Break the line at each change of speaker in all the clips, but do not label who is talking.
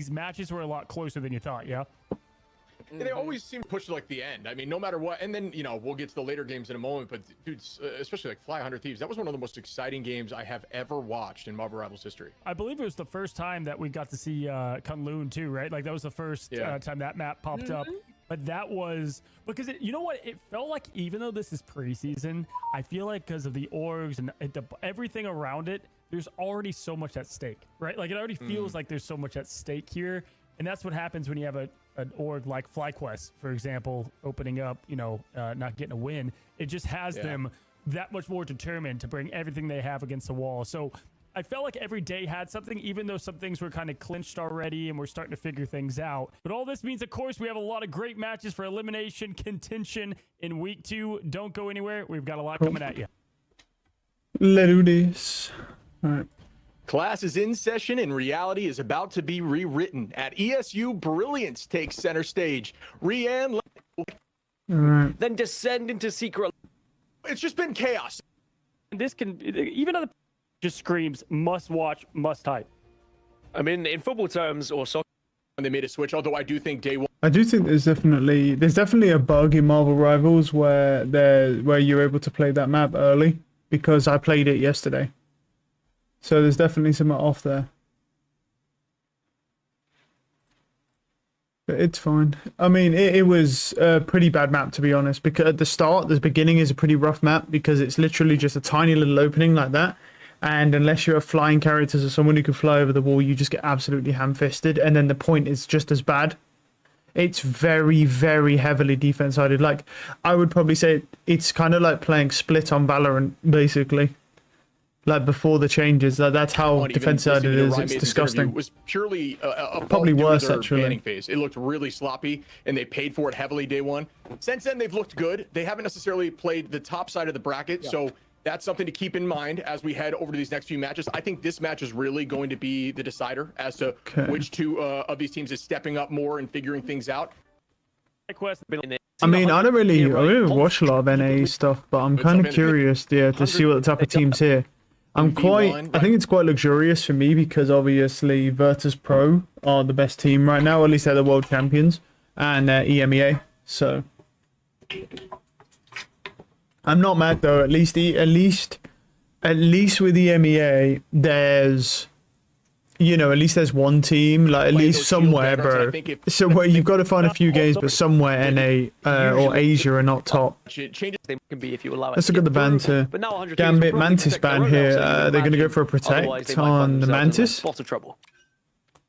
these matches were a lot closer than you thought, yeah?
Yeah, they always seem to push to like the end. I mean, no matter what. And then, you know, we'll get to the later games in a moment. But, dude, especially like Fly 100 Thieves, that was one of the most exciting games I have ever watched in Marvel Rivals history.
I believe it was the first time that we got to see Kunlun too, right? Like that was the first time that map popped up. But that was because you know what? It felt like even though this is preseason, I feel like because of the orgs and everything around it, there's already so much at stake, right? Like it already feels like there's so much at stake here. And that's what happens when you have an org like FlyQuest, for example, opening up, you know, not getting a win. It just has them that much more determined to bring everything they have against the wall. So I felt like every day had something, even though some things were kind of clinched already and we're starting to figure things out. But all this means, of course, we have a lot of great matches for elimination contention in week 2. Don't go anywhere. We've got a lot coming at you.
Let's do this. All right.
Class is in session and reality is about to be rewritten. At ESU, brilliance takes center stage. Rianne,
then descend into secret.
It's just been chaos.
This can, even other just screams, must watch, must type.
I mean, in football terms or soccer,
when they made a switch, although I do think day one.
I do think there's definitely a bug in Marvel Rivals where you're able to play that map early, because I played it yesterday. So there's definitely something off there. But it's fine. I mean, it was a pretty bad map, to be honest, because at the start, the beginning is a pretty rough map because it's literally just a tiny little opening like that. And unless you're a flying characters or someone who can fly over the wall, you just get absolutely ham-fisted. And then the point is just as bad. It's very, very heavily defense-sided. Like, I would probably say it's kind of like playing Split on Valorant, basically. Like before the changes, that's how defense-sided it is. It's disgusting.
It was purely
probably worse actually.
Banning phase. It looked really sloppy, and they paid for it heavily day one. Since then, they've looked good. They haven't necessarily played the top side of the bracket, so that's something to keep in mind as we head over to these next few matches. I think this match is really going to be the decider as to which two of these teams is stepping up more and figuring things out.
I mean, I don't really watch a lot of NA stuff, but I'm kind of curious, to see what the type of team's here. I think it's quite luxurious for me because obviously Virtus Pro are the best team right now, or at least they're the world champions, and EMEA. So I'm not mad though. At least with EMEA, there's, you know, at least there's one team, like at least somewhere, bro. So where you've got to find a few games, but somewhere NA or Asia are not top.
can be if you allow it.
Let's look at the ban to Gambit Mantis ban here. They're going to go for a protect on the Mantis.
Lots of trouble.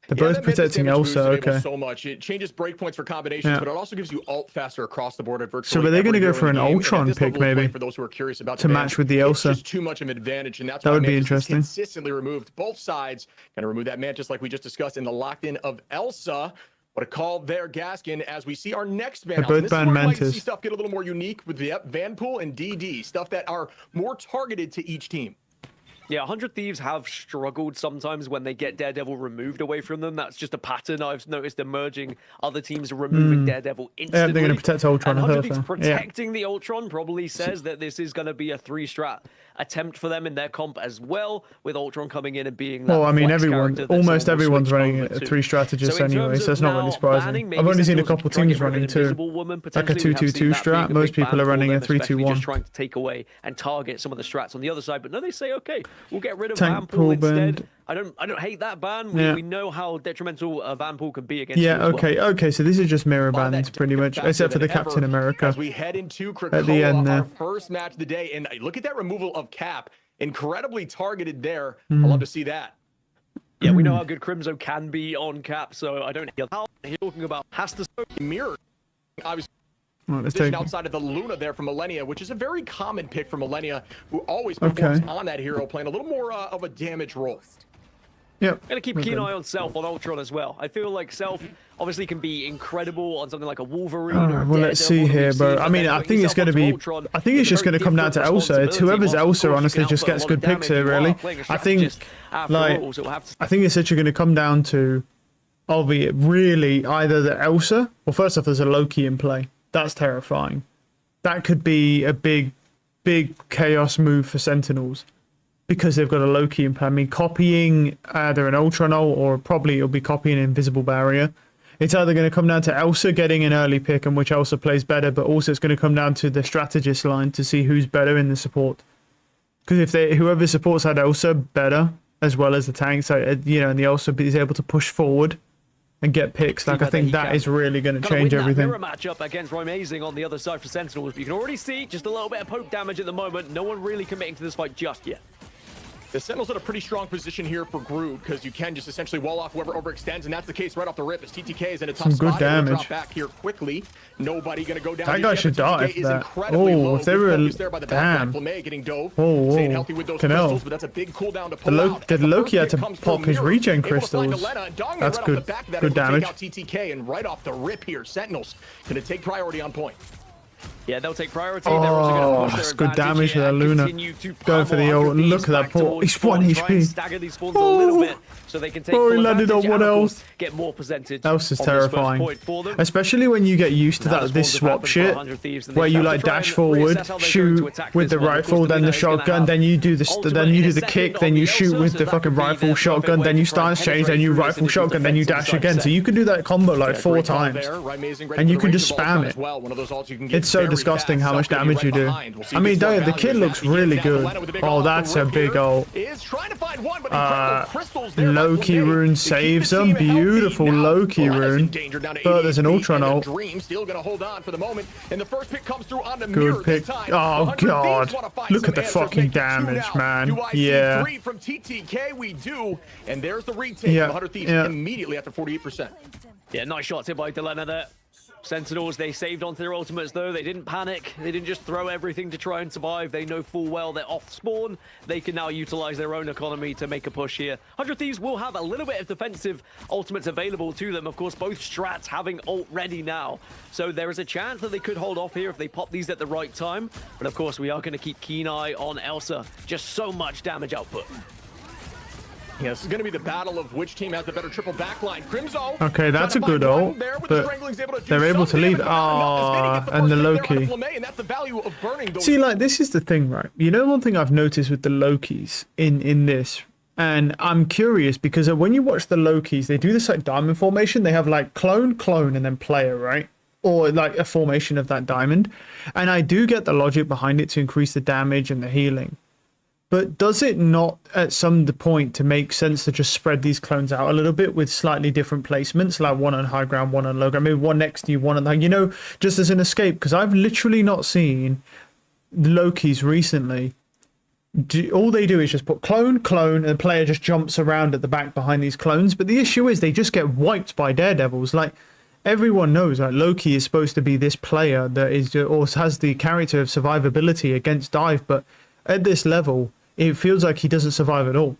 They're both protecting Elsa, okay.
So much. It changes breakpoints for combinations, but it also gives you ult faster across the board at virtually.
So are they going to go for an Ultron pick maybe
for those who are curious about
to match with the Elsa?
It's just too much of an advantage, and that's
that
why
would be
Mantis
interesting.
is consistently removed. Both sides going to remove that Mantis like we just discussed in the locked in of Elsa. What a call there, Gaskin, as we see our next ban.
Both ban Mantis.
Like to see stuff get a little more unique with the Vanpool and DD, stuff that are more targeted to each team.
Yeah, 100 Thieves have struggled sometimes when they get Daredevil removed away from them. That's just a pattern I've noticed emerging. Other teams are removing Daredevil instantly.
Yeah, they're going to protect Ultron.
And 100 Thieves protecting the Ultron probably says that this is going to be a 3-strat attempt for them in their comp as well, with Ultron coming in and being that
I mean, almost everyone's running a 3 strategist anyway, so it's not really surprising. I've only seen a couple teams running 2, like a 2-2-2 strat. Most people are running a 3-2-1.
Just trying to take away and target some of the strats on the other side, but no, they say, okay, we'll get rid of Vanpool instead. I don't hate that ban. We know how detrimental a Vanpool can be against you as well.
Okay, so this is just mirror bans pretty much, except for the Captain America.
As we head into
at the end there.
Our first match of the day, and look at that removal of Cap. Incredibly targeted there. I love to see that.
Yeah, we know how good Crimzo can be on Cap, so I don't know how he's talking about has to
mirror. Obviously, outside of the Luna there from Millennia, which is a very common pick for Millennia, who always performs on that hero, playing a little more of a damage role.
Yep.
Gonna keep a keen eye on Self on Ultron as well. I feel like Self obviously can be incredible on something like a Wolverine. Or
well, let's see here, bro. I mean, I think it's going to be. I think it's just going to come down to Elsa. It's whoever's Elsa, honestly, just gets good picks here, really. I think, like, I think it's actually going to come down to, albeit really, either the Elsa. Well, first off, there's a Loki in play. That's terrifying. That could be a big chaos move for Sentinels. because they've got a low-key in play. I mean, copying either an Ultra Null or probably it'll be copying an Invisible Barrier. It's either going to come down to Elsa getting an early pick and which Elsa plays better, but also it's going to come down to the strategist line to see who's better in the support. Because if whoever supports that Elsa better, as well as the tank, so and the Elsa is able to push forward and get picks. Like, I think that is really going to change everything.
Mirror matchup against Amazing on the other side for Sentinels. But you can already see just a little bit of poke damage at the moment. No one really committing to this fight just yet.
The Sentinels in a pretty strong position here for Groove because you can just essentially wall off whoever overextends, and that's the case right off the rip as TTK is in a tough
Some
spot.
good damage.
Drop back here quickly. Nobody going to go down.
That guy should die for that. Oh, if they were damn.
Getting dove.
Oh,
staying healthy with those crystals, but that's a big cooldown to pull out.
The Loki had to pop his regen crystals. That's good. Good damage.
TTK, and right off the rip here, Sentinels going to take priority on point.
Yeah, they'll take priority. They're also going to push their
good damage for that Luna. Going for the old. Look at that port. He's 1 HP.
Stagger these spawns a little bit so they can take
he landed on one else.
Get more percentage.
That was just terrifying. Especially when you get used to this swap shit, where you like dash forward, shoot with the rifle, then the shotgun, then you do the kick, then you shoot with the fucking rifle, shotgun, then you stance change, then you rifle, shotgun, then you dash again. So you can do that combo like 4 times, and you can just spam it. It's so disgusting how much damage you do. I mean, the kid looks really good. Oh, that's a big ult. Low-key rune saves him. Beautiful low-key rune. But there's an Ultra Null. Good pick. Oh, God. Look at the fucking damage, man. Yeah.
From TTK, we do. And there's the retake from 100 Thieves immediately after 48%.
Yeah, nice shots here by Delena there. Sentinels, they saved onto their ultimates though. They didn't panic. They didn't just throw everything to try and survive. They know full well they're off spawn. They can now utilize their own economy to make a push here. 100 Thieves will have a little bit of defensive ultimates available to them. Of course, both strats having ult ready now. So there is a chance that they could hold off here if they pop these at the right time. But of course, we are going to keep keen eye on Elsa. Just so much damage output.
Yeah, this is going to be the battle of which team has the better triple backline. Crimzo.
Okay, that's a good ult, but they're able to leave. Ah, and the Loki. See, like, this is the thing, right? You know, one thing I've noticed with the Lokis in this, and I'm curious because when you watch the Lokis, they do this like diamond formation. They have like clone, and then player, right? Or like a formation of that diamond. And I do get the logic behind it to increase the damage and the healing. But does it not, at some point, to make sense to just spread these clones out a little bit with slightly different placements, like one on high ground, one on low ground, maybe one next to you, one on the, just as an escape? Because I've literally not seen Lokis recently. All they do is just put clone, and the player just jumps around at the back behind these clones. But the issue is they just get wiped by daredevils. Like, everyone knows, like, Loki is supposed to be this player that is, or has the character of survivability against dive, but at this level, it feels like he doesn't survive at all.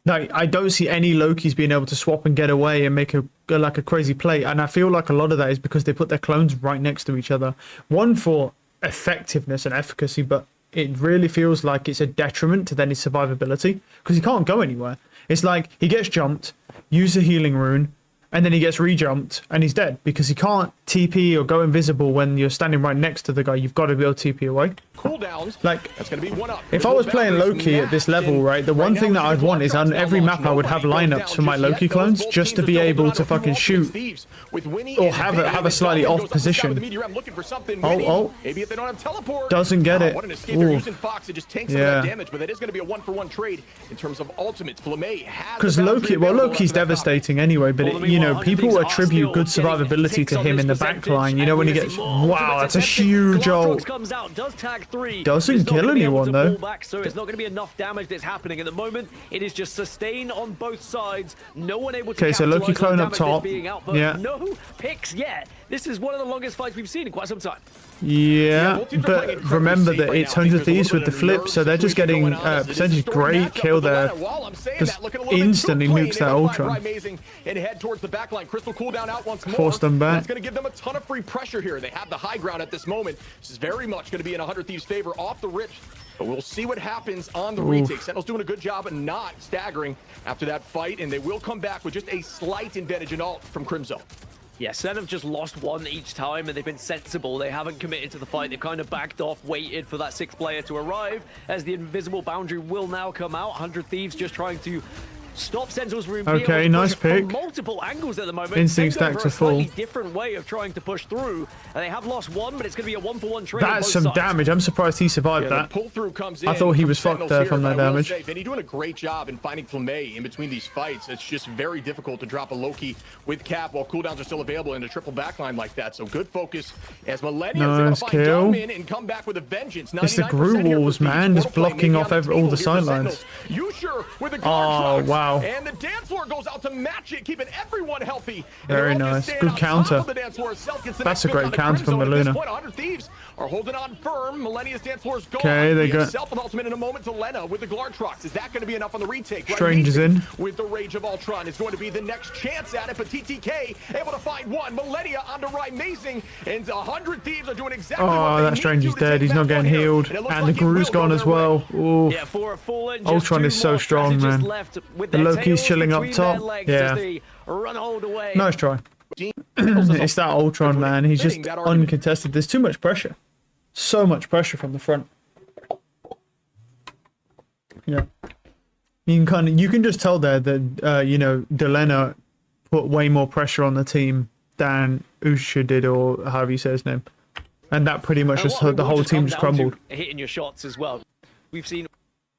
Like, I don't see any Lokis being able to swap and get away and make a crazy play. And I feel like a lot of that is because they put their clones right next to each other. One for effectiveness and efficacy, but it really feels like it's a detriment to then his survivability because he can't go anywhere. It's like he gets jumped, use a healing rune, and then he gets re-jumped and he's dead because he can't TP or go invisible when you're standing right next to the guy. You've got to be able to TP away.
Cooldowns.
Like,
that's going to be one up.
If I was playing Loki at this level, right, the one thing that I'd want is on every map I would have lineups for my Loki clones just to be able to fucking shoot or have a slightly off position. Oh,
maybe if they don't have teleport.
Doesn't get it.
What an escape they're using Fox. It just tanks some of that damage, but that is going to be a 1-for-1 trade in terms of ultimates.
Because Loki's devastating anyway, but people attribute good survivability to him in the back line. You know, when he gets, wow, that's a huge ult. Doesn't kill anyone though.
So it's not going to be enough damage that's happening at the moment. It is just sustain on both sides. No one able to.
Okay, so Loki clone up top.
Yeah. No picks yet. This is one of the longest fights we've seen in quite some time.
Yeah, but remember that it's 100 Thieves with the flip, so they're just getting potentially great kill there. Just instantly nukes that Ultron. Force them back.
That's going to give them a ton of free pressure here. They have the high ground at this moment. This is very much going to be in 100 Thieves' favor off the rip. But we'll see what happens on the retake. Sentinel's doing a good job of not staggering after that fight, and they will come back with just a slight advantage in ult from Crimzo.
Yeah, Sen have just lost one each time, and they've been sensible. They haven't committed to the fight. They've kind of backed off, waited for that sixth player to arrive, as the invisible boundary will now come out. 100 Thieves just trying to stop Sentinel's room.
Okay, nice pick.
From multiple angles at the moment.
Instinct stacks are full.
Different way of trying to push through. And they have lost one, but it's going to be a 1-for-1 trade.
That's some damage. I'm surprised he survived that.
Pull through comes in.
I thought he was fucked there from that damage.
Vinny doing a great job in finding Flamme in between these fights. It's just very difficult to drop a Loki with Cap while cooldowns are still available in a triple backline like that. So good focus as Millennium is able to find Dumb and come back with a vengeance.
It's the Gru walls, man, just blocking off all the sidelines. Oh, wow.
And the dance floor goes out to match it, keeping everyone healthy.
Very nice. Good counter. That's a great counter from the Luna.
100 Thieves are holding on firm. Millennium's dance floor is gone.
Okay, they got
Self with ultimate in a moment to Lena with the Glartrox. Is that going to be enough on the retake?
Strange is in.
With the Rage of Ultron is going to be the next chance at it, but TTK able to find one. Millennia onto Amazing, and 100 Thieves are doing exactly what
that Strange is dead. He's not getting healed. And the Gru's gone as well. Ooh.
Yeah,
Ultron is so strong, man. The Loki's chilling up top. Yeah. Nice try. It's that Ultron, man. He's just uncontested. There's too much pressure. So much pressure from the front. Yeah. You can just tell there that you know, Delena put way more pressure on the team than Usha did, or however you say his name. And that pretty much just the whole team just crumbled.
Hitting your shots as well. We've seen.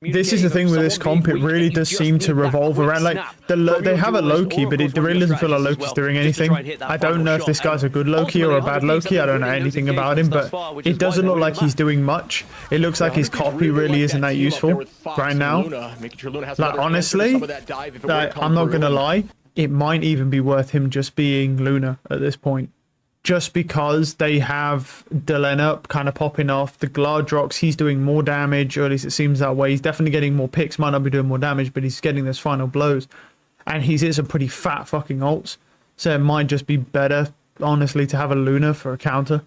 This is the thing with this comp, it really does seem to revolve around, like, they have a Loki, but it really doesn't feel like Loki's doing anything. I don't know if this guy's a good Loki or a bad Loki, I don't know anything about him, but it doesn't look like he's doing much. It looks like his copy really isn't that useful right now. Like, honestly, I'm not gonna lie, it might even be worth him just being Luna at this point. Just because they have Delena kind of popping off, the Glardrox, he's doing more damage, or at least it seems that way. He's definitely getting more picks, might not be doing more damage, but he's getting those final blows. And he's hit some pretty fat fucking ults. So it might just be better, honestly, to have a Luna for a counter.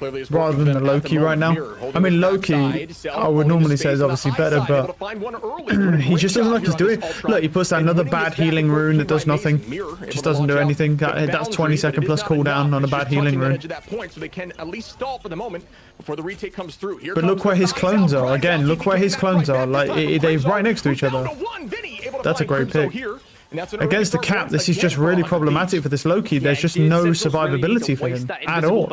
Rather than the Loki right now. I mean, Loki, I would normally say is obviously better, but he just doesn't like he's doing. Look, he puts that another bad healing rune that does nothing. Just doesn't do anything. That's 20-second plus cooldown on a bad healing rune. But look where his clones are. Again, look where his clones are. Like, they're right next to each other. That's a great pick. Against the Cap, this is just really problematic for this Loki. There's just no survivability for him at all.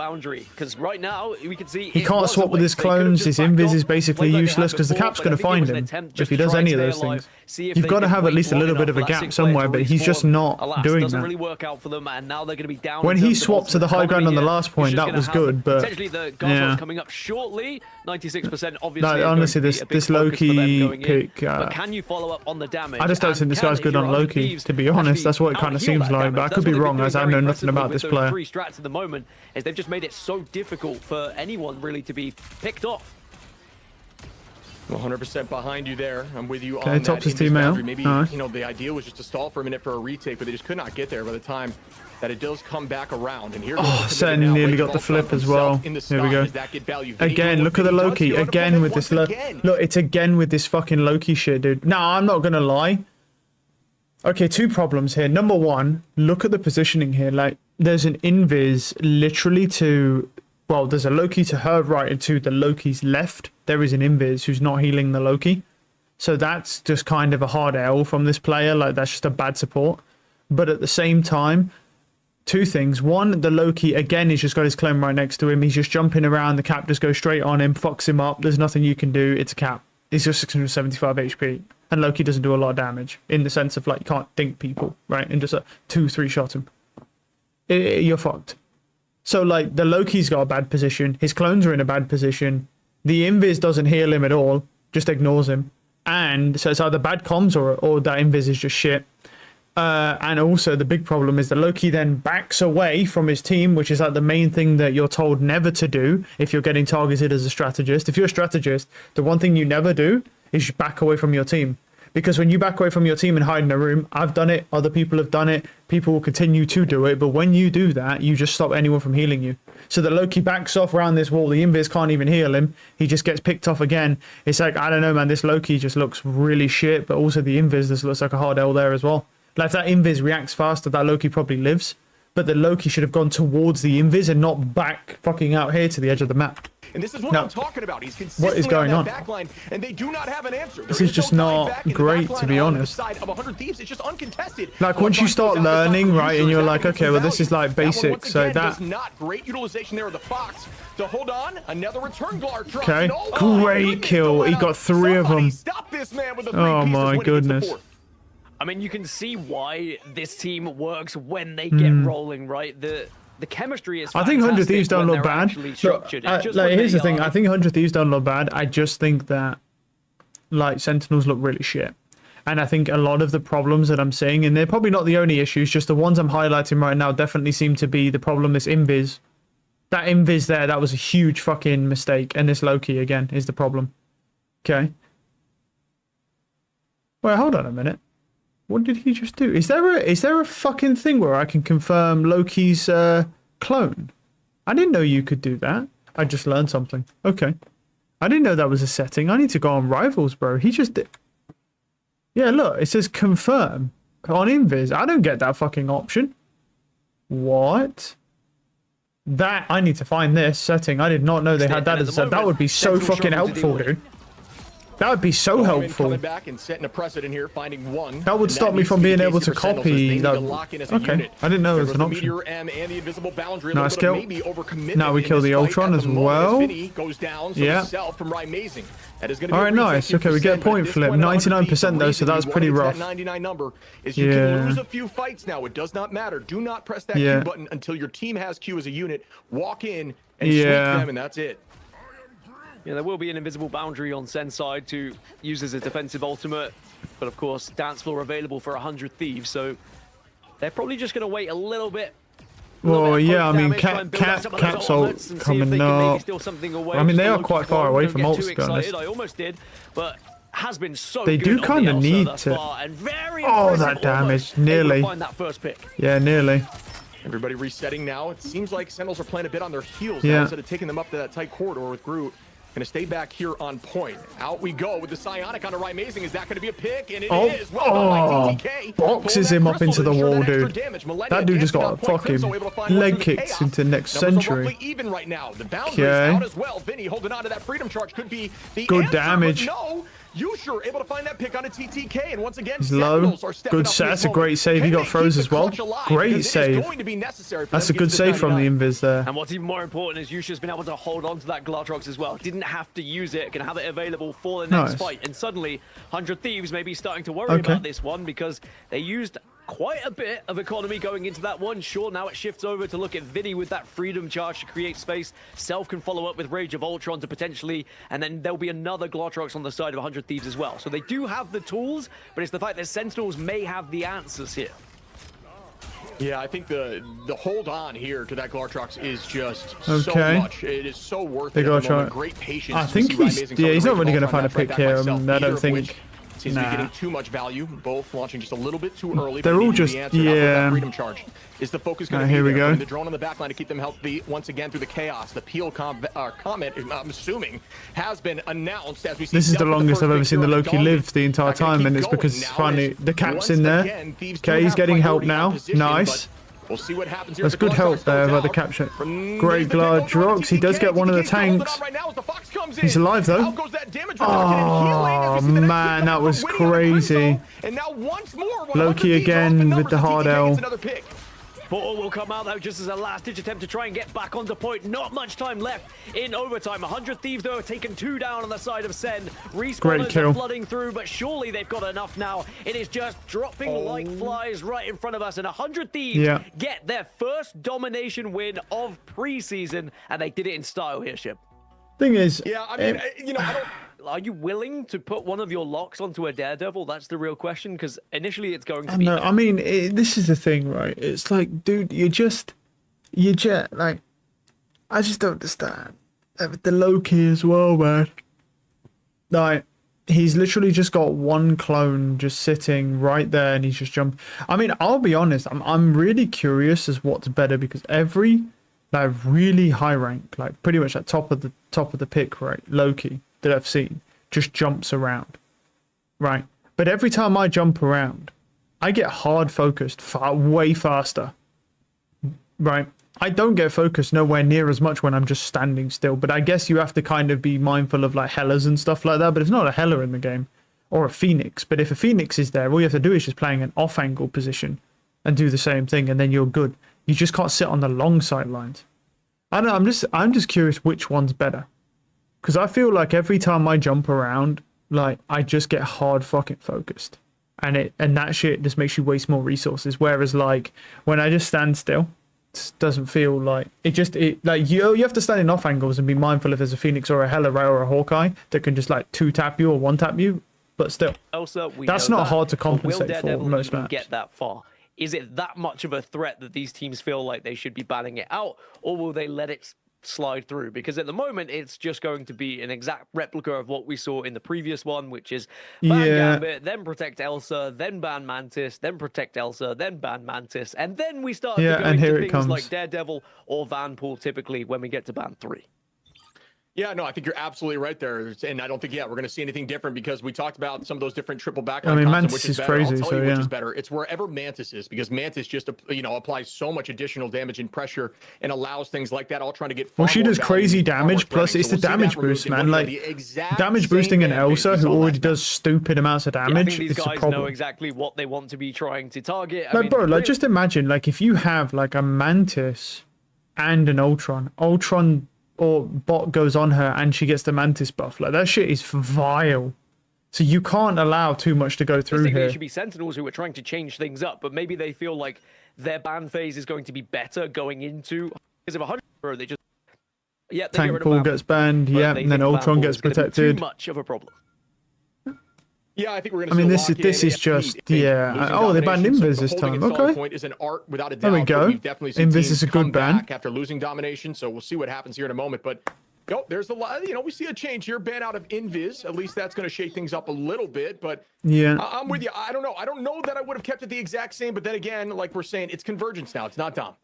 He can't swap with his clones. His invis is basically useless because the Cap's going to find him if he does any of those things. You've got to have at least a little bit of a gap somewhere, but he's just not doing that. When he swapped to the high ground on the last point, that was good, but yeah. Honestly, this Loki pick, I just don't think this guy's good on Loki. To be honest, that's what it kind of seems like, but I could be wrong as I know nothing about this player.
Three strats at the moment, as they've just made it so difficult for anyone really to be picked off.
100% behind you there. I'm with you on
that. Tops his team out.
Maybe you know, the idea was just to stall for a minute for a retake, but they just could not get there by the time that it does come back around. And here
Sen nearly got the flip as well. Here we go. Again, look at the Loki. Again with this. Look, it's again with this fucking Loki shit, dude. Now, I'm not gonna lie. Okay, two problems here. Number one, look at the positioning here. Like, there's an invis literally to, well, there's a Loki to her right and to the Loki's left. There is an invis who's not healing the Loki. So that's just kind of a hard L from this player. Like, that's just a bad support. But at the same time, two things. One, the Loki, again, he's just got his clone right next to him. He's just jumping around. The Cap just goes straight on him, fucks him up. There's nothing you can do. It's a Cap. He's just 675 HP. And Loki doesn't do a lot of damage in the sense of, like, you can't dink people, right? And just 2-3 shot him. You're fucked. So, like, the Loki's got a bad position. His clones are in a bad position. The invis doesn't heal him at all. Just ignores him. And so it's either bad comms or that invis is just shit. And also the big problem is that Loki then backs away from his team, which is like the main thing that you're told never to do if you're getting targeted as a strategist. If you're a strategist, the one thing you never do is back away from your team. Because when you back away from your team and hide in a room, I've done it, other people have done it, people will continue to do it, but when you do that, you just stop anyone from healing you. So the Loki backs off around this wall, the invis can't even heal him, he just gets picked off again. It's like, I don't know, man, this Loki just looks really shit, but also the invis just looks like a hard L there as well. Like, if that invis reacts faster, that Loki probably lives. but the Loki should have gone towards the invis and not back fucking out here to the edge of the map.
And this is what I'm talking about. He's consistently
what is going on?
Back line, and they do not have an answer.
This is just not great, to be honest.
Side of 100 Thieves, it's just uncontested.
Like once you start learning, right, and you're like, okay, well this is like basic, so that.
Not great utilization there of the Fox to hold on. Another return guard.
Okay, great kill. He got 3 of them.
Stop this man with
Oh my goodness.
I mean, you can see why this team works when they get rolling, right? The chemistry is fantastic.
I think 100 Thieves don't look bad.
Look,
like, here's the thing. I think 100 Thieves don't look bad. I just think that, like, Sentinels look really shit. And I think a lot of the problems that I'm seeing, and they're probably not the only issues, just the ones I'm highlighting right now definitely seem to be the problem. This invis. That invis there, that was a huge fucking mistake. And this Loki, again, is the problem. Okay. Wait, hold on a minute. What did he just do? Is there a fucking thing where I can confirm Loki's clone? I didn't know you could do that. I just learned something. Okay. I didn't know that was a setting. I need to go on Rivals, bro. He just did. Yeah, look. It says confirm on Invis. I don't get that fucking option. What? That, I need to find this setting. I did not know they had that as a set. That would be so fucking helpful, dude. That would be so helpful.
Coming back and setting a precedent here, finding one.
That would stop me from being able to copy. Okay, I didn't know it was an option. Nice kill. Now we kill the Ultron as well. Yeah. All right, nice. Okay, we get a point flip. 99% though, so that's pretty rough.
99 number is you can lose a few fights now. It does not matter. Do not press that Q button until your team has Q as a unit. Walk in and sweep them, and that's it.
Yeah, there will be an invisible boundary on Sen's side to use as a defensive ultimate, but of course, dance floor available for 100 Thieves, so they're probably just going to wait a little bit.
Well, yeah, I mean, Cap's ult coming up. I mean, they are quite far away from ults, to be honest.
I almost did, but has been so
they do kind of need to. Oh, that damage, nearly. Yeah, nearly.
Everybody resetting now. It seems like Sentinels are playing a bit on their heels now instead of taking them up to that tight corridor with Groot. Going to stay back here on point. Out we go with the Psionic on a Amazing. Is that going to be a pick? And it is. Well done by TTK.
Boxes him up into the wall, dude. That dude just got fucking leg kicked into next century.
Even right now. The boundaries out as well. Vinny holding on to that freedom charge could be the
good damage.
No. Yusher able to find that pick on a TTK, and once again,
he's low. Good set. That's a great save. He got froze as well. Great save. That's a good save from the invis there.
And what's even more important is Yusher's been able to hold on to that Glutrox as well. Didn't have to use it. Can have it available for the next fight. And suddenly, 100 Thieves may be starting to worry about this one because they used quite a bit of economy going into that one. Sure, now it shifts over to look at Vinny with that freedom charge to create space. Self can follow up with Rage of Ultron to potentially, and then there'll be another Glutrox on the side of 100 Thieves as well. So they do have the tools, but it's the fact that Sentinels may have the answers here.
Yeah, I think the hold on here to that Glutrox is just so much. It is so worth it. Great patience.
I think he's not really going to find a pick here. I don't think.
Seems to be getting too much value. Both launching just a little bit too early.
They're all just
freedom charge. Is the focus going to be
here we
there?
go.
The drone on the back line to keep them healthy once again through the chaos. The Peel comment, I'm assuming, has been announced as we see.
This is the longest I've ever seen the Loki live the entire time, and it's because finally the Cap's in there. Okay, he's getting help now. Nice.
We'll see what happens here.
That's good help there by the capture. Great Glutrox. He does get one of the tanks. He's alive though. Oh man, that was crazy. Loki again with the hard L.
Portal will come out though just as a last-ditch attempt to try and get back onto point. Not much time left in overtime. 100 Thieves though have taken 2 down on the side of Sen. Respawners are flooding through, but surely they've got enough now. It is just dropping like flies right in front of us, and 100 Thieves get their first domination win of preseason, and they did it in style here, Ship.
Thing is,
I mean, you know, I don't.
Are you willing to put one of your locks onto a Daredevil? That's the real question, because initially it's going to be...
No, I mean, this is the thing, right? It's like, dude, you just, like, I just don't understand. The Loki as well, man. Like, he's literally just got one clone just sitting right there, and he's just jumped. I mean, I'll be honest, I'm really curious as what's better, because every, like, really high rank, like, pretty much at top of the pick, right, Loki, that I've seen just jumps around, right? But every time I jump around, I get hard focused way faster. right? I don't get focused nowhere near as much when I'm just standing still, but I guess you have to kind of be mindful of like Hellas and stuff like that, but it's not a Hella in the game, or a Phoenix. But if a Phoenix is there, all you have to do is just playing an off-angle position and do the same thing, and then you're good. You just can't sit on the long sidelines. I don't know, I'm just curious which one's better. Because I feel like every time I jump around, like, I just get hard fucking focused. And that shit just makes you waste more resources. Whereas, like, when I just stand still, doesn't feel like like you have to stand in off angles and be mindful if there's a Phoenix or a Hella, right, or a Hawkeye that can just like 2-tap you or 1-tap you, but still
Elsa,
that's not hard to compensate for most maps.
Get that far? Is it that much of a threat that these teams feel like they should be banning it out, or will they let it slide through? Because at the moment it's just going to be an exact replica of what we saw in the previous one, which is ban Gambit, then protect Elsa, then ban Mantis, then protect Elsa, then ban Mantis, and then we start to go into things like Daredevil or Vanpool typically when we get to ban 3.
Yeah, no, I think you're absolutely right there, and I don't think we're going to see anything different because we talked about some of those different triple backline. I mean,
Mantis is crazy,
so which is better. It's wherever Mantis is, because Mantis just applies so much additional damage and pressure and allows things like that, all trying to get.
Well, she does crazy damage. Plus, it's the damage boost, man. Like damage boosting an Elsa who already does stupid amounts of damage.
I think these guys know exactly what they want to be trying to target.
Like, bro, like just imagine, like if you have like a Mantis and an Ultron or bot goes on her and she gets the Mantis buff. Like, that shit is vile. So you can't allow too much to go through here.
There should be Sentinels who are trying to change things up, but maybe they feel like their ban phase is going to be better going into... Because of 100, they just... Yeah, they
Tank Pool gets banned, and then Ultron gets protected.
Too much of a problem.
Yeah, I think we're going to.
This is just oh, they banned Invis this time. Okay.
Point is an art without a doubt.
There we go. Invis is a good ban
after losing domination, so we'll see what happens here in a moment. But there's a lot. We see a change here. Ban out of Invis. At least that's going to shake things up a little bit. But
yeah,
I'm with you. I don't know. I don't know that I would have kept it the exact same. But then again, like we're saying, it's convergence now. It's not dom.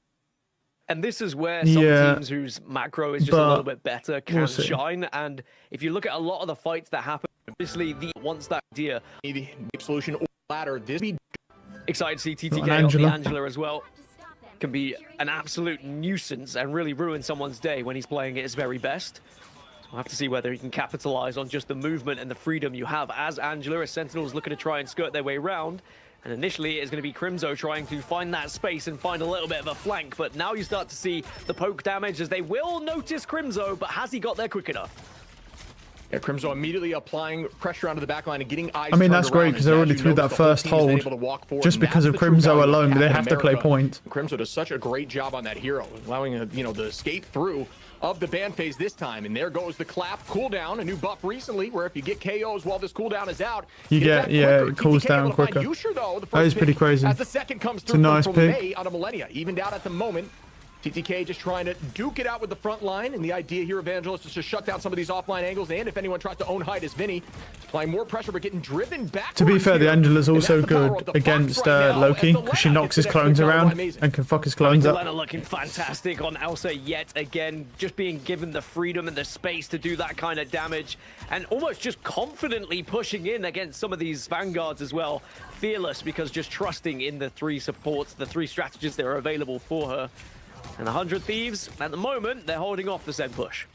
And this is where some teams whose macro is just a little bit better can shine. And if you look at a lot of the fights that happen, obviously once that idea,
the solution or ladder, this be
excited to see TTK on the Angela as well. Can be an absolute nuisance and really ruin someone's day when he's playing at his very best. So we'll have to see whether he can capitalize on just the movement and the freedom you have as Angela, as Sentinels looking to try and skirt their way around. And initially, it's going to be Crimzo trying to find that space and find a little bit of a flank. But now you start to see the poke damage as they will notice Crimzo, but has he got there quick enough?
Yeah, Crimzo immediately applying pressure onto the backline and getting eyes.
I mean, that's great because they're already through that first hold. Just because of Crimzo alone, but they have to play point.
Crimzo does such a great job on that hero, allowing the escape through of the ban phase this time. And there goes the clap cooldown, a new buff recently, where if you get KOs while this cooldown is out,
you get it cools down quicker. That is pretty crazy.
As the second comes through,
it's a nice pick.
Out of Millennia, evened out at the moment. TTK just trying to duke it out with the front line, and the idea here, Evangelist, is to shut down some of these offline angles, and if anyone tries to own height, is Vinny. Applying more pressure, but getting driven back.
To be fair, the Angela's also good against Loki, because she knocks his clones around and can fuck his clones up.
Delena looking fantastic on Elsa yet again, just being given the freedom and the space to do that kind of damage, and almost just confidently pushing in against some of these vanguards as well. Fearless, because just trusting in the 3 supports, the 3 strategies that are available for her. And 100 Thieves, at the moment, they're holding off the Zen push.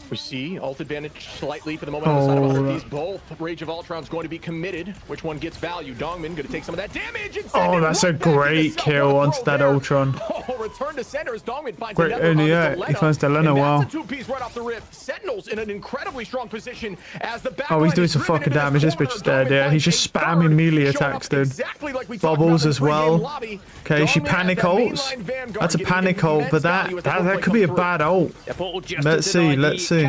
We see ult advantage slightly for the moment on the side of 100 Thieves. Both Rage of Ultron's going to be committed. Which one gets value? Dongman going to take some of that damage. And
that's a great kill onto that Ultron.
Return to center as Dongman finds
great. He finds Delena well.
That's a 2-piece right off the rip. Sentinels in an incredibly strong position as the back.
He's doing some fucking damage. This bitch is dead. Yeah, he's just spamming melee attacks, dude. Bubbles as well. Okay, she panic ults. That's a panic ult, but that could be a bad ult. Let's see.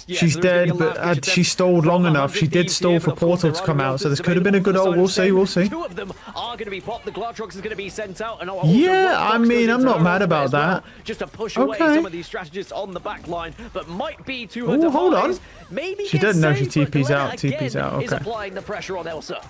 She's dead, but she stalled long enough. She did stall for Portal to come out, so this could have been a good ult. We'll see.
2 of them are going to be popped. The Gladrox is going to be sent out. And
I mean, I'm not mad about that.
Just to push away some of these strategists on the back line, but might be to her demise.
Hold on.
Maybe
she doesn't know she TP's out. TP's out. Okay.
Is applying the pressure on Elsa.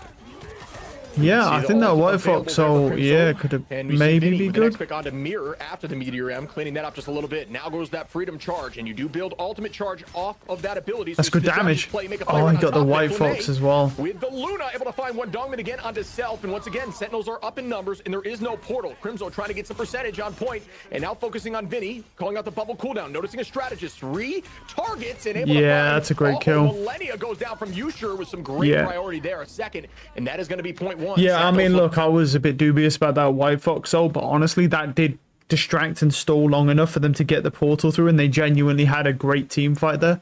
Yeah, I think that White Fox ult, yeah, could have maybe be good.
Next pick onto Mirror after the Meteor M, cleaning that up just a little bit. Now goes that Freedom Charge, and you do build Ultimate Charge off of that ability.
That's good damage. Oh, he got the White Fox as well.
With the Luna able to find one Dongman again onto Self, and once again, Sentinels are up in numbers, and there is no portal. Crimzo trying to get some percentage on point, and now focusing on Vinny, calling out the bubble cooldown, noticing a strategist. 3 targets, and able to find
that's a great kill.
Millennia goes down from Usher with some great priority there, a second, and that is going to be point 1.
Yeah, I mean, look, I was a bit dubious about that White Fox ult, but honestly, that did distract and stall long enough for them to get the portal through, and they genuinely had a great team fight there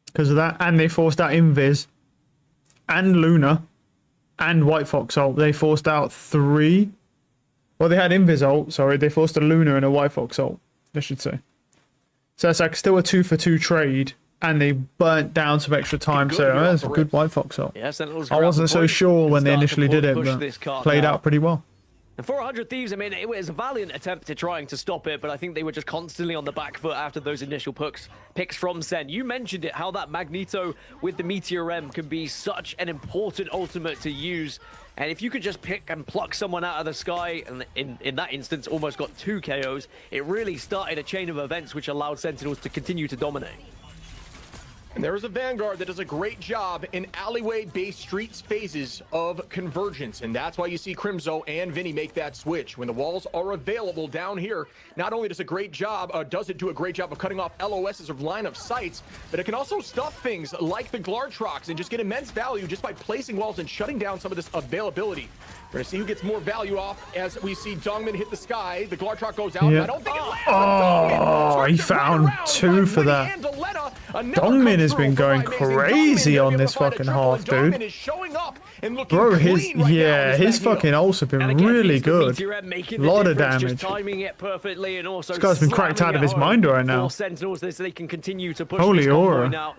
because of that. And they forced out Invis and Luna and White Fox ult. They forced out 3. Well, they had Invis ult, sorry. They forced a Luna and a White Fox ult, I should say. So it's like still a 2-for-2 trade. And they burnt down some extra time, so that's a good White Fox ult.
Yeah,
I wasn't so sure when they initially did it, but played out pretty well.
And 400 Thieves, I mean, it was a valiant attempt to trying to stop it, but I think they were just constantly on the back foot after those initial picks from Sen. You mentioned it, how that Magneto with the Meteor M can be such an important ultimate to use. And if you could just pick and pluck someone out of the sky, and in that instance almost got 2 KOs, it really started a chain of events which allowed Sentinels to continue to dominate.
And there is a Vanguard that does a great job in alleyway-based streets phases of convergence. And that's why you see Crimzo and Vinny make that switch. When the walls are available down here, not only does it do a great job of cutting off LOSs of line of sights, but it can also stuff things like the Glartrox and just get immense value just by placing walls and shutting down some of this availability. We're going to see who gets more value off as we see Dongman hit the sky. The Glartrox goes out. I don't think it lands.
Oh, he found 2 for that. Dongman has been going crazy on this fucking half, dude. Bro, his fucking ults have been really good. A lot of damage. This guy's been cracked out of his mind right now. Holy aura.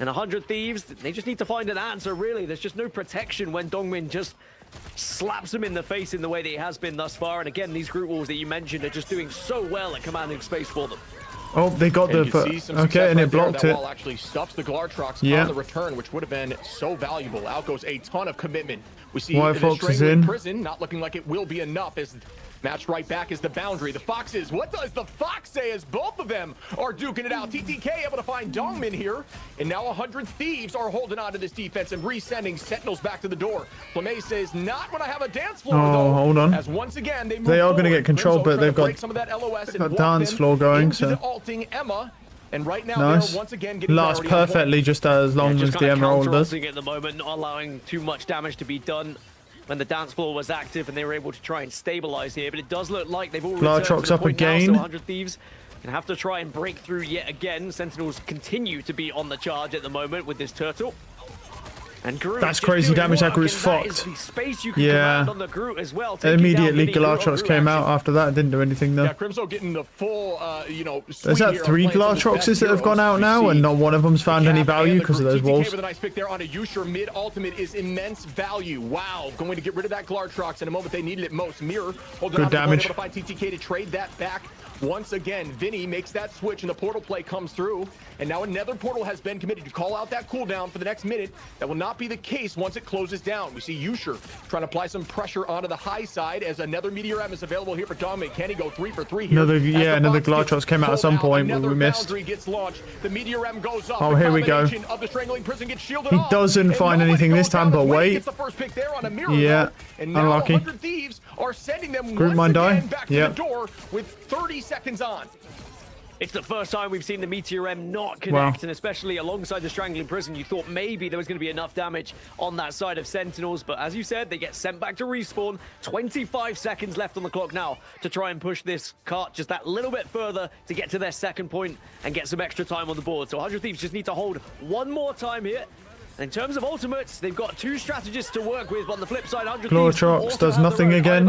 And 100 Thieves, they just need to find an answer, really. There's just no protection when Dongmin just slaps him in the face in the way that he has been thus far. And again, these group walls that you mentioned are just doing so well at commanding space for them.
Oh, they got the... Okay, and it blocked it.
That wall actually stuffs the Glartrox on the return, which would have been so valuable. Out goes a ton of commitment. We see
White Fox is in
prison, not looking like it will be enough as matched right back is the boundary. The Foxes, what does the Fox say as both of them are duking it out? TTK able to find Dongman here, and now 100 Thieves are holding on to this defense and resending Sentinels back to the door. Flamay says, not when I have a dance floor, though.
Hold on.
As once again,
they are going to get control, but they've got
some of that LOS
and dance floor going, so...
Emma. And right now,
nice.
once again getting
lasts perfectly just as long as the Emerald does.
At the moment, not allowing too much damage to be done when the dance floor was active, and they were able to try and stabilize here. But it does look like they've all returned to the point now, so 100 Thieves can have to try and break through yet again. Sentinels continue to be on the charge at the moment with this turtle. And Groot,
that's crazy damage. That Groot's fucked. Yeah.
On the Groot as well,
immediately, Glartrox came out after that. Didn't do anything though.
Yeah, Crimzo getting the full,
There's that 3 Glartroxes that have gone out now, and not one of them's found any value because of those walls.
With a nice pick there on a Usher mid ultimate is immense value. Wow, going to get rid of that Glartrox in a moment they needed it most. Mirror holding
good damage.
Able to find TTK to trade that back. Once again, Vinny makes that switch and the portal play comes through. And now another portal has been committed to call out that cooldown for the next minute. That will not be the case once it closes down. We see Usher trying to apply some pressure onto the high side as another Meteor M is available here for Dongman. Can he go 3 for 3 here?
Another Glartrox came out at some point, but we missed.
Gets launched. The Meteor M goes up.
Oh, here we go.
Of the strangling prison gets shielded
he doesn't find anything this time, but wait.
The first pick there on a mirror,
yeah,
and now
unlucky.
100 Thieves are sending them
Group
once
die.
again back to the door with 30 seconds on.
It's the first time we've seen the Meteor M not connect, and especially alongside the Strangling Prison, you thought maybe there was going to be enough damage on that side of Sentinels, but as you said, they get sent back to respawn. 25 seconds left on the clock now to try and push this cart just that little bit further to get to their second point and get some extra time on the board. So 100 Thieves just need to hold one more time here. In terms of ultimates, they've got 2 strategists to work with, but on the flip side, 100
Glartrox does nothing again.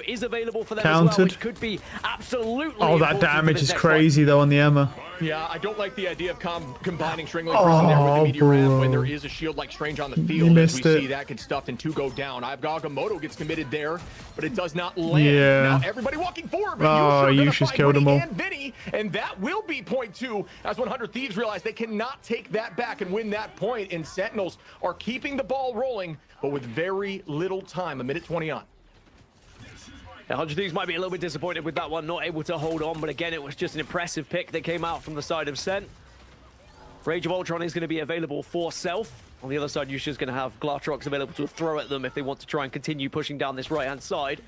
Is available for them
countered.
as well, which could be absolutely
that damage is crazy though on the Emma.
Yeah, I don't like the idea of combining Strangling Prison there with the Meteor M when there is a shield like Strange on the field. As we see that gets stuffed and 2 go down. Agamotto gets committed there, but it does not land.
Yeah.
Now everybody walking forward, but
Yusha's killed them all.
And Vinny, and that will be point 2 as 100 Thieves realize they cannot take that back and win that point. And Sentinels are keeping the ball rolling, but with very little time, a minute 20 on.
100 Thieves might be a little bit disappointed with that one, not able to hold on, but again, it was just an impressive pick that came out from the side of Sent. Rage of Ultron is going to be available for Self. On the other side, Yusha's going to have Glartrox available to throw at them if they want to try and continue pushing down this right-hand side.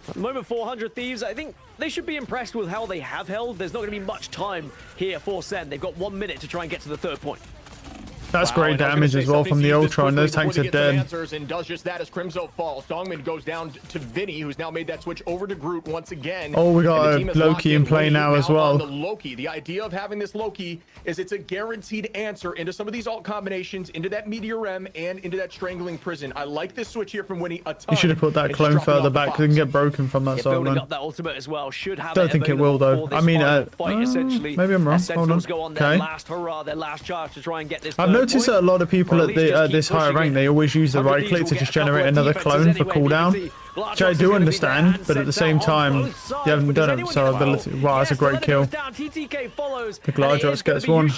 At the moment, 400 Thieves, I think they should be impressed with how they have held. There's not going to be much time here for Sent. They've got 1 minute to try and get to the third point.
That's great damage as well from the Ultron. Those tanks are dead.
And does just that as Crimzo falls. Dongmin goes down to Vinny, who's now made that switch over to Groot once again.
Oh, we got a Loki in play now as well.
The Loki. The idea of having this Loki is it's a guaranteed answer into some of these alt combinations, into that Meteor M and into that Strangling Prison. I like this switch here from Winnie a ton.
You should have put that clone further back because it can get broken from that side.
Building up that ultimate as well. Should have.
Don't think it will though. I mean,
fight, essentially.
Maybe I'm wrong. Hold on.
Go on their last hurrah, their last charge to try and get this.
I've noticed that a lot of people at this higher rank, they always use the right click to just generate another clone for cooldown, which I do understand, but at the same time, you haven't done it, so ability. Wow, that's a great kill. The Glartrox gets one.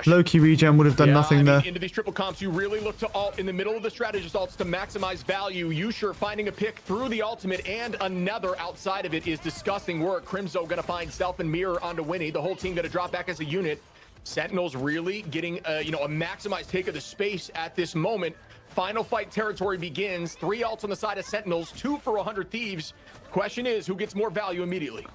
Loki regen would have done nothing there.
Into these triple comps, you really look to alt in the middle of the strategist alts to maximize value. Yusha finding a pick through the ultimate and another outside of it is disgusting work. Crimzo gonna find Self and Mirror onto Winnie. The whole team gonna drop back as a unit. Sentinels really getting a maximized take of the space at this moment. Final fight territory begins. 3 ults on the side of Sentinels, 2 for 100 Thieves. Question is, who gets more value immediately?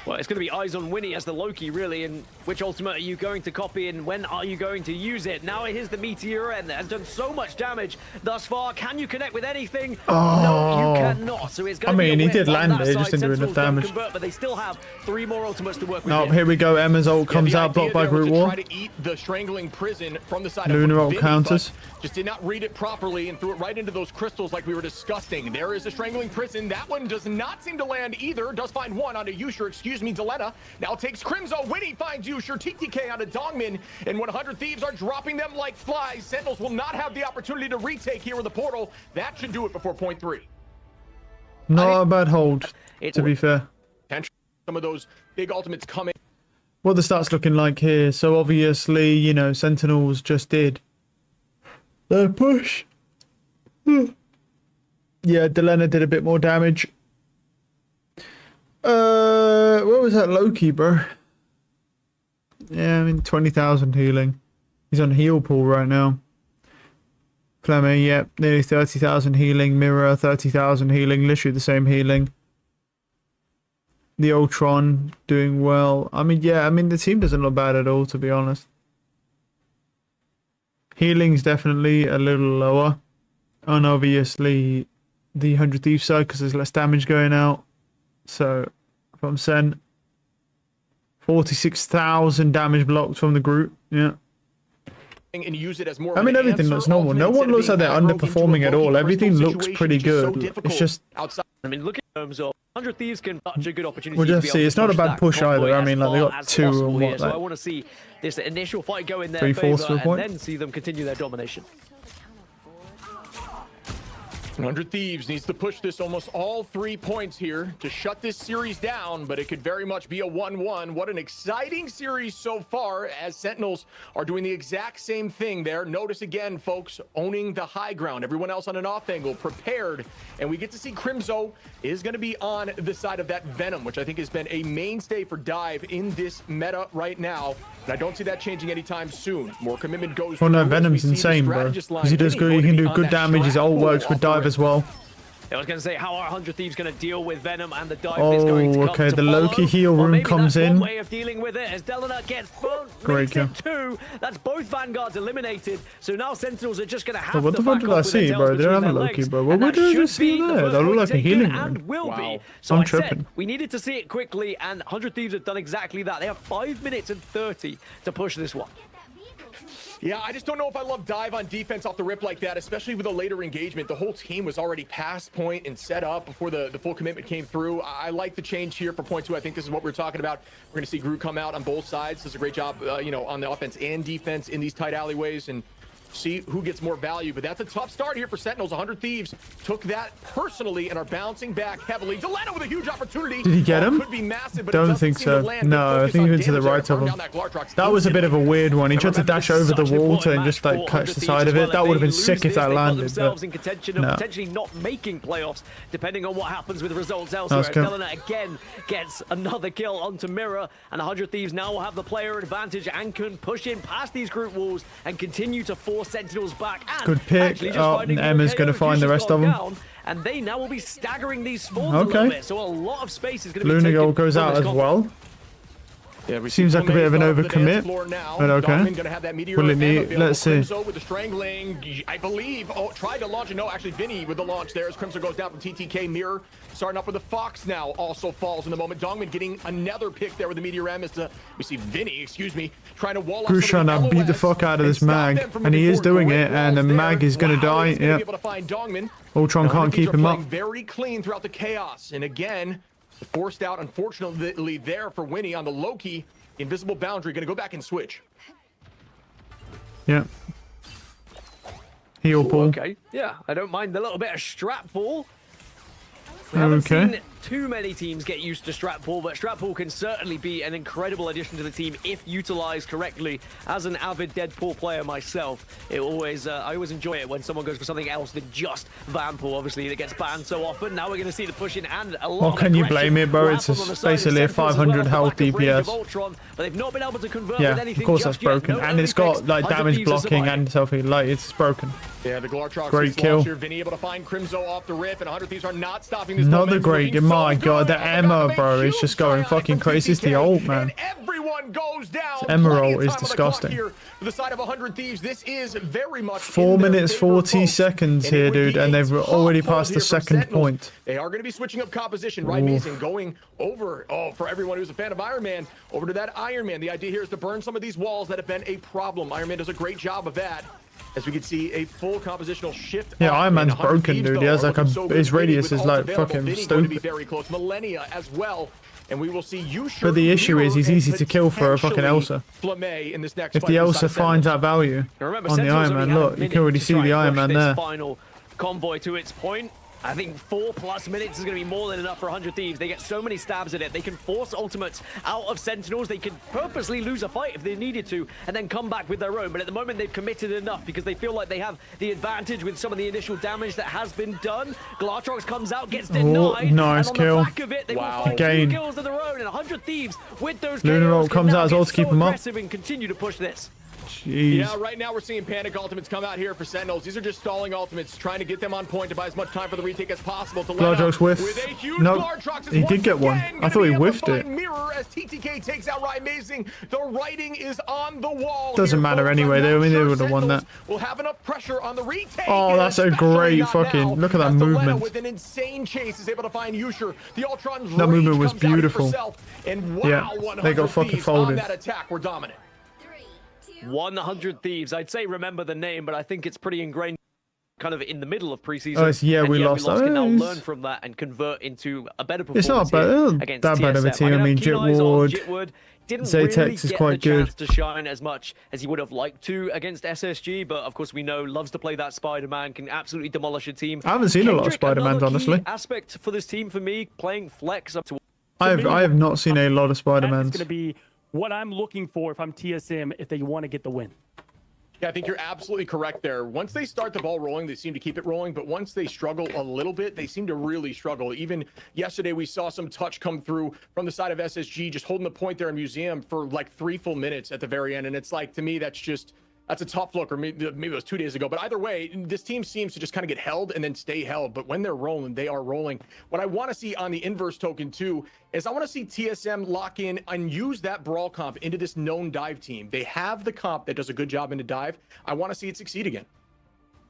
Well, it's going to be eyes on Winnie as the Loki, really, and which ultimate are you going to copy and when are you going to use it? Now it is the Meteor and has done so much damage thus far. Can you connect with anything?
Oh.
No, you cannot. So it's going to be
he did land it, just didn't do enough damage.
Convert, but they still have 3 more ultimates to work with.
Oh, here we go. Emma's ult comes out, blocked by Groot War.
Try to eat the Strangling Prison from the side
Lunar
of
ult
Vinny,
counters.
Just did not read it properly and threw it right into those crystals like we were discussing. There is a Strangling Prison. That one does not seem to land either. Does find one onto Yusha, excuse me, Delena. Now takes Crimzo. Winnie finds Yusha. TTK onto Dongmin. And 100 Thieves are dropping them like flies. Sentinels will not have the opportunity to retake here with the portal. That should do it before point 3.
Not a bad hold, to be fair.
Some of those big ultimates coming.
What the stats looking like here? So obviously, Sentinels just did the push. Yeah, Delena did a bit more damage. What was that Loki, bro? Yeah, 20,000 healing. He's on heal pool right now. Fleming, yep, nearly 30,000 healing. Mirror, 30,000 healing. Literally the same healing. The Ultron doing well. The team doesn't look bad at all, to be honest. Healing's definitely a little lower. And obviously the 100 Thieves side, because there's less damage going out. So, from Sen, 46,000 damage blocked from the group. Yeah.
And use it as more
everything looks normal. No one looks like they're underperforming at all. Everything looks pretty good. It's just
outside.
Look at terms of 100 Thieves can such a good opportunity.
We'll just see. It's not a bad push either. They got 2 or what.
So I want to see this initial fight go in their
3/4
favor and then see them continue their domination.
100 Thieves needs to push this almost all 3 points here to shut this series down, but it could very much be a 1-1. What an exciting series so far as Sentinels are doing the exact same thing there. Notice again, folks, owning the high ground. Everyone else on an off angle, prepared. And we get to see Crimzo is going to be on the side of that Venom, which I think has been a mainstay for Dive in this meta right now. And I don't see that changing anytime soon. More commitment goes.
Oh no, Venom's insane, bro. Because he does good. He can do good damage. His ult works with Dive as well.
I was going to say, how are 100 Thieves going to deal with Venom and the dive is going to come
okay,
to
the
follow?
Loki heal room comes
that's
in.
One way of dealing with it as Delena gets
great kill.
2. That's both Vanguards eliminated. So now Sentinels are just going to have
what the fuck did I see, bro? They don't have a Loki, bro. What did I just see there? That looked like a healing room.
Wow. So I'm tripping. We needed to see it quickly, and 100 Thieves have done exactly that. They have 5 minutes and 30 to push this one.
Yeah, I just don't know if I love Dive on defense off the rip like that, especially with a later engagement. The whole team was already past point and set up before the full commitment came through. I like the change here for point 2. I think this is what we're talking about. We're going to see Groot come out on both sides. Does a great job, on the offense and defense in these tight alleyways. And see who gets more value. But that's a tough start here for Sentinels. 100 Thieves took that personally and are bouncing back heavily. Delano with a huge opportunity.
Did he get him?
Could be massive, but
Don't think so. No, I think he went to the right of him. That was a bit of a weird one. He tried to dash over the water and just like catch the side of it. That would have been sick if that landed.
Themselves in contention of potentially not making playoffs, depending on what happens with the results elsewhere. Delano again gets another kill onto Mirror, and 100 Thieves now will have the player advantage and can push in past these group walls and continue to force Sentinels back. And
good pick. Oh, Emma's going to find the rest of them.
And they now will be staggering these spawns a little bit, so a lot of space is going to be
taken.
Luna
goes out as well.
Yeah,
seems like a bit of an overcommit, but okay. Will it need? Let's see.
With the strangling, I believe. Oh, tried to launch it. No, actually, Vinny with the launch there as Crimson goes down from TTK. Mirror starting up with the Fox now. Also falls in the moment. Dongman getting another pick there with the Meteor M. As we see Vinny, excuse me, trying to wall off.
Cruz trying to beat the fuck out of this mag, and he is doing it. And the mag is going to die. Yeah. Ultron can't keep him up.
Very clean throughout the chaos, and again. Forced out, unfortunately, there for Winnie on the Loki. Invisible boundary, going to go back and switch.
Yeah. Heal ball.
Okay, yeah, I don't mind the little bit of strap ball. We haven't seen too many teams get used to strat ball, but strat ball can certainly be an incredible addition to the team if utilized correctly. As an avid Deadpool player myself, it always I always enjoy it when someone goes for something else than just Vanpool. Obviously, that gets banned so often. Now we're going to see the push in and a lot.
What can you blame it, bro? It's basically a 500 health DPS.
Ultron, but they've not been able to convert
yeah,
with anything
of course that's broken, and it's got like damage blocking and selfie. Like it's broken.
Yeah, the Glartrox
great kill.
Vinny able to find Crimzo off the rip, and 100 Thieves are not stopping this.
Another great. My God, the Emma, bro, is just going fucking crazy. It's the ult, man.
Everyone goes down.
Emerald is disgusting.
Here, the side of 100 Thieves. This is very much
4 minutes 40 seconds here, dude, and they've already passed the second point.
They are going to be switching up composition. Right, Mason going over. Oh, for everyone who's a fan of Iron Man, over to that Iron Man. The idea here is to burn some of these walls that have been a problem. Iron Man does a great job of that. As we can see, a full compositional shift.
Yeah, Iron Man's broken, dude. He has like his radius is like fucking stupid.
Very close. Millennia as well. And we will see you.
But the issue is he's easy to kill for a fucking Elsa. If the Elsa finds that value on the Iron Man, look, you can already see the Iron Man there.
Final convoy to its point. I think 4+ minutes is going to be more than enough for 100 Thieves. They get so many stabs at it. They can force ultimates out of Sentinels. They can purposely lose a fight if they needed to and then come back with their own. But at the moment, they've committed enough because they feel like they have the advantage with some of the initial damage that has been done. Glartrox comes out, gets denied.
Nice kill.
Again. Kills of their own, and 100 Thieves with those
Lunar comes out as well to keep them up.
And continue to push this.
Jeez.
Yeah, right now we're seeing panic ultimates come out here for Sentinels. These are just stalling ultimates, trying to get them on point to buy as much time for the retake as possible.
Glartrox whiff. No, he did get one. I thought he whiffed it.
Mirror as TTK takes out Ryan Amazing. The writing is on the wall.
Doesn't matter anyway. They would have won that.
We'll have enough pressure on the retake.
Oh, that's a great fucking look at that movement.
With an insane chase, is able to find Yusher. The Ultron.
That movement was beautiful.
And wow,
yeah, they got fucking folded.
On that attack, we're dominant.
100 Thieves. I'd say remember the name, but I think it's pretty ingrained kind of in the middle of preseason.
Oh, yeah, we lost.
Can now learn from that and convert into a better performance.
It's not that bad of a team. I mean, Jitward, Zatex is quite good.
To shine as much as he would have liked to against SSG, but of course we know loves to play that Spider-Man, can absolutely demolish a team.
I haven't seen a lot of Spider-Mans, honestly.
Aspect for this team for me, playing flex up to.
I have not seen a lot of Spider-Mans.
It's going to be what I'm looking for if I'm TSM if they want to get the win.
Yeah, I think you're absolutely correct there. Once they start the ball rolling, they seem to keep it rolling. But once they struggle a little bit, they seem to really struggle. Even yesterday, we saw some touch come through from the side of SSG, just holding the point there in Museum for like 3 full minutes at the very end. And it's like, to me, that's a tough look, or maybe it was 2 days ago. But either way, this team seems to just kind of get held and then stay held. But when they're rolling, they are rolling. What I want to see on the inverse token, too, is I want to see TSM lock in and use that brawl comp into this known dive team. They have the comp that does a good job into dive. I want to see it succeed again.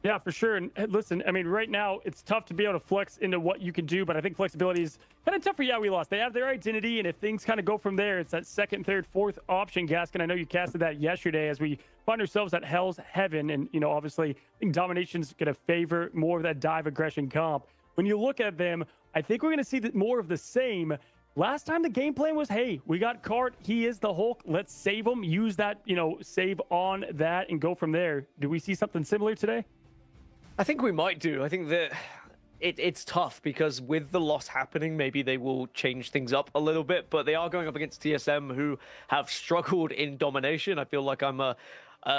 Yeah, for sure. And listen, I mean, right now, it's tough to be able to flex into what you can do, but I think flexibility is kind of tough for Yeah We Lost. They have their identity, and if things kind of go from there, it's that second, third, fourth option. Gaskin, I know you casted that yesterday as we find ourselves at Hell's Heaven, and, you know, obviously, I think Domination's going to favor more of that dive aggression comp. When you look at them, I think we're going to see more of the same Last time the game plan was, hey, we got Cart, he is the Hulk, let's save him, use that, save on that and go from there. Do we see something similar today?
I think we might do. I think that it's tough because with the loss happening, maybe they will change things up a little bit, but they are going up against TSM who have struggled in domination. I feel like I'm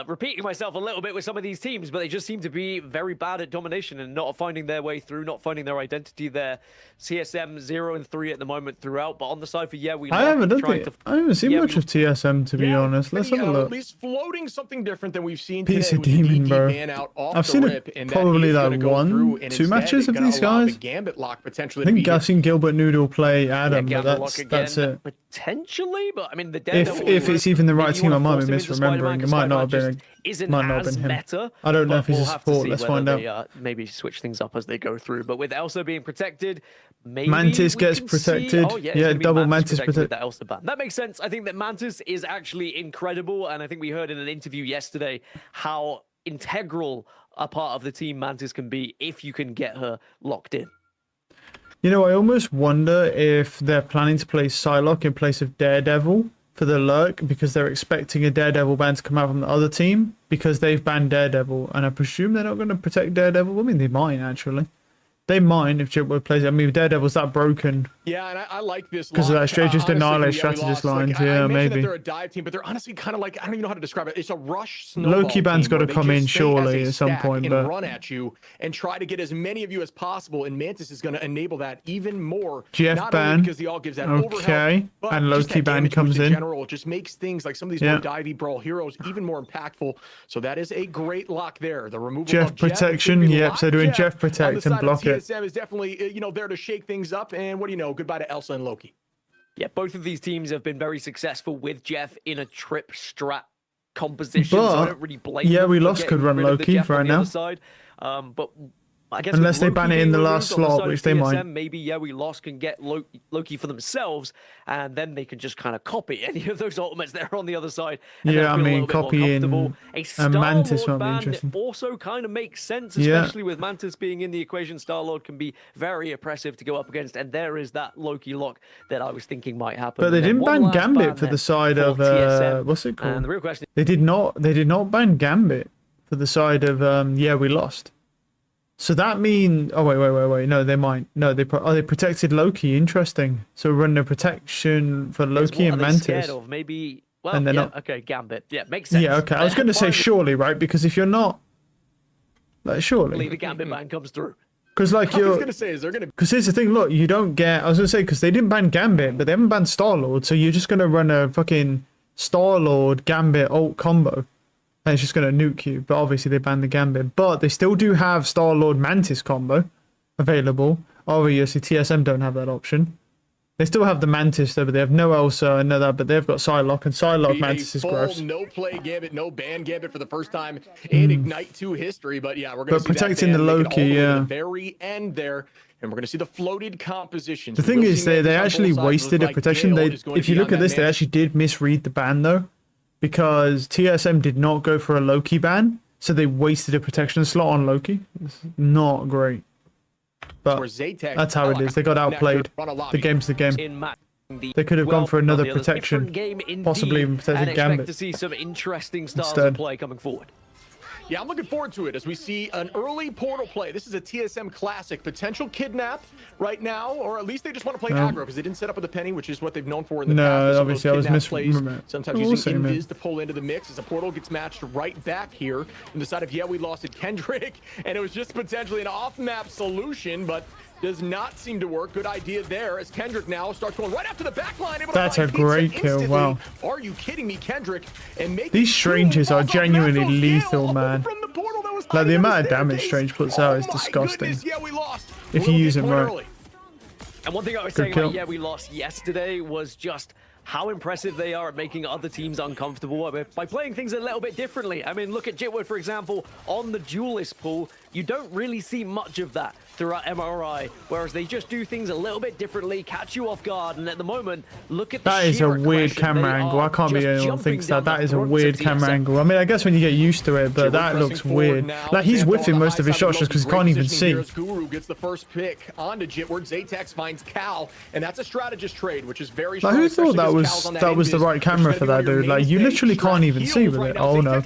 repeating myself a little bit with some of these teams, but they just seem to be very bad at domination and not finding their way through, not finding their identity there. CSM 0-3 at the moment throughout, but on the side for
I haven't seen much of TSM, to be honest. Let's have a look.
At least floating something different than we've seen
Piece
today
of demon, bro.
I've
seen probably like 1-2 matches of these guys. I think I've seen Gilbert Noodle play Adam, but that's it.
Potentially, but I mean, the
if it's even the right team, I might be misremembering. It might not have been. Might not have been him.
Meta,
I don't know if he's a support. Let's find out.
They, maybe switch things up as they go through. But with Elsa being protected, maybe
Mantis gets protected. Yeah, double Mantis protected.
That Elsa ban. That makes sense. I think that Mantis is actually incredible, and I think we heard in an interview yesterday how integral a part of the team Mantis can be if you can get her locked in.
I almost wonder if they're planning to play Psylocke in place of Daredevil for the lurk because they're expecting a Daredevil ban to come out from the other team because they've banned Daredevil, and I presume they're not going to protect Daredevil. I mean, they might actually. They might if Chipwood plays it. I mean, Daredevil's that broken.
Yeah, and I like this
because of that straight just annihilate strategist lines.
Like,
yeah,
I
maybe.
That they're a dive team, but they're honestly kind of like, I don't even know how to describe it. It's a rush snowball.
Loki band's got to come in surely at some point,
and
but
run at you and try to get as many of you as possible. And Mantis is going to enable that even more.
Jeff ban,
because the all gives that
okay, and Loki ban comes in.
General, it just makes things like some of these more divey brawl heroes even more impactful. So that is a great lock there. The removal
Jeff
of
protection. Yep, so doing Jeff protect and block it.
TSM is definitely there to shake things up. And what do you know? Goodbye to Elsa and Loki.
Yeah, both of these teams have been very successful with Jeff in a trip strat composition.
But,
so I don't really blame them.
Yeah, we lost could run Loki right now.
But I guess
unless they ban it in the last slot, which they might.
Maybe we lost can get Loki for themselves, and then they can just kind of copy any of those ultimates that are on the other side.
Yeah, I mean, copying a Mantis might be interesting.
Also kind of makes sense, especially with Mantis being in the equation. Star-Lord can be very oppressive to go up against, and there is that Loki lock that I was thinking might happen.
But they didn't ban Gambit for the side of what's it called?
And the real question
they did not ban Gambit for the side of we lost. So that mean wait. No, they might. No, they protected Loki. Interesting. So run the protection for Loki and Mantis.
Scared of? Maybe. Well,
and they're not.
Okay, Gambit. Yeah, makes sense.
Yeah, okay. I was going to say surely, right? Because if you're not, like, surely
the Gambit ban comes through.
Because like
I was going to say, is there going to?
Because here's the thing. Look, you don't get. I was going to say because they didn't ban Gambit, but they haven't banned Star-Lord. So you're just going to run a fucking Star-Lord Gambit ult combo. And it's just going to nuke you, but obviously they banned the Gambit. But they still do have Star-Lord Mantis combo available. Obviously TSM don't have that option. They still have the Mantis though, but they have no Elsa and no that, but they've got Psylocke, and Psylocke Mantis is gross.
No play Gambit, no ban Gambit for the first time in Ignite 2 history, but yeah, we're going to see
protecting the Loki,
the very end there. And we're going to see the floated compositions.
The thing is, they actually wasted a protection. If you look at this, they actually did misread the ban though. Because TSM did not go for a Loki ban, so they wasted a protection slot on Loki. It's not great. But that's how it is. They got outplayed. The game's the game. They could have gone for another protection, possibly even protected Gambit.
To see some interesting styles of play coming forward.
Yeah, I'm looking forward to it as we see an early portal play. This is a TSM classic. Potential kidnap right now, or at least they just want to play aggro because they didn't set up with a penny, which is what they've known for in the past.
No, obviously I was misremembering.
Sometimes using invis to pull into the mix as a portal gets matched right back here. On the side of, we lost it Kendrick, and it was just potentially an off-map solution, but does not seem to work. Good idea there as Kendrick now starts going right after the back line.
That's a great kill. Wow.
Are you kidding me, Kendrick? And
these Strangers are genuinely lethal, man. Like the amount of damage Strange puts out is disgusting. If you use him right.
And one thing I was saying about we lost yesterday was just how impressive they are at making other teams uncomfortable by playing things a little bit differently. I mean, look at Jitwood, for example, on the duelist pool, You don't really see much of that throughout MRI, whereas they just do things a little bit differently, catch you off guard, and at the moment, look at the
That is a weird camera angle. I can't be the only one who thinks that. That is a weird camera angle. I mean, I guess when you get used to it, but that looks weird. Like, he's whiffing most of his shots just because he can't even see.
Guru gets the first pick onto Jitward. Zatex finds Cal, and that's a strategist trade, which is very strong.
Like, who thought that was the right camera for that, dude? Like, you literally can't even see with it. Oh, no.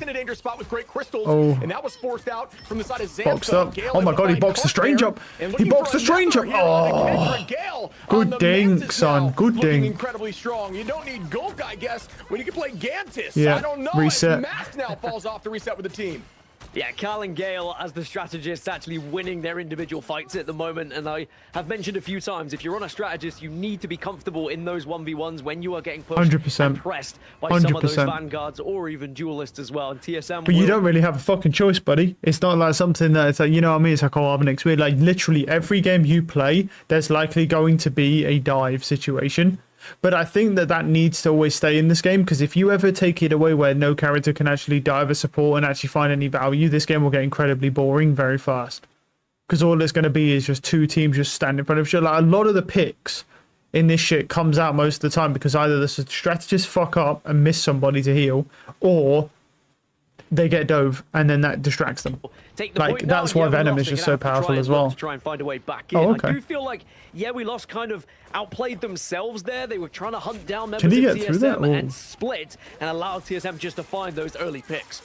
Oh.
And that was forced out from the side of Xantho.
Boxed up. Oh, my God, he boxed the strange up. He boxed the strange up. Oh. Good ding, son. Good ding.
Incredibly strong. You don't need Gulk, I guess, when you can play Gantis.
Yeah.
I don't know.
Reset.
Mask now falls off the reset with the team.
Yeah, Cal and Gale, as the strategists, actually winning their individual fights at the moment. And I have mentioned a few times, if you're on a strategist, you need to be comfortable in those 1v1s when you are getting pushed
100%.
and pressed by some of those vanguards or even duelists as well. And TSM
But you don't really have a fucking choice, buddy. It's not like something that it's like, you know what I mean? It's like, oh, Arbenix weird. Like, literally every game you play, there's likely going to be a dive situation. But I think that needs to always stay in this game, because if you ever take it away where no character can actually dive a support and actually find any value, this game will get incredibly boring very fast. Because all it's going to be is just two teams just standing in front of each other. Like, a lot of the picks in this shit comes out most of the time because either the strategists fuck up and miss somebody to heal, or they get dove and then that distracts them. Like, that's why Venom is just so powerful as well.
To try and find a way back in.
Oh, okay.
I do feel like, yeah, we lost kind of outplayed themselves there. They were trying to hunt down members
Can he
of
get through that?
TSM and split and allow TSM just to find those early picks.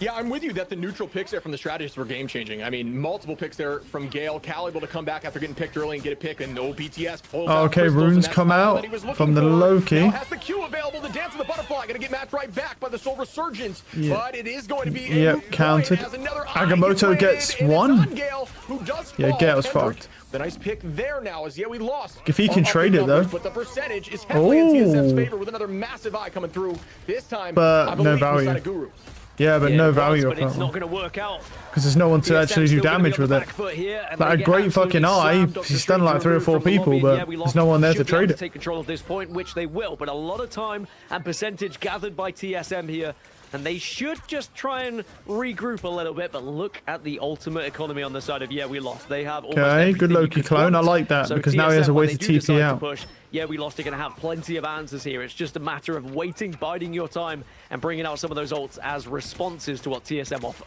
Yeah, I'm with you that the neutral picks there from the strategists were game-changing. I mean, multiple picks there from Gale. Cal able to come back after getting picked early and get a pick, and no BTS.
Oh, okay, runes come out from the Loki.
Now has the Q available to dance with the butterfly. Going to get matched right back by the Soul Resurgence, but it is going to be
counted. Agamotto gets one.
Gale, who does
yeah, Gale's fucked.
The nice pick there now is, yeah, we lost.
If he can trade it, though.
But the percentage is heavily in TSM's favor with another massive eye coming through. This time,
but
I believe
no value.
Guru.
Yeah, but no value.
But it's not going to work out.
Because there's no one to actually do damage with it. Like, a great fucking eye. He's stunned like 3 or 4 people, but there's no one there to trade it.
Take control of this point, which they will. But a lot of time and percentage gathered by TSM here. And they should just try and regroup a little bit, but look at the ultimate economy on the side of, yeah, we lost. They have almost
good Loki clone. I like that, so because TSM, now he has a way to TP out.
Yeah, we lost are going to have plenty of answers here. It's just a matter of waiting, biding your time, and bringing out some of those ults as responses to what TSM offer.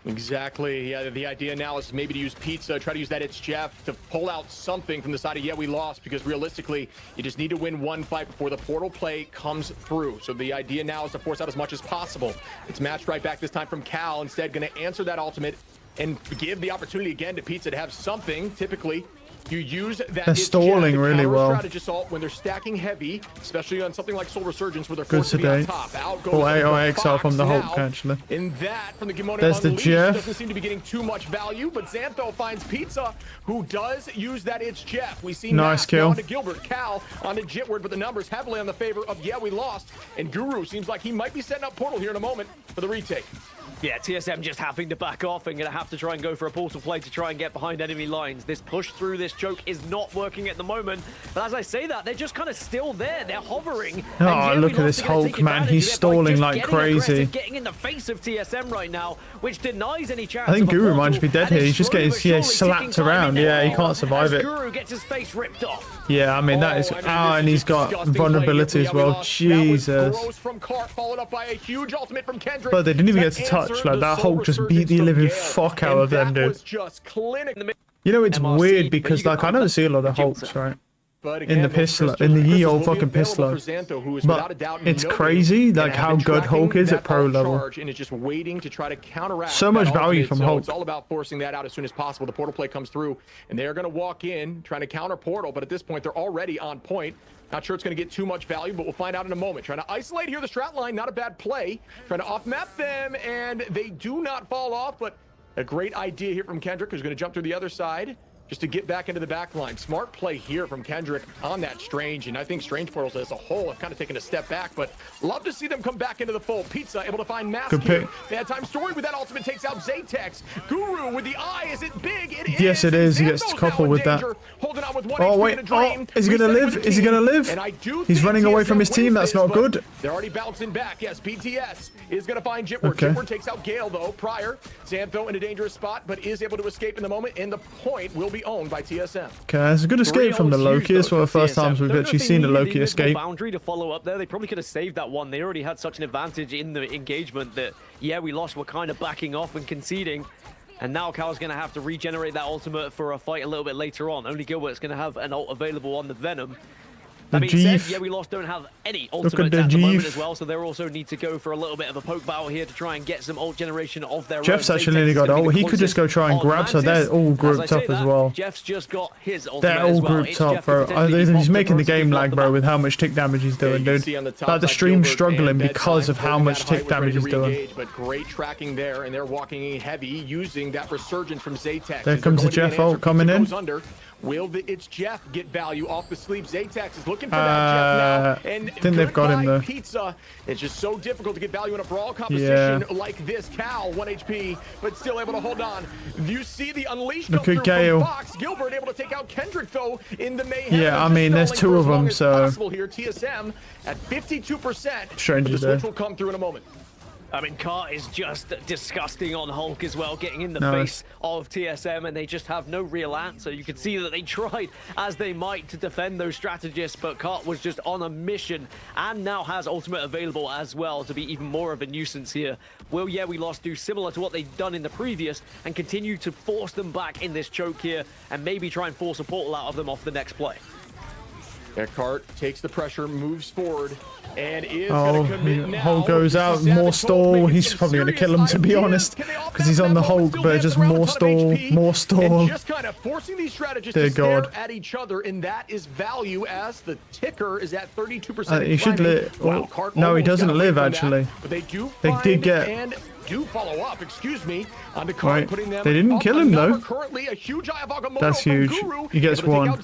Exactly. Yeah, the idea now is maybe to use Pizza, try to use that It's Jeff to pull out something from the side of, yeah, we lost, because realistically, you just need to win one fight before the portal play comes through. So the idea now is to force out as much as possible. It's matched right back this time from Cal, instead going to answer that ultimate and give the opportunity again to Pizza to have something. Typically, you use that.
They're stalling really well.
Strategist ult when they're stacking heavy, especially on something like Soul Resurgence, where they're forced to be on top. Out goes
exile from the Hulk, actually.
In that, from the Gimone
There's the Jeff.
Doesn't seem to be getting too much value, but Xantho finds Pizza, who does use that It's Jeff. We see
nice kill
onto Gilbert, Cal onto Jitward, but the numbers heavily on the favor of, yeah, we lost. And Guru seems like he might be setting up Portal here in a moment for the retake.
Yeah, TSM just having to back off and going to have to try and go for a portal play to try and get behind enemy lines. This push through this choke is not working at the moment. But as I say that, they're just kind of still there. They're hovering.
Oh, look at this Hulk, man. He's stalling like crazy.
Getting in the face of TSM right now, which denies any chance.
I think Guru might just be dead here. He's just getting slapped around. Yeah, he can't survive it.
Guru gets his face ripped off.
Yeah, I mean, that is... and he's got vulnerability as well. Jesus. But they didn't even get to touch. Like, that Hulk just beat the living fuck out of them, dude. You know, it's weird because, like, I never see a lot of Hulks, right? In the pistol, in the ye old fucking pistol. But it's crazy, like, how good Hulk is at pro level.
And it's just waiting to try to counteract.
So much value from Hulk.
It's all about forcing that out as soon as possible. The portal play comes through, and they're going to walk in trying to counter portal. But at this point, they're already on point. Not sure it's going to get too much value, but we'll find out in a moment. Trying to isolate here the strat line, not a bad play. Trying to off-map them, and they do not fall off, but a great idea here from Kendrick, who's going to jump through the other side. just to get back into the back line. Smart play here from Kendrick on that Strange, and I think Strange Portals as a whole have kind of taken a step back, but love to see them come back into the fold. Pizza able to find Mask here. They had time story with that ultimate, takes out Zatex. Guru with the eye, is it big? It is.
Yes, it is. He gets coupled with that.
Holding on with one
Oh, wait. Oh, is he going to live? Is he going to live?
And I do
He's running away from his team. That's not good.
They're already bouncing back. Yes, BTS is going to find Jitward.
Okay.
Jitward takes out Gale, though, prior. Xantho in a dangerous spot, but is able to escape in the moment, and the point will be owned by TSM.
Okay, it's a good escape from the Loki. It's one of the first times we've actually seen a Loki escape.
Boundary to follow up there. They probably could have saved that one. They already had such an advantage in the engagement that, yeah, we lost. We're kind of backing off and conceding. And now Cal's going to have to regenerate that ultimate for a fight a little bit later on. Only Gilbert's going to have an ult available on the Venom. That being said, yeah, we lost, don't have any ultimates at the moment as well, so they also need to go for a little bit of a poke battle here to try and get some ult generation of their own.
Jeff's actually nearly got ult. He could just go try and grab, so they're all grouped up as well.
Jeff's just got his ultimate.
They're all grouped up, bro. He's making the game lag, bro, with how much tick damage he's doing, dude. Like, the stream's struggling because of how much tick damage he's doing.
But great tracking there, and they're walking in heavy, using that resurgence from Zatex.
There comes the Jeff ult coming in.
Will It's Jeff get value off the sleep? Zatex is looking for that Jeff now. And
I think they've got him though.
Pizza. It's just so difficult to get value in a brawl competition like this. Cal, 1 HP, but still able to hold on. You see the unleash come through from Fox. Gilbert able to take out Kendrick though in the mayhem.
Yeah, I mean, there's two of them, so.
Here, TSM at 52%.
Strange
the switch will come through in a moment.
I mean, Kart is just disgusting on Hulk as well, getting in the face of TSM, and they just have no real answer. You can see that they tried as they might to defend those strategists, but Kart was just on a mission and now has ultimate available as well to be even more of a nuisance here. Will Yeah We Lost do similar to what they've done in the previous and continue to force them back in this choke here and maybe try and force a portal out of them off the next play?
Kart takes the pressure, moves forward, and is going to commit now.
Hulk goes out, more stall. He's probably going to kill him, to be honest, because he's on the Hulk, but just more stall, more stall.
And just kind of forcing these strategists to stare at each other, and that is value as the ticker is at 32%.
He should live. Wow, no, he doesn't live, actually.
But they do
did get...
and do follow up, excuse me, on the card, putting them.
They didn't kill him, though.
Currently, a huge eye of Agamotto.
That's huge. He gets one.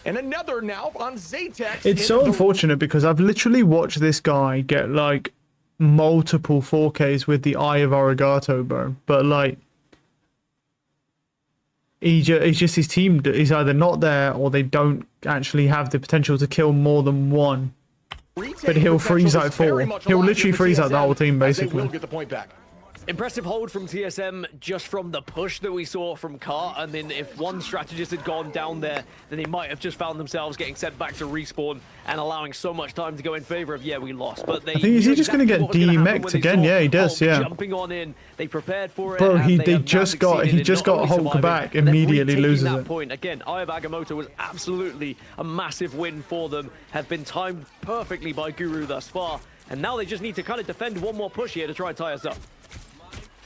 And another now on Zatex.
It's so unfortunate because I've literally watched this guy get like multiple 4Ks with the Eye of Arigato, bro. But like, he's just his team. He's either not there or they don't actually have the potential to kill more than one. But he'll freeze out 4. He'll literally freeze out the whole team, basically.
Will get the point back.
Impressive hold from TSM just from the push that we saw from Kart. I mean, if one strategist had gone down there, then they might have just found themselves getting sent back to respawn and allowing so much time to go in favor of, yeah, we lost. But they
I think, is he just going to get demeched again? Yeah, he does, yeah.
Jumping on in, they prepared for it.
Bro, he just got Hulk back, immediately loses
that
it.
Point. Again, Eye of Agamotto was absolutely a massive win for them, have been timed perfectly by Guru thus far, and now they just need to kind of defend one more push here to try and tie us up.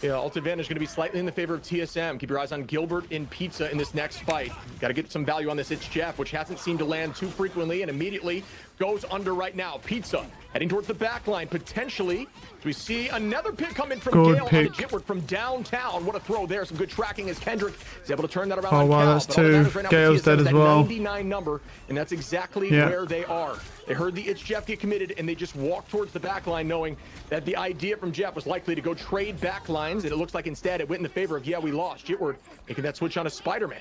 Yeah, ult advantage going to be slightly in the favor of TSM. Keep your eyes on Gilbert in Pizza in this next fight. Got to get some value on this It's Jeff, which hasn't seemed to land too frequently and immediately goes under right now. Pizza heading towards the back line, potentially. So we see another pick come in from Gale on the Jitward from downtown. What a throw there. Some good tracking as Kendrick is able to turn that around on Cal.
That's 2. Right, Gale's dead as well.
99 number, and that's exactly where they are. They heard the It's Jeff get committed, and they just walked towards the back line knowing that the idea from Jeff was likely to go trade back lines, and it looks like instead it went in the favor of, yeah, we lost. Jitward making that switch on a Spider-Man.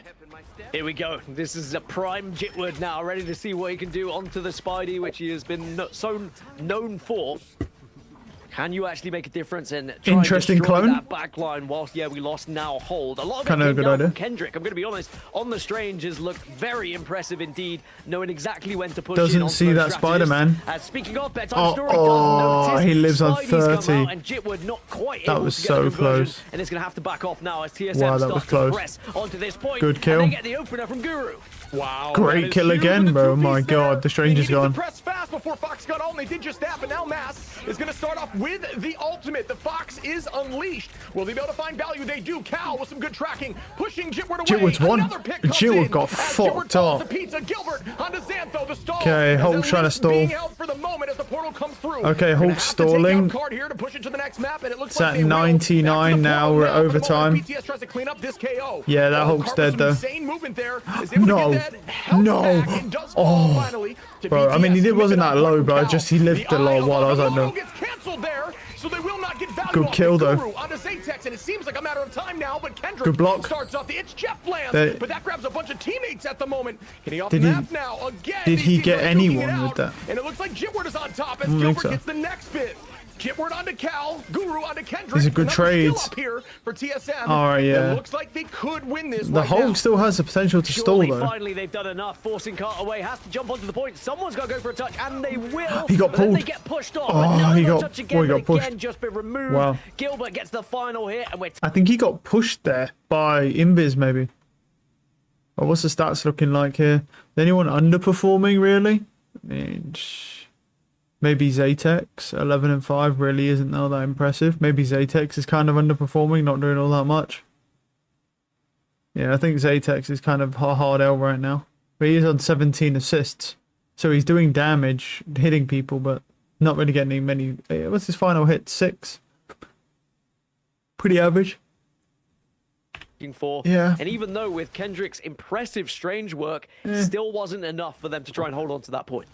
Here we go. This is a prime Jitward now, ready to see what he can do onto the Spidey, which he has been so known for. Can you actually make a difference and try
interesting
and destroy
clone
that back line whilst, yeah, we lost now hold? A lot of
kind of a good idea.
Kendrick, I'm going to be honest, on the Strangers looked very impressive indeed, knowing exactly when to push
doesn't see that Spider-Man.
Speaking of bedtime story, does notice
he lives on
Spidey's
30.
And Jitward not quite
that
able
was
to get
so
close.
close.
And it's going to have to back off now as TSM starts to press onto this point.
Good kill.
And they get the opener from Guru.
Wow.
Great kill again, bro. Oh my god, the Stranger's gone.
Press fast before Fox got on. They did just that, but now Mass is going to start off with with the ultimate. The Fox is unleashed. Will they be able to find value? They do. Cal with some good tracking, pushing Jitward away.
Jitward's one.
Another pick comes
Jitward
in
got
as
fucked
Jitward falls
up.
to Pizza. Gilbert onto Xantho. The stall.
Okay, Hulk's trying to stall.
Being held for the moment as the portal comes through.
Okay, Hulk's stalling.
Card here to push it to the next map, and it looks
It's
like
at
they will.
99 now. We're at overtime.
BTS tries to clean up this KO.
Yeah, that Hulk's dead though.
Insane movement there. Is able
No.
to get that held
No.
back and does fall finally to
Bro, I mean,
BTS.
he wasn't
Making
that low,
one
bro.
foul.
Just he lived a lot while I was like, no.
Gets canceled there, so they will not get value
Good
off
kill,
the
though.
Guru onto Zatex, and it seems like a matter of time now, but Kendrick
Good block.
starts off the It's Jeff Lands,
They-
but that grabs a bunch of teammates at the moment. Getting off
Did
the
he-
map now again.
did he
These
get
teams are duking
anyone
it
with
out,
that?
And it looks like Jitward is on top as
don't think
Gilbert
so.
gets the next bit. Jitward onto Cal, Guru onto Kendrick.
These are good
Numbers still
trades.
up here for TSM.
All right, yeah.
It looks like they could win this
The
right
Hulk
now.
still has the potential to stall
Surely,
though.
finally, they've done enough. Forcing Cart away, has to jump onto the point. Someone's got to go for a touch, and they will.
He got
but then they
pulled.
get pushed off.
Oh,
Another
he got-
touch again,
boy, he got
but
pushed.
again, just been removed.
Wow.
Gilbert gets the final hit, and we're
I think he got pushed there by Invis maybe. Oh, what's the stats looking like here? Is anyone underperforming really? I mean, maybe Zatex, 11 and 5 really isn't all that impressive. Maybe Zatex is kind of underperforming, not doing all that much. Yeah, I think Zatex is kind of a hard L right now. But he is on 17 assists. So he's doing damage, hitting people, but not really getting many. What's his final hit? 6? Pretty average.
for.
Yeah.
And even though with Kendrick's impressive strange work, still wasn't enough for them to try and hold on to that point.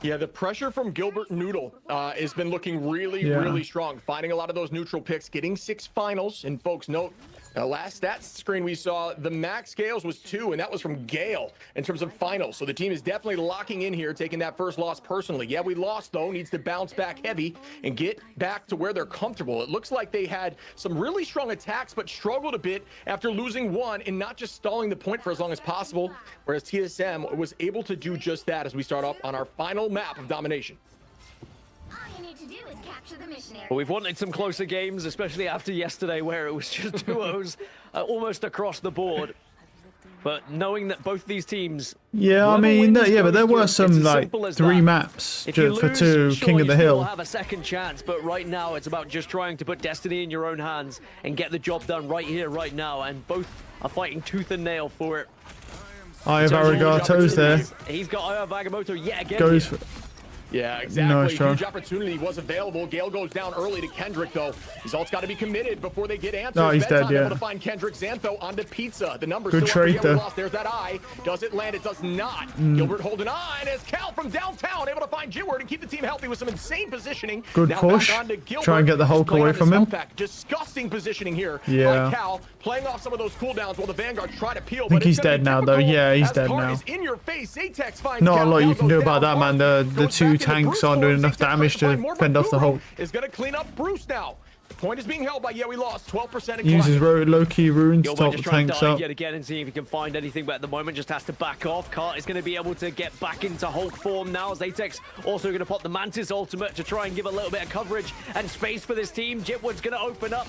Yeah, the pressure from Gilbert Noodle has been looking really strong. Finding a lot of those neutral picks, getting 6 finals. And folks, note, last stats screen we saw, the max scales was 2, and that was from Gale in terms of finals. So the team is definitely locking in here, taking that first loss personally. Yeah, we lost, though. Needs to bounce back heavy and get back to where they're comfortable. It looks like they had some really strong attacks, but struggled a bit after losing 1 and not just stalling the point for as long as possible, whereas TSM was able to do just that as we start off on our final map of domination.
All you need to do is capture the mission area.
But we've wanted some closer games, especially after yesterday where it was just duos almost across the board. But knowing that both these teams...
Yeah, I mean, but there were some, like, 3 maps for 2 King of the Hill.
You have a second chance, but right now it's about just trying to put destiny in your own hands and get the job done right here, right now. And both are fighting tooth and nail for it.
Eye of Arigato's there.
He's got Eye of Agamotto yet again.
Goes for...
Yeah, exactly.
Nice try.
Huge opportunity was available. Gale goes down early to Kendrick, though. His ult's got to be committed before they get answers.
No, he's dead, yeah.
Able to find Kendrick. Xantho onto Pizza. The numbers
Good
still up.
trade,
Yeah, we
though.
lost. There's that eye. Does it land? It does not. Gilbert holding on as Cal from downtown able to find Jitward and keep the team healthy with some insane positioning.
Good
now
push.
Back onto Gilbert.
Try and get the Hulk
He's playing
away
on his
from him.
health pack. Disgusting positioning here
Yeah.
by Cal. Playing off some of those cooldowns while the Vanguard try to peel.
I think
but it's
he's
gonna
dead
be
now, though.
difficult
Yeah, he's
as
dead
Card
now.
is in your face. Zatex finds
Not a
Cal.
lot
Cal
you can
goes
do about
down.
that, man. The
Goes back
2
into
tanks
Bruce
aren't doing
form.
enough
Zatex
damage
trying
to
more,
fend
but
off the
Guru
Hulk.
is going to clean up Bruce now. The point is being held by, yeah, we lost 12% in
Uses
collective.
low-key runes to
Gilbert
top the
just trying to
tanks
dive
up.
yet again and see if he can find anything, but at the moment just has to back off. Cart is going to be able to get back into Hulk form now. Zatex also going to pop the Mantis ultimate to try and give a little bit of coverage and space for this team. Jitwood's going to open up.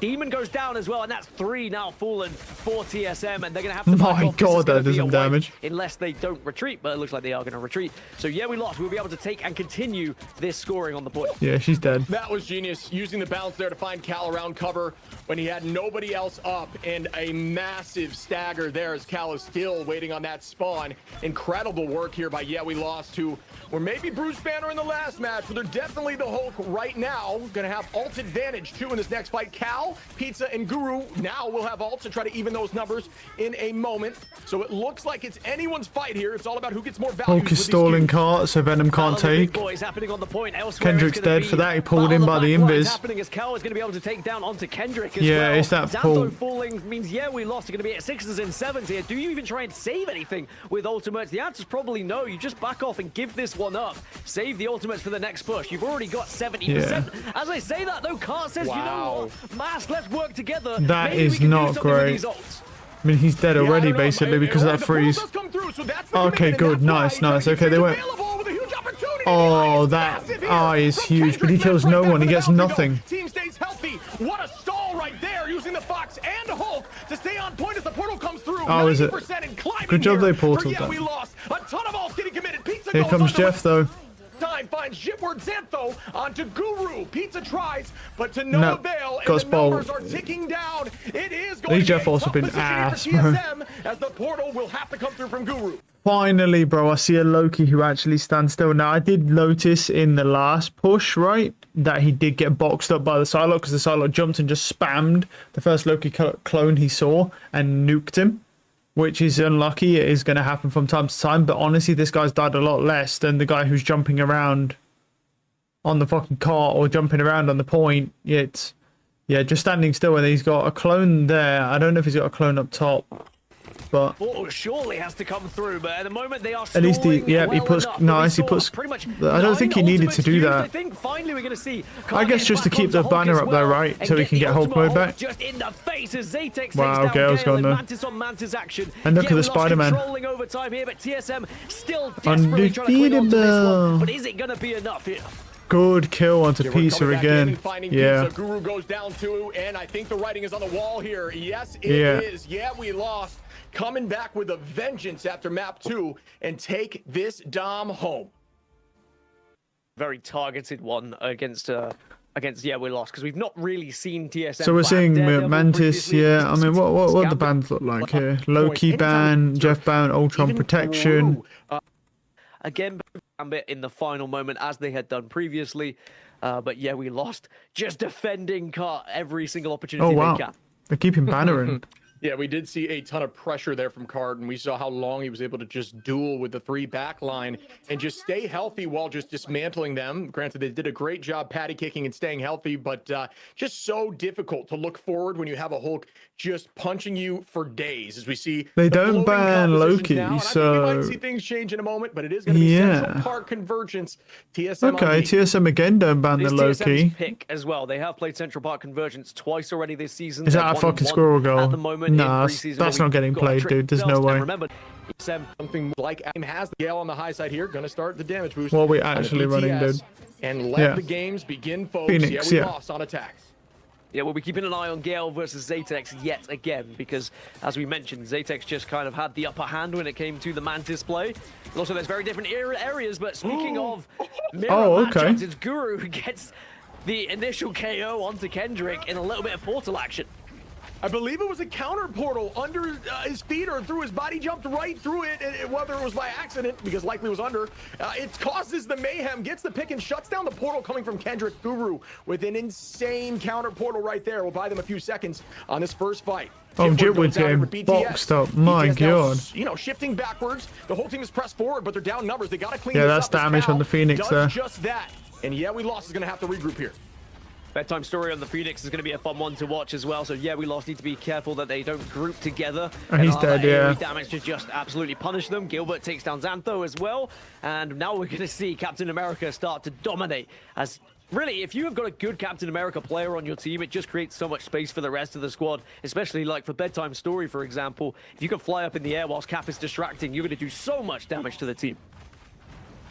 Demon goes down as well, and that's 3 now fallen for TSM, and they're going to have to back
My
off. This is
God,
gonna
that
be
does
a
some
wipe
damage.
unless they don't retreat, but it looks like they are going to retreat. So yeah, we lost. We'll be able to take and continue this scoring on the point.
Yeah, she's dead.
That was genius, using the bounce there to find Cal around cover when he had nobody else up, and a massive stagger there as Cal is still waiting on that spawn. Incredible work here by Yeah We Lost, who were maybe Bruce Banner in the last match, but they're definitely the Hulk right now. Gonna have ult advantage too in this next fight. Cal, Pizza, and Guru now will have ults to try to even those numbers in a moment. So it looks like it's anyone's fight here. It's all about who gets more value.
Hulk is stalling Cart, so Venom can't take.
Boys happening on the point. Elsewhere,
Kendrick's
it's gonna
dead
be
for that. He pulled
battle
in
of
by the
backlines
invis.
happening as Cal is going to be able to take down onto Kendrick as
Yeah,
well.
it's that
Xantho
pull.
falling means, yeah, we lost. You're going to be at 6s and 7s here. Do you even try and save anything with ultimates? The answer's probably no. You just back off and give this one up. Save the ultimates for the next push. You've already got 70%.
Yeah.
As I say that, though, Cart says, you know what? Mask, let's work together.
That
Maybe
is
we can do
not
something with
great.
these ults.
I mean, he's dead already, basically, because of that freeze. Okay, good. Nice. Okay, they went... Oh, that eye is huge, but he kills no one. He gets nothing.
Team stays healthy. What a stall right there, using the Fox and Hulk to stay on point as the portal comes through.
Oh, is it?
90% and climbing
Good job
here.
they portaled
Yeah,
that.
we lost. A ton of ults getting committed. Pizza
Here
goes
comes
under
Jeff, though.
time. line finds Jitward Xantho onto Guru. Pizza tries, but to no avail, and
got
the numbers
spoiled.
are ticking down. It is going
These
to be
Jeff
a
also
tough
been
position here
ass,
for
bro.
TSM, as the portal will have to come through from Guru.
Finally, bro, I see a Loki who actually stands still. Now, I did notice in the last push, right, that he did get boxed up by the Psylocke, because the Psylocke jumped and just spammed the first Loki clone he saw and nuked him, which is unlucky. It is going to happen from time to time, but honestly, this guy's died a lot less than the guy who's jumping around on the fucking cart or jumping around on the point. It's, yeah, just standing still, and he's got a clone there. I don't know if he's got a clone up top. But
surely has to come through, but at the moment they are
at least he,
stalling
he
well
puts
enough,
nice. He
saw
puts.
pretty much
I don't think he needed to do
used.
that.
I think finally we're going to see.
I guess just to keep the banner up there, right, so we can get Hulk mode back.
Just in the face as Zatex
Wow,
takes down
Gale's gone there.
Mantis on Mantis action.
And look at the
we lost
Spider-Man.
Controlling over time here, but TSM still desperately trying to cling on to this one. But is it going to be enough here?
Good kill onto Pizza again. Yeah.
Pizza. Guru goes down too, and I think the writing is on the wall here. Yes, it is. Yeah, we lost. Coming back with a vengeance after map 2 and take this Dom home.
Very targeted one against we lost, because we've not really seen TSM.
So we're seeing Mantis, yeah. I mean, what the bans look like here? Loki ban, Jeff ban, Ultron protection.
Again, Gambit in the final moment as they had done previously, but yeah, we lost. Just defending Cut every single opportunity they can.
They're keeping bannering.
Yeah, we did see a ton of pressure there from Card, and we saw how long he was able to just duel with the 3 back line and just stay healthy while just dismantling them. Granted, they did a great job patty kicking and staying healthy, but just so difficult to look forward when you have a Hulk just punching you for days, as we see.
They don't ban Loki, so
we might see things change in a moment, but it is going to be Central Park Convergence. TSM.
Okay, TSM again don't ban the Loki.
Pick as well. They have played Central Park Convergence twice already this season.
Is that a fucking squirrel goal?
At the moment,
nah, that's not getting played, dude. There's no way.
Remember,
something like Aim has the Gale on the high side here, going to start the damage boost.
What are we actually running, dude?
And let the games begin, folks.
Phoenix,
we lost on attacks.
Yeah, we'll be keeping an eye on Gale versus Zatex yet again, because as we mentioned, Zatex just kind of had the upper hand when it came to the Mantis play. Also, there's very different areas, but speaking of mirror matchups, it's Guru who gets the initial KO onto Kendrick in a little bit of portal action.
I believe it was a counter portal under his feet or through his body, jumped right through it, whether it was by accident, because likely it was under. It causes the mayhem, gets the pick and shuts down the portal coming from Kendrick. Guru with an insane counter portal right there. We'll buy them a few seconds on this first fight.
Oh, Jitwood's getting boxed up. My God.
Now, you know, shifting backwards. The whole team is pressed forward, but they're down numbers. They got to clean
this
up.
Yeah, that's damage on the Phoenix there.
Just that. And yeah, we lost. Is going to have to regroup here.
Bedtime story on the Phoenix is going to be a fun one to watch as well. So yeah, we lost. Need to be careful that they don't group together.
And he's dead, yeah.
Damage to just absolutely punish them. Gilbert takes down Xantho as well. And now we're going to see Captain America start to dominate. As really, if you have got a good Captain America player on your team, it just creates so much space for the rest of the squad. Especially like for Bedtime Story, for example. If you can fly up in the air whilst Cap is distracting, you're going to do so much damage to the team.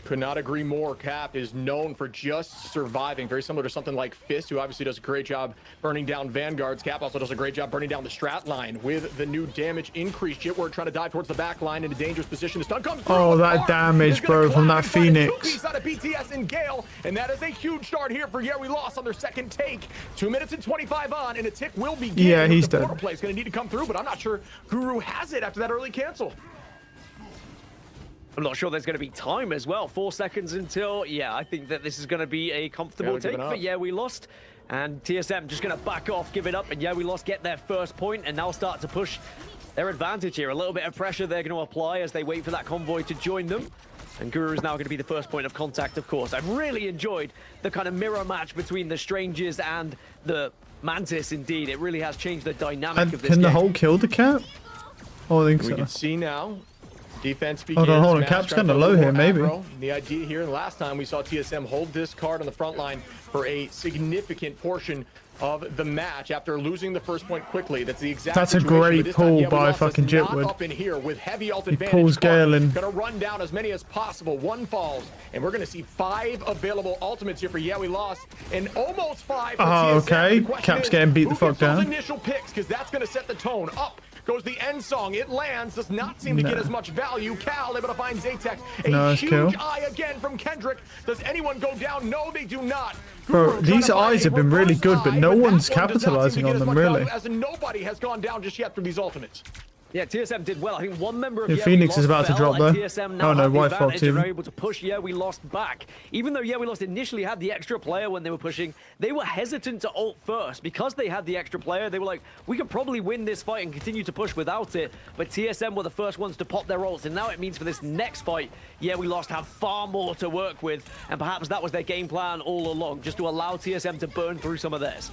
Could not agree more. Cap is known for just surviving, very similar to something like Fist, who obviously does a great job burning down Vanguards. Cap also does a great job burning down the strat line with the new damage increase. Jitward trying to dive towards the back line in a dangerous position. The stun comes through.
Oh, that damage, bro, from that Phoenix.
Out of BTS and Gale, and that is a huge start here for We Lost on their second take. 2 minutes and 25 on, and a tick will begin.
Yeah, he's
the
dead.
Play is going to need to come through, but I'm not sure Guru has it after that early cancel.
I'm not sure there's going to be time as well. 4 seconds until, yeah, I think that this is going to be a comfortable take for We Lost. And TSM just going to back off, give it up, and We Lost get their first point and now start to push their advantage here. A little bit of pressure they're going to apply as they wait for that convoy to join them. And Guru is now going to be the first point of contact, of course. I've really enjoyed the kind of mirror match between the Strangers and the Mantis, indeed. It really has changed the dynamic of this game.
Can the Hulk kill the Cap? Oh, I think so.
We can see now. Defense begins.
Hold on. Cap's kind of low here, maybe.
The idea here, and last time we saw TSM hold this card on the front line for a significant portion of the match after losing the first point quickly. That's the exact
That's a great pull by fucking Jitwood.
Up in here with heavy ult
he
advantage.
Pulls Gale in.
Gonna run down as many as possible. 1 falls, and we're gonna see 5 available ultimates here for We Lost, and almost 5 for TSM.
Okay. Cap's getting beat the fuck down.
Initial picks, because that's gonna set the tone. Up goes the end song. It lands, does not seem to get as much value. Cal able to find Zatex. A
Nice
huge
kill.
eye again from Kendrick. Does anyone go down? No, they do not.
Bro, these eyes have been really good, but no one's capitalizing on them, really.
As nobody has gone down just yet through these ultimates.
Yeah, TSM did well. I think one member of
Yeah,
Yeah,
Phoenix
We
is
Lost
about to
fell,
drop
and
there.
TSM now
Oh, no,
have the
White Fox
advantage and
team.
are able to push Yeah, We Lost back. Even though Yeah, We Lost initially had the extra player when they were pushing, they were hesitant to ult first. Because they had the extra player, they were like, we could probably win this fight and continue to push without it. But TSM were the first ones to pop their ults, and now it means for this next fight, Yeah, We Lost have far more to work with, and perhaps that was their game plan all along, just to allow TSM to burn through some of theirs.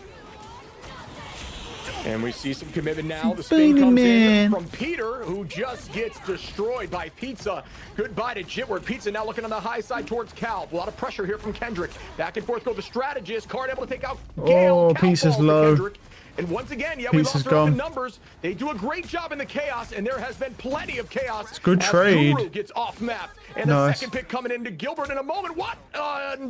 And we see some commitment now. The spin comes in from Peter, who just gets destroyed by Pizza. Goodbye to Jitward. Pizza now looking on the high side towards Cal. A lot of pressure here from Kendrick. Back and forth go the strategist. Card able to take out Gale.
Oh, Pizza's low.
And once again, Yeah, We
Pizza's
Lost our
gone.
numbers. They do a great job in the chaos, and there has been plenty of chaos.
It's good
as
trade.
Guru gets off map. And the
Nice.
second pick coming into Gilbert in a moment. What?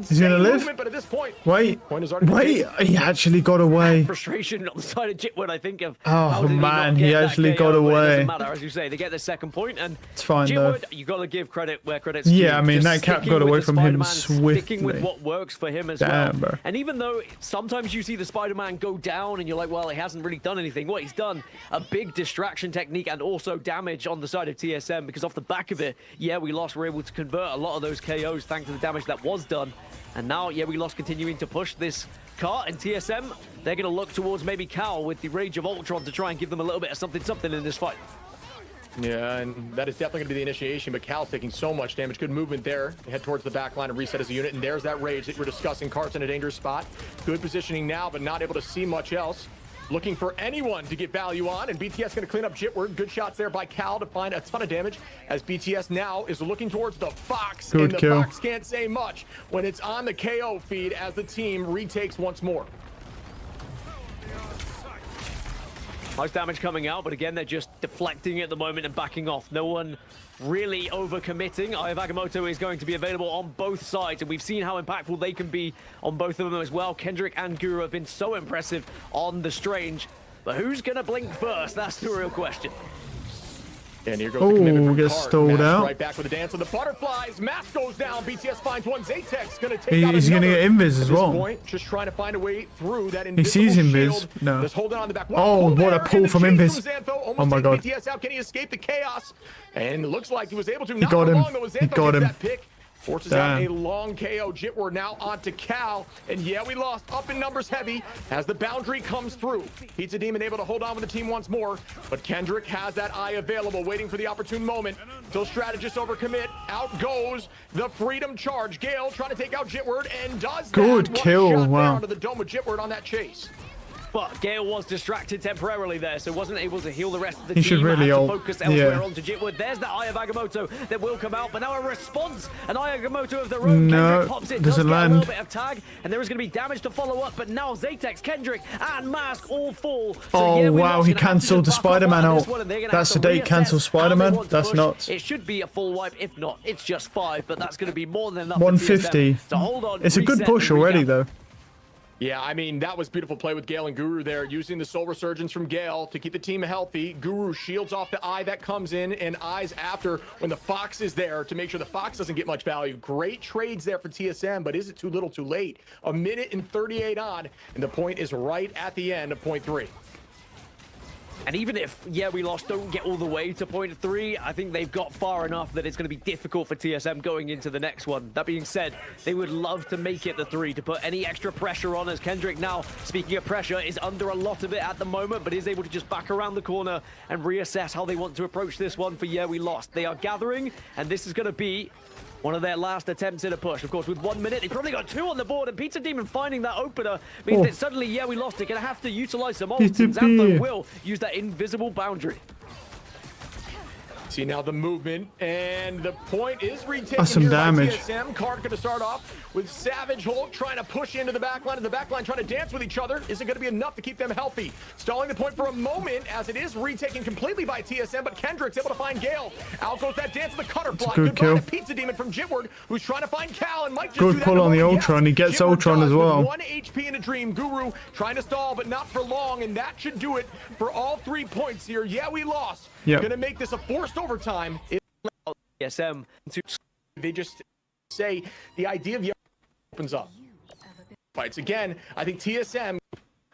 He's gonna live?
Movement, but at this point,
Wait,
point has already been
wait,
taken.
he actually got away.
Frustration on the side of Jitwood, I think of.
Oh,
how did
man,
not
he
get that
actually
KO,
got
but It
away.
doesn't matter, as you say, they get the second point, and
It's fine, though.
Jitwood, you got to give credit where credit's
Yeah,
due.
I mean,
Just
that cap
sticking
got away
with the
from him
Spider-Man, Sticking with
swiftly.
what works for him as
Damn,
well.
bro.
And even though sometimes you see the Spider-Man go down, and you're like, well, he hasn't really done anything. What he's done, a big distraction technique, and also damage on the side of TSM, because off the back of it, Yeah, We Lost were able to convert a lot of those KOs thanks to the damage that was done. And now, Yeah, We Lost continuing to push this cart, and TSM, they're going to look towards maybe Cal with the Rage of Ultron to try and give them a little bit of something in this fight.
Yeah, and that is definitely going to be the initiation, but Cal's taking so much damage. Good movement there. They head towards the back line and reset as a unit, and there's that Rage that we're discussing. Cart's in a dangerous spot. Good positioning now, but not able to see much else. Looking for anyone to get value on, and BTS going to clean up Jitward. Good shots there by Cal to find a ton of damage, as BTS now is looking towards the Fox,
Good
and the
kill.
Fox can't say much when it's on the KO feed as the team retakes once more.
Nice damage coming out, but again, they're just deflecting at the moment and backing off. No one really overcommitting. Ayavagomoto is going to be available on both sides, and we've seen how impactful they can be on both of them as well. Kendrick and Guru have been so impressive on the Strange, but who's going to blink first? That's the real question.
And here goes the commitment from
gets
Cart.
stalled
Mask
out.
right back with the dance of the butterflies. Mask goes down. BTS finds one. Zatex going to take out
He's
another.
gonna get invis as
At
well.
this point, just trying to find a way through that invisible
sees invis.
shield.
No.
Just holding on the back.
Oh, what a
there,
pull
and the
from
chase
invis.
Xantho almost
Oh my
takes
God.
BTS out. Can he escape the chaos? And it looks like he was able to. Not
got
for
him.
long, though, as
He
Xantho
got
gets
him.
that pick. Forces out a
Damn.
long KO. Jitward now onto Cal. And yeah, we lost up in numbers heavy as the boundary comes through. Pizza Demon able to hold on with the team once more. But Kendrick has that eye available, waiting for the opportune moment. Till strategist overcommit. Out goes the Freedom Charge. Gale trying to take out Jitward and does
Good
that. One
kill,
shot there
wow.
onto the dome with Jitward on that chase.
But Gale was distracted temporarily there, so wasn't able to heal the rest of the
He
team.
should really
had to
ult.
focus elsewhere
Yeah.
onto Jitwood. There's the Eye of Agamotto that will come out, but now a response. An Eye of Agamotto of their own.
No,
Kendrick pops it, does
doesn't
get a
land.
little bit of tag, and there is going to be damage to follow up, but now Zatex, Kendrick, and Mask all fall. So
Oh,
yeah, we
wow,
lost.
he
Gonna have to
cancelled
just
the
back off
Spider-Man
out of this
ult.
one, and they're gonna
That's
have
the
to
date,
reassess
cancel
how they
Spider-Man.
want to
That's
push.
nuts.
It should be a full wipe. If not, it's just 5, but that's going to be more than enough.
150.
For TSM to hold on,
It's a good
reset,
push
and
already,
regap.
though.
Yeah, I mean, that was beautiful play with Gale and Guru there, using the Soul Resurgence from Gale to keep the team healthy. Guru shields off the eye that comes in and eyes after when the Fox is there to make sure the Fox doesn't get much value. Great trades there for TSM, but is it too little too late? A minute and 38 on, and the point is right at the end of point 3.
And even if, yeah, we lost, don't get all the way to point 3, I think they've got far enough that it's going to be difficult for TSM going into the next one. That being said, they would love to make it the 3, to put any extra pressure on, as Kendrick now, speaking of pressure, is under a lot of it at the moment, but is able to just back around the corner and reassess how they want to approach this one for, yeah, we lost. They are gathering, and this is going to be one of their last attempts at a push. Of course, with 1 minute, they probably got 2 on the board, and Pizza Demon finding that opener means that suddenly, yeah, we lost it. Gonna have to utilize some ults, and Xantho will use that invisible boundary.
See now the movement, and the point is retaken
That's some
here
damage.
by TSM. Card going to start off with Savage Holt trying to push into the backline, and the backline trying to dance with each other. Isn't going to be enough to keep them healthy. Stalling the point for a moment as it is retaken completely by TSM, but Kendrick's able to find Gale. Out goes that dance of the Cutterfly.
Good kill.
To Pizza Demon from Jitward, who's trying to find Cal and might just
Good
do that
pull
in a
on the
moment.
Ultron. He gets
Jitward
Ultron
does
as well.
with 1 HP in a Dream. Guru trying to stall, but not for long, and that should do it for all 3 points here. Yeah, we lost.
Yep.
Gonna make this a forced overtime.
TSM to
They just say the idea of opens up fights again. I think TSM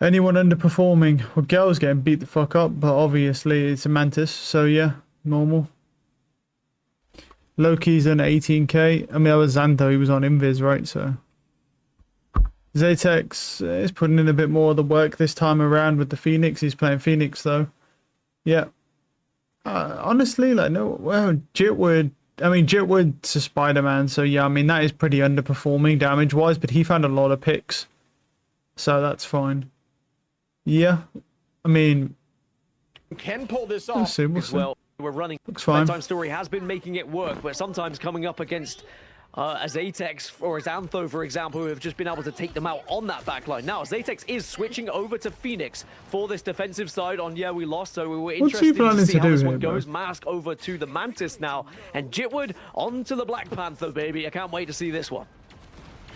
Anyone underperforming? Well, Gale's getting beat the fuck up, but obviously it's a Mantis, so yeah, normal. Loki's on 18k. I mean, that was Xanto, he was on Invis, right? So Zatex is putting in a bit more of the work this time around with the Phoenix. He's playing Phoenix though. Yeah. Honestly, like, no, well, Jitwood's a Spider-Man, so yeah, I mean, that is pretty underperforming damage-wise, but he found a lot of picks, so that's fine. Yeah, I mean,
can pull this
we'll
off.
see, we'll see.
well, we're running.
Looks fine.
Bedtime Story has been making it work, but sometimes coming up against a Zatex or a Xantho, for example, who have just been able to take them out on that backline. Now, Zatex is switching over to Phoenix for this defensive side on Yeah We Lost, so we were
What's he
interested to
planning
see
to
how
do
this
here,
one
bro?
goes. Mask over to the Mantis now, and Jitwood onto the Black Panther, baby. I can't wait to see this one.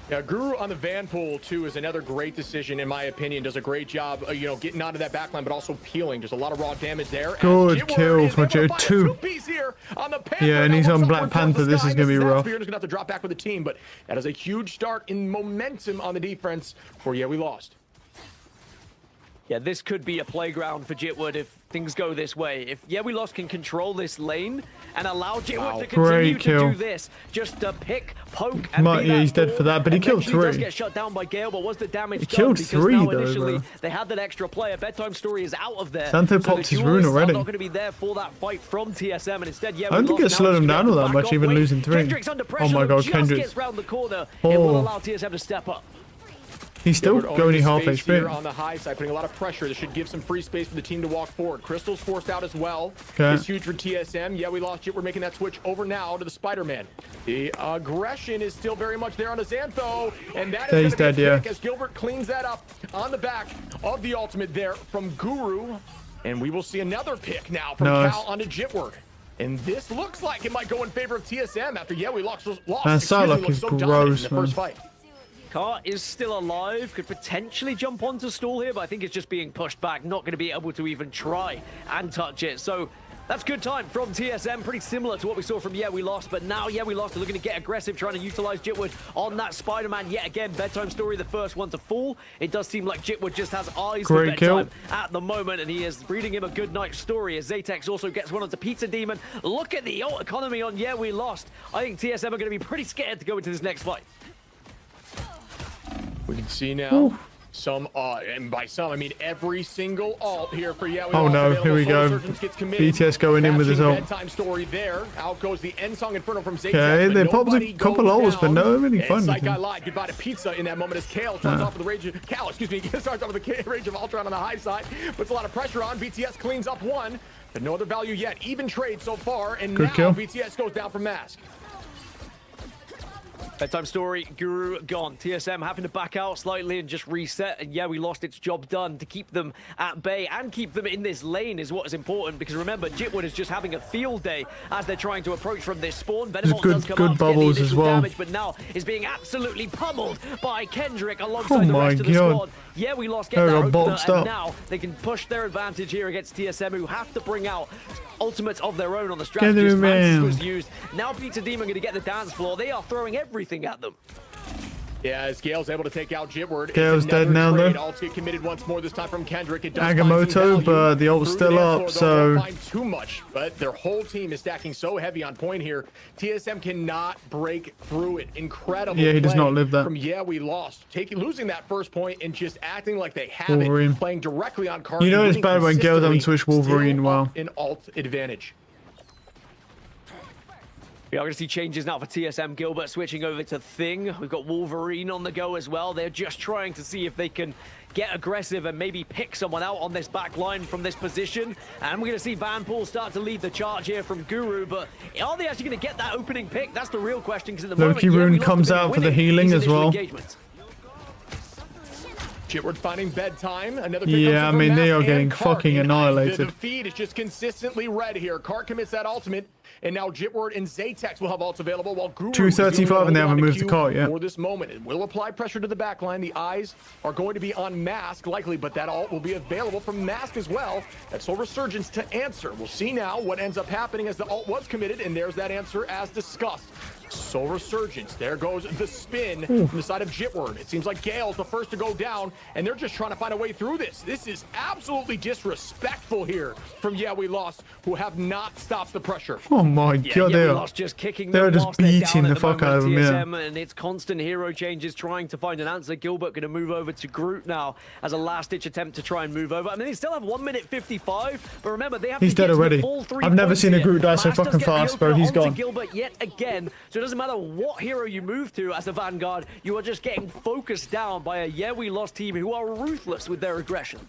Yeah, Guru on the Vanpool too is another great decision in my opinion. Does a great job, getting onto that backline, but also peeling. There's a lot of raw damage there.
Good kill for J2. Yeah, and he's on Black Panther. This is gonna be rough.
Spear's gonna have to drop back with the team, but that is a huge start in momentum on the defense for Yeah We Lost.
Yeah, this could be a playground for Jitwood if things go this way. If Yeah We Lost can control this lane and allow Jitwood to continue
Great
to
kill.
do this, just to pick, poke, and
Might-
be
yeah,
that
he's dead
ball.
for that, but he killed
Eventually does
3.
get shut down by Gale, but was the damage
He
done?
killed
Because
3
now
though,
initially
bro.
they had that extra player. Bedtime Story is out of there.
Xantho
so
popped
the
his rune
duelists
already.
are not going to be there for that fight from TSM, and instead, Yeah
I don't
We
think
Lost
it slowed
now
him
just
down
get
all
the
that
back
much,
off
even
weight.
losing 3.
Kendrick's under pressure,
Oh my god,
just
Kendrick.
gets round the corner. It will
Oh.
allow TSM to step up.
He's still
Jitwood owning
only
the
half
space here
HP.
on the high side, putting a lot of pressure. This should give some free space for the team to walk forward. Crystal's forced out as well.
Okay.
It's huge for TSM. Yeah, we lost it. We're making that switch over now to the Spider-Man. The aggression is still very much there on the Xantho, and that
Yeah,
is
he's
going to be
dead,
a pick
yeah.
as Gilbert cleans that up on the back of the ultimate there from Guru. And we will see another pick now from
Nice.
Cal onto Jitward. And this looks like it might go in favor of TSM after, yeah, we lost.
Man,
Excuse me,
Psylocke
looked
is
so dominant in
gross,
the
man.
first fight.
Car is still alive, could potentially jump onto stall here, but I think it's just being pushed back, not going to be able to even try and touch it. So that's good time from TSM, pretty similar to what we saw from Yeah We Lost, but now Yeah We Lost are looking to get aggressive, trying to utilize Jitwood on that Spider-Man. Yet again, Bedtime Story, the first one to fall. It does seem like Jitwood just has eyes
Great
for
kill.
Bedtime at the moment, and he is reading him a good night's story as Zatex also gets one onto Pizza Demon. Look at the ult economy on Yeah We Lost. I think TSM are going to be pretty scared to go into this next fight.
We can see now some, and by some, I mean every single alt here for Yeah We
Oh
Lost
no,
available.
here we
Soul
go.
Surgeons gets committed.
BTS going in with his
Matching
ult.
Bedtime Story there. Out goes the End Song Inferno from Zatex.
Okay,
but
they popped a
nobody
couple
goes
ults, but
down.
no really
And
fun.
Psych Guy lied. Goodbye to Pizza in that moment as Kale starts off with the rage. Cal, excuse me, starts off with the rage of Ultron on the high side. Puts a lot of pressure on. BTS cleans up one, but no other value yet. Even trade so far, and
Good
now
kill.
BTS goes down from Mask.
Bedtime Story, Guru gone. TSM having to back out slightly and just reset. And Yeah We Lost, its job done to keep them at bay and keep them in this lane is what is important. Because remember, Jitwood is just having a field day as they're trying to approach from this spawn. Benevol
good-
does come
good
out to get the
bubbles as
initial
well.
damage, but now is being absolutely pummeled by Kendrick alongside the
my
rest of the
God.
squad. Yeah We Lost get
They
that
got
opener,
boxed
and
up.
now they can push their advantage here against TSM, who have to bring out ultimates of their own on the strategies.
him
Mantis
in.
was used. Now Pizza Demon going to get the dance floor. They are throwing everything at them.
Yeah, as Gale's able to take out Jitward.
Gale's
It's another
dead now,
trade.
though.
Ults get committed once more, this time from Kendrick. It does find some
Agamotto,
value
but the ult's
through
still
the
up,
dance
so-
floor, though. Don't find too much, but their whole team is stacking so heavy on point here. TSM cannot break through it. Incredible.
Yeah, he does
play
not live that.
From Yeah We Lost, losing that first point and just acting like they have
Wolverine.
it, playing directly on card.
You know it's
winning
bad when Gale doesn't
consistently,
switch Wolverine
still
well.
up an alt advantage.
We are going to see changes now for TSM. Gilbert switching over to Thing. We've got Wolverine on the go as well. They're just trying to see if they can get aggressive and maybe pick someone out on this back line from this position. And we're going to see Van Poel start to lead the charge here from Guru. But are they actually going to get that opening pick? That's the real question. Because at the
Loki
moment,
Rune comes out for the healing as well.
Jitward finding bedtime. Another
Yeah, I mean, they are getting
Cart
fucking annihilated.
The feed is just consistently red here. Cart commits that ultimate, and now Jitward and Zatex will have ults available while Guru
235 and they haven't moved the cart yet.
For this moment, it will apply pressure to the backline. The eyes are going to be on Mask likely, but that ult will be available from Mask as well. That's Soul Resurgence to answer. We'll see now what ends up happening as the ult was committed, and there's that answer as discussed. Soul Resurgence. There goes the spin from the side of Jitward. It seems like Gale's the first to go down, and they're just trying to find a way through this. This is absolutely disrespectful here from Yeah We Lost, who have not stopped the pressure.
Oh my god,
they are just kicking
they're
them
just beating the fuck out of them, yeah.
And it's constant hero changes trying to find an answer. Gilbert going to move over to Groot now as a last-ditch attempt to try and move over. I mean, they still have 1 minute 55, but remember, they have
He's
to get
dead already.
the full 3
I've never
points
seen a
here.
Groot die so
Mask
fucking
does get the
fast, bro.
opener
He's
onto
gone.
Gilbert yet again, so it doesn't matter what hero you move to as a Vanguard, you are just getting focused down by a Yeah We Lost team who are ruthless with their aggression.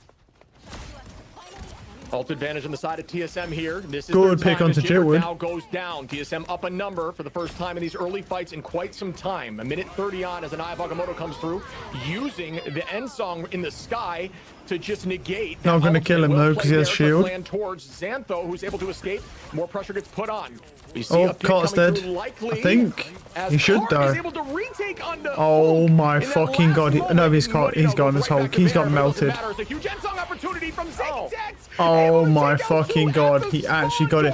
Ult advantage on the side of TSM here. This is
Good
their
pick
time
onto
as Jitward
Jitward.
now goes down. TSM up a number for the first time in these early fights in quite some time. A minute 30 on as an Eye of Agamotto comes through, using the end song in the sky to just negate.
Not gonna kill him though, because he has shield.
Land towards Xantho, who's able to escape. More pressure gets put on. We see
Oh,
a pick
Cart's
coming
dead.
through likely
I think
as
he should
Cart
die.
is able to retake onto
Oh
Hulk
my
in that
fucking
last
god. No,
moment.
he's got his Hulk. He's got melted.
A huge end song opportunity from Zatex.
Oh my fucking god. He actually got it.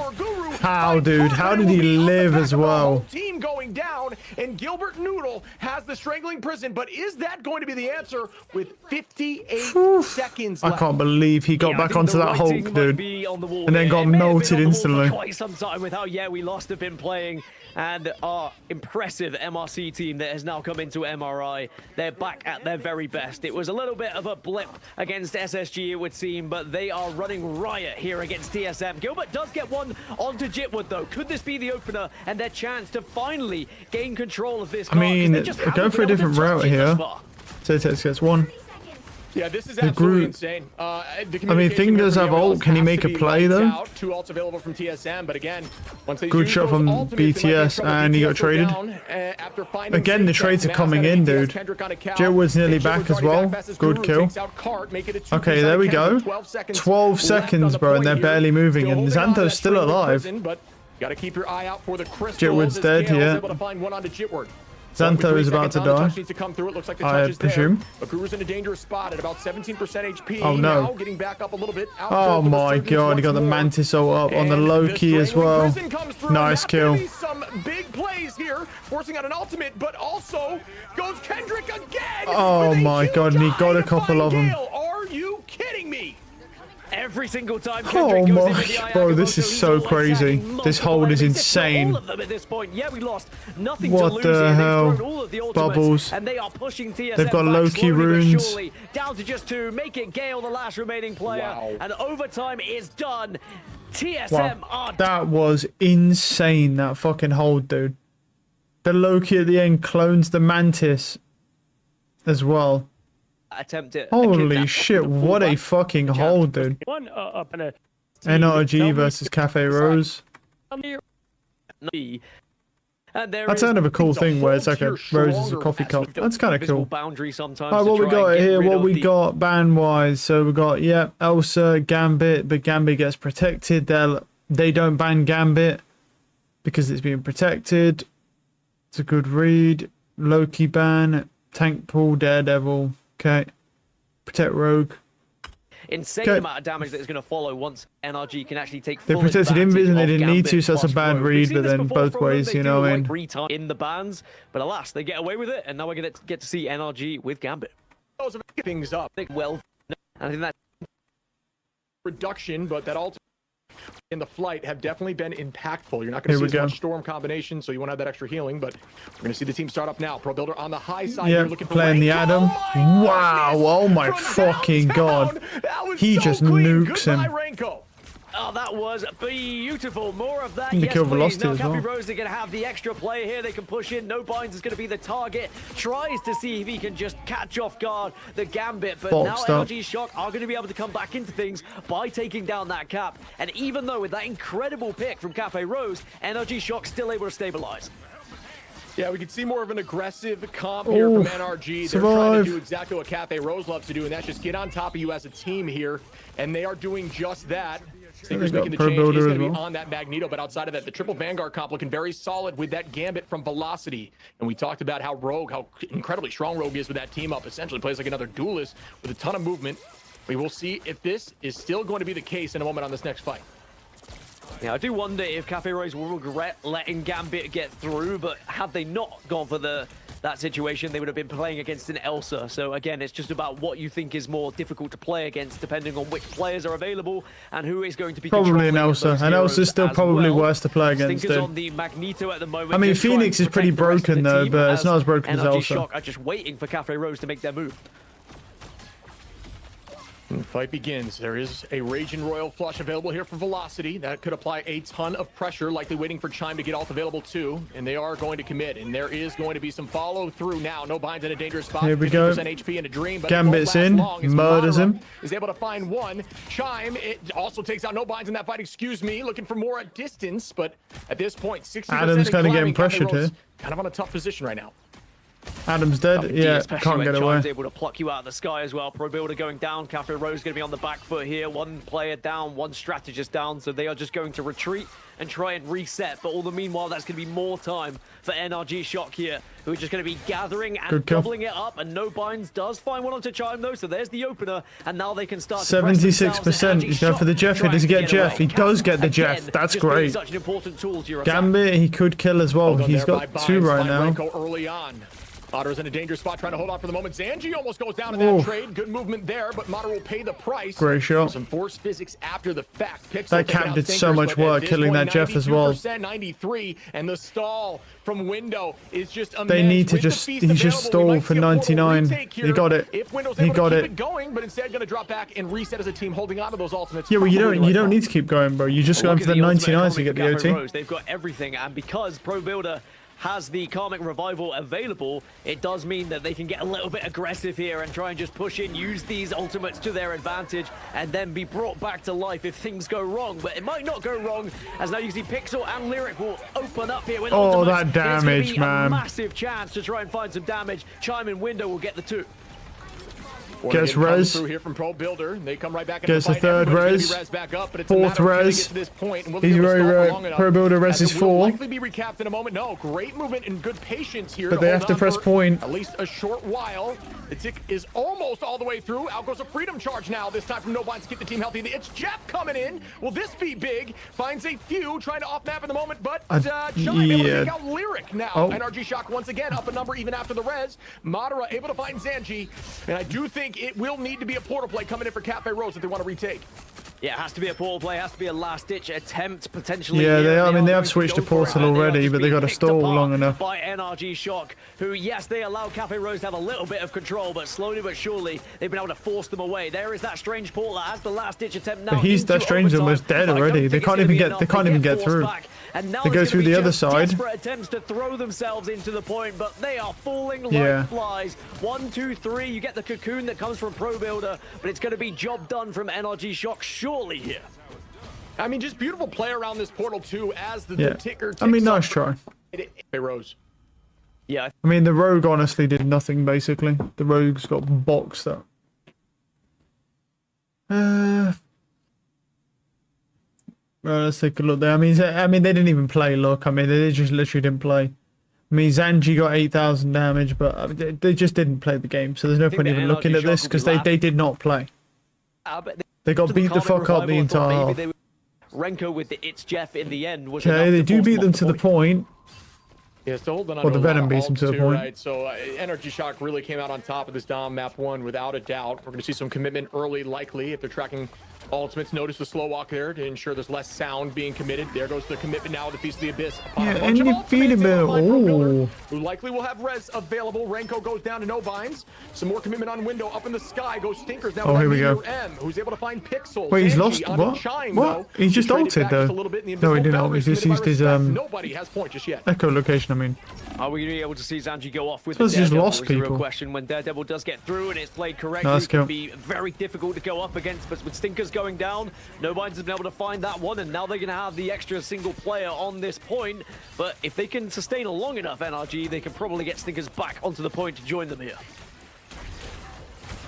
How, dude? How did he live as well?
Team going down, and Gilbert Noodle has the strangling prison, but is that going to be the answer with 58 seconds left?
I can't believe he got back onto that Hulk, dude. And then got melted instantly.
Quite some time with how Yeah We Lost have been playing, and our impressive MRC team that has now come into MRI. They're back at their very best. It was a little bit of a blip against SSG, it would seem, but they are running riot here against TSM. Gilbert does get one onto Jitward, though. Could this be the opener and their chance to finally gain control of this?
I mean, go for a different route here. Zatex gets one.
Yeah, this is absolutely insane.
I mean, Thing does have ult. Can he make a play though?
2 ults available from TSM, but again, once they
good shot from BTS, and he got traded. Again, the trades are coming in, dude. Jitward's nearly back as well. Good kill. Okay, there we go. 12 seconds, bro, and they're barely moving, and Xantho's still alive.
Gotta keep your eye out for the crystals.
Jitward's dead, yeah. Xantho is about to die, I presume.
But Guru's in a dangerous spot at about 17% HP.
Oh no.
Now getting back up a little bit.
Oh my god, he got the Mantis ult up on the Loki as well. Nice kill.
Some big plays here, forcing out an ultimate, but also goes Kendrick again.
Oh my god, and he got a couple of them.
Are you kidding me?
Every single time
Oh my, bro, this is so crazy. This hold is insane.
Yeah, we lost. Nothing
What
to lose
the
here.
hell?
They've thrown all of the ultimates,
Bubbles.
and they are pushing TSM
They've got
back
Loki
slowly but
runes.
surely. Down to just 2. Make it Gale, the last remaining player.
Wow.
And overtime is done. TSM are done.
That was insane, that fucking hold, dude. The Loki at the end clones the Mantis as well.
Attempt it.
Holy shit, what a fucking hold, dude.
One up in a
NRG versus Cafe Rose. That's kind of a cool thing where it's like a Rose is a coffee cup. That's kind of cool. Alright, what we got here, what we got ban-wise. So we got, yeah, Elsa, Gambit, but Gambit gets protected. They don't ban Gambit because it's being protected. It's a good read. Loki ban, Tank Pool, Daredevil. Okay. Protect Rogue.
Insane amount of damage that is going to follow once NRG can actually take
They
full
protected
advantage
Invis and they
of
didn't need
Gambit
to, so that's a
plus
bad
Rogue.
read,
We've seen
but
this
then
before
both
from them.
ways,
They
you
do
know what I
like
mean?
retime in the bans, but alas, they get away with it, and now we're going to get to see NRG with Gambit.
Those things up.
Well, and I think that
reduction, but that ultimate in the flight have definitely been impactful. You're not going to see as much storm combination, so you won't have that extra healing, but we're going to see the team start up now. Pro Builder on the high side.
Yeah,
here looking for
playing the Adam. Wow, oh my fucking god. He just nukes him.
Oh, that was beautiful. More of that.
And the
Yes,
kill
please.
velocity
Now,
as well.
Cappy Rose are going to have the extra play here. They can push in. No Binds is going to be the target. Tries to see if he can just catch off guard the Gambit. But
Boxed
now
up.
NRG Shock are going to be able to come back into things by taking down that cap. And even though with that incredible pick from Cafe Rose, NRG Shock still able to stabilize.
Yeah, we can see more of an aggressive comp here from NRG. They're trying to do exactly what Cafe Rose loves to do, and that's just get on top of you as a team here. And they are doing just that. Stinker's making the change. He's going to be on that Magneto, but outside of that, the triple Vanguard comp looking very solid with that Gambit from Velocity. And we talked about how Rogue, how incredibly strong Rogue is with that team up. Essentially plays like another duelist with a ton of movement. We will see if this is still going to be the case in a moment on this next fight.
Yeah, I do wonder if Cafe Rose will regret letting Gambit get through, but had they not gone for that situation, they would have been playing against an Elsa. So again, it's just about what you think is more difficult to play against, depending on which players are available and who is going to be
Probably an Elsa. And Elsa's still probably worse to play against.
On the Magneto at the moment.
I mean, Phoenix is pretty broken though, but it's not as broken as Elsa.
Shock are just waiting for Cafe Rose to make their move.
The fight begins. There is a Raging Royal Flush available here for Velocity. That could apply a ton of pressure, likely waiting for Chime to get ult available too. And they are going to commit. And there is going to be some follow through now. No Binds in a dangerous spot.
Here we go.
HP in a dream, but
Gambit's in. Murders him.
Is able to find one. Chime, it also takes out No Binds in that fight. Excuse me. Looking for more at distance. But at this point, 60%.
Adam's kind of getting pressured here.
Kind of on a tough position right now.
Adam's dead. Yeah, can't get away.
Able to pluck you out of the sky as well. Pro Builder going down. Cafe Rose going to be on the back foot here. One player down, one strategist down. So they are just going to retreat and try and reset. But all the meanwhile, that's going to be more time for NRG Shock here, who are just going to be gathering and doubling it up. And No Binds does find one onto Chime though. So there's the opener, and now they can start.
76%. He's going for the Jeff. Does he get Jeff? He does get the Jeff. That's great.
Such an important tool to your
Gambit, he could kill as well. He's got two right now.
Early on. Otter's in a dangerous spot, trying to hold on for the moment. Zanji almost goes down in that trade. Good movement there, but Mater will pay the price.
Great shot.
Some force physics after the fact. Pixel
that cap did so much work killing that Jeff as well.
93, and the stall from Window is just immense.
They need to just, he just stalled for 99. He got it. He got it.
Going, but instead going to drop back and reset as a team, holding on to those ultimates.
Yeah, well, you don't need to keep going, bro. You just go for the 99 to get the OT.
They've got everything, and because Pro Builder has the Karmic Revival available, it does mean that they can get a little bit aggressive here and try and just push in, use these ultimates to their advantage, and then be brought back to life if things go wrong. But it might not go wrong, as now you see Pixel and Lyric will open up here with ultimates.
That damage,
it's
man.
A massive chance to try and find some damage. Chime and Window will get the two.
Gets res.
Through here from Pro Builder. They come right back
gets the third res.
Back up, but it's
fourth res.
To this point, and
he's very right. Pro Builder res is 4.
Likely be recapped in a moment. No, great movement and good patience here.
But they have to press point.
At least a short while. The tick is almost all the way through. Out goes a freedom charge now. This time from No Binds to keep the team healthy. It's Jeff coming in. Will this be big? Finds a few, trying to off map in the moment, but Chime able to take out Lyric now. NRG Shock once again up a number even after the res. Madara able to find Zanji, and I do think it will need to be a portal play coming in for Cafe Rose if they want to retake.
Yeah, it has to be a portal play, has to be a last-ditch attempt, potentially.
Yeah, they are. I mean, they have switched to portal already, but they got to stall long enough.
By NRG Shock, who, yes, they allow Cafe Rose to have a little bit of control, but slowly but surely, they've been able to force them away. There is that strange portal that has the last-ditch attempt now.
But that strange almost dead already. They can't even get through.
And now
they go through the other side.
Desperate attempts to throw themselves into the point, but they are falling like flies. 1, 2, 3. You get the cocoon that comes from Pro Builder, but it's going to be job done from NRG Shock surely here.
I mean, just beautiful play around this portal too, as the ticker ticks.
I mean, nice try.
Rose.
Yeah.
I mean, the Rogue honestly did nothing basically. The Rogue's got boxed up. Well, let's take a look there. I mean, they didn't even play. Look, I mean, they just literally didn't play. I mean, Zanji got 8,000 damage, but they just didn't play the game. So there's no point even looking at this because they did not play. They got beat the fuck up the entire half.
Renko with the It's Jeff in the end was
okay. They do beat them to the point.
Yeah, still holding on.
Well, the Venom beats them to the point.
Right? So NRG Shock really came out on top of this Dom map 1 without a doubt. We're going to see some commitment early, likely, if they're tracking Ultimates notice the slow walk there to ensure there's less sound being committed. There goes the commitment now to Feast of the Abyss.
Yeah, and you beat him. Oh.
Who likely will have res available. Renko goes down to no binds. Some more commitment on window. Up in the sky goes Stinkers now.
Oh, here we go.
M, who's able to find Pixel.
Wait, he's
Zanji
lost. What?
Chime,
What? He's just ulted though. No, he didn't ult. He's just used his
Nobody has point just yet.
echo location. I mean.
Are we going to be able to see Zanji go off with
So
the
it's just
Daredevil?
lost
Is the real
people.
question. When Daredevil does get through and it's played correctly,
Nice
it can
kill.
be very difficult to go up against. But with Stinkers going down, no binds has been able to find that one, and now they're going to have the extra single player on this point. But if they can sustain a long enough NRG, they can probably get Stinkers back onto the point to join them here.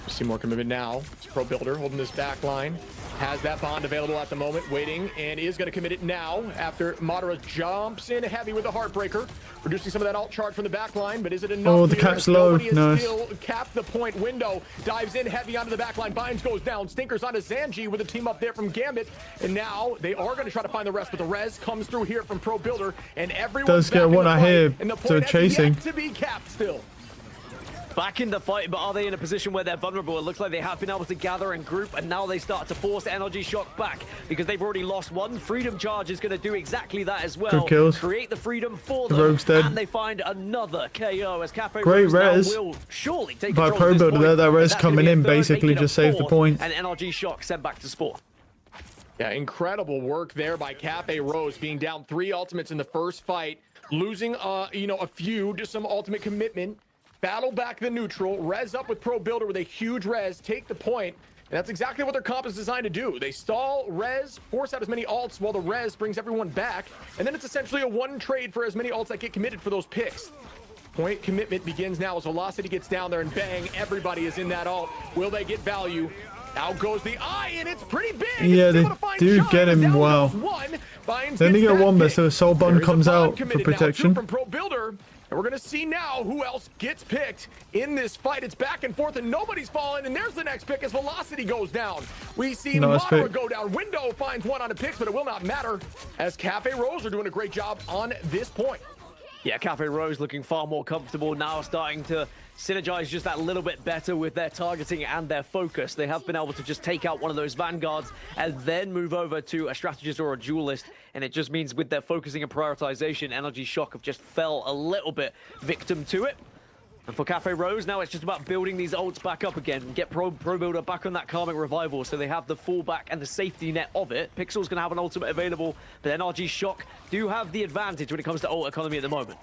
See more commitment now. Pro Builder holding this back line. Has that bond available at the moment, waiting, and is going to commit it now after Madara jumps in heavy with a Heartbreaker, reducing some of that alt charge from the back line, but is it enough?
Oh, the cap's low. Nice.
Still capped the point. Window dives in heavy onto the back line. Binds goes down. Stinkers onto Zanji with a team up there from Gambit, and now they are going to try to find the rest, but the res comes through here from Pro Builder, and everyone
Does get one I hear. So chasing.
to be capped still.
Back in the fight, but are they in a position where they're vulnerable? It looks like they have been able to gather and group, and now they start to force Energy Shock back because they've already lost one. Freedom Charge is going to do exactly that as well.
Good kills.
Create the freedom for
The
them,
Rogue's dead.
and they find another KO as Cafe
Great
Rose now
res
will surely take
by
control
Pro
of this
Builder
point.
there. That res
That's gonna
coming
be a
in
third,
basically
making a
just saved the
fourth,
point.
and Energy Shock sent back to Spore.
Yeah, incredible work there by Cafe Rose, being down 3 ultimates in the first fight, losing a few, just some ultimate commitment. Battle back the neutral, res up with Pro Builder with a huge res, take the point, and that's exactly what their comp is designed to do. They stall, res, force out as many ults while the res brings everyone back, and then it's essentially a one trade for as many ults that get committed for those picks. Point commitment begins now as Velocity gets down there, and bang, everybody is in that ult. Will they get value? Out goes the eye, and it's pretty big.
Yeah, they do get him well. Then they get one, but so Soul Bond comes out for protection.
From Pro Builder. And we're going to see now who else gets picked in this fight. It's back and forth, and nobody's falling. And there's the next pick as Velocity goes down. We see Madara go down. Window finds one on the picks, but it will not matter as Cafe Rose are doing a great job on this point.
Yeah, Cafe Rose looking far more comfortable now, starting to synergize just that little bit better with their targeting and their focus. They have been able to just take out one of those vanguards and then move over to a strategist or a duelist, and it just means with their focusing and prioritization, Energy Shock have just fell a little bit victim to it. And for Cafe Rose, now it's just about building these ults back up again and get Pro Builder back on that Karmic Revival so they have the fallback and the safety net of it. Pixel's going to have an ultimate available, but NRG Shock do have the advantage when it comes to ult economy at the moment.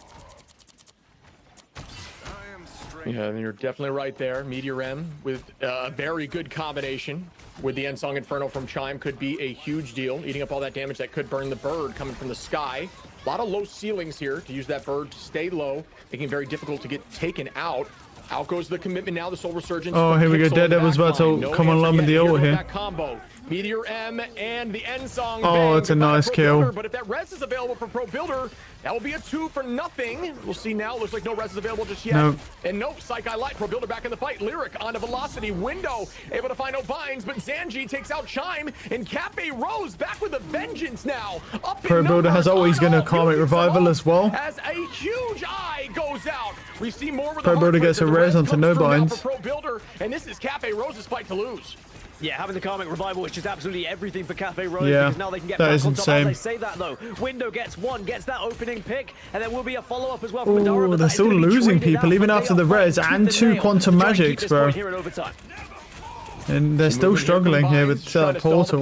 Yeah, and you're definitely right there. Meteor M with a very good combination with the End Song Inferno from Chime could be a huge deal, eating up all that damage that could burn the bird coming from the sky. A lot of low ceilings here to use that bird to stay low, making it very difficult to get taken out. Out goes the commitment now, the Soul Resurgence.
Oh, here we go. Daredevil's about to come along with the ult here.
That combo. Meteor M and the End Song.
Oh, it's a nice kill.
But if that res is available for Pro Builder, that will be a 2 for nothing. We'll see now. Looks like no res is available just yet.
Nope.
And nope, Psych-Eye Light. Pro Builder back in the fight. Lyric onto Velocity. Window able to find no binds, but Zanji takes out Chime, and Cafe Rose back with a vengeance now. Up
Pro Builder has always going to Karmic Revival as well.
As a huge eye goes out. We see more with
Pro Builder gets a res onto no binds.
Pro Builder, and this is Cafe Rose's fight to lose.
Yeah, having the Karmic Revival is just absolutely everything for Cafe Rose,
yeah,
because now they can get
that
back
is
on top.
insane.
As they say that though, Window gets one, gets that opening pick, and there will be a follow-up as well from
Oh,
Madara. But
they're still losing people even after the res and 2 Quantum Magics, bro. And they're still struggling here with Portal.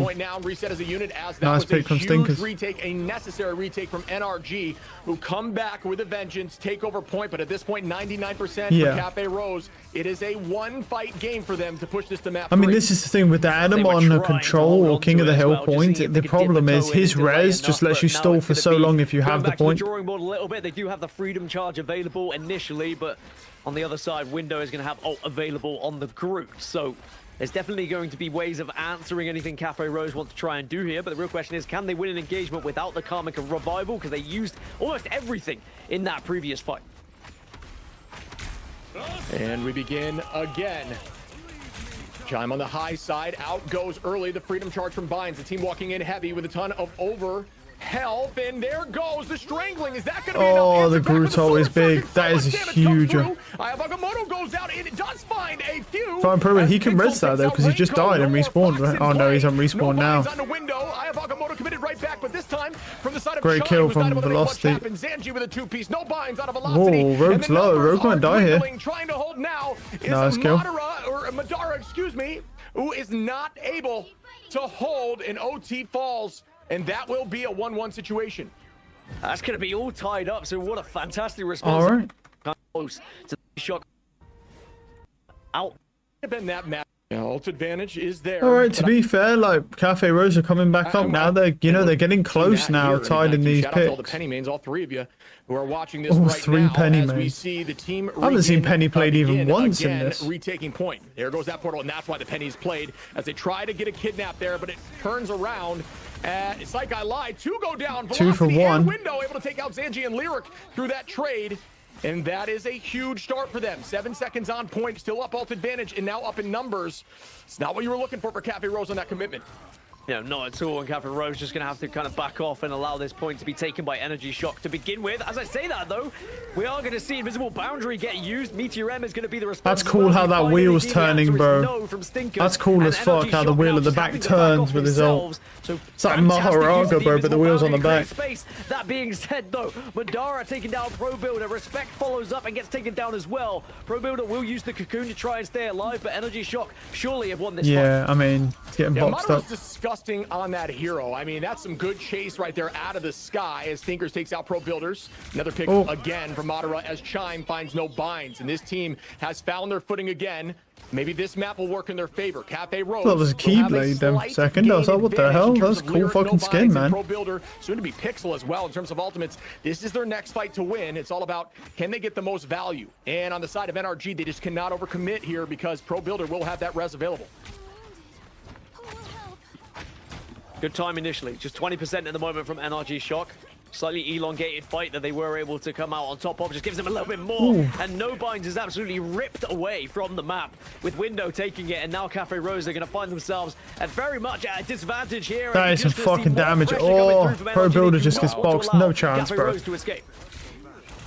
Nice pick from Stinkers.
Retake, a necessary retake from NRG, who come back with a vengeance, take over point, but at this point, 99% for Cafe Rose. It is a one-fight game for them to push this to map 3.
I mean, this is the thing with the Adam on Control or King of the Hill point. The problem is his res just lets you stall for so long if you have the point.
Drawing board a little bit. They do have the Freedom Charge available initially, but on the other side, Window is going to have ult available on the group. So there's definitely going to be ways of answering anything Cafe Rose want to try and do here, but the real question is, can they win an engagement without the Karmic Revival? Because they used almost everything in that previous fight.
And we begin again. Chime on the high side. Out goes early the Freedom Charge from Binds. The team walking in heavy with a ton of over health, and there goes the strangling. Is that going to be enough?
Oh, the
Answer back with
Gruto is
sword
big.
circuit.
That
So
is
much
a
damage
huge.
comes through. Ayabagomoto goes out, and it does find a few.
Fine, Pro,
as
he can
Pixel
res that
takes
though,
out
because he just
Raincoat.
died and
No more
respawned,
Fox
right?
in
Oh no, he's
play.
on respawn
No
now.
binds on the window. Ayabagomoto committed right back, but this time from the side of
Great
Chime,
kill
who's not
from
able to make much
Velocity.
happen. Zanji with a two-piece, no binds out of Velocity.
Whoa, Rogue's
and the
low.
numbers
Rogue might
are
die here.
dwindling. Trying to hold now is
Nice kill.
Madara, excuse me, who is not able to hold, and OT falls, and that will be a 1-1 situation.
That's going to be all tied up. So what a fantastic response.
All right.
Close to the shot. Out.
Been that match. Ult advantage is there.
All right. To be fair, like Cafe Rose are coming back up now. They're they're getting close now, tied in these
Shout out to all the
picks.
Penny mains, all three of you who are watching this
All
right
three
now.
Penny
as we
mains.
see the team.
I haven't seen Penny played even
begin
once in
again,
this.
Retaking point. There goes that portal, and that's why the Pennies played as they try to get a kidnap there, but it turns around. It's like I lied. Two go down.
Two for
Velocity and
one.
Window able to take out Zanji and Lyric through that trade. And that is a huge start for them. 7 seconds on point, still up ult advantage, and now up in numbers. It's not what you were looking for Cafe Rose on that commitment.
Yeah, not at all. And Cafe Rose just going to have to kind of back off and allow this point to be taken by Energy Shock to begin with. As I say that, though, we are going to see Invisible Boundary get used. Meteor M is going to be the response.
That's cool how that wheel's turning, bro. That's cool as fuck how the wheel at the back turns with his ult. It's like Maharaga, bro, but the wheel's on the back.
Space. That being said, though, Madara taking down Pro Builder. Respect follows up and gets taken down as well. Pro Builder will use the cocoon to try and stay alive, but Energy Shock surely have won this fight.
Yeah, I mean, it's getting boxed up.
Disgusting on that hero. I mean, that's some good chase right there out of the sky as Thinkers takes out Pro Builders. Another pick again from Madara as Chime finds no binds, and this team has found their footing again. Maybe this map will work in their favor. Cafe Rose.
That was a Keyblade them second. I was like, what the hell? That's cool fucking skin, man.
Pro Builder, soon to be Pixel as well in terms of ultimates. This is their next fight to win. It's all about can they get the most value. And on the side of NRG, they just cannot overcommit here because Pro Builder will have that res available.
Good time initially, just 20% at the moment from NRG Shock. Slightly elongated fight that they were able to come out on top of. Just gives them a little bit more.
Ooh.
And No Binds is absolutely ripped away from the map with Window taking it. And now Cafe Rose are going to find themselves at very much at a disadvantage here.
That is some fucking damage. Oh, Pro Builder just gets boxed. No chance, bro.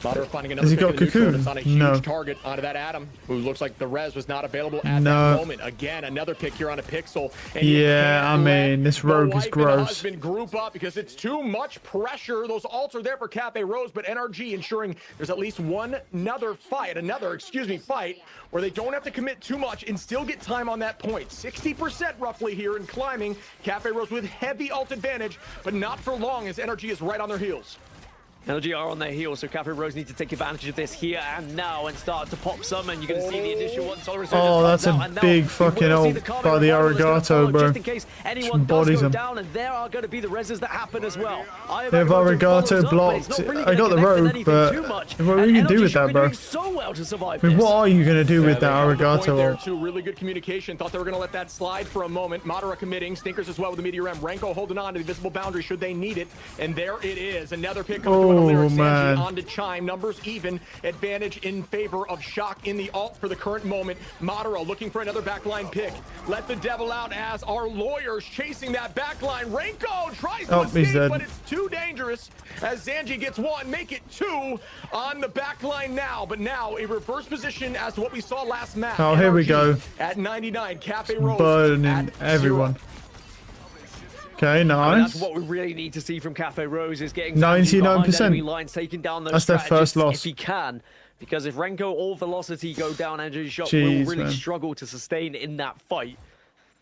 Madara finding another
Has he
pick
got
in the neutral,
cocoon?
and it's on a huge
No.
target onto that Adam, who looks like the res was not available at that moment. Again, another pick here on a Pixel. And
Yeah, I mean, this Rogue is gross.
Husband group up because it's too much pressure. Those ults are there for Cafe Rose, but NRG ensuring there's at least another fight where they don't have to commit too much and still get time on that point. 60% roughly here in climbing. Cafe Rose with heavy ult advantage, but not for long as NRG is right on their heels.
NRG are on their heels, so Cafe Rose need to take advantage of this here and now and start to pop some, and you're going to see the additional one.
Oh, that's a big fucking ult by the Arigato, bro.
Just in case anyone does go down, and there are going to be the reses that happen as well.
They have Arigato blocked. I got the Rogue, but what are you going to do with that, bro? I mean, what are you going to do with that Arigato ult?
Really good communication. Thought they were going to let that slide for a moment. Madara committing. Stinkers as well with the Meteor M. Renko holding on to the invisible boundary should they need it. And there it is. Another pick coming
man.
on to Chime. Numbers even. Advantage in favor of Shock in the ult for the current moment. Madara looking for another backline pick. Let the devil out as our lawyers chasing that backline. Renko tries to escape, but it's too dangerous as Zanji gets one. Make it two on the backline now. But now a reverse position as to what we saw last match.
Oh, here we go.
At 99, Cafe Rose
burning everyone.
0.
Okay, nice.
I mean, that's what we really need to see from Cafe Rose is getting
99%.
lines, taking down those
that's their first loss.
if he can. Because if Renko or Velocity go down, Energy Shock will really struggle to sustain in that fight.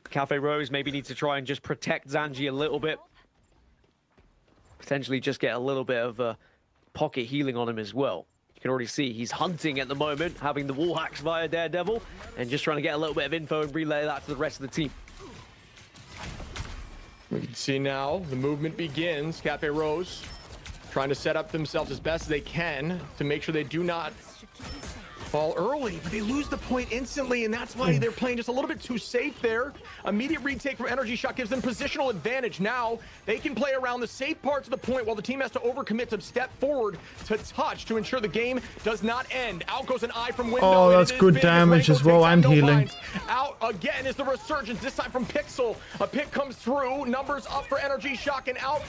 Cafe Rose maybe need to try and just protect Zanji a little bit. Potentially just get a little bit of pocket healing on him as well. You can already see he's hunting at the moment, having the wall hacks via Daredevil, and just trying to get a little bit of info and relay that to the rest of the team.
We can see now the movement begins. Cafe Rose trying to set up themselves as best as they can to make sure they do not Fall early, but they lose the point instantly, and that's why they're playing just a little bit too safe there. Immediate retake from Energy Shot gives them positional advantage. Now they can play around the safe parts of the point while the team has to overcommit to step forward to touch to ensure the game does not end. Out goes an eye from Window.
Oh, that's good damage as well, and healing.
Out again is the resurgence, this time from Pixel. A pick comes through, numbers up for Energy Shock, and out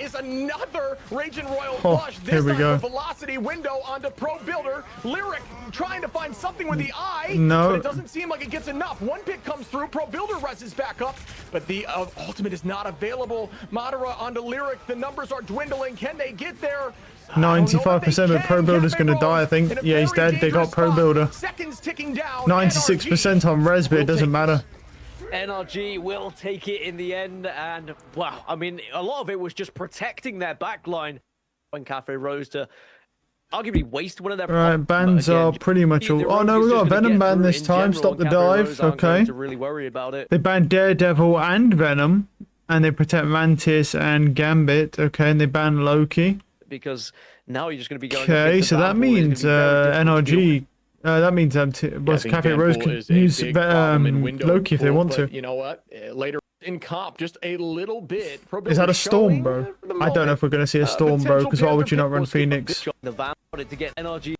is another Raging Royal Flush. This
here we
time
go.
for Velocity. Window onto Pro Builder. Lyric trying to find something with the eye,
no,
but it doesn't seem like it gets enough. One pick comes through, Pro Builder rises back up, but the ultimate is not available. Madara onto Lyric, the numbers are dwindling. Can they get there?
95%, but Pro Builder's going to die, I think. Yeah, he's dead. They got Pro Builder.
Seconds ticking down.
96% on res, but it doesn't matter.
NRG will take it in the end, and wow, I mean, a lot of it was just protecting their backline when Cafe Rose to arguably waste one of their
bans are pretty much all. Oh no, we got a Venom ban this time. Stop the dive. Okay.
Really worry about it.
They banned Daredevil and Venom, and they protect Mantis and Gambit. Okay, and they ban Loki.
Because now you're just going to be going.
Okay, so that means NRG. That means Cafe Rose can use Loki if they want to.
You know what? Later in comp, just a little bit.
Is that a Storm, bro? I don't know if we're going to see a Storm, bro, because why would you not run Phoenix?
The van to get NRG.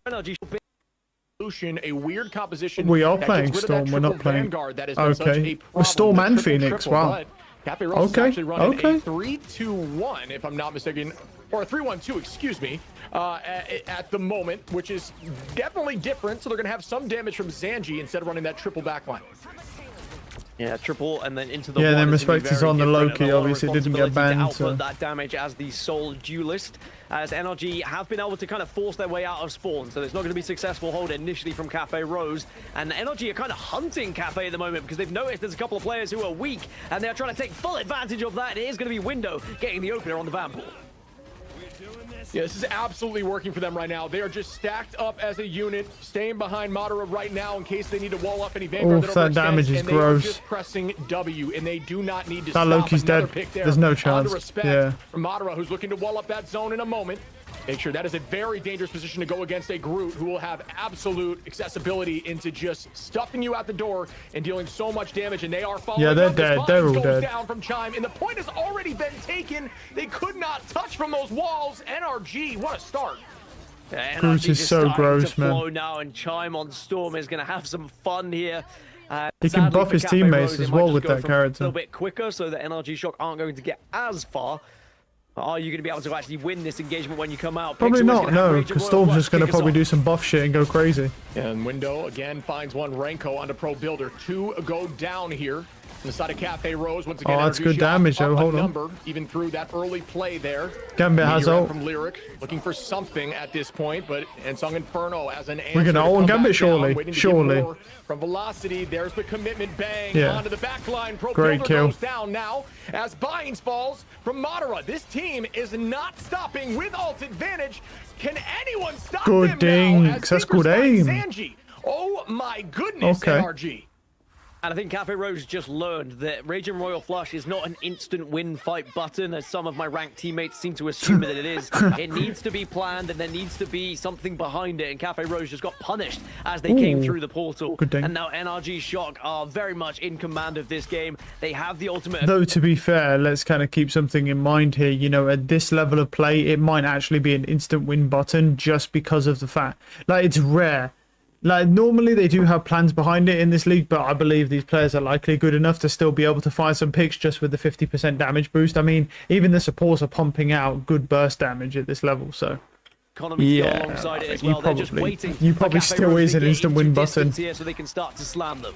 A weird composition.
We are playing Storm, we're not playing. Okay. We're Storm and Phoenix, wow.
Cafe Rose is actually running a 3-2-1, if I'm not mistaken, or a 3-1-2, excuse me, at the moment, which is definitely different. So they're going to have some damage from Zanji instead of running that triple backline.
Yeah, triple and then into the
yeah,
one.
Then Respect is on the Loki, obviously didn't get banned.
So that damage as the sole duelist, as NRG have been able to kind of force their way out of spawn, so it's not going to be successful hold initially from Cafe Rose, and NRG are kind of hunting Cafe at the moment because they've noticed there's a couple of players who are weak, and they're trying to take full advantage of that. It is going to be Window getting the opener on the Vanpool.
Yeah, this is absolutely working for them right now. They are just stacked up as a unit, staying behind Madara right now in case they need to wall up any Vanguard
that damage is gross.
Just pressing W, and they do not need to
that
stop.
Loki's dead. There's no chance.
Yeah. From Madara, who's looking to wall up that zone in a moment. Make sure that is a very dangerous position to go against a Groot who will have absolute accessibility into just stuffing you out the door and dealing so much damage, and they are following.
Yeah, they're dead. They're all dead.
Down from Chime, and the point has already been taken. They could not touch from those walls. NRG, what a start.
Yeah,
Groot is so gross, man.
Now, and Chime on Storm is going to have some fun here.
He can buff his teammates as well with that character.
A little bit quicker, so the NRG Shock aren't going to get as far. Are you going to be able to actually win this engagement when you come out?
Probably not, no, because Storm's just going to probably do some buff shit and go crazy.
And Window again finds one. Renko onto Pro Builder. 2 go down here. On the side of Cafe Rose, once again.
Oh, that's good damage, though. Hold on.
Even through that early play there.
Gambit has ult.
From Lyric, looking for something at this point, but Song Inferno as an answer.
We're gonna ult Gambit, surely. Surely.
From Velocity, there's the commitment bang onto the back line. Pro
Great kill.
Goes down now as Bynes falls from Madara. This team is not stopping with ult advantage. Can anyone stop them now?
That's good aim.
Zanji. Oh my goodness, NRG.
And I think Cafe Rose just learned that Raging Royal Flush is not an instant win fight button, as some of my ranked teammates seem to assume that it is. It needs to be planned, and there needs to be something behind it, and Cafe Rose just got punished as they came through the portal. And now NRG Shock are very much in command of this game. They have the ultimate...
Though, to be fair, let's kind of keep something in mind here. You know, at this level of play, it might actually be an instant win button just because of the fact... Like, it's rare. Like, normally they do have plans behind it in this league, but I believe these players are likely good enough to still be able to find some picks just with the 50% damage boost. I mean, even the supports are pumping out good burst damage at this level, so...
Yeah, alongside it as well. They're just waiting.
You probably still is an instant win button.
Here so they can start to slam them.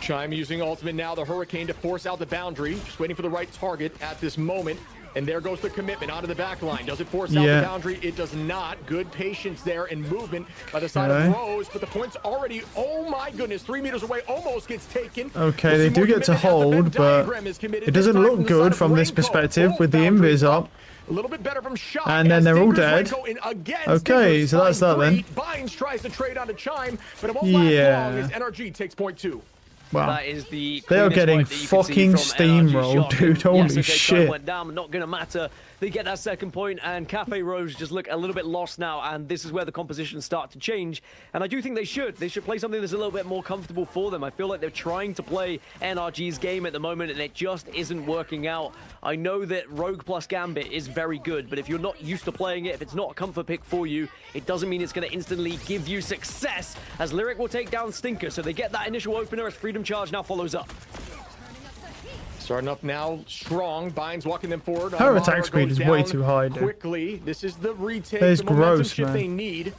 Chime using ultimate now, the Hurricane to force out the boundary. Just waiting for the right target at this moment. And there goes the commitment onto the back line. Does it force out the boundary? It does not. Good patience there and movement by the side of Rose. But the point's already, oh my goodness, 3 meters away. Almost gets taken.
Okay, they do get to hold, but it doesn't look good from this perspective with the invis up.
A little bit better from Shot.
And then they're all dead. Okay, so that's that then.
Bynes tries to trade onto Chime, but it won't last long as NRG takes point 2.
Wow.
That is the
they are getting fucking steamrolled, dude. Holy shit.
Went down, not going to matter They get that second point, and Cafe Rose just look a little bit lost now, and this is where the compositions start to change. And I do think they should play something that's a little bit more comfortable for them. I feel like they're trying to play NRG's game at the moment, and it just isn't working out. I know that Rogue plus Gambit is very good, but if you're not used to playing it, if it's not a comfort pick for you, it doesn't mean it's going to instantly give you success, as Lyric will take down Stinker. So they get that initial opener as Freedom Charge now follows up.
Starting up now strong. Bine's walking them forward.
Her attack speed is way too high, dude.
Quickly. This is the retake.
That's
the momentum
gross,
shift
man.
they need.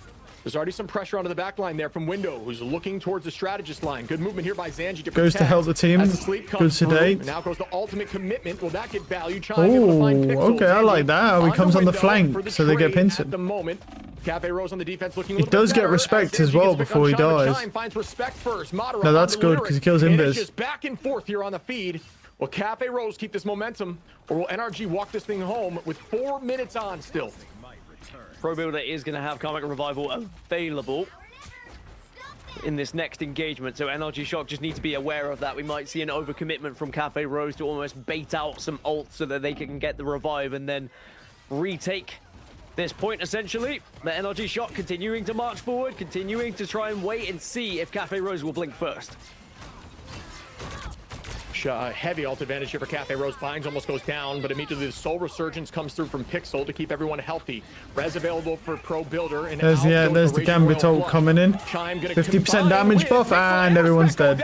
There's already some pressure onto the back line there from Window, who's looking towards the strategist line. Good movement here by Zanji to
Goes to help the team. Good sedate.
Now goes the ultimate commitment. Will that get value? Chime able to find
Oh,
Pixels.
okay, I like that. How he comes on the flank, so they get
trade
pinced.
at the moment. Cafe Rose on the defense looking a
He
little
does
bit
get
better
respect
as
as well
Zanji gets
before he
back on Chime.
dies.
Chime finds respect first. Madara
No, that's
on the
good,
Lyric.
'cause he kills
And
Invis.
it's just back and forth here on the feed. Will Cafe Rose keep this momentum, or will NRG walk this thing home with 4 minutes on still?
Pro Builder is going to have Karmic Revival available in this next engagement, so NRG Shock just need to be aware of that. We might see an overcommitment from Cafe Rose to almost bait out some ults so that they can get the revive and then retake this point, essentially. The NRG Shock continuing to march forward, continuing to try and wait and see if Cafe Rose will blink first.
Heavy ult advantage here for Cafe Rose. Binds almost goes down, but immediately the Soul Resurgence comes through from Pixel to keep everyone healthy. Res available for Pro Builder. And
There's the Gambit ult coming in. 50% damage buff, and everyone's dead.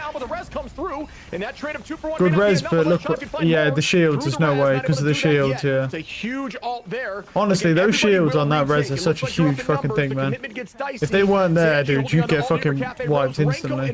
Good res, but look, yeah, the shields, there's no way, because of the shields, yeah.
It's a huge ult there.
Honestly, those shields on that res are such a huge fucking thing, man. If they weren't there, dude, you'd get fucking wiped instantly.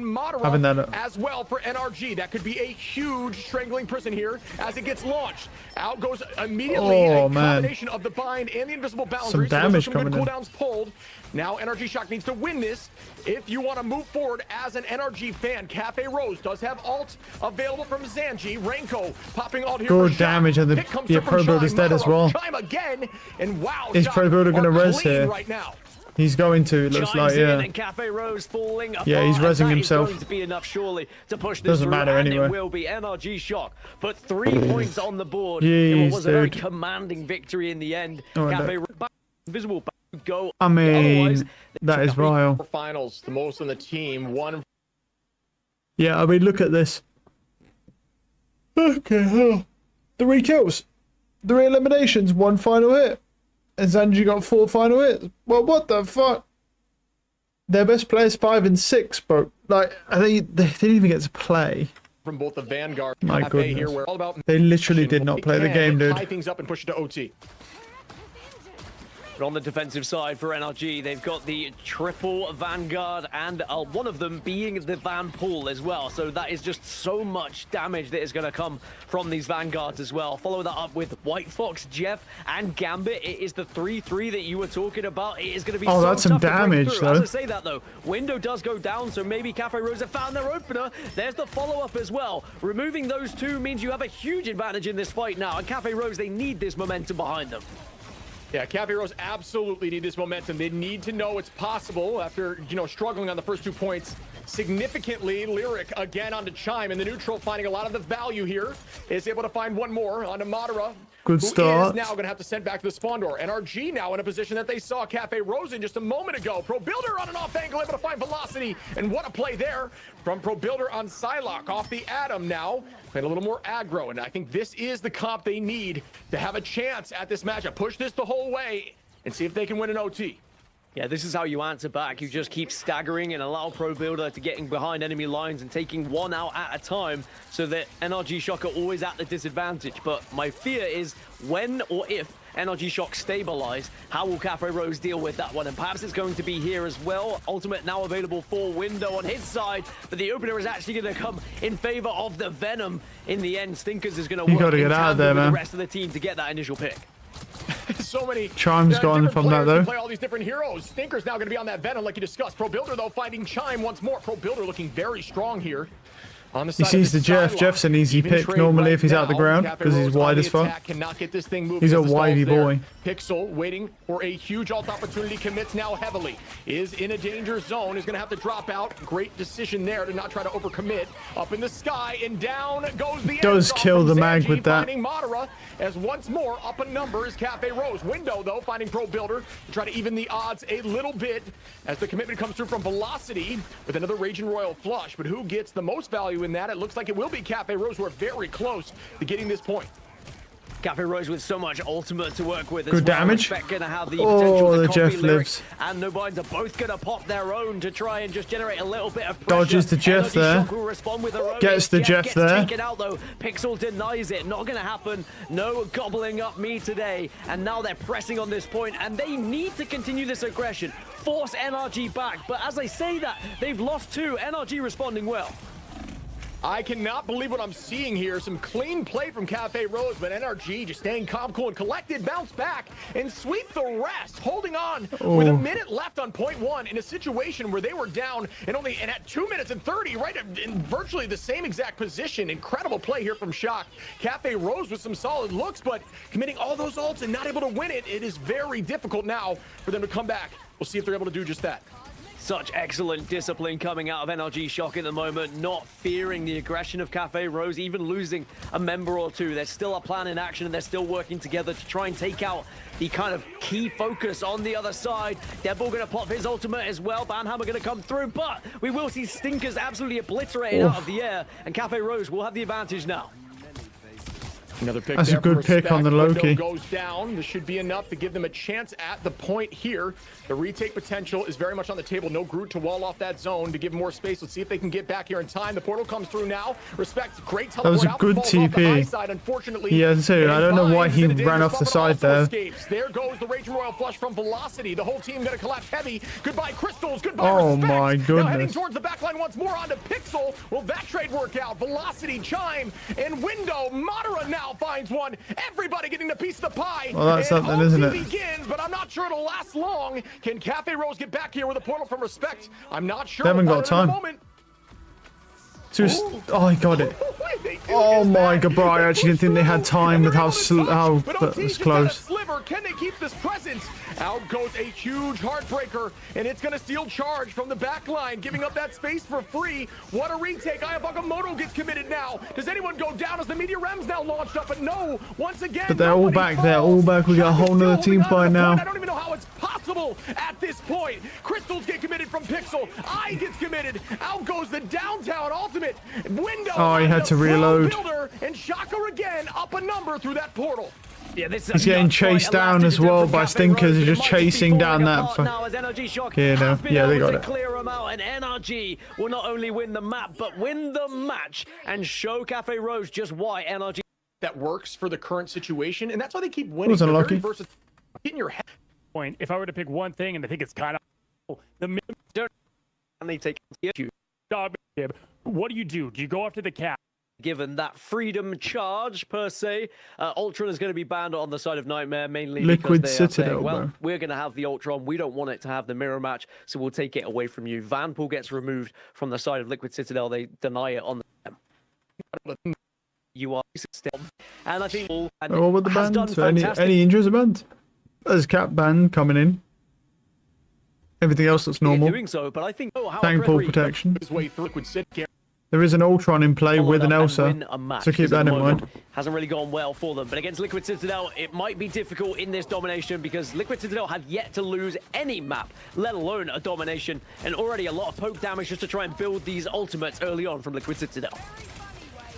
Having that
as well for NRG, that could be a huge strangling prison here as it gets launched. Out goes immediately a combination of the bind and the invisible boundaries.
Some damage
good
coming in.
cooldowns pulled. Now NRG Shock needs to win this if you want to move forward as an NRG fan. Cafe Rose does have ult available from Zanji. Renko popping ult here.
Good damage, and the Pro Builder's dead as well.
Chime again, and wow,
is Pro Builder gonna res here?
Right now.
He's going to, it looks like, yeah.
Cafe Rose falling
Yeah, he's rezzing himself.
Going to be enough, surely, to push this
Doesn't matter anyway.
It will be NRG Shock. Put 3 points on the board.
Jeez,
it was a very
dude.
commanding victory in the end.
Oh,
Cafe invisible go.
I mean, that is vile.
Finals, the most on the team. One.
Yeah, I mean, look at this. Okay, 3 kills, 3 eliminations, 1 final hit. And Zanji got 4 final hits. Well, what the fuck? Their best players 5 and 6, bro. Like, they didn't even get to play.
From both the Vanguard
My
Cafe
goodness.
here, where all about
They literally did not play the game, dude.
Tie things up and push it to OT.
But on the defensive side for NRG, they've got the triple Vanguard and one of them being the Van Pool as well. So that is just so much damage that is going to come from these Vanguards as well. Follow that up with White Fox, Jeff, and Gambit. It is the 3-3 that you were talking about. It is going to be so
that's some
tough to break
damage,
through.
though.
As I say that, though, Window does go down, so maybe Cafe Rosa found their opener. There's the follow-up as well. Removing those 2 means you have a huge advantage in this fight now. And Cafe Rose, they need this momentum behind them.
Yeah, Cafe Rose absolutely need this momentum. They need to know it's possible after, struggling on the first 2 points significantly. Lyric again onto Chime in the neutral, finding a lot of the value here. Is able to find one more onto Madara.
Good start.
Who is now going to have to send back to the spawn door. NRG now in a position that they saw Cafe Rose in just a moment ago. Pro Builder on an off angle, able to find velocity. And what a play there from Pro Builder on Psylocke off the Atom now. Playing a little more aggro. And I think this is the comp they need to have a chance at this matchup. Push this the whole way and see if they can win an OT.
Yeah, this is how you answer back. You just keep staggering and allow Pro Builder to getting behind enemy lines and taking one out at a time so that NRG Shock are always at the disadvantage. But my fear is when or if NRG Shock stabilize, how will Cafe Rose deal with that one? And perhaps it's going to be here as well. Ultimate now available for Window on his side, but the opener is actually going to come in favor of the Venom. In the end, Stinkers is going to work in tandem with the rest of the team to get that initial pick.
So many
Chime's gone from that though.
Play all these different heroes. Stinker's now going to be on that Venom like you discussed. Pro Builder though finding Chime once more. Pro Builder looking very strong here. On the
He
side
sees
of
the Jeff.
sideline.
Jeff's an easy
Even
pick
trade
normally
right
if he's out the
now.
ground
Cafe
because he's
Rose
wide
on
as
the
fuck.
attack, cannot get this thing moving
He's a
as the stall's
wivey
there.
boy.
Pixel waiting for a huge ult opportunity, commits now heavily. Is in a danger zone, is going to have to drop out. Great decision there to not try to overcommit. Up in the sky and down goes the
Does
end
kill
from
the mag
Zanji,
with that.
finding Madara as once more up a number is Cafe Rose. Window though finding Pro Builder to try to even the odds a little bit as the commitment comes through from Velocity with another Raging Royal flush. But who gets the most value in that? It looks like it will be Cafe Rose, who are very close to getting this point.
Cafe Rose with so much ultimate to work with.
Good damage.
Gonna have the
Oh,
potential to
the
copy
Jeff
Lyric,
lives.
and No Binds are both gonna pop their own to try and just generate a little bit of pressure.
Dodges the Jeff
Energy
there.
Shock will respond with her own.
Gets the Jeff
gets
there.
taken out though. Pixel denies it. Not gonna happen. No gobbling up me today. And now they're pressing on this point, and they need to continue this aggression. Force NRG back. But as I say that, they've lost two. NRG responding well.
I cannot believe what I'm seeing here. Some clean play from Cafe Rose, but NRG just staying calm, cool, and collected, bounce back, and sweep the rest. Holding on with a minute left on point one in a situation where they were down and at 2 minutes and 30, right in virtually the same exact position. Incredible play here from Shock. Cafe Rose with some solid looks, but committing all those ults and not able to win it, it is very difficult now for them to come back. We'll see if they're able to do just that.
Such excellent discipline coming out of NRG Shock at the moment, not fearing the aggression of Cafe Rose, even losing a member or two. There's still a plan in action, and they're still working together to try and take out the kind of key focus on the other side. Deadball going to pop his ultimate as well. Banhammer going to come through, but we will see Stinkers absolutely obliterated out of the air, and Cafe Rose will have the advantage now.
Another pick.
That's a
there for
good pick
respect.
on the Loki.
Window goes down. This should be enough to give them a chance at the point here. The retake potential is very much on the table. No Groot to wall off that zone to give more space. Let's see if they can get back here in time. The portal comes through now. Respect, great teleport.
That was a
out,
good
falls off the high
TP.
side, unfortunately.
Yeah, as I say, I don't know why he ran off the side there.
Escapes. There goes the Raging Royal flush from Velocity. The whole team going to collapse heavy. Goodbye, Crystals. Goodbye,
Oh
Respect.
my
Now heading
goodness.
towards the backline once more onto Pixel. Will that trade work out? Velocity, Chime, and Window. Madara now finds one. Everybody getting a piece of the pie.
Well, that's
and
something, isn't it?
begins, but I'm not sure it'll last long. Can Cafe Rose get back here with a portal from Respect? I'm not sure.
They haven't
We'll
got
find out in a
time.
moment.
Oh, I got it.
They do
Oh
get
my
back.
god, bro, I actually didn't think they had time
And
with
they're
how
able to touch, but
that
OT
was
just got a
close.
sliver. Can they keep this presence? Out goes a huge heartbreaker, and it's going to steal charge from the back line, giving up that space for free. What a retake. Ayabagamoto gets committed now. Does anyone go down as the Meteor Rem's now launched up? But no, once again,
But they're all
nobody
back. They're all
falls.
back. We got a
Shock is
whole
still
nother team
holding on to
fight
the
now.
point. I don't even know how it's possible at this point. Crystals get committed from Pixel. I gets committed. Out goes the downtown ultimate. Window.
Oh, he had
onto
to reload.
Pro Builder, and Shocker again up a number through that portal.
Yeah, this is
He's getting chased down as well by Stinkers. He's just chasing down that.
Now as NRG Shock
Yeah, no.
have been
Yeah, they
able
got
to
it.
clear them out, and NRG will not only win the map, but win the match and show Cafe Rose just why NRG.
That works for the current situation, and that's why they keep winning.
Was
They're very
unlucky.
versatile. Get in your head.
Point. If I were to pick one thing, and I think it's kind of the
And they take you.
dog. What do? Do you go after the cat?
Given that freedom charge per se, Ultron is going to be banned on the side of Nightmare mainly
Liquid
because they are
Citadel,
saying, well,
bro.
we're going to have the Ultron. We don't want it to have the mirror match, so we'll take it away from you. Vanpool gets removed from the side of Liquid Citadel. They deny it on the. You are still, and I think
What with the
has done
band? So any
fantastic.
injuries band? There's Cap band coming in. Everything else looks normal.
Doing so, but I think
Tank pool protection.
His way through Liquid City.
There is an Ultron in play with an Elsa, so keep that in mind.
Hasn't really gone well for them, but against Liquid Citadel, it might be difficult in this domination because Liquid Citadel have yet to lose any map, let alone a domination, and already a lot of poke damage just to try and build these ultimates early on from Liquid Citadel.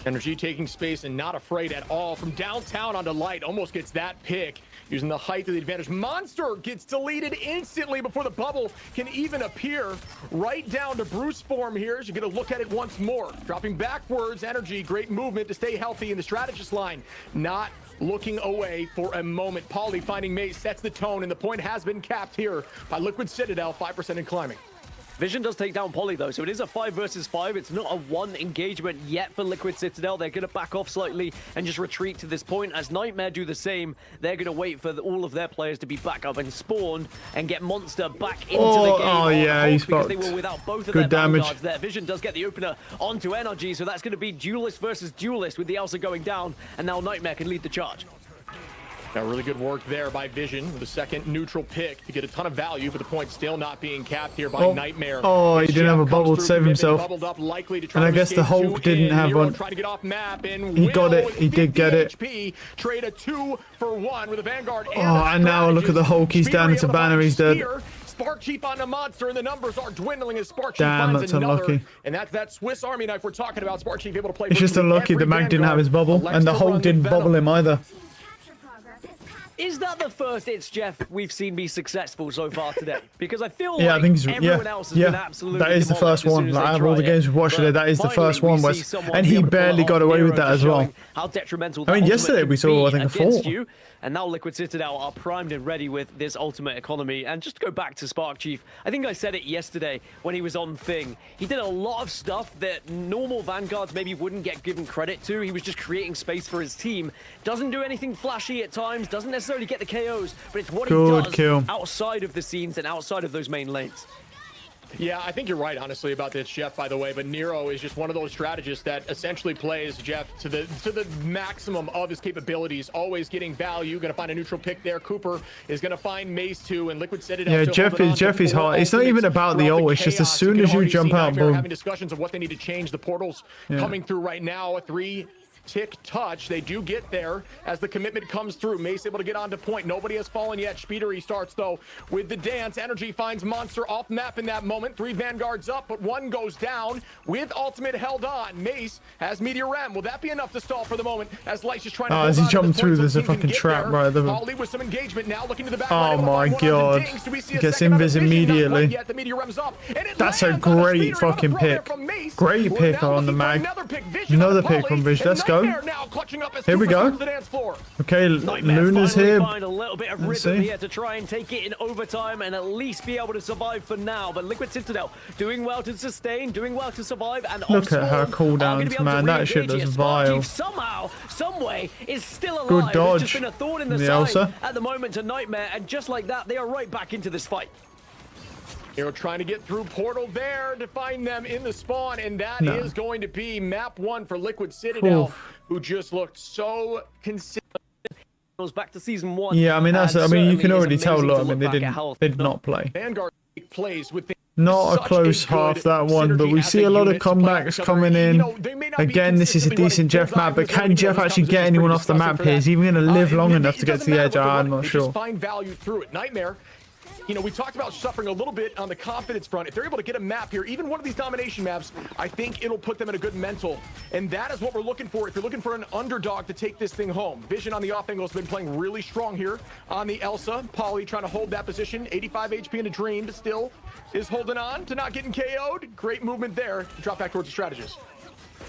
Energy taking space and not afraid at all. From downtown onto Light, almost gets that pick. Using the height to the advantage. Monster gets deleted instantly before the bubble can even appear. Right down to Bruce form here as you get a look at it once more. Dropping backwards, Energy, great movement to stay healthy in the strategist line. Not looking away for a moment. Pauly finding Maze sets the tone, and the point has been capped here by Liquid Citadel, 5% and climbing.
Vision does take down Polly, though, so it is a 5 versus 5. It's not a 1 engagement yet for Liquid Citadel. They're going to back off slightly and just retreat to this point. As Nightmare do the same, they're going to wait for all of their players to be back up and spawned and get Monster back into the game.
Oh, yeah, he's
because
fucked.
they were without both of
Good
their
damage.
vanguards there. Vision does get the opener onto Energy, so that's going to be duelist versus duelist with the Elsa going down, and now Nightmare can lead the charge.
Now, really good work there by Vision with the second neutral pick to get a ton of value, but the point still not being capped here by Nightmare.
Oh, he didn't have a bubble to save himself.
Up, likely to try
And I
to
guess the
escape
Hulk
2
didn't
in.
have
Nero
one.
trying to get off map, and
He got it.
Will,
He did get it.
HP, trade a 2-for-1 with a Vanguard.
And now look at the Hulk. He's down into banner. He's dead.
Spark Chief on the monster, and the numbers are dwindling as Spark Chief
Damn,
finds
that's
another.
unlucky.
And that's that Swiss Army knife we're talking about. Spark Chief able to play.
It's just unlucky the Mag didn't have his bubble, and the Hulk didn't bubble him either.
Is that the first It's Jeff we've seen be successful so far today? Because I feel
Yeah,
like
I think it's,
everyone else has been absolutely
that is the
demolished
first
as soon
one.
as
Like,
they
out of all the
try it.
games we've watched today, that is the
Finally,
first one,
we
Wes.
see someone
And
be
he
able to pull
barely
it
got
off.
away with
Nero
that
just
as well.
showing how detrimental
I mean,
the
yesterday
ultimate
we
can
saw,
be
I think, a
against
4.
you. And now Liquid Citadel are primed and ready with this ultimate economy. And just to go back to Spark Chief, I think I said it yesterday when he was on Thing. He did a lot of stuff that normal Vanguards maybe wouldn't get given credit to. He was just creating space for his team. Doesn't do anything flashy at times, doesn't necessarily get the KOs, but it's what he does outside of the scenes and outside of those main lanes.
Yeah, I think you're right, honestly, about this, Jeff, by the way. But Nero is just one of those strategists that essentially plays, Jeff, to the maximum of his capabilities, always getting value. Going to find a neutral pick there. Cooper is going to find Mace too, and Liquid Citadel.
Yeah, Jeff is hard. It's not even about the ult. It's just as soon as you jump out, boom.
Having discussions of what they need to change. The portals coming through right now. A 3-tick touch. They do get there as the commitment comes through. Mace able to get onto point. Nobody has fallen yet. Speedery starts though with the dance. Energy finds Monster off map in that moment. 3 Vanguards up, but 1 goes down with ultimate held on. Mace has Meteor Ram. Will that be enough to stall for the moment as Light's just trying to
as he jumped through, there's a fucking trap right there.
Holly with some engagement now, looking to the back.
Oh my god. He gets invis immediately. That's a great fucking pick. Great pick on the Mag. Another pick from Vish. Let's go. Here we go. Okay, Luna's here.
Find a little bit of rhythm here to try and take it in overtime and at least be able to survive for now. But Liquid Citadel doing well to sustain, doing well to survive, and
look at her cooldowns, man. That shit is vile.
Somehow, some way, is still alive.
Good dodge.
It's just been a thorn in the side
Elsa
at the moment to Nightmare, and just like that, they are right back into this fight.
They're trying to get through portal there to find them in the spawn, and that is going to be map 1 for Liquid Citadel, who just looked so consistent.
Back to season 1.
Yeah, I mean that's. I mean you can already tell. Look, I mean they did not play.
Vanguard plays with
not a close half that one, but we see a lot of comebacks coming in. Again, this is a decent Jeff map, but can Jeff actually get anyone off the map here? Is he even going to live long enough to get to the edge? I'm not sure.
Find value through it. Nightmare. You know, we talked about suffering a little bit on the confidence front. If they're able to get a map here, even one of these domination maps, I think it'll put them in a good mental. And that is what we're looking for if you're looking for an underdog to take this thing home. Vision on the off angle has been playing really strong here on the Elsa. Polly trying to hold that position. 85 HP in a dream, but still is holding on to not getting KO'd. Great movement there. Drop back towards the strategist.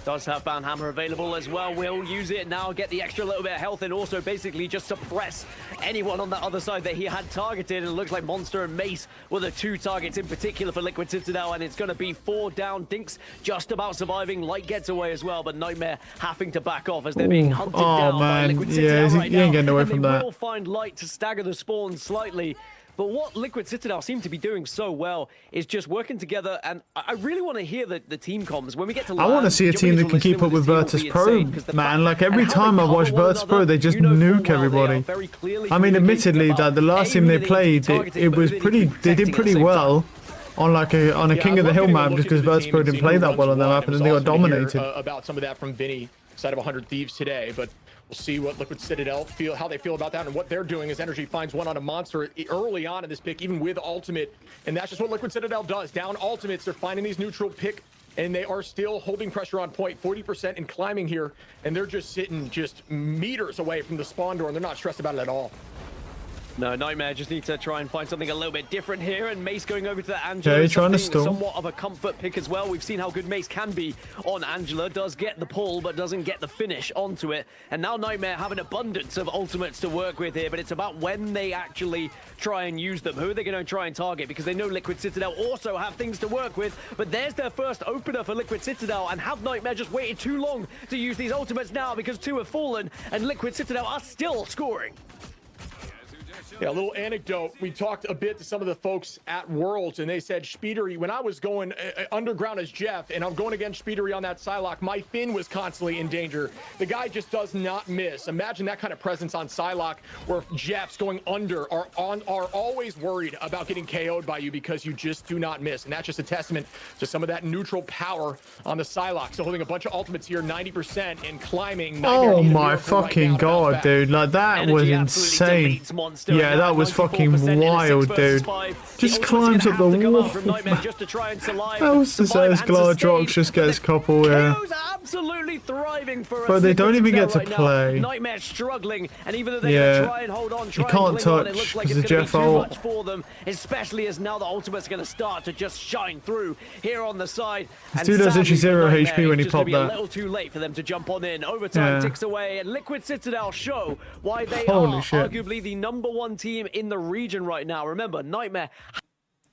Does have Bound Hammer available as well. Will use it now, get the extra little bit of health, and also basically just suppress anyone on that other side that he had targeted. And it looks like Monster and Mace were the 2 targets in particular for Liquid Citadel, and it's going to be 4 down. Dinks just about surviving. Light gets away as well, but Nightmare having to back off as they're being hunted down by Liquid Citadel right now.
He ain't getting away from that.
They will find Light to stagger the spawn slightly. But what Liquid Citadel seem to be doing so well is just working together, and I really want to hear the team comms when we get to.
I want to see a team that can keep up with Virtus Pro, man. Like every time I watch Virtus Pro, they just nuke everybody. I mean, admittedly, that the last team they played, it was pretty. They did pretty well on like on a King of the Hill map, just because Virtus Pro didn't play that well on that map, and then they got dominated.
About some of that from Vinny, side of 100 Thieves today, but. We'll see what Liquid Citadel how they feel about that, and what they're doing as Energy finds one on a monster early on in this pick, even with ultimate, and that's just what Liquid Citadel does. Down ultimates, they're finding these neutral pick, and they are still holding pressure on point, 40% and climbing here, and they're just sitting just meters away from the spawn door, and they're not stressed about it at all.
No, Nightmare just need to try and find something a little bit different here, and Mace going over to the Angela
Yeah,
is
trying to
something
stall.
somewhat of a comfort pick as well. We've seen how good Mace can be on Angela, does get the pull, but doesn't get the finish onto it. And now Nightmare have an abundance of ultimates to work with here, but it's about when they actually try and use them. Who are they going to try and target? Because they know Liquid Citadel also have things to work with, but there's their first opener for Liquid Citadel, and have Nightmare just waited too long to use these ultimates now because 2 have fallen, and Liquid Citadel are still scoring.
Yeah, a little anecdote. We talked a bit to some of the folks at Worlds, and they said, Speedery, when I was going underground as Jeff, and I'm going against Speedery on that Psylocke, my fin was constantly in danger. The guy just does not miss. Imagine that kind of presence on Psylocke, where Jeffs going under are always worried about getting KO'd by you because you just do not miss. And that's just a testament to some of that neutral power on the Psylocke. So holding a bunch of ultimates here, 90%, and climbing.
Oh my fucking
right
god, dude. Like, that
Energy
was
absolutely
insane.
deletes Monster,
Yeah,
and now
that was
94%
fucking
in a
wild,
6 versus
dude.
5.
Just
The
climbs
ultimate's
up
gonna
the
have to come
wall.
out from Nightmare just to try and survive.
That was the
Survive
says
and
Glad
sustain,
Drops just
but
gets
the
couple, yeah.
KOs are absolutely thriving for us.
But they don't even get to
right now.
play.
Nightmare's struggling, and even though they're
Yeah.
gonna try and hold on, try
You can't
and cling on, it
touch
looks like
because
it's
the
gonna be
Jeff
too
ult.
much for them, especially as now the ultimate's gonna start to just shine through here on the side.
This
And
dude has
sadly
literally
for
0
Nightmare,
HP when he
it's just gonna
popped
be a
that.
little too late for them to jump on in. Overtime
Yeah.
ticks away, and Liquid Citadel show why they
Holy
are
shit.
arguably the #1 team in the region right now. Remember, Nightmare,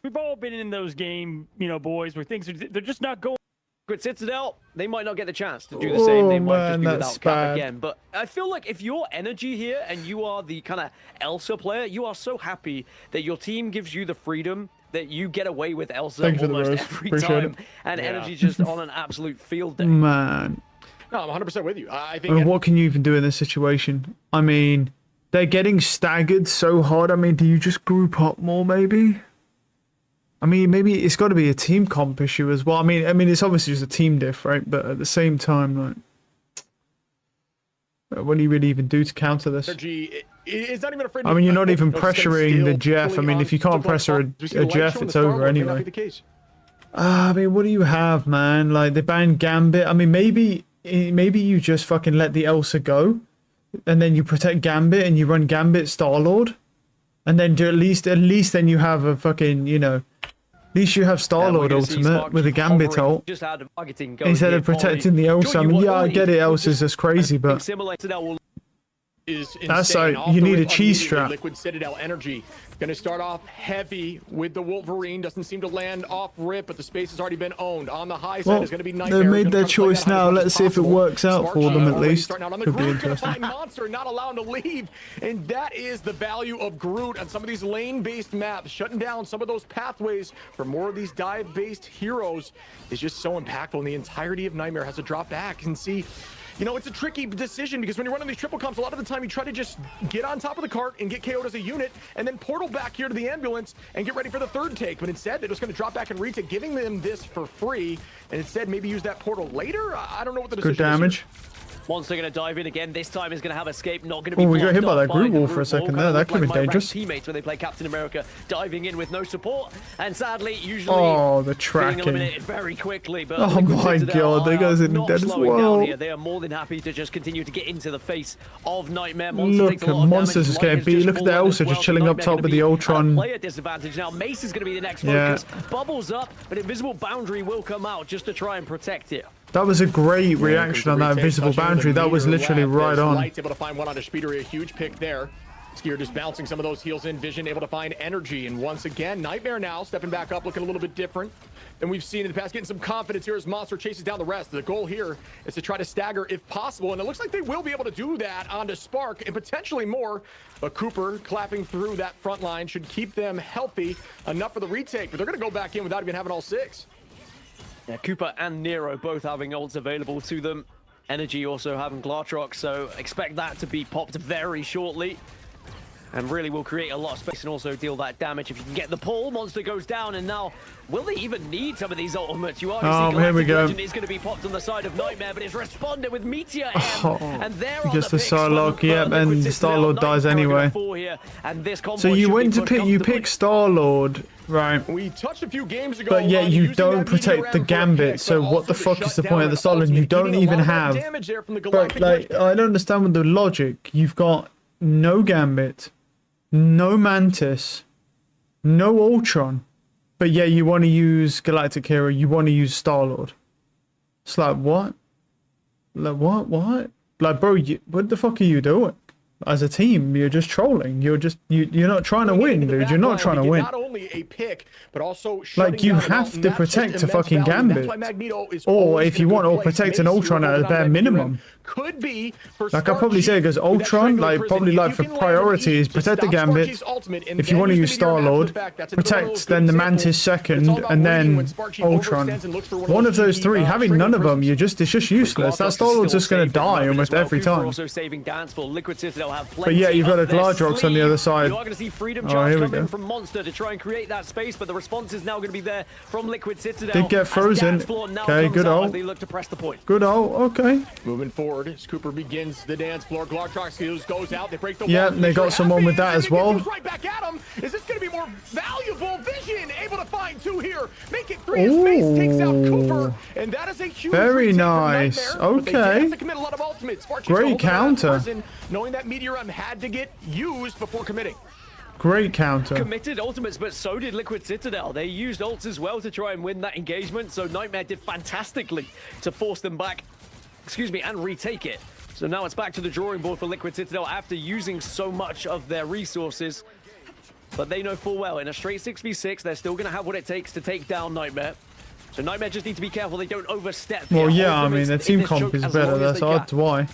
We've all been in those game, boys, where things they're just not going.
Liquid Citadel, they might not get the chance to do the same. They
Oh,
might just
man,
be
that's
without Cap
bad.
again. But I feel like if you're Energy here and you are the kind of Elsa player, you are so happy that your team gives you the freedom that you get away with Elsa
Thank you for the
almost
rose.
every
Appreciate
time.
it.
And
Yeah.
Energy just on an absolute field day.
Man.
No, I'm 100% with you. I
I
think
mean, what can you even do in this situation? I mean, they're getting staggered so hard. I mean, do you just group up more, maybe? I mean, maybe it's got to be a team comp issue as well. I mean, it's obviously just a team diff, right? But at the same time, like, what do you really even do to counter this?
Energy is not even afraid.
I mean, you're not even
to stay
pressuring the
still,
Jeff. I
pulling
mean,
on,
if you can't
still
pressure
playing
a
we see the light
Jeff,
showing
it's
the
over
Star-Lord, may not
anyway.
be the case.
I mean, what do you have, man? Like, they banned Gambit. I mean, maybe you just fucking let the Elsa go, and then you protect Gambit and you run Gambit Star-Lord, and then do at least then you have a fucking, at least you have Star-Lord
We're gonna see
ultimate
Spark
with a
just
Gambit
hovering,
ult.
just out of targeting going
Instead
here,
of protecting the Elsa. I mean, yeah, I get it, Elsa's just crazy, but
Similar to that will
Is insane.
That's like,
Off
you
the
need a
rip
cheese
immediately,
strap.
Liquid Citadel Energy going to start off heavy with the Wolverine. Doesn't seem to land off rip, but the space has already been owned. On the high side
well,
is going to be Nightmare.
they
He's
made
gonna
their
try to play
choice
that out
now.
as much
Let's
as
see if it
possible.
works out
Smart
for them at
already
least.
starting out on the
Could be
Groot, gonna
interesting.
find Monster, not allow him to leave. And that is the value of Groot on some of these lane-based maps. Shutting down some of those pathways for more of these dive-based heroes is just so impactful. And the entirety of Nightmare has to drop back and see. It's a tricky decision because when you're running these triple comps, a lot of the time you try to just get on top of the cart and get KO'd as a unit and then portal back here to the ambulance and get ready for the third take. But instead, they're just going to drop back and retake, giving them this for free. And instead, maybe use that portal later. I don't know what the decision
good damage.
Monster going to dive in again. This time is going to have escape. Not going to be.
Oh, we got hit by
blocked
that
off
group
the
wall for a
group
second
wall.
there.
Kinda
That could have
looked
been
like my
dangerous.
ranked teammates when they play Captain America, diving in with no support, and sadly, usually
Oh, the
being
tracking.
eliminated very quickly. But
Oh
Liquid
my
Citadel
God, they
are
guys are
not
dead as
slowing
well.
down here. They are more than happy to just continue to get into the face of Nightmare. Monster
Look
takes a
at
lot of
Monster's
damage.
just getting
Light has
beat.
just
Look at the
fallen
Elsa
as
just
well,
chilling
so
up
Nightmare
top
gonna
with the
be
Ultron.
at a player disadvantage now. Mace is going to be the next
Yeah.
focus. Bubbles up, but Invisible Boundary will come out just to try and protect it.
That was a great reaction on that invisible boundary. That was literally right on.
Light's able to find one on Speedery, a huge pick there. Skier just bouncing some of those heals in. Vision able to find Energy. And once again, Nightmare now stepping back up, looking a little bit different than we've seen in the past. Getting some confidence here as Monster chases down the rest. The goal here is to try to stagger if possible. And it looks like they will be able to do that onto Spark and potentially more. But Cooper clapping through that front line should keep them healthy enough for the retake. But they're going to go back in without even having all six.
Yeah, Cooper and Nero both having ults available to them. Energy also having Glartrox, so expect that to be popped very shortly. And really will create a lot of space and also deal that damage if you can get the pull. Monster goes down, and now will they even need some of these ultimates? You are
Here we go.
Legend is going to be popped on the side of Nightmare, but it's responded with Meteor M.
Oh,
And there on
just
the
the
pick,
Starlord,
Slugger,
yep,
Liquid
and the
Citadel,
Starlord dies
Nightmare
anyway.
four here, and this combo
So you
should be
went to
pushed
pick, you
comfortably.
picked Star-Lord, right?
We touched a few games ago.
But yet
on
you
using
don't
that
protect
Meteor
the
M for a
Gambit,
pick,
so
but
what the
also
fuck
to
is the
shut
point
down
of the
an
Starlord? You
ultimate,
don't
eating a
even
lot of that
have.
damage there from the
But
Galactic
like, I don't understand with the logic. You've got no Gambit, no Mantis, no Ultron, but yeah, you want to use Galactic Hero, you want to use Star-Lord. It's like, what? Like, what? Like, bro, what the fuck are you doing? As a team, you're just trolling. You're not trying to win, dude. You're not trying to win.
Not only a pick, but also
like, you have to protect a fucking Gambit. Or if you want, or protect an Ultron at a bare minimum.
Could be
like I probably say, because Ultron, like probably like for priority is protect the Gambit. If you want to use Star-Lord, protect then the Mantis second, and then Ultron. One of those three, having none of them, it's just useless. That Star-Lord's just gonna die almost every time. But yeah, you've got a Gladrox on the other side.
You are going to see Freedom Charge come in from Monster to try and create that space, but the response is now going to be there from Liquid Citadel.
Did get frozen. Okay, good ult.
They look to press the point.
Good ult, okay.
Moving forward as Cooper begins the dance floor. Gladrox goes out. They break the
yeah,
wall.
they got someone with that as well.
Right back at him. Is this going to be more valuable? Vision able to find two here. Make it three. His face takes out Cooper, and that is a huge.
Very nice. Okay. Great counter.
Knowing that Meteor had to get used before committing.
Great counter.
Committed ultimates, but so did Liquid Citadel. They used ults as well to try and win that engagement, so Nightmare did fantastically to force them back, and retake it. So now it's back to the drawing board for Liquid Citadel after using so much of their resources. But they know full well, in a straight 6v6, they're still going to have what it takes to take down Nightmare. So Nightmare just need to be careful they don't overstep.
Well, yeah, I mean, their team comp is better. That's odds why.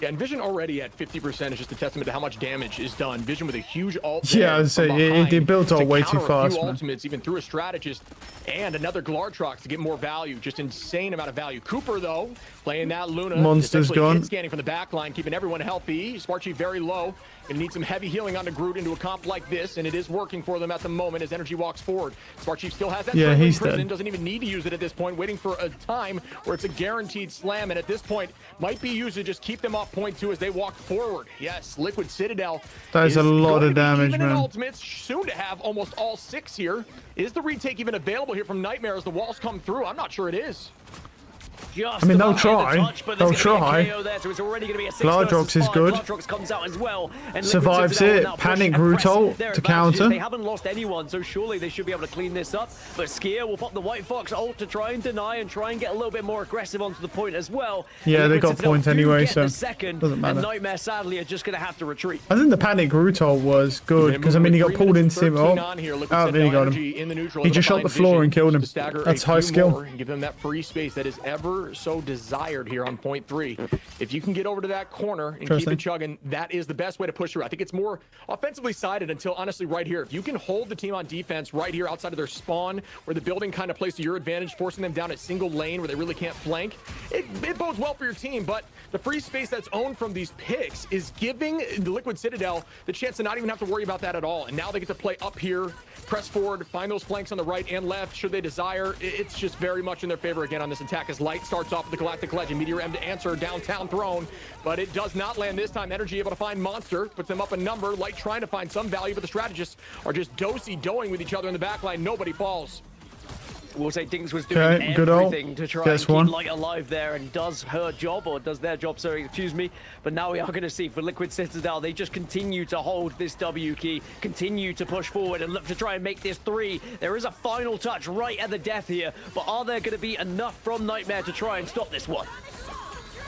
Yeah, and Vision already at 50% is just a testament to how much damage is done. Vision with a huge ult.
Yeah, I'd say it built all way too fast, man.
Ultimates, even through a strategist and another Gladrox to get more value. Just insane amount of value. Cooper, though, playing that Luna.
Monster's gone.
Scanning from the back line, keeping everyone healthy. Sparchi very low. Gonna need some heavy healing onto Groot into a comp like this, and it is working for them at the moment as Energy walks forward. Sparchi still has that.
Yeah, he's
prison,
dead.
Doesn't even need to use it at this point, waiting for a time where it's a guaranteed slam, and at this point, might be used to just keep them off point two as they walk forward. Yes, Liquid Citadel.
That is a lot of damage, man.
Ultimates, soon to have almost all 6 here. Is the retake even available here from Nightmare as the walls come through? I'm not sure it is.
I mean, they'll try. They'll try. Gladrox is good.
Comes out as well, and
survives it. Panic Groot ult to counter.
They haven't lost anyone, so surely they should be able to clean this up. But Skier will pop the White Fox ult to try and deny and try and get a little bit more aggressive onto the point as well.
Yeah, they got point anyway, so
doesn't
matter.
And Nightmare sadly are just going to have to retreat.
I think the Panic Groot ult was good because I mean he got pulled into him. Oh, there you got him. He just shot the floor and killed him. That's high skill.
And give them that free space that is ever so desired here on point 3. If you can get over to that corner and keep it chugging, that is the best way to push through. I think it's more offensively sided until honestly right here. If you can hold the team on defense right here outside of their spawn where the building kind of plays to your advantage, forcing them down a single lane where they really can't flank, it bodes well for your team. But the free space that's owned from these picks is giving the Liquid Citadel the chance to not even have to worry about that at all. And now they get to play up here, press forward, find those flanks on the right and left should they desire. It's just very much in their favor again on this attack as Light starts off with the Galactic Legend. Meteor M to answer downtown throne, but it does not land this time. Energy able to find Monster, puts them up a number. Light trying to find some value, but the strategists are just do-si-doing with each other in the backline. Nobody falls.
We'll say Dinks was doing everything to try and keep Light alive there, and does her job, or does their job, sorry, excuse me. But now we are going to see for Liquid Citadel, they just continue to hold this W key, continue to push forward and look to try and make this 3. There is a final touch right at the death here, but are there going to be enough from Nightmare to try and stop this one?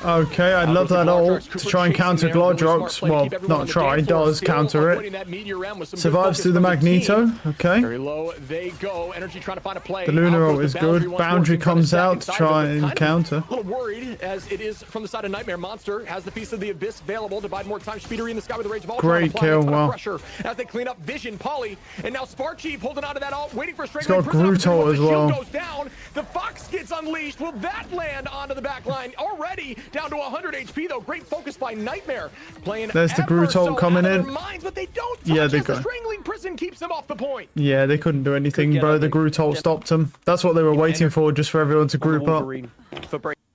Okay, I'd love that ult to try and counter Gladrox. Well, not try, does counter it. Survives through the Magneto. Okay.
Very low they go. Energy trying to find a play.
The Lunar ult is good. Boundary comes out to try and counter.
A little worried as it is from the side of Nightmare. Monster has the piece of the Abyss available to buy more time. Speedery in the sky with the Rage of Ultron.
Great kill. Wow.
Pressure as they clean up Vision, Polly, and now Sparchi holding onto that ult, waiting for a straight.
He's got Groot ult as well.
Goes down. The Fox gets unleashed. Will that land onto the back line already? Down to 100 HP though. Great focus by Nightmare. Playing
there's the Groot ult coming in.
Minds, but they don't
yeah, they
got. The strangling prison keeps them off the point.
Yeah, they couldn't do anything, bro. The Groot ult stopped them. That's what they were waiting for, just for everyone to group up.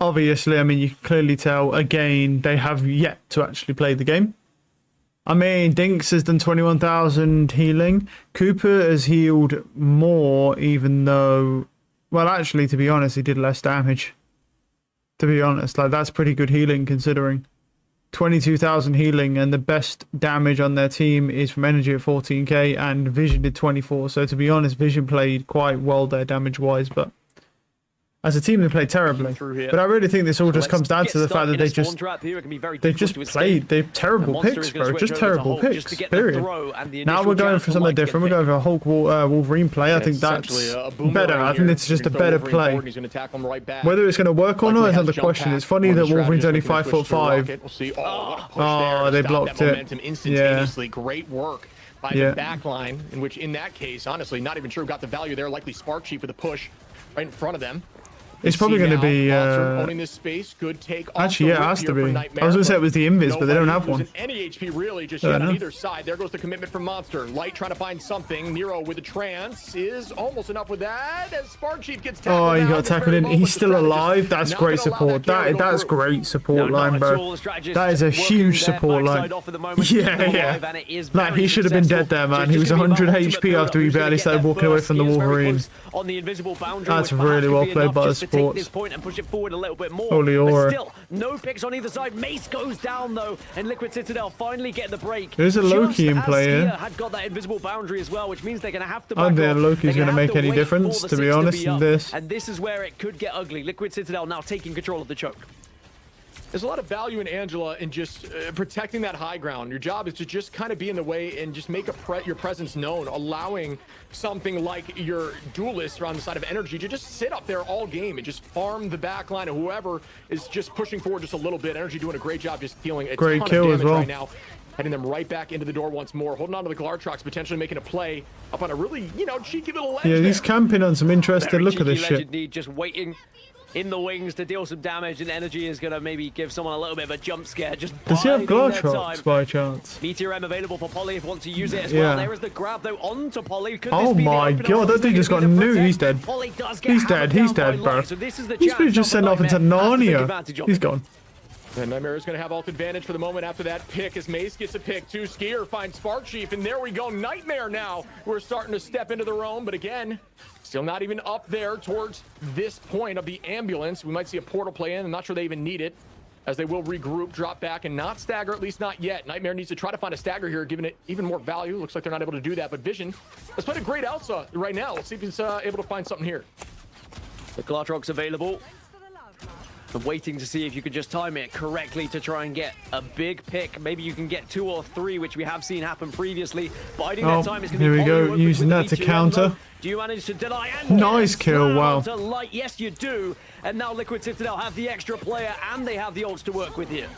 Obviously, I mean, you can clearly tell, again, they have yet to actually play the game. I mean, Dinks has done 21,000 healing. Cooper has healed more, even though... Well, actually, to be honest, he did less damage. To be honest, like, that's pretty good healing, considering. 22,000 healing, and the best damage on their team is from Energy at 14k, and Vision did 24. So to be honest, Vision played quite well there damage-wise, but as a team they played terribly. But I really think this all just comes down to the fact that they just played. They're terrible picks, bro. Just terrible picks. Period. Now we're going for something different. We're going for a Hulk Wolverine play. I think that's better. I think it's just a better play. Whether it's going to work or not is another question. It's funny that Wolverine's only 5'5". Oh, they blocked it. Yeah.
Great work by the back line, in which in that case, honestly, not even sure who got the value there. Likely Spark Chief with a push right in front of them.
It's probably going to be
owning this space. Good take.
Actually, yeah, it has to be. I was going to say it was the Invis, but they don't have one.
Any HP really, just yet on either side. There goes the commitment from Monster. Light trying to find something. Nero with the trance is almost enough with that. As Spark Chief gets tackled.
Oh, he got tackled in. He's still alive. That's great support. That's great support line, bro. That is a huge support line. Yeah. Like, he should have been dead there, man. He was 100 HP after he barely started walking away from the Wolverine. That's really well played by the support.
This point and push it forward a little bit more.
Holy aura.
Still, no picks on either side. Mace goes down though, and Liquid Citadel finally get the break.
There's a Loki in play here.
Had got that invisible boundary as well, which means they're going to have to.
I don't think Loki's going to make any difference, to be honest, in this.
And this is where it could get ugly. Liquid Citadel now taking control of the choke.
There's a lot of value in Angela in just protecting that high ground. Your job is to just kind of be in the way and just make your presence known, allowing something like your duelist around the side of Energy to just sit up there all game and just farm the back line of whoever is just pushing forward just a little bit. Energy doing a great job just dealing a ton of damage right now. Heading them right back into the door once more. Holding on to the Glartrox, potentially making a play up on a really, cheeky little ledge.
Yeah, he's camping on some interesting look at this shit.
Just waiting in the wings to deal some damage, and Energy is going to maybe give someone a little bit of a jump scare. Just
does he have Glartrox by chance?
Meteor M available for Polly if wants to use it as well. There is the grab though onto Polly.
Oh my god, that thing just got new. He's dead. He's dead, bro.
So this is the
he's been just sent off into Narnia. He's gone.
And Nightmare is going to have ult advantage for the moment after that pick, as Mace gets a pick. Skier finds Spark Chief, and there we go. Nightmare now. We're starting to step into their own, but again, still not even up there towards this point of the ambulance. We might see a portal play in. I'm not sure they even need it, as they will regroup, drop back, and not stagger, at least not yet. Nightmare needs to try to find a stagger here, giving it even more value. Looks like they're not able to do that, but Vision has played a great Elsa right now. Let's see if he's able to find something here.
The Glartrox available. I'm waiting to see if you could just time it correctly to try and get a big pick. Maybe you can get 2 or 3, which we have seen happen previously. Biding their time is going to be
here we go, using that to counter.
Do you manage to deny?
Nice kill, wow.
Light. Yes, you do. And now Liquid Citadel have the extra player, and they have the ults to work with here.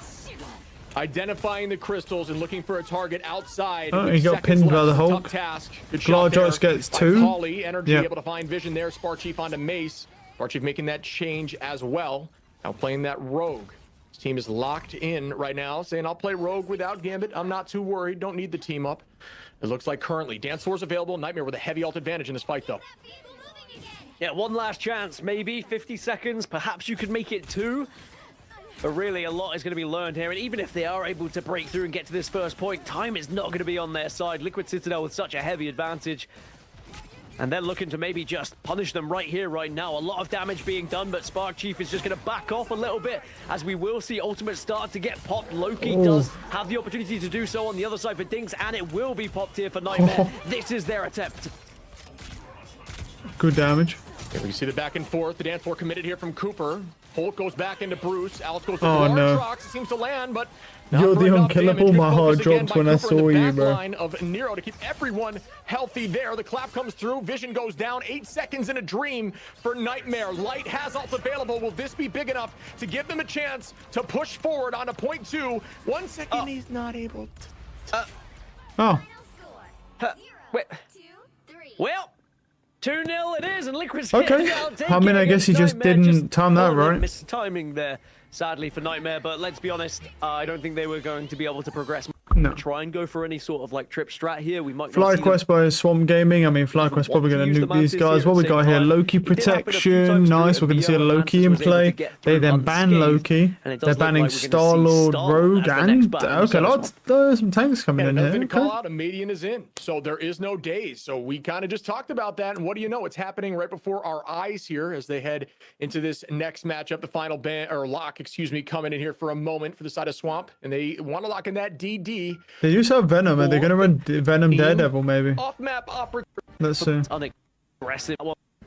Identifying the crystals and looking for a target outside.
Oh, he got pinned by the Hulk. Glartrox gets 2.
Polly, Energy able to find Vision there. Spark Chief onto Mace. Spark Chief making that change as well. Now playing that Rogue. This team is locked in right now, saying I'll play Rogue without Gambit. I'm not too worried. Don't need the team up. It looks like currently Dance Floor's available. Nightmare with a heavy ult advantage in this fight, though.
Yeah, one last chance, maybe 50 seconds. Perhaps you could make it 2. But really, a lot is going to be learned here. And even if they are able to break through and get to this first point, time is not going to be on their side. Liquid Citadel with such a heavy advantage. And they're looking to maybe just punish them right here, right now. A lot of damage being done, but Spark Chief is just going to back off a little bit, as we will see ultimate start to get popped. Loki does have the opportunity to do so on the other side for Dinks, and it will be popped here for Nightmare. This is their attempt.
Good damage.
Yeah, we see the back and forth. The Dance Floor committed here from Cooper. Holt goes back into Bruce. Alex goes to Glartrox. It seems to land, but
you're the unkillable. My heart dropped when I saw you, bro.
Line of Nero to keep everyone healthy there. The clap comes through. Vision goes down. 8 seconds in a dream for Nightmare. Light has ult available. Will this be big enough to give them a chance to push forward on a point 2? 1 second, he's not able to.
Wait. Well. 2-0 it is, and Liquid's
okay. I mean, I guess he just didn't time that right.
Mistiming there, sadly, for Nightmare, but let's be honest, I don't think they were going to be able to progress.
No.
Try and go for any sort of like trip strat here. We might not see them
FlyQuest by Swamp Gaming. I mean, FlyQuest probably going to nuke these guys. What we got here? Loki protection. Nice. We're going to see a Loki in play. They then ban Loki. They're banning Star-Lord, Rogue, and okay, lots. There's some tanks coming in
Nothing
here.
to call
Okay.
out. A median is in, so there is no days. So we kind of just talked about that, and what do you know? It's happening right before our eyes here as they head into this next matchup. The final ban or lock, excuse me, coming in here for a moment for the side of Swamp, and they want to lock in that DD.
They use have Venom, and they're going to run Venom Daredevil maybe.
Off-map opportunity.
Let's see.
aggressive.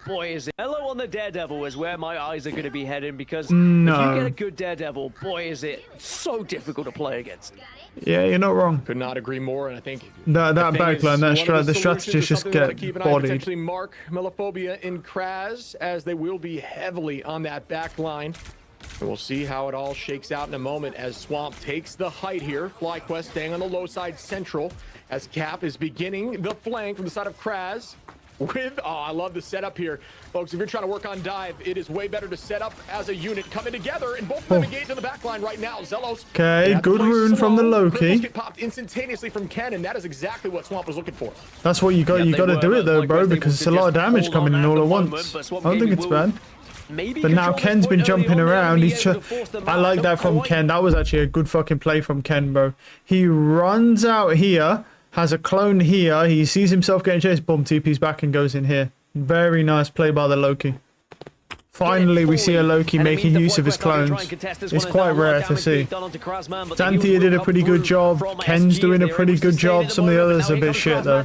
Boy, is it. Hello on the Daredevil is where my eyes are going to be heading, because if
No.
you get a good Daredevil, boy, is it so difficult to play against.
Yeah, you're not wrong.
Could not agree more, and I think
That
the thing
backline,
is,
the
one of
strategists
solutions
just
is something
get
to keep an eye,
bodied.
potentially mark Melophobia in Kraz, as they will be heavily on that back line. And we'll see how it all shakes out in a moment as Swamp takes the height here. FlyQuest staying on the low side central as Cap is beginning the flank from the side of Kraz. With, oh, I love the setup here. Folks, if you're trying to work on dive, it is way better to set up as a unit coming together, and both of them engaged in the back line right now. Zelos.
Okay, good rune from the Loki.
Crystals get popped instantaneously from Ken, and that is exactly what Swamp was looking for.
That's what you got. You got to do it though, bro, because it's a lot of damage coming in all at once. I don't think it's bad. But now Ken's been jumping around. I like that from Ken. That was actually a good fucking play from Ken, bro. He runs out here, has a clone here. He sees himself getting chased. Boom, TP's back and goes in here. Very nice play by the Loki. Finally, we see a Loki making use of his clones. It's quite rare to see. Xanthia did a pretty good job. Ken's doing a pretty good job. Some of the others are a bit shit though.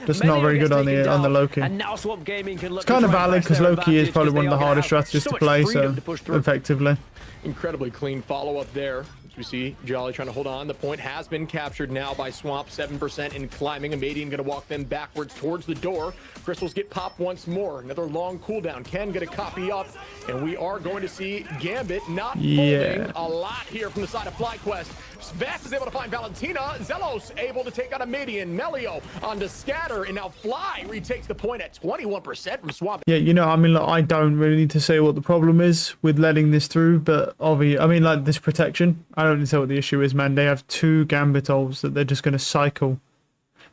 Just not very good on the Loki. It's kind of valid because Loki is probably one of the hardest strategists to play, so effectively.
Incredibly clean follow-up there. As we see Jolly trying to hold on. The point has been captured now by Swamp. 7% in climbing. Amadian going to walk them backwards towards the door. Crystals get popped once more. Another long cooldown. Ken going to copy up. And we are going to see Gambit not folding a lot here from the side of FlyQuest. Vast is able to find Valentina. Zelos able to take out Amadian. Melio onto Scatter. And now Fly retakes the point at 21% from Swamp.
Yeah, you know, I mean, look, I don't really need to say what the problem is with letting this through, but obviously, I mean, like this protection, I don't need to say what the issue is, man. They have 2 Gambit ults that they're just going to cycle.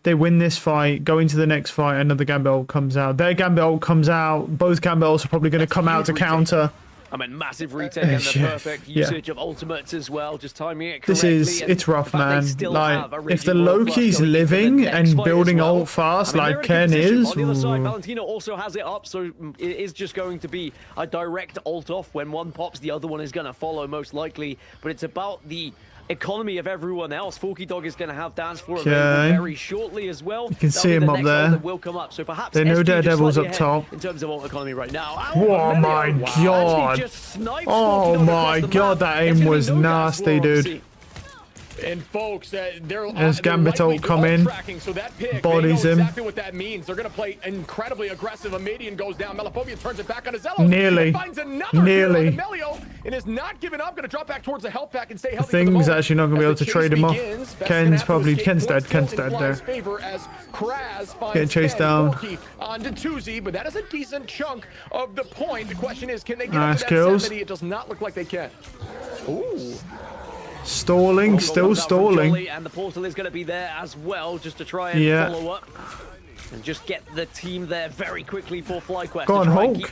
They win this fight, go into the next fight, another Gambit ult comes out. Their Gambit ult comes out. Both Gambit ults are probably going to come out to counter.
I mean, massive retake and the perfect usage of ultimates as well, just timing it correctly.
It's rough, man. Like, if the Loki's living and building ult fast like Ken is...
On the other side, Valentina also has it up, so it is just going to be a direct ult off. When one pops, the other one is going to follow, most likely. But it's about the economy of everyone else. Forky Dog is going to have dance floor available very shortly as well.
You can see him up there.
Will come up. So perhaps
they know Daredevil's up top.
In terms of ult economy right now.
Oh my god. Oh my god, that aim was nasty, dude.
And folks,
there's Gambit ult come in,
so that pick,
bodies him.
Exactly what that means. They're going to play incredibly aggressive. Amadian goes down. Melophobia turns it back on his Zelos.
Nearly.
Finds another Melio, and is not giving up. Going to drop back towards the health pack and stay healthy.
Thing's actually not going to be able to trade him off. Ken's dead. Ken's dead there. Getting chased down.
On to Tuzi, but that is a decent chunk of the point. The question is, can they get
nice
up to that
kills.
70? It does not look like they can. Ooh.
Stalling, still stalling.
And the portal is going to be there as well, just to try and follow up. And just get the team there very quickly for FlyQuest.
Go on, Hulk.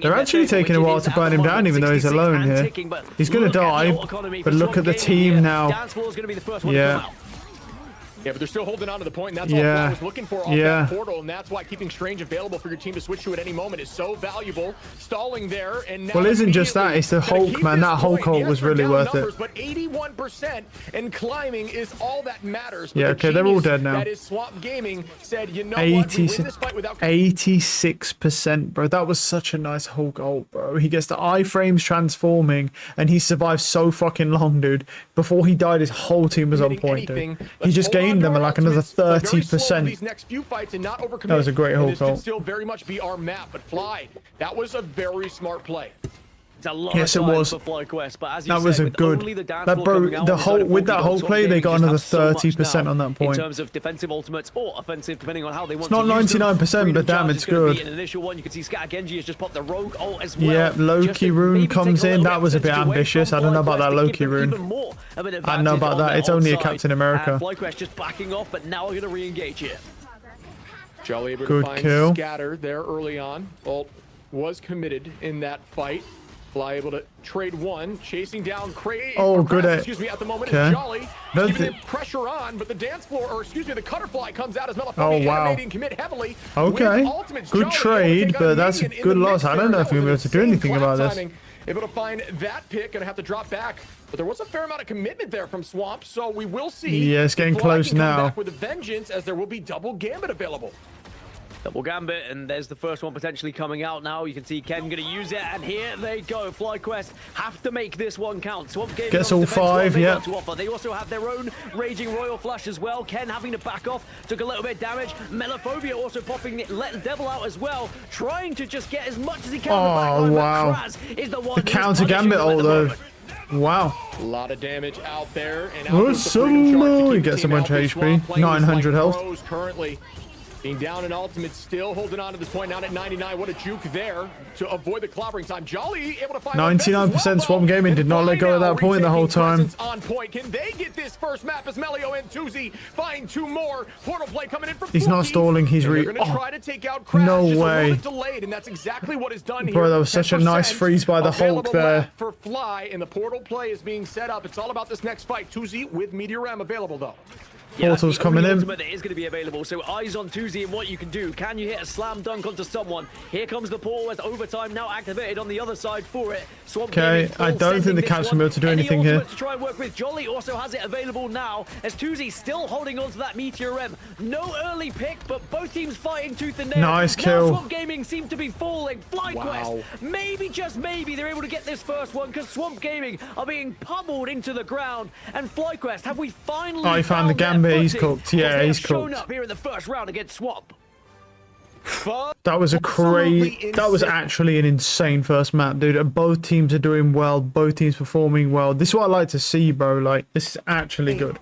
They're actually taking a while to burn him down, even though he's alone here. He's going to die, but look at the team now. Yeah.
Yeah, but they're still holding on to the point, and that's all I was looking for off that portal, and that's why keeping Strange available for your team to switch to at any moment is so valuable. Stalling there, and now
well, isn't just that, it's the Hulk, man. That Hulk ult was really worth it.
But 81% and climbing is all that matters.
Yeah, okay, they're all dead now.
That is Swamp Gaming said, you know what, we win this fight without
86%, bro. That was such a nice Hulk ult, bro. He gets the iframes transforming, and he survived so fucking long, dude. Before he died, his whole team was on point, dude. He just gained them at like another 30%. That was a great Hulk ult.
Still very much be our map, but Fly, that was a very smart play.
It's a lot
Yes,
of
it
time
was.
for FlyQuest, but as you
That
said,
was a
with
good.
only the dance
That
floor
bro,
coming out
the
on the
whole
side of
with that
40
whole
dogs,
play, they got
Swamp
another
Gaming just have so
30%
much
on that
now
point.
in terms of defensive ultimates or offensive, depending on how they want
It's not
to use them.
99%,
Freedom
but damn,
Charge
it's
is gonna be
good.
an initial one. You can see Scatter Genji has just popped the rogue ult as well.
Yeah, Loki
just to
rune
maybe take
comes
a
in.
little
That was a bit
percentage away
ambitious.
from
I don't know about
FlyQuest
that
to
Loki
give them
rune.
even more of an
I don't know
advantage
about
on
that.
their
It's only a
ult
Captain
side.
America.
FlyQuest just backing off, but now we're going to re-engage here.
Jolly able
Good
to find
kill.
Scatter there early on. Ult was committed in that fight. Fly able to trade one, chasing down Cray.
Oh, good at-
excuse me, at the moment
Okay.
is Jolly.
No,
Keeping
the-
the pressure on, but the dance floor, or excuse me, the Cutterfly comes out as Melaphobia
Oh, wow.
animating, commit heavily.
Okay.
With ultimates.
Good
Jolly able to
trade,
take out
but that's a
Minion in
good
the
loss.
mix
I don't
there.
know
That
if we're
was
able to do
insane
anything
clap
about this.
timing. Able to find that pick, gonna have to drop back. But there was a fair amount of commitment there from Swamp, so we will see.
Yeah, it's getting
if Fly
close
can come
now.
back with a vengeance, as there will be double Gambit available.
Double Gambit, and there's the first one potentially coming out now. You can see Ken going to use it, and here they go. FlyQuest have to make this one count. Swamp Gaming
Gets
on
all
defense, what
five,
they
yeah.
got to offer. They also have their own Raging Royal Flush as well. Ken having to back off, took a little bit of damage. Melaphobia also popping it, let the devil out as well, trying to just get as much as he can on the back line, but
wow.
Kraz is the one
The
who's
counter
punishing
Gambit
them at
ult
the
though.
moment.
Wow.
A lot of damage out there, and
Oh,
out goes the Freedom Charge to
he
keep the
gets a
team
bunch of
healthy.
HP,
Swamp playing
900
like
health.
pros currently. Being down in ultimate, still holding on to this point, now at 99. What a juke there to avoid the clobbering time. Jolly able to find
99% Swamp Gaming did not let go of that point the whole time.
On point. Can they get this first map as Melio and Tuzi find two more? Portal play coming in from
He's not
Forky.
stalling, he's
And they're
re-
gonna
oh,
try to take out Crash,
no
just
way.
a little bit delayed, and that's exactly what is done here.
Bro, that was such a nice
10%
freeze by the Hulk
available
there.
left for Fly, and the portal play is being set up. It's all about this next fight. Tuzi with Meteor M available though.
Yeah, that's
Portal's
the
coming
only
in.
ultimate that is going to be available. So eyes on Tuzi and what you can do. Can you hit a slam dunk onto someone? Here comes the portal as overtime now activated on the other side for it. Swamp
Okay,
Gaming
I
full
don't think
sending
the
this
Caps
one.
will be able to do
Any
anything here.
ultimate to try and work with. Jolly also has it available now as Tuzi still holding on to that Meteor M. No early pick, but both teams fighting tooth and nail.
Nice
Now
kill.
Swamp Gaming seem to be falling. FlyQuest,
Wow.
maybe, just maybe, they're able to get this first one because Swamp Gaming are being pummeled into the ground. And FlyQuest, have we finally
Oh, he found the
their
Gambit. He's
footing?
cooked. Yeah,
As they
he's
have shown
cooked.
up here in the first round against Swamp.
That was a
Absolutely
crazy. That was
insane.
actually an insane first map, dude. And both teams are doing well. Both teams performing well. This is what I like to see, bro. Like, this is actually good.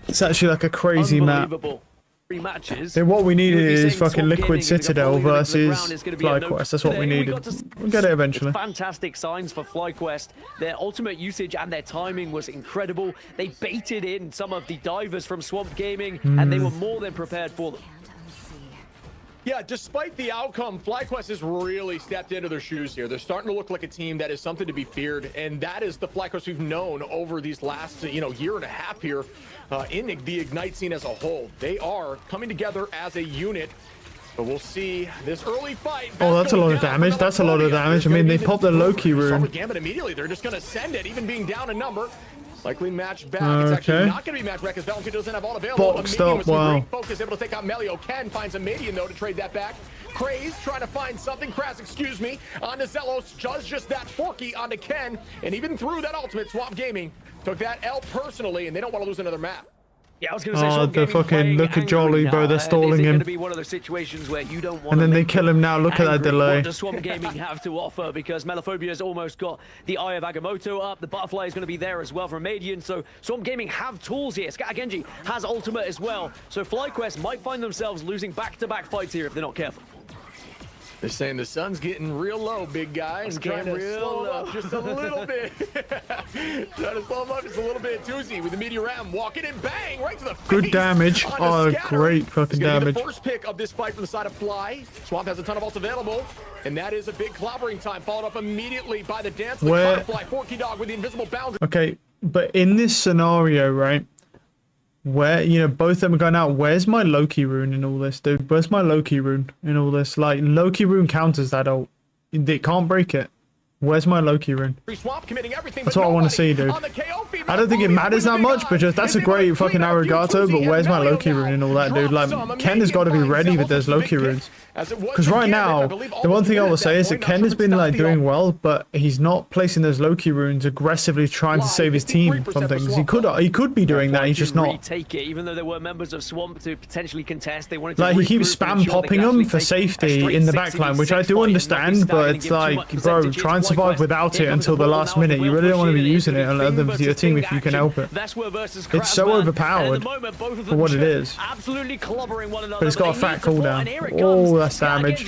It's actually like a crazy map.
Unbelievable. 3 matches.
Then what we needed
You would be
is
saying
fucking
Swamp
Liquid
Gaming, if they're
Citadel
falling into the
versus
ground, is gonna be a no-
FlyQuest. That's what we
Today,
needed.
got to-
We'll get it eventually.
It's fantastic signs for FlyQuest. Their ultimate usage and their timing was incredible. They baited in some of the divers from Swamp Gaming, and they were more than prepared for them.
Yeah, despite the outcome, FlyQuest has really stepped into their shoes here. They're starting to look like a team that is something to be feared, and that is the FlyQuest we've known over these last, year and a half here in the Ignite scene as a whole. They are coming together as a unit. But we'll see this early fight.
Oh, that's a lot of damage. That's a lot of damage. I mean, they popped the Loki rune.
Gambit immediately. They're just going to send it, even being down a number. Likely match back. It's actually
Okay.
not going to be match back because Valentino doesn't have all available.
Boxed
Medium
up,
with some
wow.
great focus, able to take out Melio. Ken finds a Median though to trade that back. Craze trying to find something. Kraz, excuse me. Onto Zelos. Does just that. Forky onto Ken. And even through that ultimate, Swamp Gaming took that L personally, and they don't want to lose another map.
Yeah, I was going to say,
Oh,
Swamp
the
Gaming
fucking
playing
look at
angry
Jolly,
now,
bro, they're
and
stalling
is it
him.
going to be one of those situations where you don't want
And
to
then they
make
kill him now. Look at that
angry?
delay.
What does Swamp Gaming have to offer? Because Melaphobia has almost got the Eye of Agamotto up. The Butterfly is going to be there as well from Radiant. So Swamp Gaming have tools here. Scatter Genji has ultimate as well. So FlyQuest might find themselves losing back-to-back fights here if they're not careful.
They're saying the sun's getting real low, big guy, and trying to
real
slow him
low.
up just a little bit. Trying to slow him up just a little bit. Tuzi with the Meteor M, walking and bang right to the face.
Good damage.
onto
Oh,
Scatter.
great fucking
It's gonna be
damage.
the first pick of this fight from the side of Fly. Swamp has a ton of ults available, and that is a big clobbering time, followed up immediately by the dance of the
Where-
Butterfly. Forky Dog with the invisible boundary.
Okay, but in this scenario, right, where, both of them are going out, where's my Loki rune in all this, dude? Where's my Loki rune in all this? Like, Loki rune counters that ult. It can't break it. Where's my Loki rune?
Swamp committing everything,
That's
but
what I wanna
nobody
see, dude.
on the KO feed.
I don't think it matters that much, but just that's a great fucking Arigato, but where's my Loki rune and all that, dude? Like, Ken has got to be ready with those Loki runes.
as it was.
Because right now, the one thing I will say is that Ken has been like doing well, but he's not placing those Loki runes aggressively trying to save his team from things. He could be doing that. He's just not.
Retake it, even though there were members of Swamp to potentially contest. They wanted to
like he keeps spam popping them for safety in the backline, which I do understand. But it's like, bro, try and survive without it until the last minute. You really don't want to be using it on your team if you can help it. It's so overpowered for what it is.
Absolutely clobbering one another.
But it's got a fat cooldown. Oh, that's damage.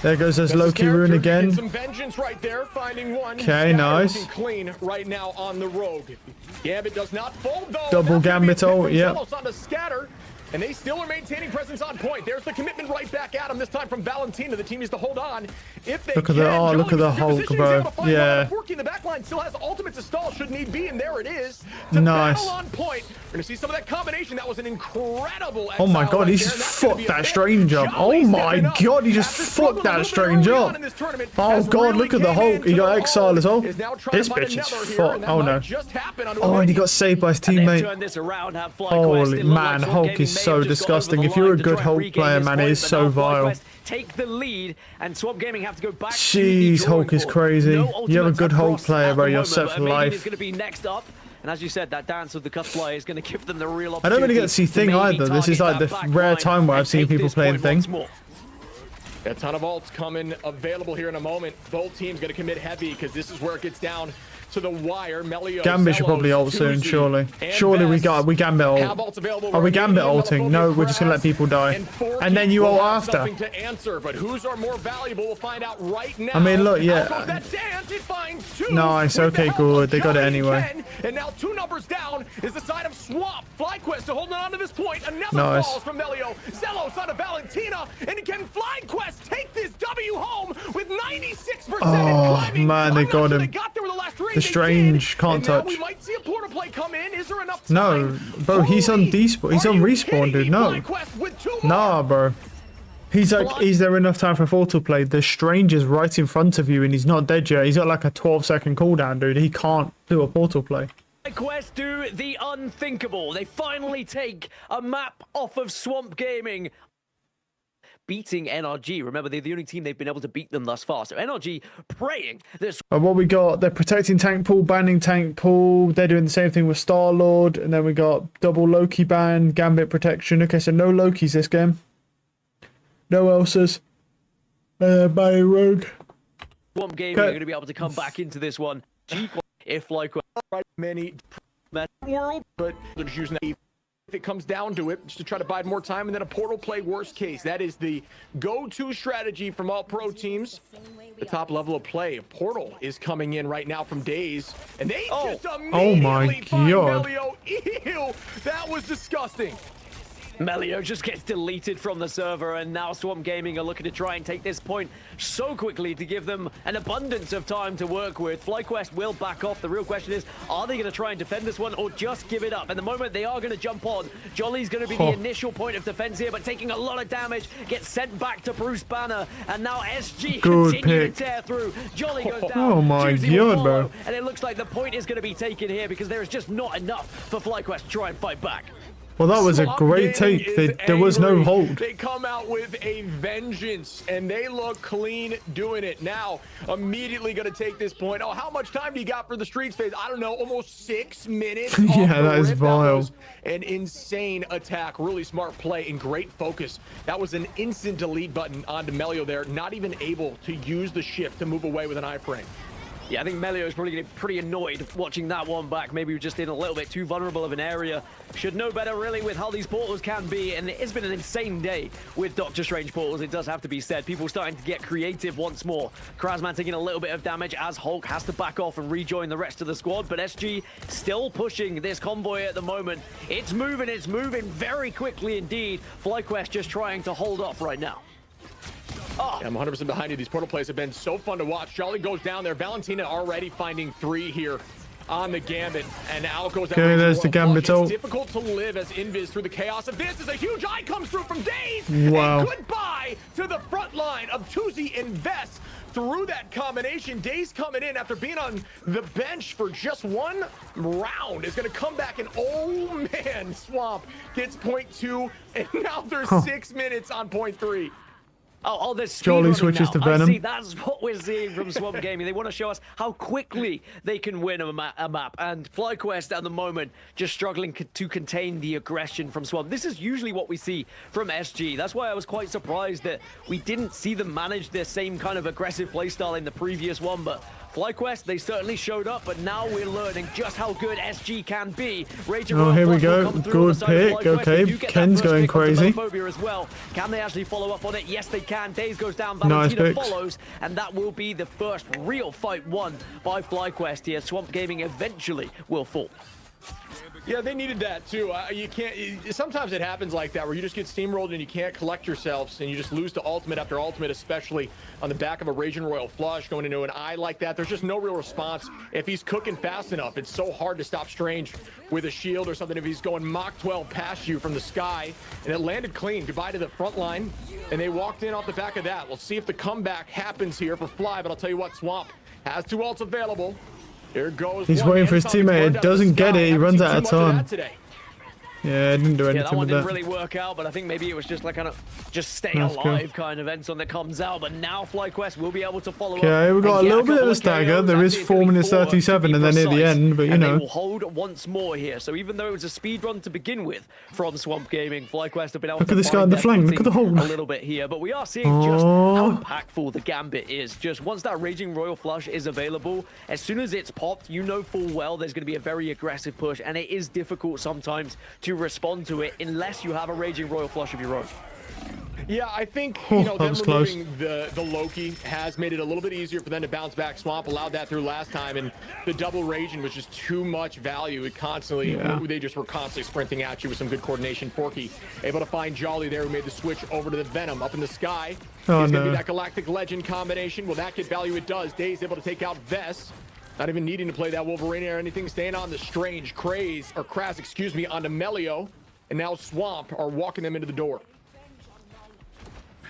There goes his Loki rune again.
Some vengeance right there, finding one.
Okay, nice.
Clean right now on the rogue. Gambit does not fold though.
Double Gambit ult, yep.
And they still are maintaining presence on point. There's the commitment right back at him, this time from Valentina. The team needs to hold on. If they
look at the Hulk, bro. Yeah.
Forky in the backline still has ultimate to stall should need be, and there it is.
Nice.
On point. We're gonna see some of that combination. That was an incredible.
Oh my god, he just fucked that strange up. Oh my god, he just fucked that strange up. Oh god, look at the Hulk. He got exiled as well. This bitch is fucked. Oh no. Oh, and he got saved by his teammate. Holy man, Hulk is so disgusting. If you're a good Hulk player, man, it is so vile.
Take the lead, and Swamp Gaming have to go back.
Jeez, Hulk is crazy. You have a good Hulk player, bro. You're set for life.
Is going to be next up. And as you said, that dance of the cut fly is going to give them the real opportunity.
I don't really get to see Thing either. This is like the rare time where I've seen people playing Thing.
A ton of ults coming available here in a moment. Both teams going to commit heavy because this is where it gets down to the wire. Melio,
Gambit should probably ult soon, surely. Surely we Gambit ult. Are we Gambit ulting? No, we're just gonna let people die. And then you ult after.
But whose are more valuable? We'll find out right now.
I mean, look, yeah. Nice, okay, good. They got it anyway.
And now 2 numbers down is the side of Swamp. FlyQuest to holding on to this point. Another
nice.
falls from Melio. Zelos on a Valentina. And can FlyQuest take this W home with 96%?
Oh, man, they got him. The strange can't touch.
We might see a portal play come in. Is there enough time?
No, bro, he's on despawn. He's on respawn, dude. No. Nah, bro. He's like, is there enough time for portal play? The strange is right in front of you and he's not dead yet. He's got like a 12-second cooldown, dude. He can't do a portal play.
Quest do the unthinkable. They finally take a map off of Swamp Gaming, beating NRG. Remember, they're the only team they've been able to beat them thus far. So NRG praying this.
What we got? They're protecting tank pool, banning tank pool. They're doing the same thing with Star-Lord. And then we got double Loki ban, Gambit protection. Okay, so no Lokis this game. No Elsas. By Rogue.
Swamp Gaming are going to be able to come back into this one. If like
many world, but they're just using that. If it comes down to it, just to try to bide more time, and then a portal play worst case. That is the go-to strategy from all pro teams. The top level of play. Portal is coming in right now from Daze, and they just immediately find Melio. Ew, that was disgusting.
Melio just gets deleted from the server, and now Swamp Gaming are looking to try and take this point so quickly to give them an abundance of time to work with. FlyQuest will back off. The real question is, are they going to try and defend this one or just give it up? And the moment they are going to jump on, Jolly's going to be the initial point of defense here, but taking a lot of damage, gets sent back to Bruce Banner, and now SG continue to tear through. Jolly goes down.
Oh my god, bro.
And it looks like the point is going to be taken here because there is just not enough for FlyQuest to try and fight back.
Well, that was a great take. There was no hold.
They come out with a vengeance, and they look clean doing it. Now, immediately going to take this point. Oh, how much time do you got for the streets phase? I don't know, almost 6 minutes.
Yeah, that is vile.
That an insane attack. Really smart play and great focus. That was an instant delete button onto Melio there. Not even able to use the shift to move away with an iframe.
Yeah, I think Melio is probably getting pretty annoyed watching that one back. Maybe we're just in a little bit too vulnerable of an area. Should know better, really, with how these portals can be. And it's been an insane day with Doctor Strange portals, it does have to be said. People starting to get creative once more. Krasman taking a little bit of damage as Hulk has to back off and rejoin the rest of the squad. But SG still pushing this convoy at the moment. It's moving very quickly indeed. FlyQuest just trying to hold off right now.
Oh. Yeah, I'm 100% behind you. These portal plays have been so fun to watch. Charlie goes down there. Valentina already finding 3 here on the Gambit. And out goes that.
Okay, there's the Gambit ult.
It's difficult to live as Invis through the chaos of this. As a huge eye comes through from Daze.
Wow.
And goodbye to the front line of Tuzi and Vess. through that combination. Days coming in after being on the bench for just one round is going to come back, and oh man, Swamp gets point 2, and now there's 6 minutes on point 3.
Oh, there's
Jolly switches
now.
to Venom.
I see, that's what we're seeing from Swamp Gaming. They want to show us how quickly they can win a map. And FlyQuest at the moment just struggling to contain the aggression from Swamp. This is usually what we see from SG. That's why I was quite surprised that we didn't see them manage their same kind of aggressive playstyle in the previous one. But FlyQuest, they certainly showed up, but now we're learning just how good SG can be.
Oh, here we go. Good pick. Okay, Ken's going crazy.
As well. Can they actually follow up on it? Yes, they can. Days goes down,
Nice
Valentina
picks.
follows, and that will be the first real fight won by FlyQuest here. Swamp Gaming eventually will fall.
Yeah, they needed that too. Sometimes it happens like that where you just get steamrolled and you can't collect yourselves and you just lose to ultimate after ultimate, especially on the back of a Raging Royal flush going into an eye like that. There's just no real response. If he's cooking fast enough, it's so hard to stop Strange with a shield or something. If he's going Mach 12 past you from the sky, and it landed clean. Goodbye to the front line, and they walked in off the back of that. We'll see if the comeback happens here for Fly, but I'll tell you what, Swamp has 2 ults available. Here goes.
He's waiting for his teammate. It doesn't get it. He runs out of time. Yeah, it didn't do anything
Yeah, that one
with
didn't
that.
really work out, but I think maybe it was just like kind of just stay
That's
alive
cool.
kind of Ensign that comes out. But now FlyQuest will be able to follow up.
Okay, we've got a
and get
little bit of
couple
a stagger.
KOs.
There is
Actually, it's
4
gonna be
minutes
4 to
37
be
and then near the
precise.
end, but you
And
know.
they will hold once more here. So even though it was a speed run to begin with from Swamp Gaming, FlyQuest have been able
Look
to
at this guy
find
on the
their
flank. Look at the
footing
hole.
a little bit here. But we are seeing just how
Oh.
impactful the Gambit is. Just once that Raging Royal Flush is available, as soon as it's popped, you know full well there's going to be a very aggressive push, and it is difficult sometimes to respond to it unless you have a Raging Royal Flush of your own.
Yeah, I think
Oh,
them
that was close.
removing the Loki has made it a little bit easier for them to bounce back. Swamp allowed that through last time, and the double Raging was just too much value. It constantly, they just were constantly sprinting at you with some good coordination. Forky able to find Jolly there, who made the switch over to the Venom up in the sky.
Oh,
It's gonna
no.
be that Galactic Legend combination. Will that get value? It does. Days able to take out Vest. Not even needing to play that Wolverine or anything. Staying on the Strange, Kraz, excuse me, onto Melio. And now Swamp are walking them into the door.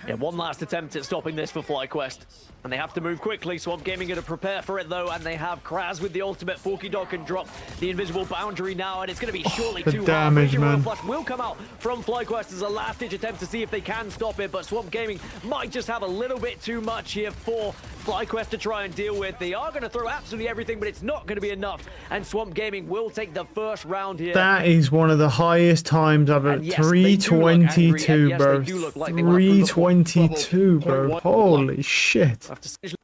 Yeah, one last attempt at stopping this for FlyQuest. And they have to move quickly. Swamp Gaming going to prepare for it, though. And they have Kraz with the ultimate. Forky Dog can drop the invisible boundary now. And it's going to be surely
the
too
damage,
hard. Royal
man.
Flush will come out from FlyQuest as a last-ditch attempt to see if they can stop it. But Swamp Gaming might just have a little bit too much here for FlyQuest to try and deal with. They are going to throw absolutely everything, but it's not going to be enough. And Swamp Gaming will take the first round here.
That is one of the highest times I've ever.
And yes, they do look angry,
322,
and yes,
bro.
they do look like they wanna prove the point.
322, bro.
Level
Holy shit.
Have to-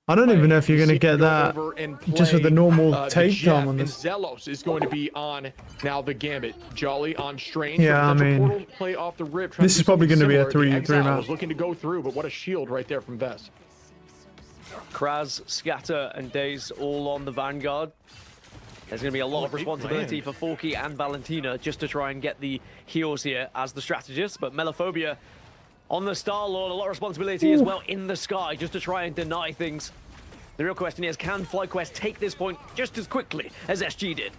I don't even know if you're going to get that just with the normal take time on
and
this.
Zelos is going to be on now the Gambit. Jolly on Strange.
Yeah, I mean,
Portal play off the rip, trying
this
to
is
do
probably
something
gonna be a
similar. The
three
Exile
map.
was looking to go through, but what a shield right there from Vest.
Kraz, Scatter, and Daze all on the Vanguard. There's going to be a lot of responsibility for Forky and Valentina just to try and get the heals here as the strategist. But Melophobia on the Star-Lord, a lot of responsibility as well in the sky just to try and deny things. The real question is, can FlyQuest take this point just as quickly as SG did?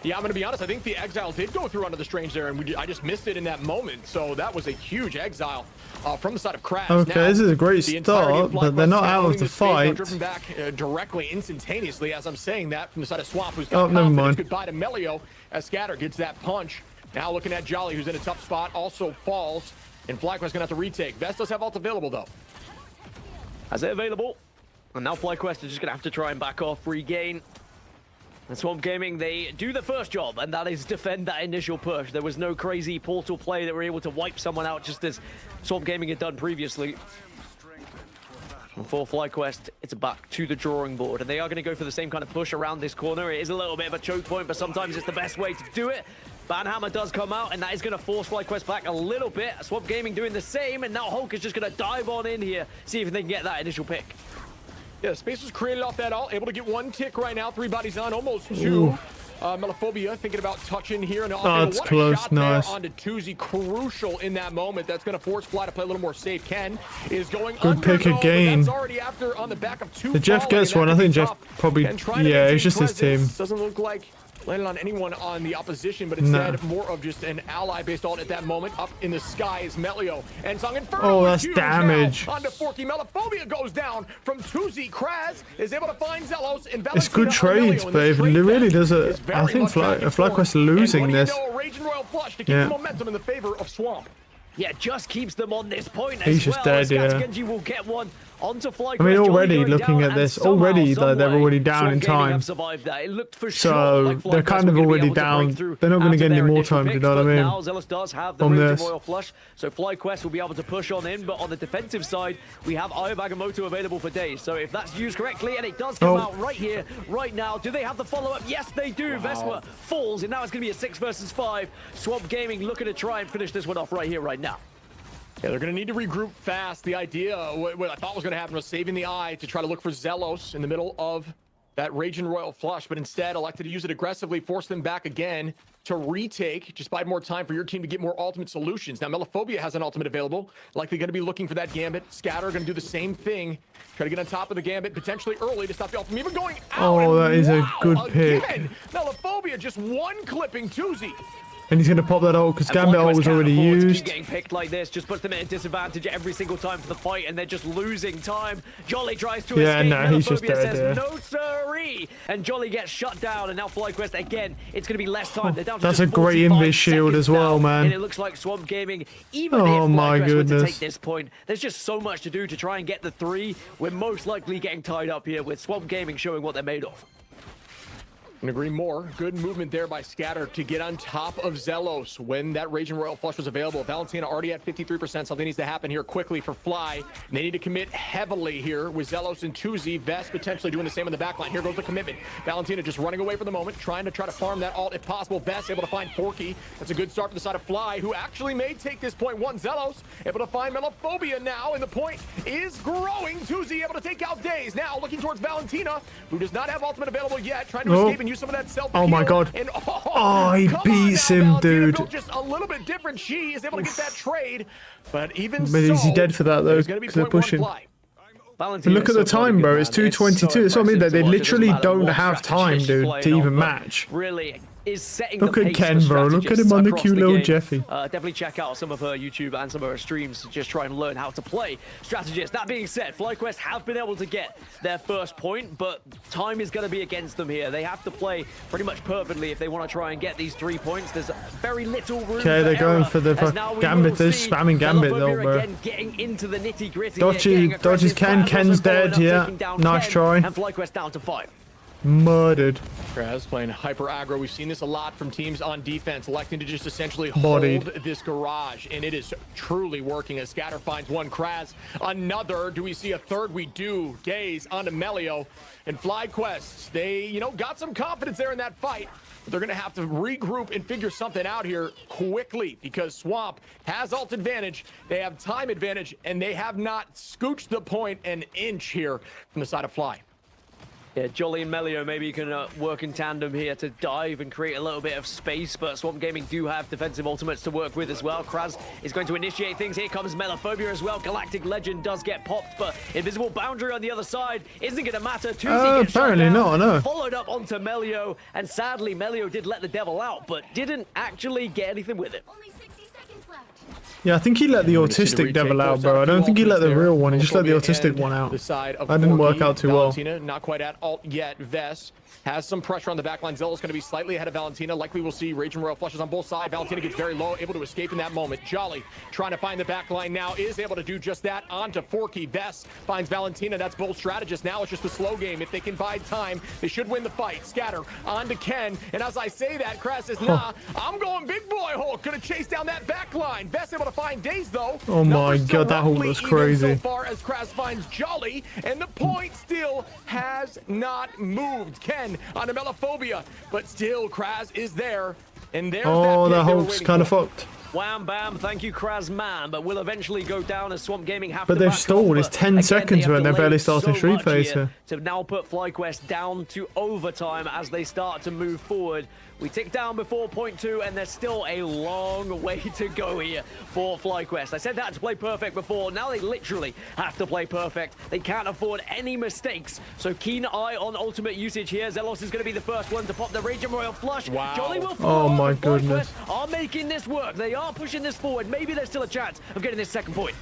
Yeah, I'm going to be honest. I think the Exile did go through onto the Strange there, and I just missed it in that moment. So that was a huge Exile from the side of Kraz.
Okay,
now,
this is a great
the entirety of
start, but they're
FlyQuest
not out of
following
the
this phase, now
fight.
driven back directly, instantaneously, as I'm saying that, from the side of Swamp, who's
Oh,
got
never
confidence.
mind.
Goodbye to Melio as Scatter gets that punch. Now looking at Jolly, who's in a tough spot, also falls, and FlyQuest going to have to retake. Vest does have ult available, though.
Has it available? And now FlyQuest are just going to have to try and back off, regain. And Swamp Gaming, they do the first job, and that is defend that initial push. There was no crazy portal play that were able to wipe someone out just as Swamp Gaming had done previously. And for FlyQuest, it's back to the drawing board, and they are going to go for the same kind of push around this corner. It is a little bit of a choke point, but sometimes it's the best way to do it. Banhammer does come out, and that is going to force FlyQuest back a little bit. Swamp Gaming doing the same, and now Hulk is just going to dive on in here, see if they can get that initial pick.
Yeah, space was created off that ult. Able to get one tick right now. 3 bodies on, almost 2. Melophobia thinking about touching here. And
it's
what
close,
a shot
nice.
there onto Tuzi. Crucial in that moment. That's going to force Fly to play a little more safe. Ken is going
Good
under,
pick
though, but
again.
that's already after on the back of 2
If Jeff
falling,
gets
and that
one, I
could be
think Jeff
tough.
probably,
Ken trying to
yeah,
maintain
it's just his team.
presence. Doesn't look like landed on anyone on the opposition, but instead more of just an ally-based ult at that moment. Up in the sky is Melio. And Song Inferno.
Oh, that's damage.
Onto Forky. Melaphobia goes down from 2Z. Kraz is able to find Zelos. And
It's good trades, but if it really does a... I think FlyQuest losing this.
Rage and Royal Flush to keep the momentum in the favor of Swamp.
Yeah, just keeps them on this point
He's
as
just
well.
dead, yeah.
Genji will get one onto FlyQuest.
I mean, already
Jolly
looking
down,
at this,
and somehow,
already they're
someway,
already down in
Swamp Gaming
time.
have survived that. It looked for
So
sure like
they're
FlyQuest
kind of
were gonna be
already
able to break
down.
through
They're not going
out
to
of
get any
their
more
initial
time, you
picks,
know what I
but
mean?
now Zealous does have the
On
Raging
this.
Royal Flush, so FlyQuest will be able to push on in, but on the defensive side, we have Io Bagamoto available for days. So if that's used correctly, and it does come out right here, right now, do they have the follow-up? Yes, they do. Vespa falls, and now it's going to be a 6 versus 5. Swamp Gaming looking to try and finish this one off right here, right now.
Yeah, they're going to need to regroup fast. The idea, what I thought was going to happen was saving the eye to try to look for Zelos in the middle of that Raging Royal Flush, but instead elected to use it aggressively, force them back again to retake. Just buy more time for your team to get more ultimate solutions. Now, Melaphobia has an ultimate available. Likely going to be looking for that Gambit. Scatter going to do the same thing. Try to get on top of the Gambit, potentially early to stop the ult from even going out.
Oh, that is a good pick.
Again, Melaphobia just one clipping 2Z.
And he's going to pop that ult because Gambit ult was already used.
Getting picked like this just puts them at a disadvantage every single time for the fight, and they're just losing time. Jolly tries to escape.
No, he's just dead
says,
there.
no siree, and Jolly gets shut down. And now FlyQuest again. It's going to be less time. They're down to
That's
just
a great
45
invis shield as well,
now,
man.
And it looks like Swamp Gaming, even if
my
FlyQuest were to
goodness.
take this point, there's just so much to do to try and get the 3. We're most likely getting tied up here with Swamp Gaming showing what they're made of.
Couldn't agree more. Good movement there by Scatter to get on top of Zelos when that Raging Royal Flush was available. Valentina already at 53%. Something needs to happen here quickly for Fly. And they need to commit heavily here with Zelos and 2Z. Vest potentially doing the same on the backline. Here goes the commitment. Valentina just running away for the moment, trying to farm that ult if possible. Vest able to find Forky. That's a good start for the side of Fly, who actually may take this point one. Zelos able to find Melaphobia now, and the point is growing. 2Z able to take out Days. Now looking towards Valentina, who does not have ultimate available yet, trying to escape and use some of that self.
Oh my god.
And,
he beats him, dude.
Just a little bit different. She is able to get that trade, but even
But is he dead for that though? Because they're pushing. But look at the time, bro. It's 2:22. That's what I mean. They literally don't have time, dude, to even match.
Really is setting
Look
the
at
pace
Ken,
for
bro. Look at him on the
strategists
cute
across
little
game.
Jeffy.
Definitely check out some of her YouTube and some of her streams to just try and learn how to play strategists. That being said, FlyQuest have been able to get their first point, but time is going to be against them here. They have to play pretty much perfectly if they want to try and get these 3 points. There's very little room.
Okay, they're going for the Gambit. They're spamming Gambit though, bro.
Again, getting into the nitty-gritty.
Dodges Ken. Ken's dead. Yeah, nice try.
And FlyQuest down to 5.
Murdered.
Kraz playing hyper aggro. We've seen this a lot from teams on defense, electing to just essentially
Bodied.
hold this garage, and it is truly working as Scatter finds one. Kraz another. Do we see a third? We do. Days onto Melio and FlyQuest. They, got some confidence there in that fight, but they're going to have to regroup and figure something out here quickly because Swamp has ult advantage. They have time advantage, and they have not scooched the point an inch here from the side of Fly.
Yeah, Jolly and Melio maybe can work in tandem here to dive and create a little bit of space, but Swamp Gaming do have defensive ultimates to work with as well. Kraz is going to initiate things. Here comes Melaphobia as well. Galactic Legend does get popped, but Invisible Boundary on the other side isn't going to matter. 2Z gets
apparently
shut down,
not, no.
followed up onto Melio, and sadly, Melio did let the devil out, but didn't actually get anything with it.
Only 60 seconds left.
Yeah, I think he let the autistic devil out, bro. I don't think he let the real one. He just let the autistic one out. That didn't work out too well.
Valentina, not quite at ult yet. Vess has some pressure on the backline. Zelo's going to be slightly ahead of Valentina. Likely we'll see Raging Royal Flushes on both sides. Valentina gets very low, able to escape in that moment. Jolly trying to find the backline now, is able to do just that. Onto Forky. Vess finds Valentina. That's both strategists. Now it's just a slow game. If they can bide time, they should win the fight. Scatter onto Ken. And as I say that, Kraz says, nah, I'm going big boy Hulk. Gonna chase down that backline. Vess able to find Days though.
Oh my god, that Hulk was crazy.
So far as Kraz finds Jolly, and the point still has not moved. Ken on a Melaphobia, but still Kraz is there, and there's
Oh,
that
that Hulk's kind of fucked.
Wham bam, thank you, Krazman, but will eventually go down as Swamp Gaming have
But
to
they've
back
stalled.
off.
It's 10
Again,
seconds
have
when they're barely
delayed
starting
so
Street
much
Fighter.
to now put FlyQuest down to overtime as they start to move forward. We tick down before point 2, and there's still a long way to go here for FlyQuest. I said that to play perfect before. Now they literally have to play perfect. They can't afford any mistakes. So keen eye on ultimate usage here. Zelos is going to be the first one to pop the Raging Royal Flush.
Wow.
Jolly will follow
Oh my
up.
goodness.
FlyQuest are making this work. They are pushing this forward. Maybe there's still a chance of getting this second point.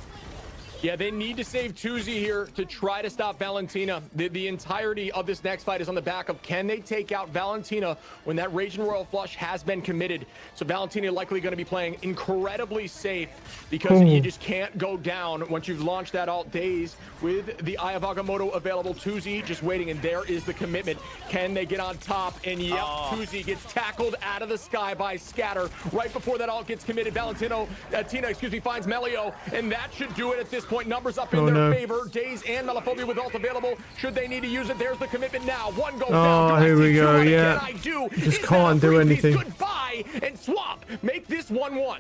Yeah, they need to save Tuzi here to try to stop Valentina. The entirety of this next fight is on the back of can they take out Valentina when that Raging Royal Flush has been committed. So Valentina likely going to be playing incredibly safe because you just can't go down once you've launched that alt days with the Eye of Agamotto available. Tuzi just waiting, and there is the commitment. Can they get on top? And yep, Tuzi gets tackled out of the sky by Scatter right before that alt gets committed. Tina, finds Melio, and that should do it at this point. Numbers up in their favor. Days and Melaphobia with ult available. Should they need to use it? There's the commitment now. One goes down.
Here we go. Yeah. Just can't do anything.
Goodbye, and Swamp make this 1-1.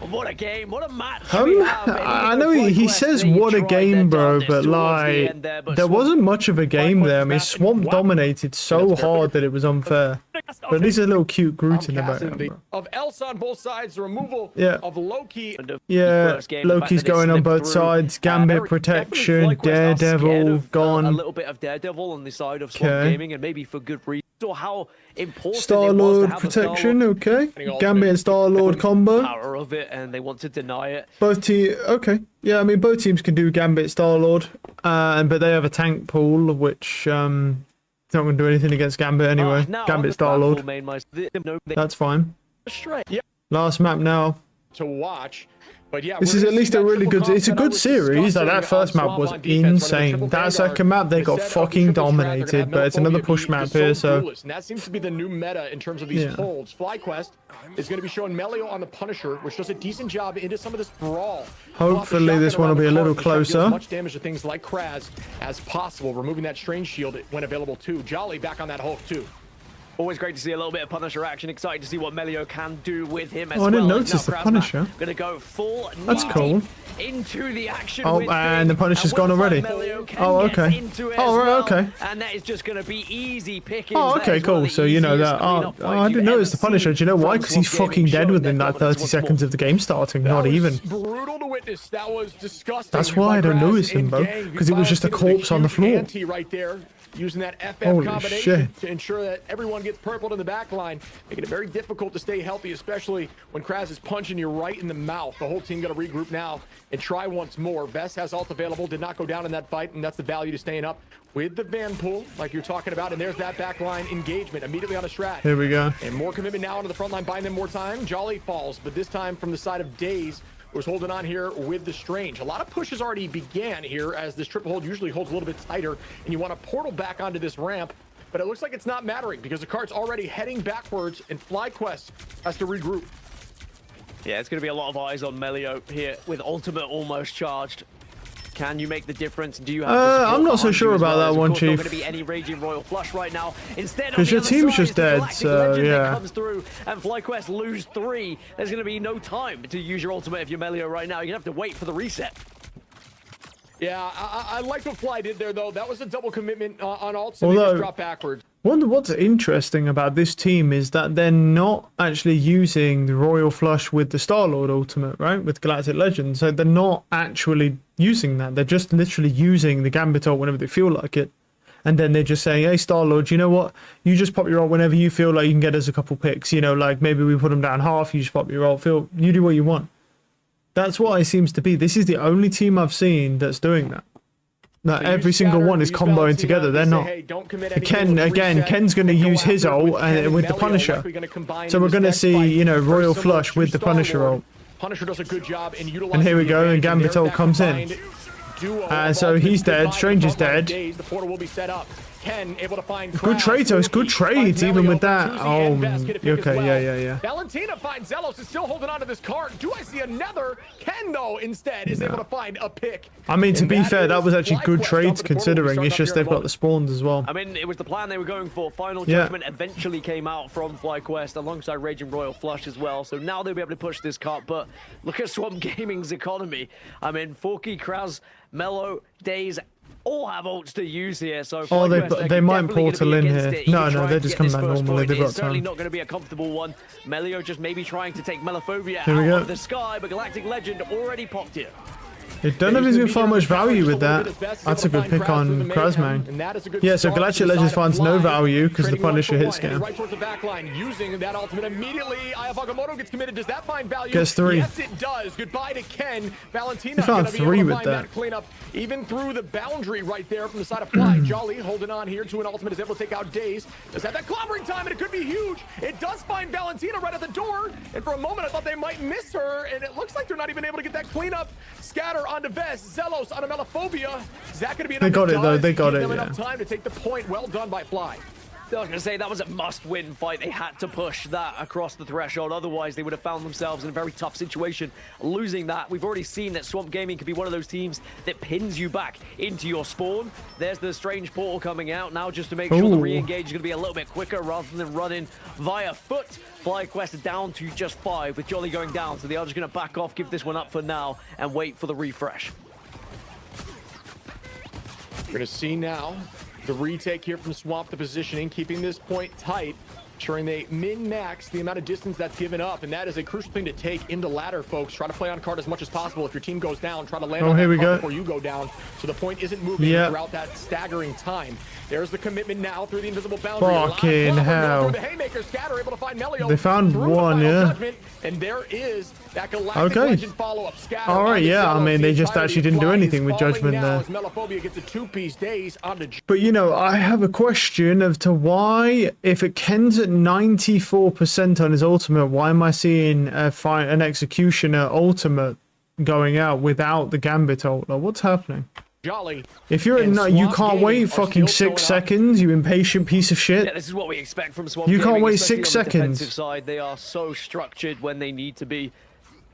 What a game, what a match.
I know he says what a game, bro, but like there wasn't much of a game there. I mean, Swamp dominated so hard that it was unfair. But at least a little cute Groot in the background, bro.
Of Elsa on both sides, the removal of Loki.
Yeah, Loki's going on both sides. Gambit protection, Daredevil gone.
A little bit of Daredevil on the side of Swamp Gaming, and maybe for good reason. Or how important
Star-Lord protection, okay. Gambit and Star-Lord combo.
Power of it, and they want to deny it.
Both teams, okay. Yeah, I mean, both teams can do Gambit, Star-Lord, but they have a tank pool, which it's not going to do anything against Gambit anyway. Gambit, Star-Lord. That's fine. Last map now.
To watch. But yeah,
this is at least a really good. It's a good series. That first map was insane. That second map they got fucking dominated, but it's another push map here. So
and that seems to be the new meta in terms of these holds. FlyQuest is going to be showing Melio on the Punisher, which does a decent job into some of this brawl.
Hopefully this one will be a little closer.
As much damage to things like Kraz as possible, removing that strange shield when available too. Jolly back on that Hulk too.
Always great to see a little bit of Punisher action. Excited to see what Melio can do with him as
well. I didn't notice the Punisher.
Gonna go full.
That's cool.
Into the action.
Oh, and the Punisher's gone already. Oh, okay. Oh, right, okay.
And that is just gonna be easy picking.
Oh, okay, cool. So you know that. Oh, I didn't notice the Punisher. Do you know why? Because he's fucking dead within that 30 seconds of the game starting. Not even.
Brutal to witness. That was disgusting.
That's why I don't notice him, bro. Because it was just a corpse on the floor.
Right there. Using that FF
Holy
combination
shit.
to ensure that everyone gets purpled in the back line, making it very difficult to stay healthy, especially when Kraz is punching you right in the mouth. The whole team got to regroup now and try once more. Vest has ult available, did not go down in that fight, and that's the value to staying up with the Van Pool, like you're talking about. And there's that back line engagement immediately on a strat.
Here we go.
And more commitment now onto the front line, buying them more time. Jolly falls, but this time from the side of Days, was holding on here with the Strange. A lot of pushes already began here, as this triple hold usually holds a little bit tighter, and you want to portal back onto this ramp, but it looks like it's not mattering because the cart's already heading backwards, and FlyQuest has to regroup.
Yeah, it's going to be a lot of eyes on Melio here with ultimate almost charged. Can you make the difference? Do you have
I'm not so sure about that one, Chief.
Not going to be any Raging Royal Flush right now. Instead,
because your team's just dead, so yeah.
Comes through and FlyQuest lose 3. There's going to be no time to use your ultimate if you're Melio right now. You're going to have to wait for the reset.
Yeah, I like what Fly did there, though. That was a double commitment on ult, so they just drop backwards.
What's interesting about this team is that they're not actually using the Royal Flush with the Star-Lord ultimate, right? With Galactic Legend. So they're not actually using that. They're just literally using the Gambit ult whenever they feel like it. And then they're just saying, hey, Star-Lord, you know what? You just pop your ult whenever you feel like you can get us a couple picks. You know, like maybe we put them down half, you just pop your ult. You do what you want. That's what it seems to be. This is the only team I've seen that's doing that. No, so every single one is comboing together. They're not. Hey, Ken's going to use his ult with the Punisher. So we're going to see, you know, Royal Flush with the Punisher ult.
Punisher does a good job in utilizing.
And here we go, and Gambit ult comes in. So he's dead. Strange is dead.
The portal will be set up. Ken able to find
Good trade, though. It's good trades, even with that. Oh, okay, yeah.
Valentina finds Zelos is still holding on to this cart. Do I see another? Ken, though, instead is able to find a pick.
I mean, to be fair, that was actually good trades considering. It's just they've got the spawns as well.
I mean, it was the plan they were going for. Final Judgment eventually came out from FlyQuest alongside Raging Royal Flush as well. So now they'll be able to push this cart. But look at Swamp Gaming's economy. I mean, Forky, Kraz, Mellow, Days all have ults to use here. So
they might portal in here. No, they're just coming back normally. They've got
It's certainly
time.
not going to be a comfortable one. Melio just maybe trying to take Melophobia
Here we
out
go.
of the sky, but Galactic Legend already popped here.
I don't know if he's going to find much value with that. That's a good pick on Krasmang. Yeah, so Galactic Legends finds no value because the Punisher hit scam.
Right towards the back line, using that ultimate immediately. Ayavagomoto gets committed. Does that find value?
Gets 3.
Yes, it does. Goodbye to Ken. Valentina
He found
gonna be
3
able to
with
find
that.
cleanup, even through the boundary right there from the side of Fly. Jolly holding on here to an ultimate, is able to take out Daze. Does have that clobbering time, and it could be huge. It does find Valentina right at the door, and for a moment I thought they might miss her, and it looks like they're not even able to get that cleanup. Scatter onto Vest. Zelos on a Melophobia. Is that going to be enough?
They got it, though. They got
Give
it,
them
yeah.
enough time to take the point. Well done by Fly.
I was going to say, that was a must-win fight. They had to push that across the threshold. Otherwise, they would have found themselves in a very tough situation. Losing that, we've already seen that Swamp Gaming could be one of those teams that pins you back into your spawn. There's the strange portal coming out now just to make sure the re-engage is going to be a little bit quicker rather than running via foot. FlyQuest down to just 5 with Jolly going down. So they are just going to back off, give this one up for now, and wait for the refresh.
We're going to see now the retake here from Swamp, the positioning, keeping this point tight, ensuring they min-max the amount of distance that's given up, and that is a crucial thing to take into ladder, folks. Try to play on card as much as possible. If your team goes down, try to land on that card before you go down, so the point isn't moving throughout that staggering time. There's the commitment now through the invisible boundary.
Fucking hell.
The Haymaker Scatter able to find Melio.
They found one,
Judgment, and there is that Galactic Legend follow-up. Scatter.
All right, yeah. I mean, they just actually didn't do anything with Judgment there.
Melophobia gets a 2-piece Daze onto.
But, you know, I have a question of to why, if it Ken's at 94% on his ultimate, why am I seeing an Executioner ultimate going out without the Gambit ult? Like, what's happening?
Jolly.
If you're at you can't wait fucking 6 seconds, you impatient piece of shit.
Yeah, this is what we expect from Swamp
You
Gaming,
can't wait
especially
6
on the defensive
seconds.
side. They are so structured when they need to be,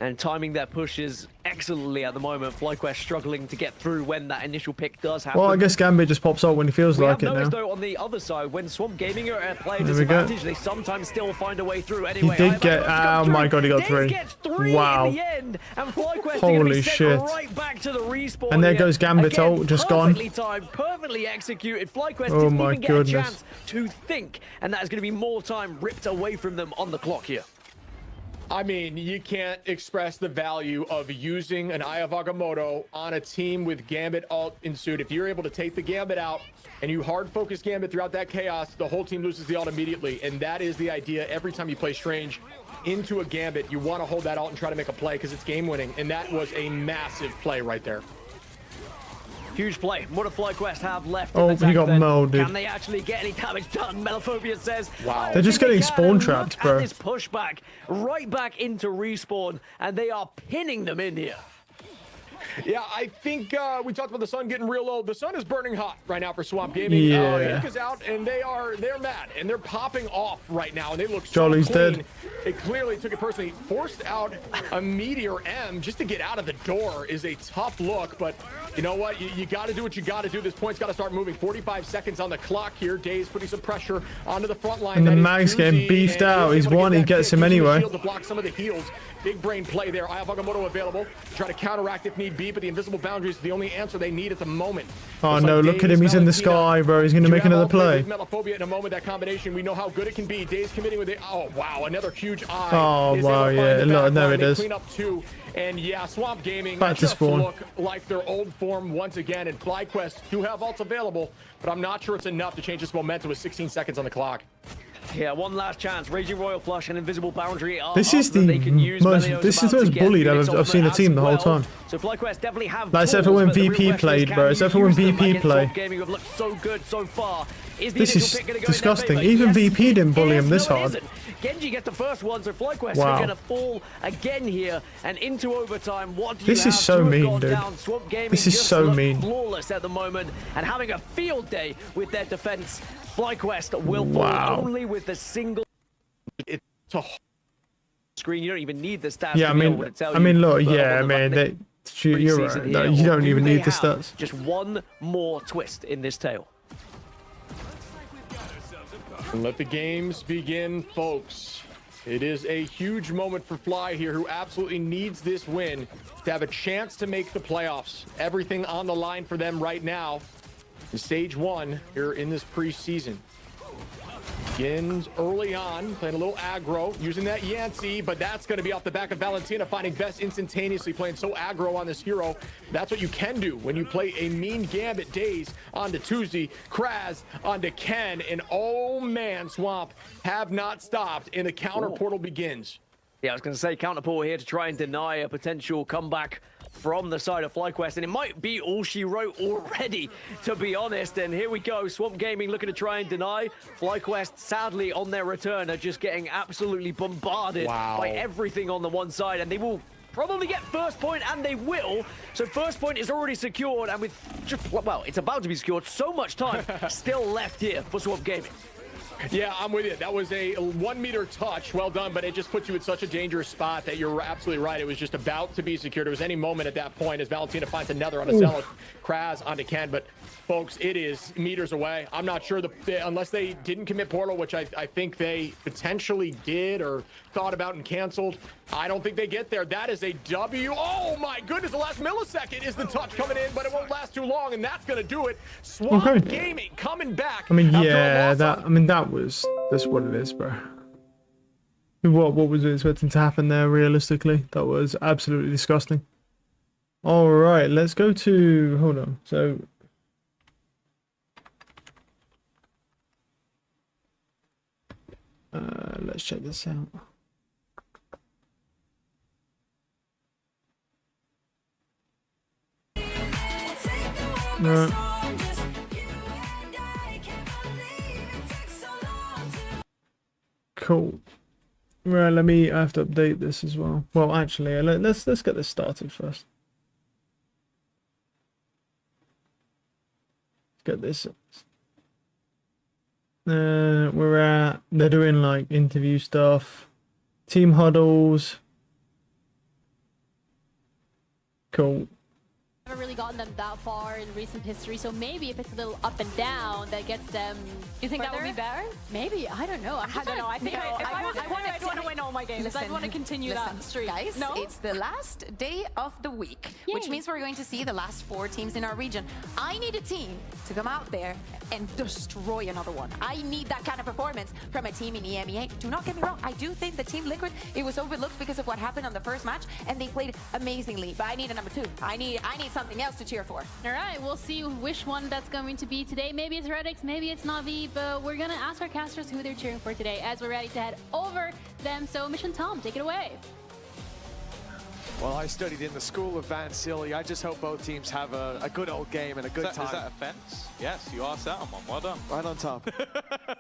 and timing their pushes excellently at the moment. FlyQuest struggling to get through when that initial pick does happen.
Well, I guess Gambit just pops out when he feels like it now.
We have noticed, though, on the other side, when Swamp Gaming are at player disadvantage, they sometimes still find a way through. Anyway,
He did get... Oh my god, he got 3. Wow.
In the end, and FlyQuest
Holy shit.
right back to the respawn.
And there goes Gambit ult, just gone.
Perfectly timed, perfectly executed. FlyQuest
Oh
didn't
my
even get a
goodness.
chance to think, and that is going to be more time ripped away from them on the clock here.
I mean, you can't express the value of using an Eye of Agamotto on a team with Gambit ult in suit. If you're able to take the Gambit out and you hard focus Gambit throughout that chaos, the whole team loses the ult immediately. And that is the idea every time you play Strange into a Gambit. You want to hold that ult and try to make a play because it's game winning. And that was a massive play right there.
Huge play. What do FlyQuest have left?
Oh, he got molded.
Can they actually get any damage done? Melophobia says,
wow.
They're just getting spawn
look
trapped,
at
bro.
this pushback right back into respawn, and they are pinning them in here.
Yeah, I think we talked about the sun getting real low. The sun is burning hot right now for Swamp Gaming.
Yeah.
Is out, and they're mad, and they're popping off right now, and they look so
Jolly's
clean.
dead.
It clearly took it personally. Forced out a Meteor M just to get out of the door is a tough look, but you know what? You got to do what you got to do. This point's got to start moving. 45 seconds on the clock here. Daze putting some pressure onto the front line.
And the Mag's getting beefed out. He's one. He gets him anyway.
To block some of the heals. Big brain play there. I have Agamotto available to try to counteract if need be, but the invisible boundary is the only answer they need at the moment.
Oh no, look at him. He's in the sky, bro. He's going to make another play.
Melophobia in a moment, that combination, we know how good it can be. Daze committing with it. Oh, wow. Another huge eye.
Oh, wow, yeah. No, it is.
Clean up 2. And yeah, Swamp Gaming
Back to
just
spawn.
look like their old form once again. And FlyQuest do have ults available, but I'm not sure it's enough to change this momentum with 16 seconds on the clock.
Yeah, one last chance. Raging Royal Flush and Invisible Boundary are
This is the most bullied I've seen a team the whole time.
So FlyQuest definitely have
Like, except for when VP played, bro. Except for when VP played.
Gaming have looked so good so far. Is the
This
initial
is
pick gonna go in their
disgusting.
favor?
Even
Yes,
VP didn't
it
bully
is.
him this
No, it
hard.
isn't. Genji gets the first one, so FlyQuest
Wow.
are gonna fall again here and into overtime. What do
This
you
is
have
so
to have
mean,
gone
dude.
down? Swamp Gaming
This is
just
so
look
mean.
flawless at the moment and having a field day with their defense. FlyQuest will
Wow.
fall only with the single
It's a
screen. You don't even need the stats
Yeah,
to be able to tell
I mean, look,
what
yeah,
the
man,
running
you're
preseason
right.
here.
No, you
Or
don't
do
even
they
need the
have
stats.
Just one more twist in this tale.
And let the games begin, folks. It is a huge moment for Fly here, who absolutely needs this win to have a chance to make the playoffs. Everything on the line for them right now in stage 1 here in this preseason. Begins early on, playing a little aggro, using that Yancey, but that's going to be off the back of Valentina finding best instantaneously, playing so aggro on this hero. That's what you can do when you play a mean Gambit. Days onto Tuesday, Kraz onto Ken, and oh man, Swamp have not stopped, and the counter portal begins.
Yeah, I was going to say counterport here to try and deny a potential comeback from the side of FlyQuest, and it might be all she wrote already, to be honest. And here we go, Swamp Gaming looking to try and deny. FlyQuest, sadly, on their return, are just getting absolutely bombarded by everything on the one side, and they will probably get first point, and they will. So first point is already secured, and with just, well, it's about to be secured. So much time still left here for Swamp Gaming.
Yeah, I'm with you. That was a 1 meter touch. Well done, but it just puts you in such a dangerous spot that you're absolutely right. It was just about to be secured. It was any moment at that point as Valentina finds another on a Zealot. Kraz onto Ken, but folks, it is meters away. I'm not sure, unless they didn't commit portal, which I think they potentially did or thought about and canceled. I don't think they get there. That is a W. Oh my goodness, the last millisecond is the touch coming in, but it won't last too long, and that's going to do it. Swamp Gaming coming back.
I mean, yeah, that's what it is, bro. What was it expecting to happen there? Realistically, that was absolutely disgusting. All right, let's go to. Hold on. So. Let's check this out. Right. Cool. Right, I have to update this as well. Well, actually, let's get this started first. Let's get this. They're doing like interview stuff, team huddles. Cool.
Never really gotten them that far in recent history, so maybe if it's a little up and down, that gets them.
You think
further?
that would be better?
Maybe, I don't know.
I don't know. I think I'd want to win all my games. I'd want to continue that streak.
Guys,
No?
it's the last day of the week, which
Yay.
means we're going to see the last 4 teams in our region. I need a team to come out there and destroy another one. I need that kind of performance from a team in EMEA. Do not get me wrong, I do think the Team Liquid, it was overlooked because of what happened on the first match, and they played amazingly, but I need a number 2. I need something else to cheer for.
All right, we'll see which one that's going to be today. Maybe it's Redix, maybe it's Navi, but we're gonna ask our casters who they're cheering for today as we're ready to head over them. So Mission Tom, take it away.
Well, I studied in the school of Van Silly. I just hope both teams have a good old game and a good time.
Is that a fence? Yes, you are set on one. Well done.
Right on top.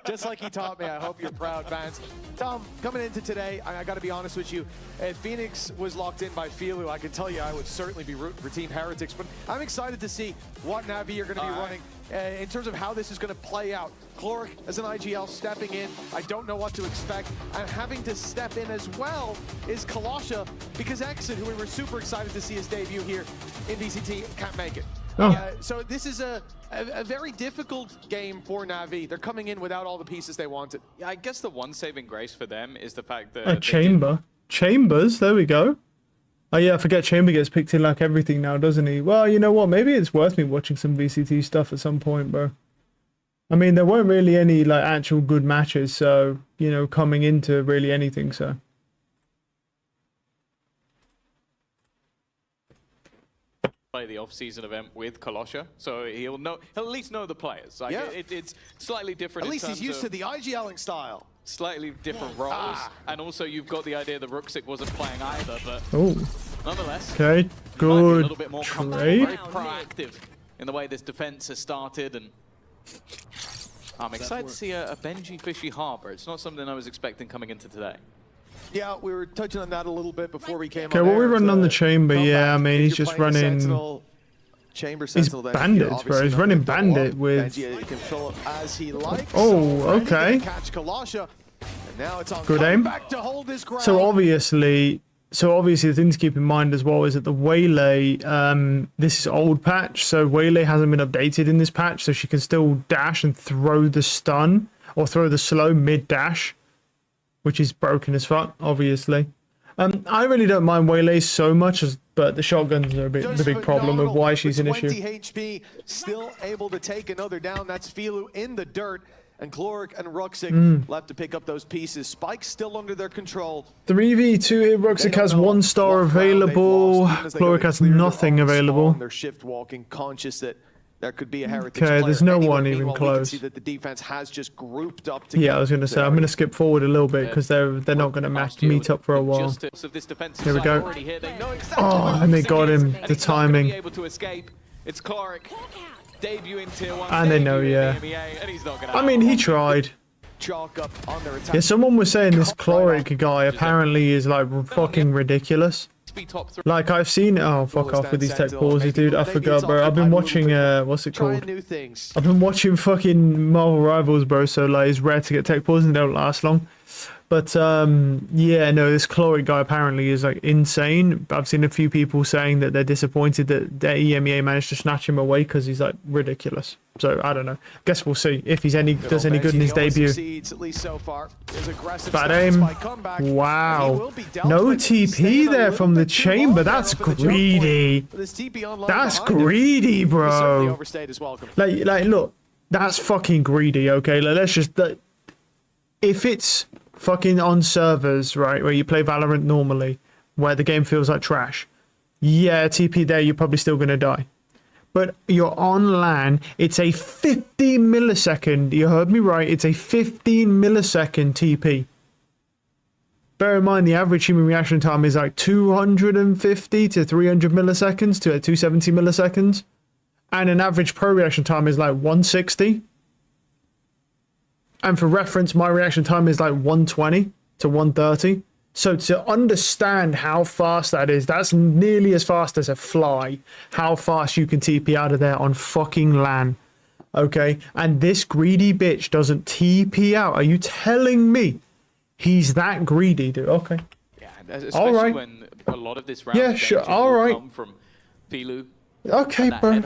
Just like he taught me. I hope you're proud, Vance. Tom, coming into today, I got to be honest with you. If Phoenix was locked in by Filu, I can tell you I would certainly be rooting for Team Heretics. But I'm excited to see what Navi you're going to be running in terms of how this is going to play out. Chloric as an IGL stepping in. I don't know what to expect. And having to step in as well is Kalosha, because Exit, who we were super excited to see his debut here in VCT, can't make it. So this is a very difficult game for Navi. They're coming in without all the pieces they wanted.
Yeah, I guess the one saving grace for them is the fact that
Chambers, there we go. Oh yeah, I forget Chamber gets picked in like everything now, doesn't he? Well, you know what? Maybe it's worth me watching some VCT stuff at some point, bro. I mean, there weren't really any like actual good matches, so you know, coming into really anything, so.
play the off-season event with Kalosha, so he'll at least know the players. Like it's slightly different.
At least he's used to the IGLing style.
Slightly different roles, and also you've got the idea that Rooksik wasn't playing either, but nonetheless,
okay, good
might be a little bit more
trade.
very proactive in the way this defense has started, and I'm excited to see a Benji Fishy Harbor. It's not something I was expecting coming into today.
Yeah, we were touching on that a little bit before we came
Okay,
on
what
air.
we running on the
It's a
chamber?
comeback.
Yeah, I mean,
If
he's
you're
just
playing a
running.
Sentinel, chamber
He's
Sentinel, then you're
bandits, bro.
obviously
He's
not
running
gonna double
bandit
up.
with.
Benji can fill it as he likes.
Oh,
So ready to
okay.
catch Kalosha. And now it's on
Good aim.
comeback to hold this ground.
So obviously the thing to keep in mind as well is that the Waylay, this is old patch, so Waylay hasn't been updated in this patch, so she can still dash and throw the stun or throw the slow mid dash, which is broken as fuck, obviously. I really don't mind Waylay so much, but the shotguns are the big problem of why she's an issue.
20 HP, still able to take another down. That's Filu in the dirt. And Cloric and Ruxic left to pick up those pieces. Spike's still under their control.
3v2 here. Ruxic has 1 star available. Cloric has nothing available.
They're shift walking, conscious that there could be a Heritage
Okay, there's
player
no
anywhere.
one even
Meanwhile, we can
close.
see that the defense has just grouped up
Yeah, I was going to say, I'm going to skip forward a little bit because they're not going to meet up for a while. Here we go. Oh, and they got him. The timing.
It's Cloric. Debut in tier 1,
And they know, yeah.
and he's not gonna
I mean, he tried.
Chalk up on their attack.
Yeah, someone was saying this Cloric guy apparently is like fucking ridiculous. Like I've seen, oh fuck off with these tech pauses, dude. I forgot, bro. I've been watching, what's it called?
New things.
I've been watching fucking Marvel Rivals, bro. So like, it's rare to get tech pauses and they don't last long. But yeah, no, this Cloric guy apparently is like insane. I've seen a few people saying that they're disappointed that their EMEA managed to snatch him away because he's like ridiculous. So I don't know. Guess we'll see if he's does any good in his debut. Bad aim. Wow. No TP there from the chamber. That's greedy. That's greedy, bro. Like, look, that's fucking greedy. Okay, like, let's just. If it's fucking on servers, right, where you play Valorant normally, where the game feels like trash, yeah, TP there, you're probably still going to die. But you're on LAN, it's a 15 millisecond, you heard me right, it's a 15 millisecond TP. Bear in mind, the average human reaction time is like 250 to 300 milliseconds to 270 milliseconds. And an average pro reaction time is like 160. And for reference, my reaction time is like 120 to 130. So to understand how fast that is, that's nearly as fast as a fly. How fast you can TP out of there on fucking LAN. Okay? And this greedy bitch doesn't TP out. Are you telling me he's that greedy, dude? Okay.
Yeah, especially when a lot of this round come from Filu.
Okay, bro.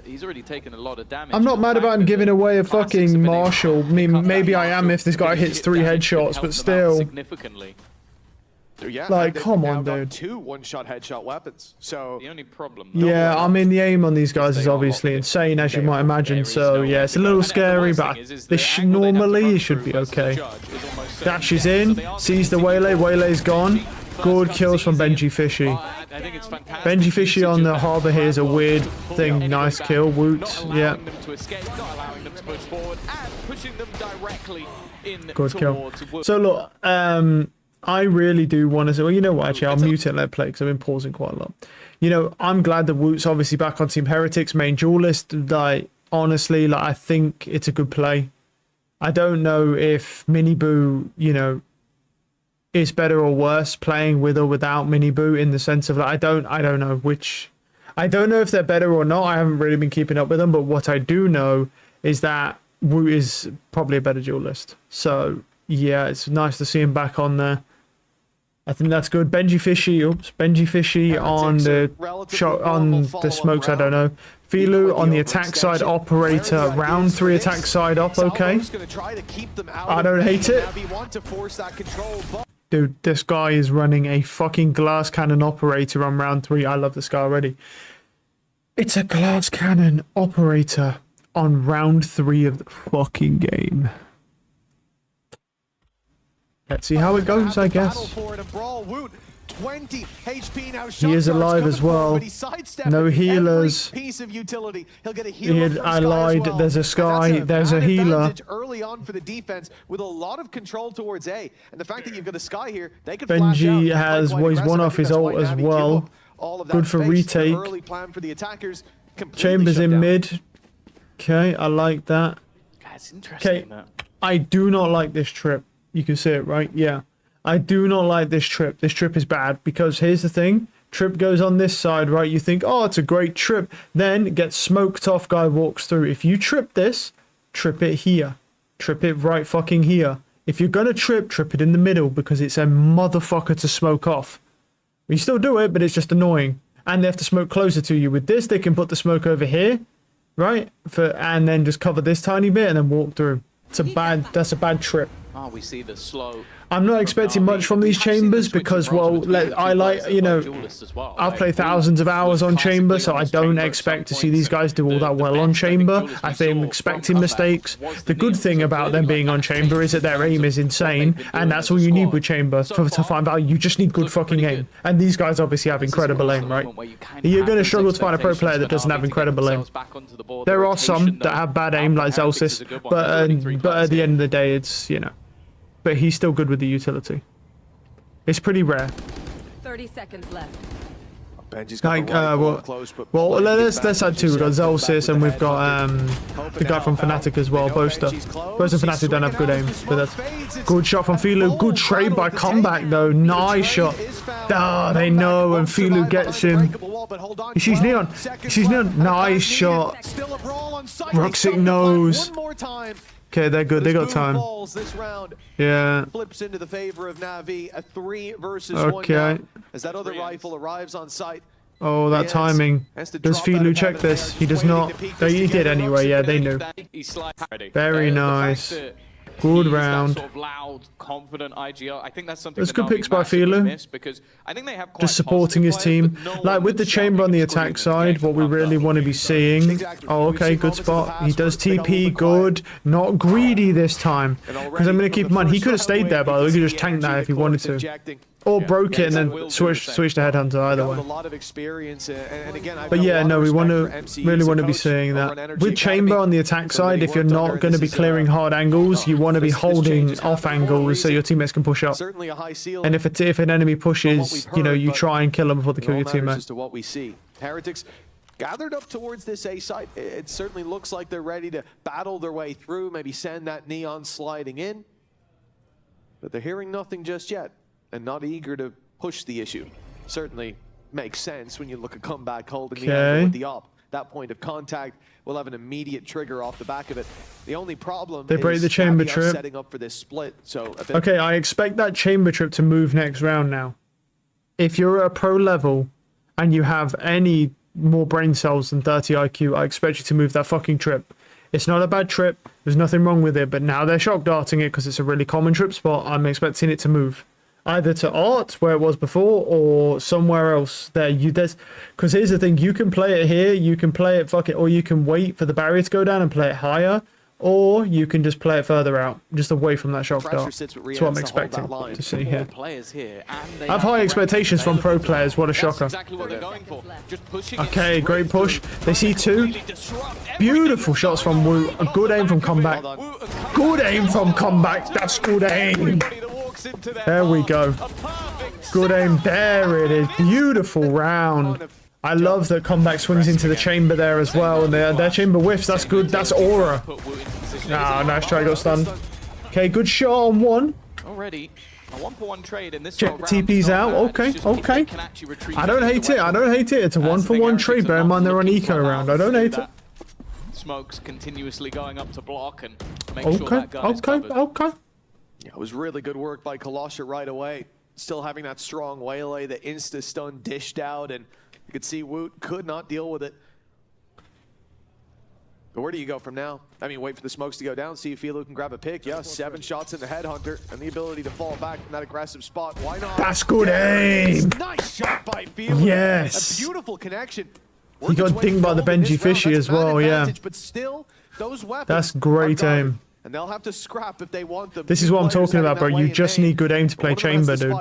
He's already taken a lot of damage.
I'm not mad about him giving away a fucking Marshall. I mean, maybe I am if this guy hits 3 headshots, but still.
Significantly.
Yeah,
like, come on, dude.
2 one-shot headshot weapons. So
the only problem.
Yeah, I mean, the aim on these guys is obviously insane, as you might imagine. So yeah, it's a little scary, but this normally should be okay. Dashes in, sees the Waylay. Waylay's gone. Good kills from Benji Fishy.
I think it's fantastic.
Benji Fishy on the Harbor here is a weird thing. Nice kill, Woot. Yeah. Good kill. So look, I really do want to say, well, you know what, actually, I'll mute it and let it play because I've been pausing quite a lot. You know, I'm glad that Woot's obviously back on Team Heretics, main duelist. Like, honestly, like, I think it's a good play. I don't know if Miniboo, you know, is better or worse playing with or without Miniboo in the sense of, like, I don't know which, I don't know if they're better or not. I haven't really been keeping up with them, but what I do know is that Woot is probably a better duelist. So, yeah, it's nice to see him back on there. I think that's good. Benji Fishy on the shot, on the smokes, I don't know. Filu on the attack side, operator, round 3 attack side up, okay. I don't hate it. Dude, this guy is running a fucking glass cannon operator on round 3. I love this guy already. It's a glass cannon operator on round 3 of the fucking game. Let's see how it goes, I guess. He is alive as well. No healers. I lied. There's a Sky. There's a healer.
Early on for the defense with a lot of control towards A, and the fact that you've got a Sky here, they could
Benji has he's one off his ult as well. Good for retake.
Chambers
in mid. Okay, I like that.
it's interesting.
Okay, I do not like this trip. You can see it, right? Yeah. I do not like this trip. This trip is bad because here's the thing. Trip goes on this side, right? You think, oh, it's a great trip. Then gets smoked off, guy walks through. If you trip this, trip it here. Trip it right fucking here. If you're going to trip it in the middle because it's a motherfucker to smoke off. You still do it, but it's just annoying. And they have to smoke closer to you. With this, they can put the smoke over here, right? And then just cover this tiny bit and then walk through. That's a bad trip.
Oh, we see the slow.
I'm not expecting much from these chambers because, well, I like, you know, I've played thousands of hours on chamber, so I don't expect to see these guys do all that well on chamber. I think I'm expecting mistakes. The good thing about them being on chamber is that their aim is insane, and that's all you need with chamber to find value. You just need good fucking aim, and these guys obviously have incredible aim, right? You're going to struggle to find a pro player that doesn't have incredible aim. There are some that have bad aim, like Zelsis, but at the end of the day, it's, you know. But he's still good with the utility. It's pretty rare.
30 seconds left.
Like, well, let's add two. We've got Zelsis and we've got the guy from Fnatic as well, Boaster. Boaster and Fnatic don't have good aim, but that's good shot from Filu. Good trade by Comeback though. Nice shot. Ah, they know, and Filu gets him. He sees Neon. He sees Neon. Nice shot. Roxic knows. Okay, they're good. They got time. Yeah.
Flips into the favor of Navi. A 3 versus 1 now, as that other rifle arrives on site.
Oh, that timing. Does Filu check this? He does not. He did anyway. Yeah, they knew. Very nice. Good round.
Sort of loud, confident IGL. I think that's something
that's good picks by Filu. Just supporting his team. Like with the chamber on the attack side, what we really want to be seeing. Oh, okay, good spot. He does TP, good. Not greedy this time. Because I'm going to keep in mind, he could have stayed there, by the way. He could just tank that if he wanted to. Or broke it and then switch to Headhunter either way. But yeah, no, we really want to be seeing that. With chamber on the attack side, if you're not going to be clearing hard angles, you want to be holding off angles so your teammates can push up. And if an enemy pushes, you know, you try and kill them before they kill your teammate.
Heretics gathered up towards this A site. It certainly looks like they're ready to battle their way through, maybe send that Neon sliding in. But they're hearing nothing just yet, and not eager to push the issue. Certainly makes sense when you look at Comeback holding the angle with the op. That point of contact will have an immediate trigger off the back of it. The only problem
they break the chamber trip.
Setting up for this split. So
okay, I expect that chamber trip to move next round now. If you're at a pro level and you have any more brain cells than 30 IQ, I expect you to move that fucking trip. It's not a bad trip. There's nothing wrong with it, but now they're shock darting it because it's a really common trip spot. I'm expecting it to move. Either to Art, where it was before, or somewhere else. Because here's the thing, you can play it here, you can play it, fuck it, or you can wait for the barrier to go down and play it higher, or you can just play it further out, just away from that shock dart. That's what I'm expecting to see here. I have high expectations from pro players, what a shocker. Okay, great push. They see two. Beautiful shots from Wu. A good aim from Comeback. Good aim from Comeback. That's good aim. There we go. Good aim. There it is. Beautiful round. I love that Comeback swings into the chamber there as well. And their chamber whiffs. That's good. That's aura. Ah, nice try. Got stunned. Okay, good shot on one.
Already. A 1-for-1 trade in this
TP's out. Okay, okay. I don't hate it. I don't hate it. It's a 1-for-1 trade. Bear in mind they're on eco round. I don't hate it.
Smokes continuously going up to block and make sure that guy is covered.
Okay.
Yeah, it was really good work by Kolosha right away. Still having that strong waylay, the insta-stun dished out, and you could see Woot could not deal with it. But where do you go from now? I mean, wait for the smokes to go down, see if Filu can grab a pick. Yeah, 7 shots in the Headhunter, and the ability to fall back from that aggressive spot. Why not?
That's good aim!
Nice shot by Filu.
Yes!
A beautiful connection.
He got dinged by the Benji Fishy as well, yeah.
But still, those weapons
that's great aim.
And they'll have to scrap if they want them.
This is what I'm talking about, bro. You just need good aim to play chamber, dude.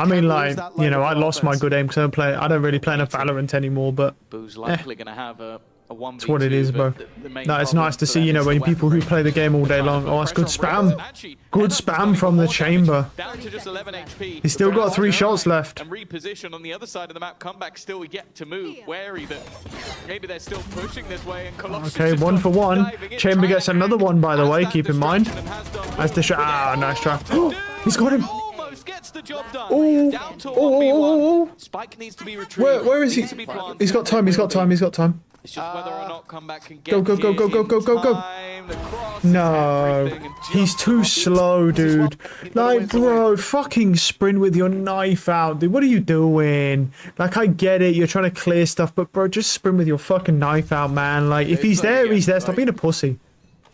I mean, like, you know, I lost my good aim because I don't really play enough Valorant anymore, but
Boo's likely going to have a
That's what it is, bro. No, it's nice to see, you know, when people who play the game all day long. Oh, it's good spam. Good spam from the chamber.
Down to just 11 HP.
He's still got 3 shots left.
And reposition on the other side of the map. Comeback still yet to move. Wary that maybe they're still pushing this way. And Colossus
Okay, 1 for 1. Chamber gets another one, by the way. Keep in mind. As the shot. Ah, nice try. He's got him.
Gets the job done.
Oh,
Down to
oh.
Spike needs to be retrieved.
Where is he? He's got time. He's got time. He's got time.
It's just whether or not Comeback can get
Go. No, he's too slow, dude. Like, bro, fucking sprint with your knife out, dude. What are you doing? Like, I get it, you're trying to clear stuff, but bro, just sprint with your fucking knife out, man. Like, if he's there, he's there. Stop being a pussy.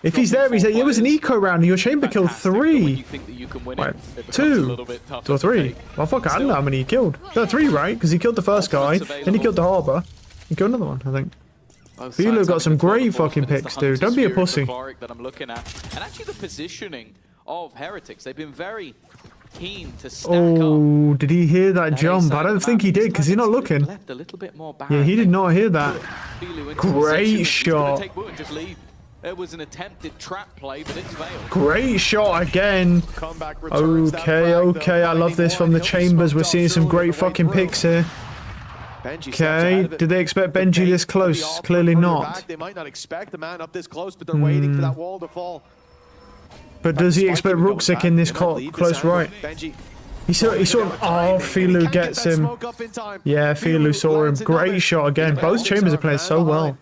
If he's there, he's there. It was an eco round. Your chamber killed 3. Wait, 2 or 3? Well, fuck, I don't know how many he killed. No, 3, right? Because he killed the first guy, then he killed the harbor. He killed another one, I think. Philo got some great fucking picks, dude. Don't be a pussy.
That I'm looking at. And actually the positioning of Heretics, they've been very keen to stack up.
Did he hear that jump? I don't think he did, because he's not looking. Yeah, he did not hear that. Great shot.
It was an attempted trap play, but it's failed.
Great shot again. Okay, I love this from the chambers. We're seeing some great fucking picks here. Okay, did they expect Benji this close? Clearly not.
They might not expect the man up this close, but they're waiting for that wall to fall.
But does he expect Ruxic in this close right? He saw him. Oh, Filu gets him. Yeah, Filu saw him. Great shot again. Both chambers are playing so well.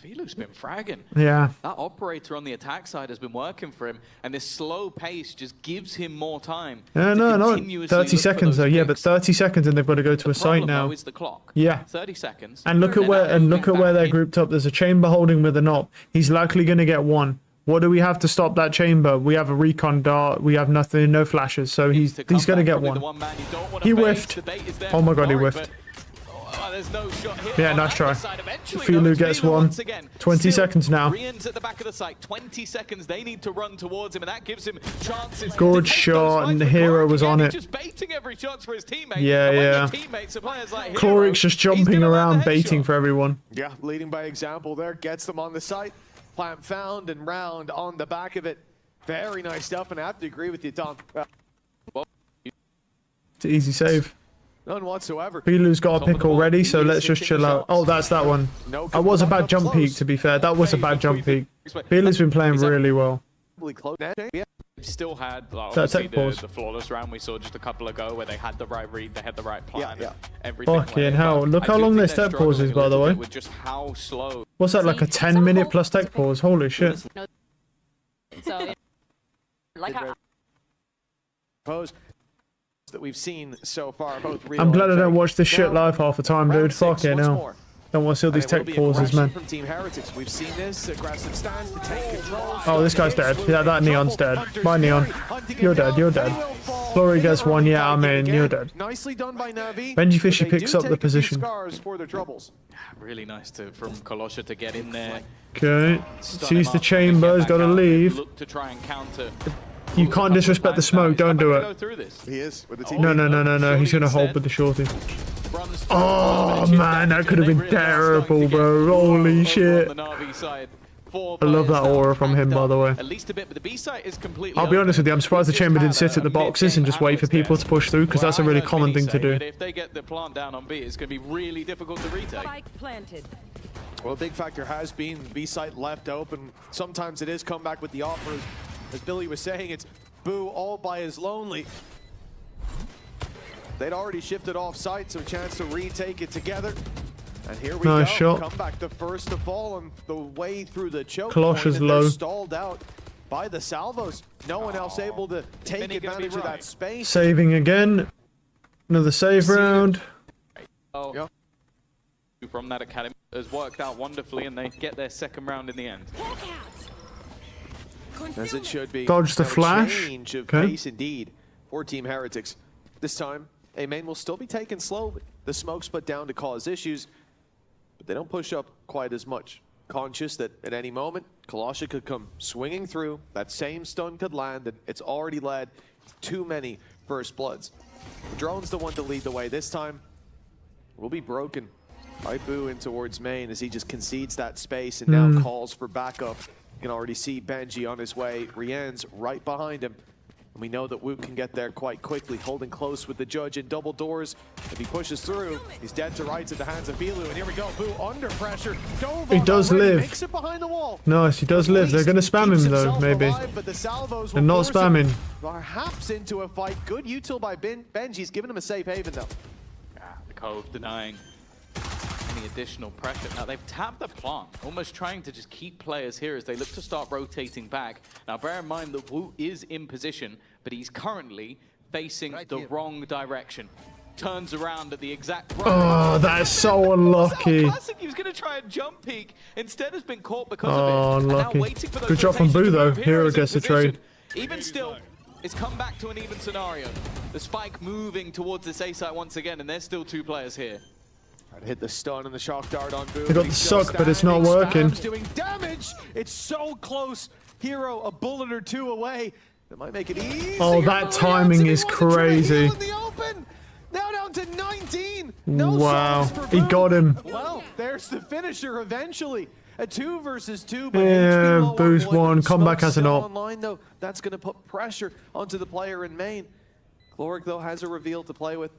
Filu's been fragging.
Yeah.
That operator on the attack side has been working for him, and this slow pace just gives him more time.
No. 30 seconds though. Yeah, but 30 seconds and they've got to go to a site now.
Is the clock.
Yeah.
30 seconds.
And look at where they're grouped up. There's a chamber holding with an op. He's likely going to get 1. What do we have to stop that chamber? We have a recon dart. We have nothing, no flashes. So he's going to get 1. He whiffed. Oh my god, he whiffed.
There's no shot here.
Yeah, nice try. Filu gets 1. 20 seconds now.
Rian's at the back of the site. 20 seconds. They need to run towards him, and that gives him chances.
Good shot, and the hero was on it.
Just baiting every chance for his teammate.
Yeah. Chloric's just jumping around, baiting for everyone.
Yeah, leading by example there. Gets them on the site. Plant found and round on the back of it. Very nice stuff, and I have to agree with you, Tom.
It's an easy save.
None whatsoever.
Filu's got a pick already, so let's just chill out. Oh, that's that one. That was a bad jump peak, to be fair. That was a bad jump peak. Filu's been playing really well.
Still had
obviously
the flawless round we saw just a couple ago where they had the right read, they had the right plan. Everything
fucking hell. Look how long their step pause is, by the way.
Just how slow.
What's that, like a 10-minute plus tech pause? Holy shit.
So, like
pose that we've seen so far. Both
I'm glad I don't watch this shit live half the time, dude. Fuck it now. Don't want to see all these tech pauses, man.
We've seen this aggressive stance to take control.
Oh, this guy's dead. Yeah, that Neon's dead. Bye, Neon. You're dead. Glory gets 1. Yeah, I mean, you're dead.
Nicely done by NAVI.
Benji Fisher picks up the position.
Really nice from Colossus to get in there.
Okay. Sees the chamber. He's got to leave.
Look to try and counter.
You can't disrespect the smoke. Don't do it.
He is with the team.
No. He's gonna hold with the shorty. Oh man, that could have been terrible, bro. Holy shit. I love that aura from him, by the way. I'll be honest with you, I'm surprised the chamber didn't sit at the boxes and just wait for people to push through, because that's a really common thing to do.
If they get the plant down on B, it's going to be really difficult to retake.
Well, a big factor has been B site left open. Sometimes it is come back with the offers. As Billy was saying, it's Boo all by his lonely. They'd already shifted off site, so a chance to retake it together. And here we go.
Shot.
Come back the first to fall on the way through the choke
Kalosh is low.
Stalled out by the salvos. No one else able to take advantage of that space.
Saving again. Another save round.
From that academy has worked out wonderfully, and they get their second round in the end.
As it should be.
Dodge the flash.
Change of pace indeed for Team Heretics. This time, A main will still be taken slow. The smoke's put down to cause issues, but they don't push up quite as much. Conscious that at any moment, Colossus could come swinging through. That same stun could land, and it's already led to too many first bloods. The drone's the one to lead the way this time. Will be broken Right, Boo in towards main as he just concedes that space and now calls for backup. You can already see Benji on his way. Rien's right behind him. And we know that Woot can get there quite quickly, holding close with the judge in double doors. If he pushes through, he's dead to rights at the hands of Filu. And here we go, Boo under pressure.
He does live.
Makes it behind the wall.
Nice, he does live. They're going to spam him though, maybe.
Alive, but the salvos
They're not spamming.
Perhaps into a fight. Good util by Benji's giving him a safe haven though.
The Cove denying any additional pressure. Now they've tapped the plant, almost trying to just keep players here as they look to start rotating back. Now bear in mind that Wu is in position, but he's currently facing the wrong direction. Turns around at the exact wrong.
Oh, that is so unlucky.
Classic, he was going to try and jump peek. Instead has been caught because of it.
Unlucky.
And now waiting for those
Good job from Boo though. Hero gets the trade.
Even still, it's come back to an even scenario. The spike moving towards this A site once again, and there's still 2 players here.
Try to hit the stun and the shock dart on Boo.
He got the suck, but it's not working.
Doing damage. It's so close. Hero a bullet or 2 away. That might make it easy.
Oh, that timing is crazy.
Now down to 19.
Wow, he got him.
Well, there's the finisher eventually. A 2 versus 2.
But yeah, Boo's won. Comeback has an ult.
Online though, that's going to put pressure onto the player in main. Chloric though has a reveal to play with.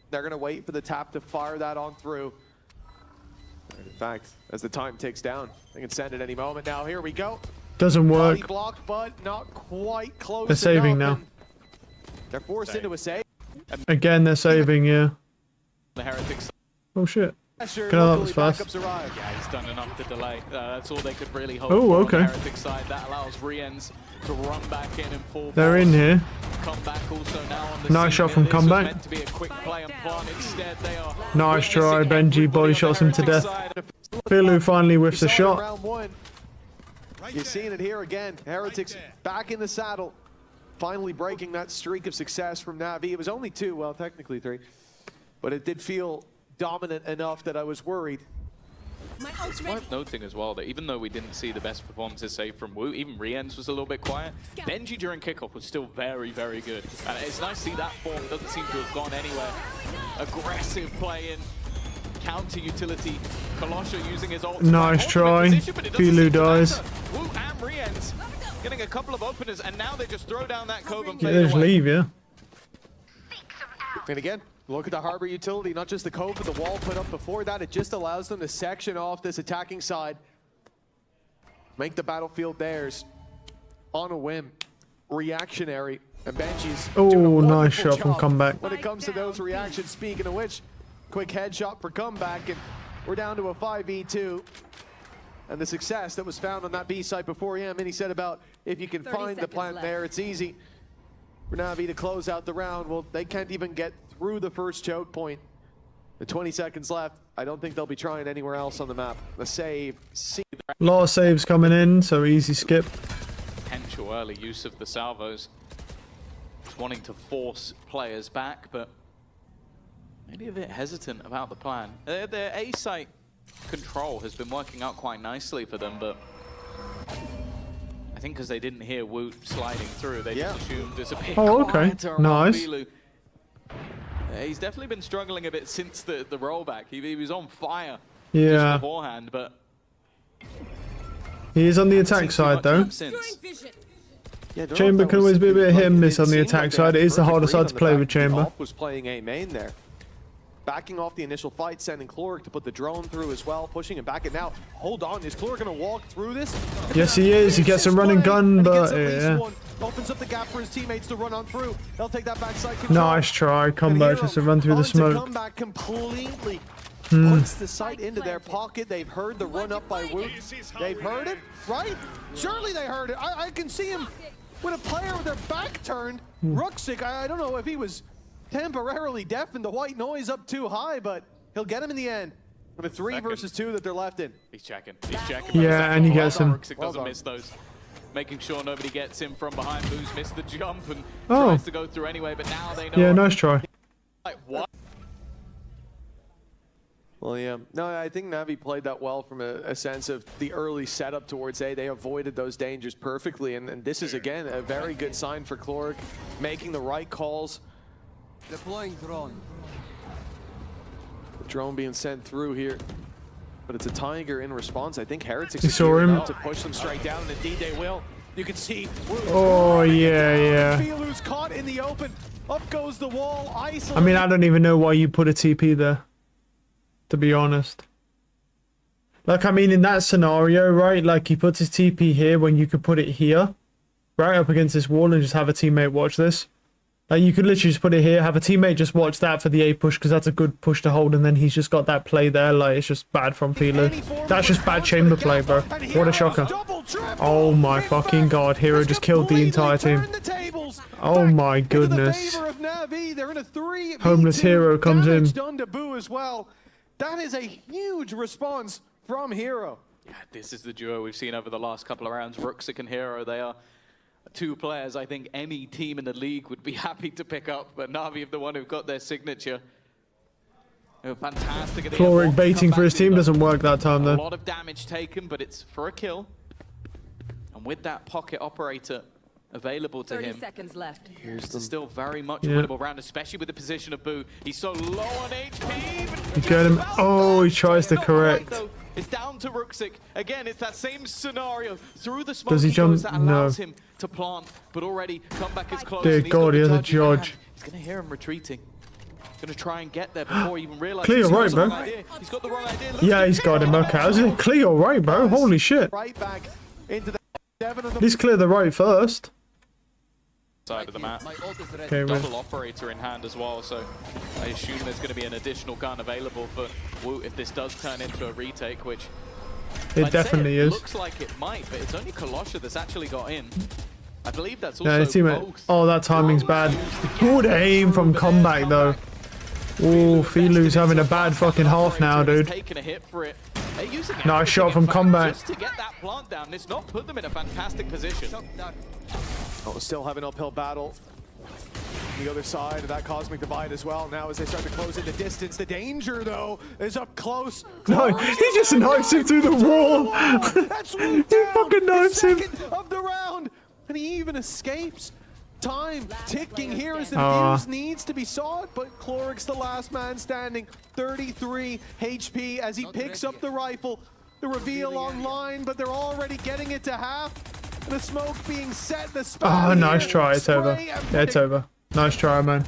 They're going to wait for the tap to fire that on through. And in fact, as the time ticks down, they can send at any moment. Now here we go.
Doesn't work.
Body blocked, but not quite close.
They're saving now.
They're forced into a save.
Again, they're saving, yeah.
The Heretics.
Oh shit.
Sure,
Can I that was fast.
Yeah, he's done enough to delay. That's all they could really hope
Oh,
for
okay.
on the Heretic side. That allows Riens to run back in and full
They're
force.
in here.
Comeback also now on the
Nice
scene.
shot from
This was
comeback.
meant to be a quick play and plant. Instead, they are
Nice try,
witnessing
Benji. Body
everybody
shots
on
him
the
to
Heretic
death.
side.
Filu finally whiffs the
Saw it in
shot.
round 1. You're seeing it here again. Heretics back in the saddle. Finally breaking that streak of success from Navi. It was only 2, well, technically 3. But it did feel dominant enough that I was worried.
It's worth noting as well that even though we didn't see the best performances, say from Wu, even Riens was a little bit quiet. Benji during kickoff was still very, very good. And it's nice to see that form doesn't seem to have gone anywhere. Aggressive play in, counter utility. Kolosha using his ult.
Nice try. Filu dies.
Wu and Riens getting a couple of openers, and now they just throw down that cove and
Yeah,
play
they just
away.
leave, yeah.
And again, look at the harbor utility, not just the cove, but the wall put up before that. It just allows them to section off this attacking side. Make the battlefield theirs on a whim. Reactionary. And Benji's doing a
nice
wonderful
shot from
job
comeback.
when it comes to those reactions. Speaking of which, quick headshot for comeback, and we're down to a 5v2. And the success that was found on that B site before him, and he said about if you can find the plant there, it's easy for Navi to close out the round. Well, they can't even get through the first choke point. The 20 seconds left. I don't think they'll be trying anywhere else on the map. The save.
A lot of saves coming in, so easy skip.
Potential early use of the salvos. Just wanting to force players back, but maybe a bit hesitant about the plan. Their A site control has been working out quite nicely for them, but I think because they didn't hear Woot sliding through, they just assumed it's a bit quieter around
Nice.
Filu. He's definitely been struggling a bit since the rollback. He was on fire just beforehand, but
he is on the attack side though.
Yeah,
Chamber can always be a bit hit and miss on the attack side. It is the harder side to play with Chamber.
Was playing A main there. Backing off the initial fight, sending Chloric to put the drone through as well, pushing him back. And now, hold on, is Chloric going to walk through this?
Yes, he is. He gets a running gun, but yeah.
Opens up the gap for his teammates to run on through. They'll take that backside control.
Nice try. Comeback just to run through the smoke.
Comeback completely puts the sight into their pocket. They've heard the run up by Woot. They've heard it, right? Surely they heard it. I can see him with a player with their back turned. Ruxick, I don't know if he was temporarily deafened, the white noise up too high, but he'll get him in the end. With a 3 versus 2 that they're left in.
He's checking. He's checking.
Yeah, and he gets him.
Ruxick doesn't miss those. Making sure nobody gets him from behind. Boo's missed the jump and tries to go through anyway, but now they know.
Yeah, nice try.
Like, what?
Well, yeah. No, I think Navi played that well from a sense of the early setup towards A. They avoided those dangers perfectly, and this is, again, a very good sign for Chloric, making the right calls.
Deploying drone.
Drone being sent through here. But it's a Tiger in response. I think Heretics
You
are
saw
gearing
him?
up to push them straight down, and indeed they will. You can see.
Oh, yeah.
Filu's caught in the open. Up goes the wall.
I mean, I don't even know why you put a TP there, to be honest. Like, I mean, in that scenario, right, like, he puts his TP here when you could put it here, right, up against this wall and just have a teammate watch this. Like, you could literally just put it here, have a teammate just watch that for the A push, because that's a good push to hold, and then he's just got that play there. Like, it's just bad from Filu. That's just bad chamber play, bro. What a shocker. Oh my fucking god, Hero just killed the entire team. Oh my goodness. Homeless Hero comes in.
Done to Boo as well. That is a huge response from Hero.
Yeah, this is the duo we've seen over the last couple of rounds. Ruxic and Hero, they are two players I think any team in the league would be happy to pick up, but Navi are the one who've got their signature. They're fantastic at the
Chloric baiting for his team doesn't work that time though.
A lot of damage taken, but it's for a kill. And with that pocket operator available to
30
him,
seconds left.
it's still very much a winnable round, especially with the position of Boo. He's so low on HP.
You get him. Oh, he tries to correct.
It's down to Ruxic. Again, it's that same scenario. Through the smoke,
Does he jump?
that allows
No.
him to plant, but already comeback is close.
Dear
and he's
God,
got
he
the
has a
judge in hand.
judge.
He's going to hear him retreating. Going to try and get there before he even realizes
Clear,
he's
right,
got the
bro?
wrong idea. He's got the wrong idea.
Yeah, he's got him. Okay, I was like, clear right, bro. Holy shit.
Right back into the 7 of them.
Let's clear the right first.
Side of the map.
Okay, well.
Double operator in hand as well, so I assume there's going to be an additional gun available for Woot if this does turn into a retake, which
It definitely is.
looks like it might, but it's only Kolosha that's actually got in. I believe that's
Yeah, his
also
teammate.
both.
Oh, that timing's bad. Good aim from comeback though. Oh, Filu's having a bad fucking half now, dude.
Taking a hit for it. They're using
Nice shot
everything, in
from
fact,
comeback.
just to get that plant down. It's not put them in a fantastic position.
Oh, still have an uphill battle. The other side of that cosmic divide as well. Now as they start to close in the distance, the danger though is up close.
No, he just knifes him through the wall.
That's
He fucking knifes him.
of the round, and he even escapes. Time ticking here as the
Aw.
fuse needs to be sought, but Chloric's the last man standing. 33 HP as he picks up the rifle. The reveal online, but they're already getting it to half. The smoke being set. The
Oh, nice
here.
try. It's over.
Spray and
Yeah, it's over. Nice try, man.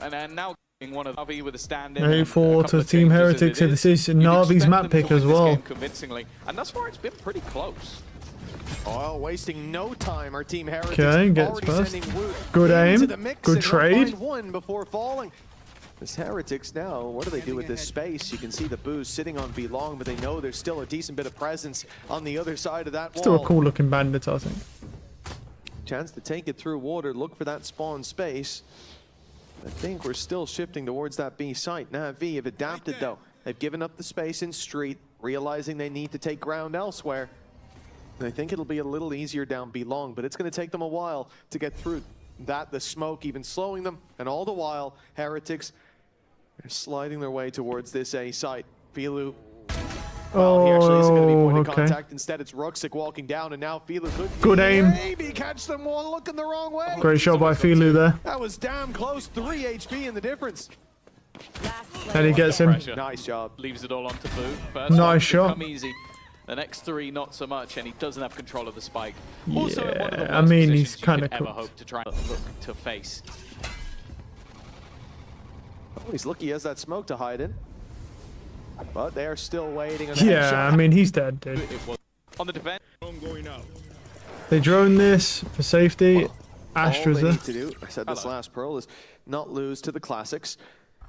And then now one of Navi with a stand-in.
8-4 to Team Heretics. This is Navi's map pick as well.
Convincingly, and thus far it's been pretty close.
Oh, wasting no time. Our Team Heretics
Okay, gets
already
first.
sending Woot
Good
into
aim.
the mix
Good
and they'll
trade.
find one before falling. This Heretics now, what do they do with this space? You can see the Boos sitting on B long, but they know there's still a decent bit of presence on the other side of that wall.
Still a cool looking bandit, I think.
Chance to take it through water, look for that spawn space. I think we're still shifting towards that B site. NAVI have adapted though. They've given up the space in street, realizing they need to take ground elsewhere. And I think it'll be a little easier down B long, but it's going to take them a while to get through that, the smoke even slowing them. And all the while, Heretics are sliding their way towards this A site. Filu, well, he actually isn't going to be point of contact. Instead, it's Ruxic walking down, and now Filu could
Good aim.
maybe catch them one looking the wrong way.
Great shot by Filu there.
That was damn close. 3 HP in the difference.
And he gets him.
Pressure.
Nice job.
Leaves it all onto Boo. First
Nice
one
shot.
come easy. The next 3 not so much, and he doesn't have control of the spike. Also, in one of the
Yeah, I
worst
mean,
positions
he's
you
kind
could
of
ever
cooked.
hope to try and look to face.
Oh, he's lucky he has that smoke to hide in. But they are still waiting on the
Yeah,
headshot.
I mean, he's dead, dude.
It was on the defense.
They drone this for safety.
All
Astra's
they
there.
need to do, I said this last Pearl, is not lose to the classics.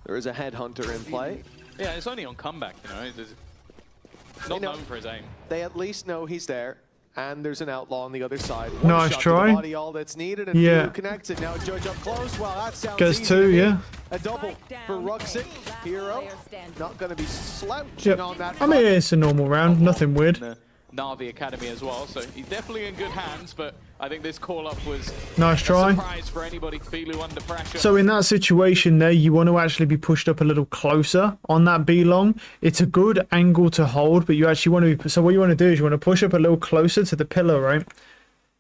There is a headhunter in play.
Yeah, it's only on comeback, you know. He's not known for his aim.
They at least know he's there. And there's an outlaw on the other side. One
Nice
shot
try.
To the body, all that's needed, and
Yeah.
Filu connects it. Now Judge up close. Well, that sounds
Gets
easy
2,
to me.
yeah.
A double for Ruxic. Hero not going to be slouching
Yep.
on that.
I mean, it's a normal round. Nothing weird.
The Navi Academy as well, so he's definitely in good hands, but I think this call-up was
Nice try.
a surprise for anybody. Filu under pressure.
So in that situation there, you want to actually be pushed up a little closer on that B long. It's a good angle to hold, but you actually want to be... So what you want to do is you want to push up a little closer to the pillar, right?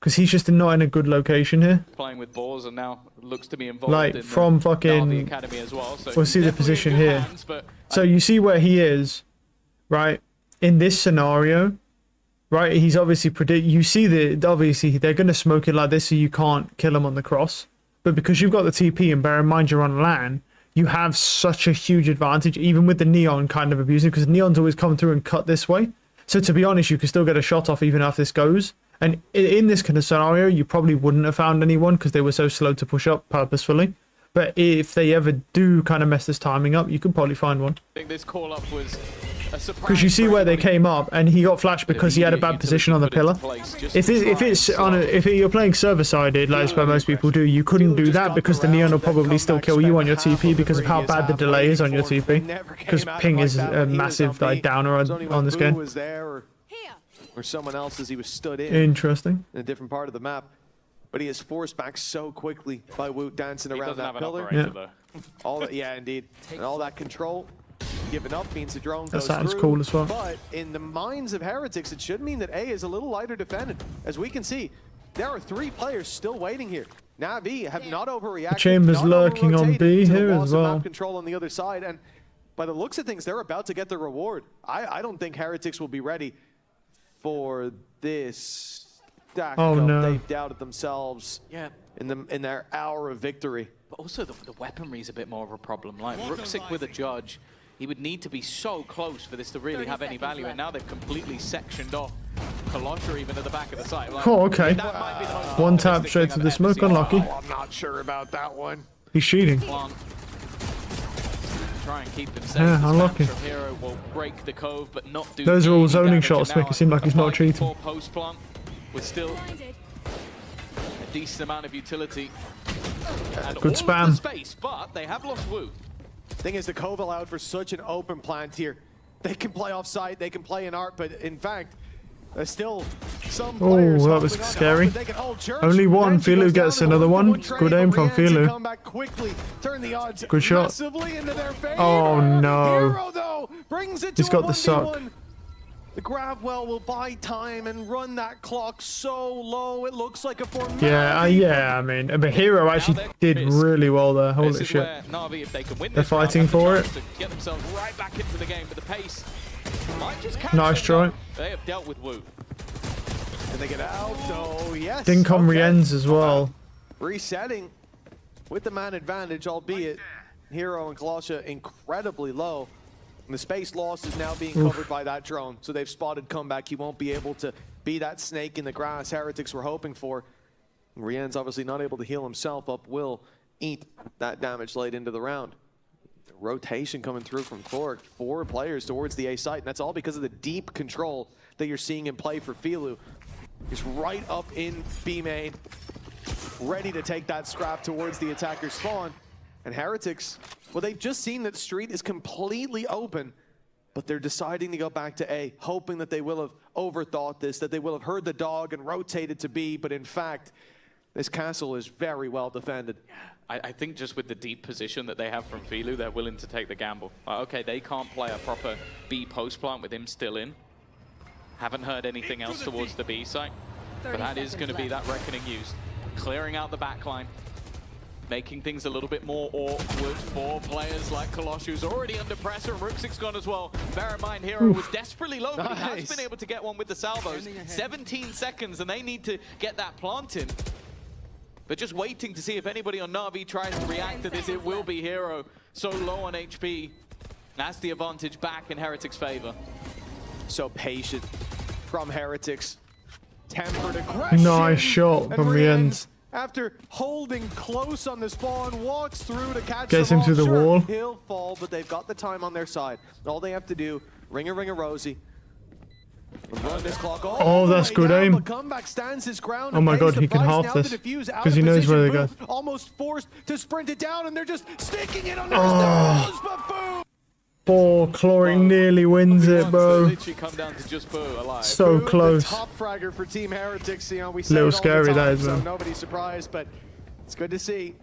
because he's just not in a good location here.
Playing with balls and now looks to be involved
Like
in
from
the
fucking.
NAVI Academy as well. So
We'll see the
definitely in
position
good
here.
hands, but
So you see where he is, right? In this scenario, right? He's obviously you see that obviously they're gonna smoke it like this, so you can't kill him on the cross. But because you've got the TP, and bear in mind you're on LAN, you have such a huge advantage, even with the Neon kind of abusing, because Neon's always come through and cut this way. So to be honest, you can still get a shot off even after this goes. And in this kind of scenario, you probably wouldn't have found anyone because they were so slow to push up purposefully. But if they ever do kind of mess this timing up, you could probably find one.
I think this call up was a surprise.
Because you see where they came up, and he got flashed because he had a bad position on the pillar. If you're playing server sided, like where most people do, you couldn't do that because the Neon will probably still kill you on your TP because of how bad the delay is on your TP. Because ping is a massive like downer on this game.
Or someone else as he was stood in.
Interesting.
In a different part of the map. But he is forced back so quickly by Woot dancing around that pillar. All that, yeah, indeed. And all that control given up means the drone goes
sounds
through.
cool as well.
But in the minds of Heretics, it should mean that A is a little lighter defended. As we can see, there are 3 players still waiting here. NAVI have not overreacted.
The Chamber's lurking on B here as well.
Map control on the other side, and by the looks of things, they're about to get the reward. I don't think Heretics will be ready for this.
Oh no!
They've doubted themselves.
Yeah.
In their hour of victory.
But also the weaponry is a bit more of a problem. Like Ruxic with a judge, he would need to be so close for this to really have any value. And now they've completely sectioned off Colossia even at the back of the site. Like,
oh, okay. One tap straight to the smoke, unlucky.
Oh, I'm not sure about that one.
He's cheating.
Try and keep him safe.
Yeah, unlucky.
Hero will break the cove, but not do
those are all zoning
damage.
shots, make it seem like he's not cheating.
Post plant with still a decent amount of utility. And
good
all
spam.
Of the space, but they have lost Wu.
Thing is, the cove allowed for such an open plant here. They can play off site, they can play in art, but in fact, there's still some players.
Oh, that was scary. Only one. Filu gets another one. Good aim from Filu. Good shot. Oh no.
Hero, though, brings it
He's
to
got the suck.
The grab well will buy time and run that clock so low it looks like a formality.
Yeah, I mean, but Hero actually did really well there. Holy shit.
NAVI, if they can win
they're fighting for it.
To get themselves right back into the game, but the pace might just catch
nice try.
Them. They have dealt with Wu.
Can they get out? Oh, yes.
Dincom re-ends as well.
Resetting with the man advantage, albeit Hero and Colossia incredibly low. And the space loss is now being covered by that drone. So they've spotted comeback. He won't be able to be that snake in the grass Heretics were hoping for. Rien's obviously not able to heal himself up. Will eat that damage late into the round. Rotation coming through from Cloric. 4 players towards the A site. And that's all because of the deep control that you're seeing in play for Filu. He's right up in B main. Ready to take that scrap towards the attacker spawn. And Heretics, well, they've just seen that Street is completely open, but they're deciding to go back to A, hoping that they will have overthought this, that they will have heard the dog and rotated to B, but in fact, this castle is very well defended.
I think just with the deep position that they have from Filu, they're willing to take the gamble. Okay, they can't play a proper B post plant with him still in. Haven't heard anything else towards the B site, but that is going to be that reckoning used. Clearing out the backline. Making things a little bit more awkward for players like Colossia, who's already under pressure, and Ruxic's gone as well. Bear in mind, Hero was desperately low, but he has been able to get one with the salvos. 17 seconds, and they need to get that plant in. They're just waiting to see if anybody on NAVI tries to react to this. It will be Hero, so low on HP. That's the advantage back in Heretics' favor.
So patient from Heretics. Tempered aggression.
Nice shot from the end.
After holding close on the spawn, walks through to catch
Gets him through the wall.
He'll fall, but they've got the time on their side. All they have to do, ring a Rosie. Run this clock
oh, that's good aim.
Comeback stands his ground.
Oh my god, he can half this. Because he knows where they go.
Almost forced to sprint it down, and they're just sticking it under his nose, but boom!
Oh, Cloric nearly wins it, bro.
Come down to just alive.
So close.
Top fragger for Team Heretics. You know, we
little scary,
time,
that is,
so
man.
nobody's surprised, but it's good to see.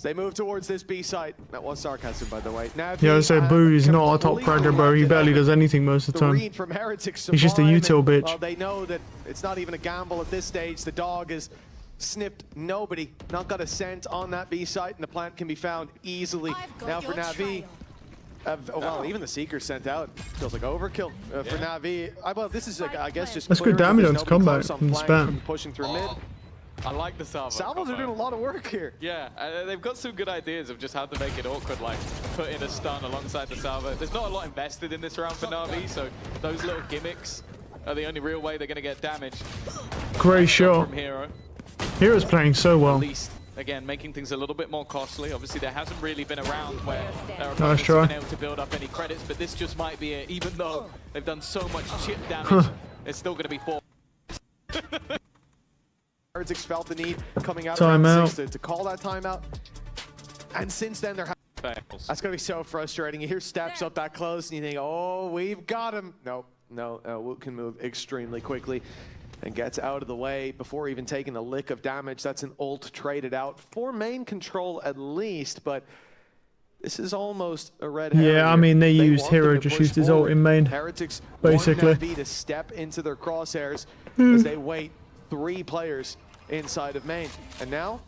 As they move towards this B site. That was sarcasm, by the way. NAVI,
Yeah, I say Boo is not a top fragger, bro. He barely does anything most of the time.
read from Heretics
He's just a util bitch.
Well, they know that it's not even a gamble at this stage. The dog is snipped nobody. Not got a scent on that B site, and the plant can be found easily. Now for NAVI. Well, even the Seeker sent out. Feels like overkill for NAVI. Well, this is, I guess, just
That's good damage on his comeback from spam.
Pushing through mid.
I like the salvo.
Salvos are doing a lot of work here.
Yeah, they've got some good ideas of just how to make it awkward, like put in a stun alongside the salvo. There's not a lot invested in this round for NAVI, so those little gimmicks are the only real way they're going to get damage.
Great shot.
From Hero.
Hero's playing so well.
At least, again, making things a little bit more costly. Obviously, there hasn't really been a round where
Nice try.
been able to build up any credits, but this just might be it. Even though they've done so much chip damage, it's still going to be 4.
Heretics felt the need coming out
Timeout.
of round 6 to call that timeout. And since then, they're
Fails.
that's going to be so frustrating. You hear steps up that close, and you think, oh, we've got him. No, Woot can move extremely quickly and gets out of the way before even taking a lick of damage. That's an ult traded out for main control at least, but this is almost a red herring.
Yeah, I mean, they used
want them
Hero
to
just
push
used his ult
forward.
in main,
Heretics
basically.
want NAVI to step into their crosshairs as they wait 3 players inside of main. And now,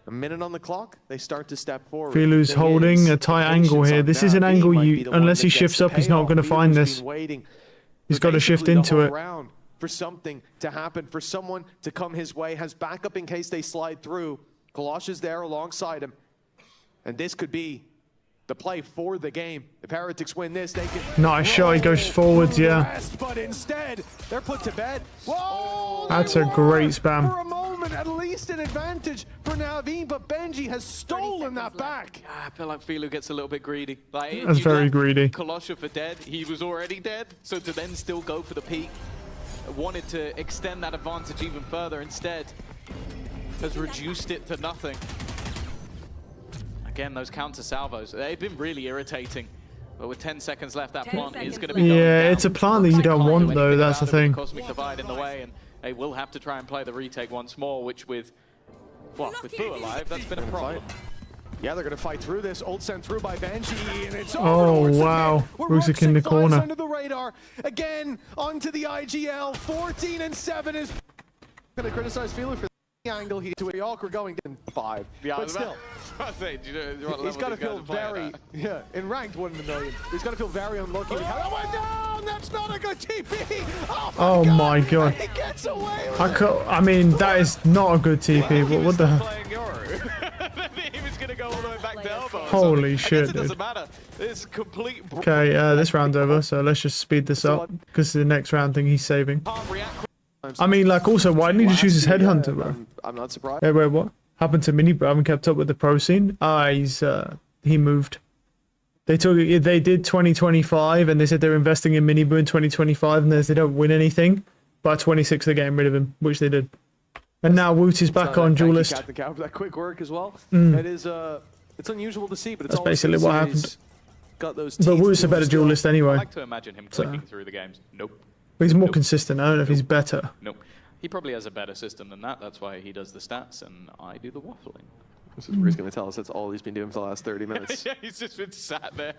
a minute on the clock, they start to step forward.
Filu's holding a tight angle here. This is an angle unless he shifts up, he's not going to find this. He's got to shift into it.
For something to happen, for someone to come his way, has backup in case they slide through. Kalosh is there alongside him. And this could be the play for the game. If Heretics win this, they can...
Nice shot, he goes forwards, yeah.
But instead, they're put to bed. Whoa!
That's a great spam.
For a moment, at least an advantage for NAVI, but Benji has stolen that back.
I feel like Filu gets a little bit greedy. Like,
That's very greedy.
Kolosha for dead. He was already dead, so to then still go for the peak, wanted to extend that advantage even further, instead has reduced it to nothing. Again, those counter salvos, they've been really irritating. But with 10 seconds left, that plant is going to be going
Yeah,
down.
it's a plant that you don't want though, that's the thing.
Cosmic Divide in the way, and they will have to try and play the retake once more, which with Boo alive, that's been a problem.
Yeah, they're going to fight through this. Ult sent through by Banshee, and it's
Oh, wow. Ruzik in the corner.
Under the radar. Again, onto the IGL. 14-7 is going to criticize Filu for the angle. He to a awkward going in 5.
Yeah,
but still.
He's
got to feel very, in ranked 1 in a million. He's got to feel very unlucky. Oh, went down! That's not a good TP!
Oh my god.
He gets away with
I mean, that is not a good TP, but what the hell?
He was going to go all the way back to elbow.
Holy shit,
it doesn't
dude.
matter. It's complete.
Okay, this round's over, so let's just speed this up, because the next round thing he's saving. I mean, like, also, why didn't he just use his headhunter, bro?
I'm not surprised.
Hey, wait, what? Happened to Mini, bro? I haven't kept up with the pro scene. He moved. They did 2025, and they said they're investing in Mini Boo in 2025, and they don't win anything. By 26, they're getting rid of him, which they did. And now Woot is back on Duelist.
Thank you, Captain Cow, for that quick work as well. It is, it's unusual to see, but it's
That's basically what happened.
Got those
But Woot's a better Duelist anyway.
I like to imagine him clicking through the games. Nope.
But he's more consistent. I don't know if he's better.
Nope. He probably has a better system than that. That's why he does the stats, and I do the waffling.
This is where he's going to tell us that's all he's been doing for the last 30 minutes.
Yeah, he's just been sat there.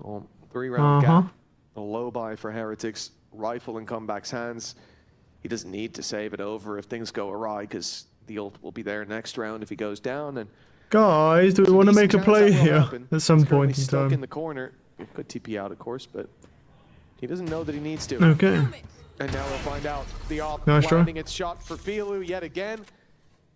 3-round gap. A low buy for Heretics. Rifle in Comeback's hands. He doesn't need to save it over if things go awry, because the ult will be there next round if he goes down. And
Guys, do we want to make a play here at some point in
stuck in
time?
the corner. It could TP out, of course, but he doesn't know that he needs to.
Okay.
And now we'll find out. The op
Nice try.
landing its shot for Filu yet again.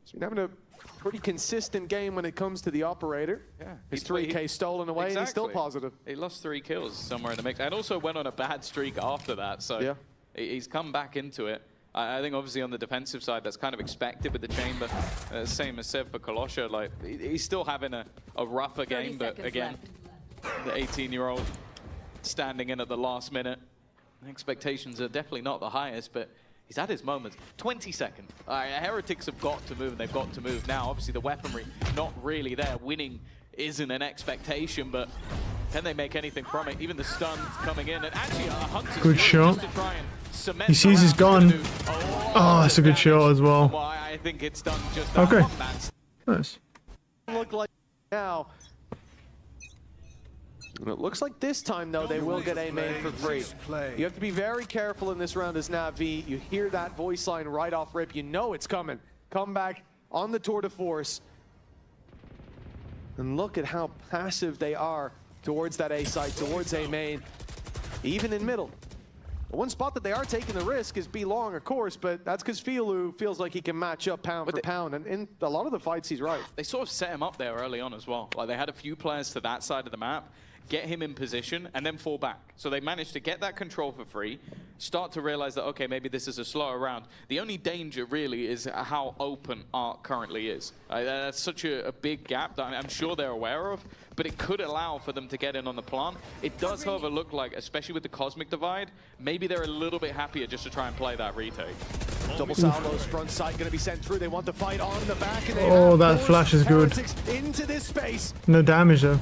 He's been having a pretty consistent game when it comes to the operator.
Yeah,
his 3K stolen away, and he's still positive.
He lost 3 kills somewhere in the mix, and also went on a bad streak after that. So he's come back into it. I think obviously on the defensive side, that's kind of expected with the chamber. Same as said for Kolosha. Like, he's still having a rougher game, but again, the 18-year-old standing in at the last minute. Expectations are definitely not the highest, but he's had his moments. 20 seconds. Heretics have got to move, and they've got to move now. Obviously, the weaponry not really there. Winning isn't an expectation, but can they make anything from it? Even the stun coming in, and actually Hunter's
Good shot.
just to try and cement.
He sees his gun.
Oh,
Oh, that's a good shot as well.
Well, I think it's done just that
Okay.
one, Vance.
Nice.
Look like now. It looks like this time, though, they will get A main for free. You have to be very careful in this round as NAVI. You hear that voice line right off rip. You know it's coming. Come back on the tour de force. And look at how passive they are towards that A site, towards A main, even in middle. The one spot that they are taking the risk is B long, of course, but that's because Filu feels like he can match up pound for pound. And in a lot of the fights, he's right.
They sort of set him up there early on as well. Like, they had a few players to that side of the map, get him in position, and then fall back. So they managed to get that control for free, start to realize that, okay, maybe this is a slower round. The only danger, really, is how open Arc currently is. That's such a big gap that I'm sure they're aware of, but it could allow for them to get in on the plant. It does, however, look like, especially with the Cosmic Divide, maybe they're a little bit happier just to try and play that retake.
Double salvos, front side going to be sent through. They want the fight on the back. And
Oh, that flash is good.
Into this space.
No damage though.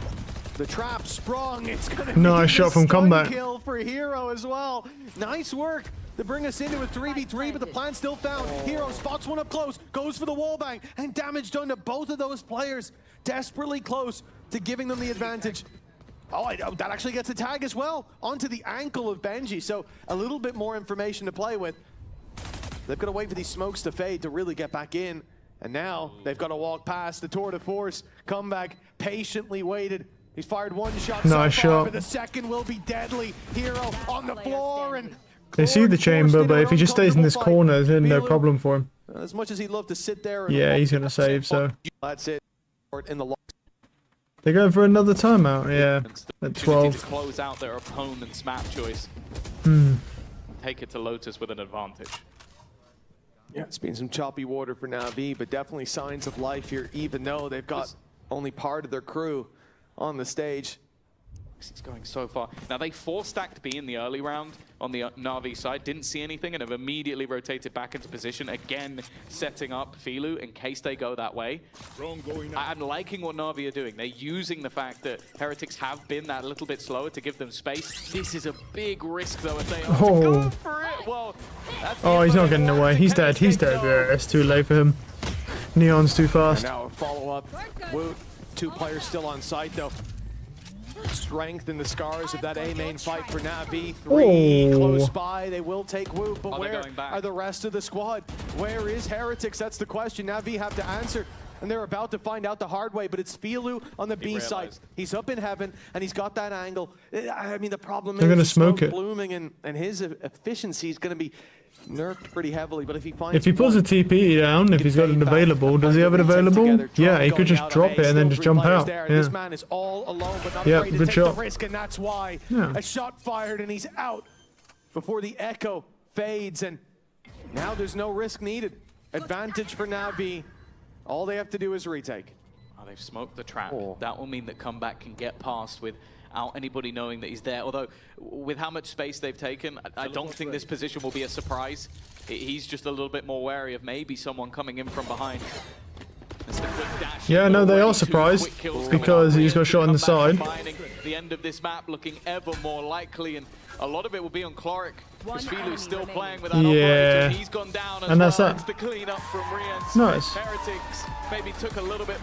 The trap sprung. It's going to
Nice shot from comeback.
Kill for Hero as well. Nice work to bring us into a 3v3, but the plan still found. Hero spots one up close, goes for the wall bang, and damage done to both of those players. Desperately close to giving them the advantage. Oh, that actually gets a tag as well onto the ankle of Benji. So a little bit more information to play with. They've got to wait for these smokes to fade to really get back in. And now they've got to walk past the tour de force. Comeback, patiently waited. He's fired one shot.
Nice
so far,
shot.
but the second will be deadly. Hero on the floor, and
They see the chamber, but if he just stays in this corner, then no problem for him.
As much as he'd love to sit there. And
Yeah, he's gonna save. So
that's it. In the
they're going for another timeout. Yeah, at
To
12.
close out their opponent's map choice. Take it to Lotus with an advantage.
Yeah, it's been some choppy water for NAVI, but definitely signs of life here, even though they've got only part of their crew on the stage.
He's going so far. Now, they 4-stacked B in the early round on the Na'Vi side, didn't see anything, and have immediately rotated back into position, again setting up Filu in case they go that way. I'm liking what Na'Vi are doing. They're using the fact that Heretics have been that little bit slower to give them space. This is a big risk, though, if they are to go for it. Well, that's
Oh, he's not getting away. He's dead. He's dead. Yeah, it's too late for him. Neon's too fast.
And now a follow-up. Woot, 2 players still on site, though. Strength in the scars of that A main fight for NAVI. 3 close by. They will take Woot, but where are the rest of the squad? Where is Heretics? That's the question NAVI have to answer. And they're about to find out the hard way, but it's Filu on the B side. He's up in heaven, and he's got that angle. I mean, the problem is
they're gonna smoke it.
blooming, and his efficiency is going to be nerfed pretty heavily, but if he finds...
If he pulls a TP down, if he's got it available, does he have it available? Yeah, he could just drop it and then just jump out. Yeah.
This man is all alone, but not afraid to take the risk, and that's why a shot fired and he's out before the echo fades, and now there's no risk needed. Advantage for NAVI. All they have to do is retake.
Oh, they've smoked the trap. That will mean that Comeback can get past without anybody knowing that he's there. Although, with how much space they've taken, I don't think this position will be a surprise. He's just a little bit more wary of maybe someone coming in from behind.
Yeah, no, they are surprised because he's got shot on the side.
The end of this map looking ever more likely, and a lot of it will be on Cloric. Because Filu's still playing with that operator. He's gone down as
and that's
well.
that.
It's the cleanup from Rian's.
Nice.
Heretics maybe took a little bit.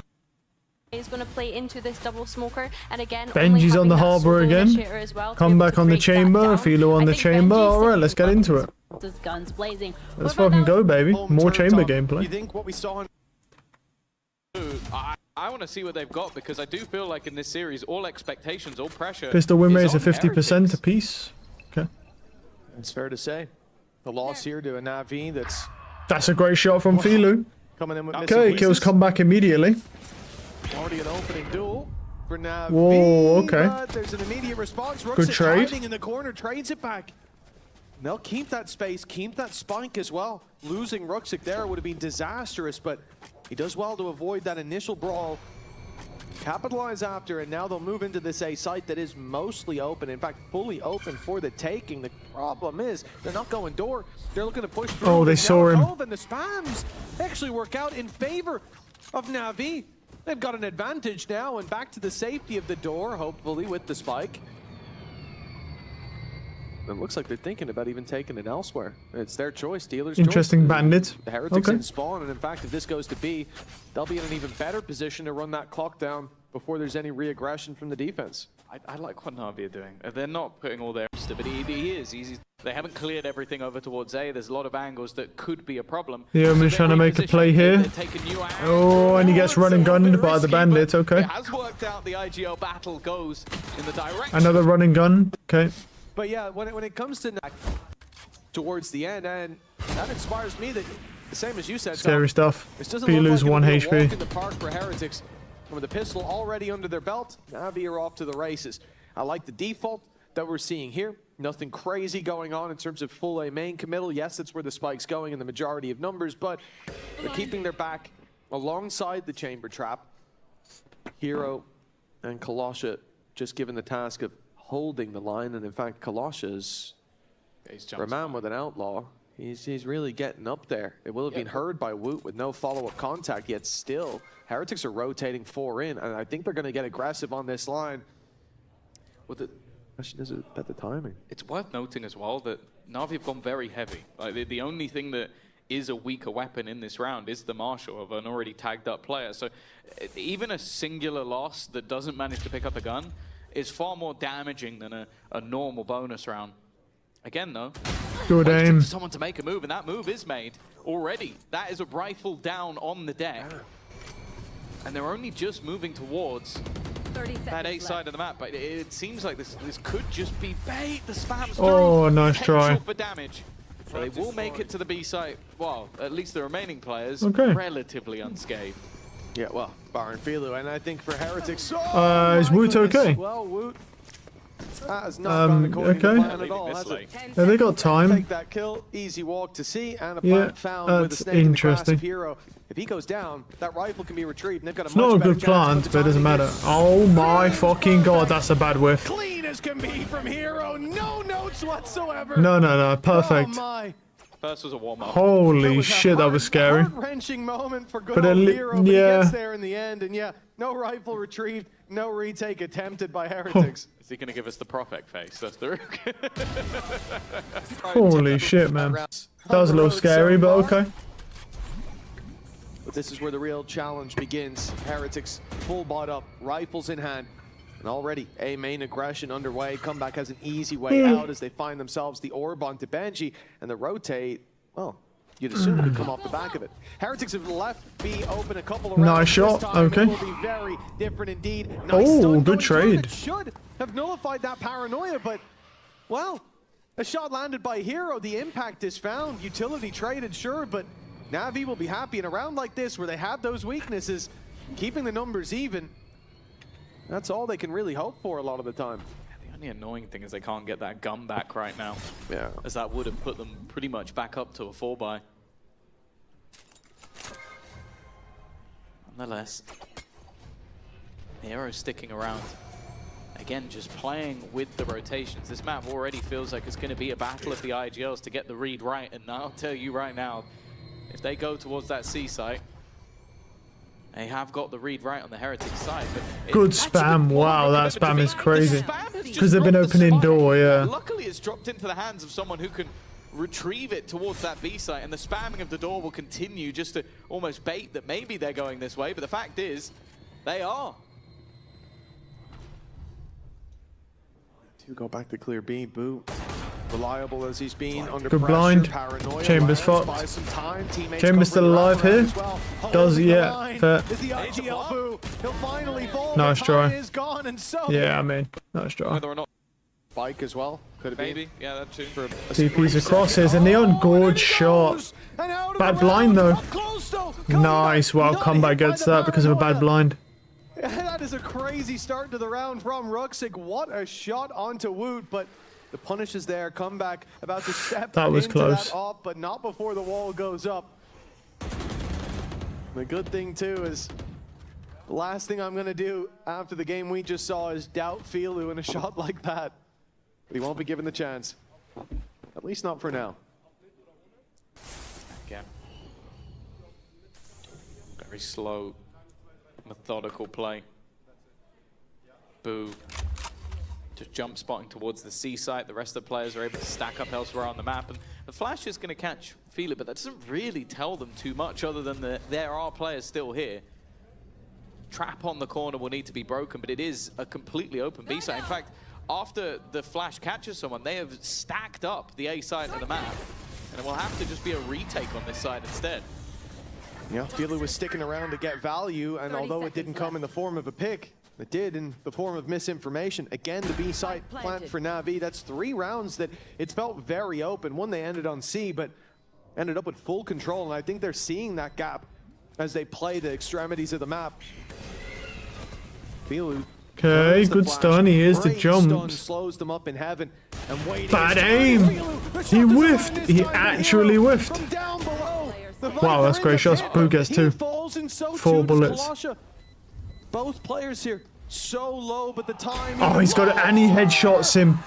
Is going to play into this double smoker, and again
Benji's on the harbor again. Come back on the chamber. Filu on the chamber. All right, let's get into it.
Guns blazing.
Let's fucking go, baby. More chamber gameplay.
You think what we saw in
I want to see what they've got, because I do feel like in this series, all expectations, all pressure.
Pistol win rate is a
on
50% apiece. Okay.
It's fair to say. The loss here to a NAVI
That's a great shot from Filu.
coming in with
Okay, kills come back immediately.
Already an opening duel for NAVI.
Whoa, okay.
But there's an immediate response.
Good trade.
Hiding in the corner, trades it back. They'll keep that space, keep that spike as well. Losing Ruxic there would have been disastrous, but he does well to avoid that initial brawl. Capitalize after, and now they'll move into this A site that is mostly open, in fact, fully open for the taking. The problem is they're not going door. They're looking to push through.
Oh, they saw him.
And the spams actually work out in favor of NAVI. They've got an advantage now, and back to the safety of the door, hopefully with the spike. it looks like they're thinking about even taking it elsewhere. It's their choice, dealer's
Interesting
choice.
bandit.
The Heretics
Okay.
in spawn, and in fact, if this goes to B, they'll be in an even better position to run that clock down before there's any re-aggression from the defense.
I like what NAVI are doing. They're not putting all their stability. He is. They haven't cleared everything over towards A. There's a lot of angles that could be a problem.
The Omen's trying to make a play here. Oh, and he gets run and gunned by the bandit. Okay.
It has worked out. The IGL battle goes in the direction.
Another run and gun. Okay.
But yeah, when it comes to towards the end, and that inspires me that, the same as you said,
Scary stuff.
This doesn't
He
look
lose
like
1
it'll be a walk
HP.
in the park for Heretics. With the pistol already under their belt, Navi are off to the races. I like the default that we're seeing here. Nothing crazy going on in terms of full A main committal. Yes, that's where the spike's going in the majority of numbers, but they're keeping their back alongside the chamber trap. Hero and Kalosha just given the task of holding the line, and in fact, Kalosha's for a man with an outlaw. He's really getting up there. It will have been heard by Woot with no follow-up contact, yet still, Heretics are rotating 4 in, and I think they're going to get aggressive on this line. What the question is about the timing?
It's worth noting as well that Na'Vi have gone very heavy. Like, the only thing that is a weaker weapon in this round is the Marshal of an already tagged up player. So even a singular loss that doesn't manage to pick up the gun is far more damaging than a normal bonus round. Again, though,
good aim.
For someone to make a move, and that move is made already. That is a rifle down on the deck. And they're only just moving towards that A side of the map. But it seems like this could just be bait. The spam's
Oh, nice try.
for damage. So they will make it to the B site. Well, at least the remaining players relatively unscathed.
Yeah, well, barring Filu, and I think for Heretics...
Is Woot okay?
Well, Woot has not gone according to plan at all, has it?
Yeah, they got time.
Take that kill, easy walk to C, and a
Yeah,
plant found with a
that's
snake in the grass
interesting.
of Hero. If he goes down, that rifle can be retrieved, and they've got a
It's not a
much better
good
chance
plant,
with
but it
the
doesn't
timing
matter.
here.
Oh my fucking god, that's a bad whiff.
Clean as can be from Hero, no notes whatsoever.
No, perfect.
Oh my.
First was a warm-up.
Holy shit, that was scary.
Heart-wrenching moment for good
But
old
at
Hero, but he
yeah.
gets there in the end, and yeah, no rifle retrieved, no retake attempted by Heretics.
Is he going to give us the Prophet face? That's the
Holy shit, man. That was a little scary, but okay.
But this is where the real challenge begins. Heretics full bot up, rifles in hand. And already a main aggression underway. Comeback has an easy way out as they find themselves the orb onto Benji. And the rotate, well, you'd assume it would come off the back of it. Heretics have left B open a couple of rounds.
Nice shot,
This time
okay.
It will be very different indeed. Nice
Oh,
stun
good
going through.
trade.
It should have nullified that paranoia, but, well, a shot landed by Hero. The impact is found. Utility traded, sure, but Navi will be happy in a round like this where they have those weaknesses, keeping the numbers even. That's all they can really hope for a lot of the time.
The only annoying thing is they can't get that gun back right now.
Yeah.
As that would have put them pretty much back up to a 4-buy. Nonetheless, the arrow's sticking around. Again, just playing with the rotations. This map already feels like it's going to be a battle of the IGLs to get the read right. And I'll tell you right now, if they go towards that C site, they have got the read right on the Heretic side. But
Good spam. Wow, that spam is crazy. Because they've been opening door, yeah.
Luckily, it's dropped into the hands of someone who can retrieve it towards that B site, and the spamming of the door will continue just to almost bait that maybe they're going this way, but the fact is, they are.
To go back to clear B, Boo. Reliable as he's been under
Good
pressure.
blind.
Paranoia
Chamber's
lands,
fucked.
buys some time. Teammates
Chamber's still
cover
alive
the
here.
as well.
Does,
Holding the
yeah,
line
fair.
is the IGL Boo. He'll finally fall.
Nice
The
try.
time is gone, and so
Yeah, I mean, nice try.
Whether or not
Bike as well. Could have
maybe, yeah, that too.
TP's across. Here's a neon gorge shot. Bad blind though. Nice. Well, comeback gets that because of a bad blind.
That is a crazy start to the round from Ruxic. What a shot onto Woot, but the punish is there. Comeback about to step
That was
into
close.
that op, but not before the wall goes up. The good thing too is the last thing I'm going to do after the game we just saw is doubt Filu in a shot like that. But he won't be given the chance. At least not for now.
Again. Very slow, methodical play. Boo. just jump spotting towards the C site. The rest of the players are able to stack up elsewhere on the map. And the Flash is going to catch Feeler, but that doesn't really tell them too much other than that there are players still here. Trap on the corner will need to be broken, but it is a completely open B site. In fact, after the Flash catches someone, they have stacked up the A side of the map. And it will have to just be a retake on this side instead.
Yeah, Feeler was sticking around to get value, and although it didn't come in the form of a pick, it did in the form of misinformation. Again, the B site plant for Navi. That's 3 rounds that it felt very open. One, they ended on C, but ended up with full control, and I think they're seeing that gap as they play the extremities of the map. Feeler.
Okay, good stun. Here's the jump.
Slows them up in heaven. And
bad aim. He whiffed. He actually whiffed. Wow, that's great shots. Boo gets 2. 4 bullets.
Both players here so low, but the time.
Oh, he's got it, and he headshots him.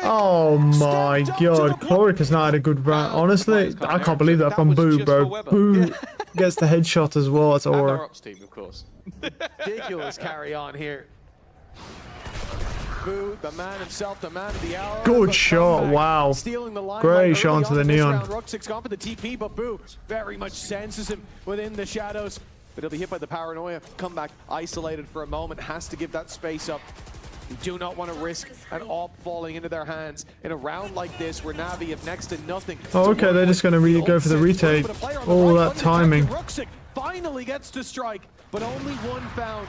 Oh my god, Chloric has not had a good round. Honestly, I can't believe that from Boo, bro. Boo gets the headshot as well. It's all right.
Team, of course.
Ridiculous carry on here. Boo, the man himself, the man of the hour.
Good shot, wow. Great shot onto the neon.
Rucksack's gone for the TP, but Boo very much senses him within the shadows. But he'll be hit by the paranoia. Come back isolated for a moment. Has to give that space up. You do not want to risk an AWP falling into their hands in a round like this where Navi have next to nothing.
Oh, okay, they're just going to go for the retake. All that timing.
Rucksack finally gets to strike, but only one found.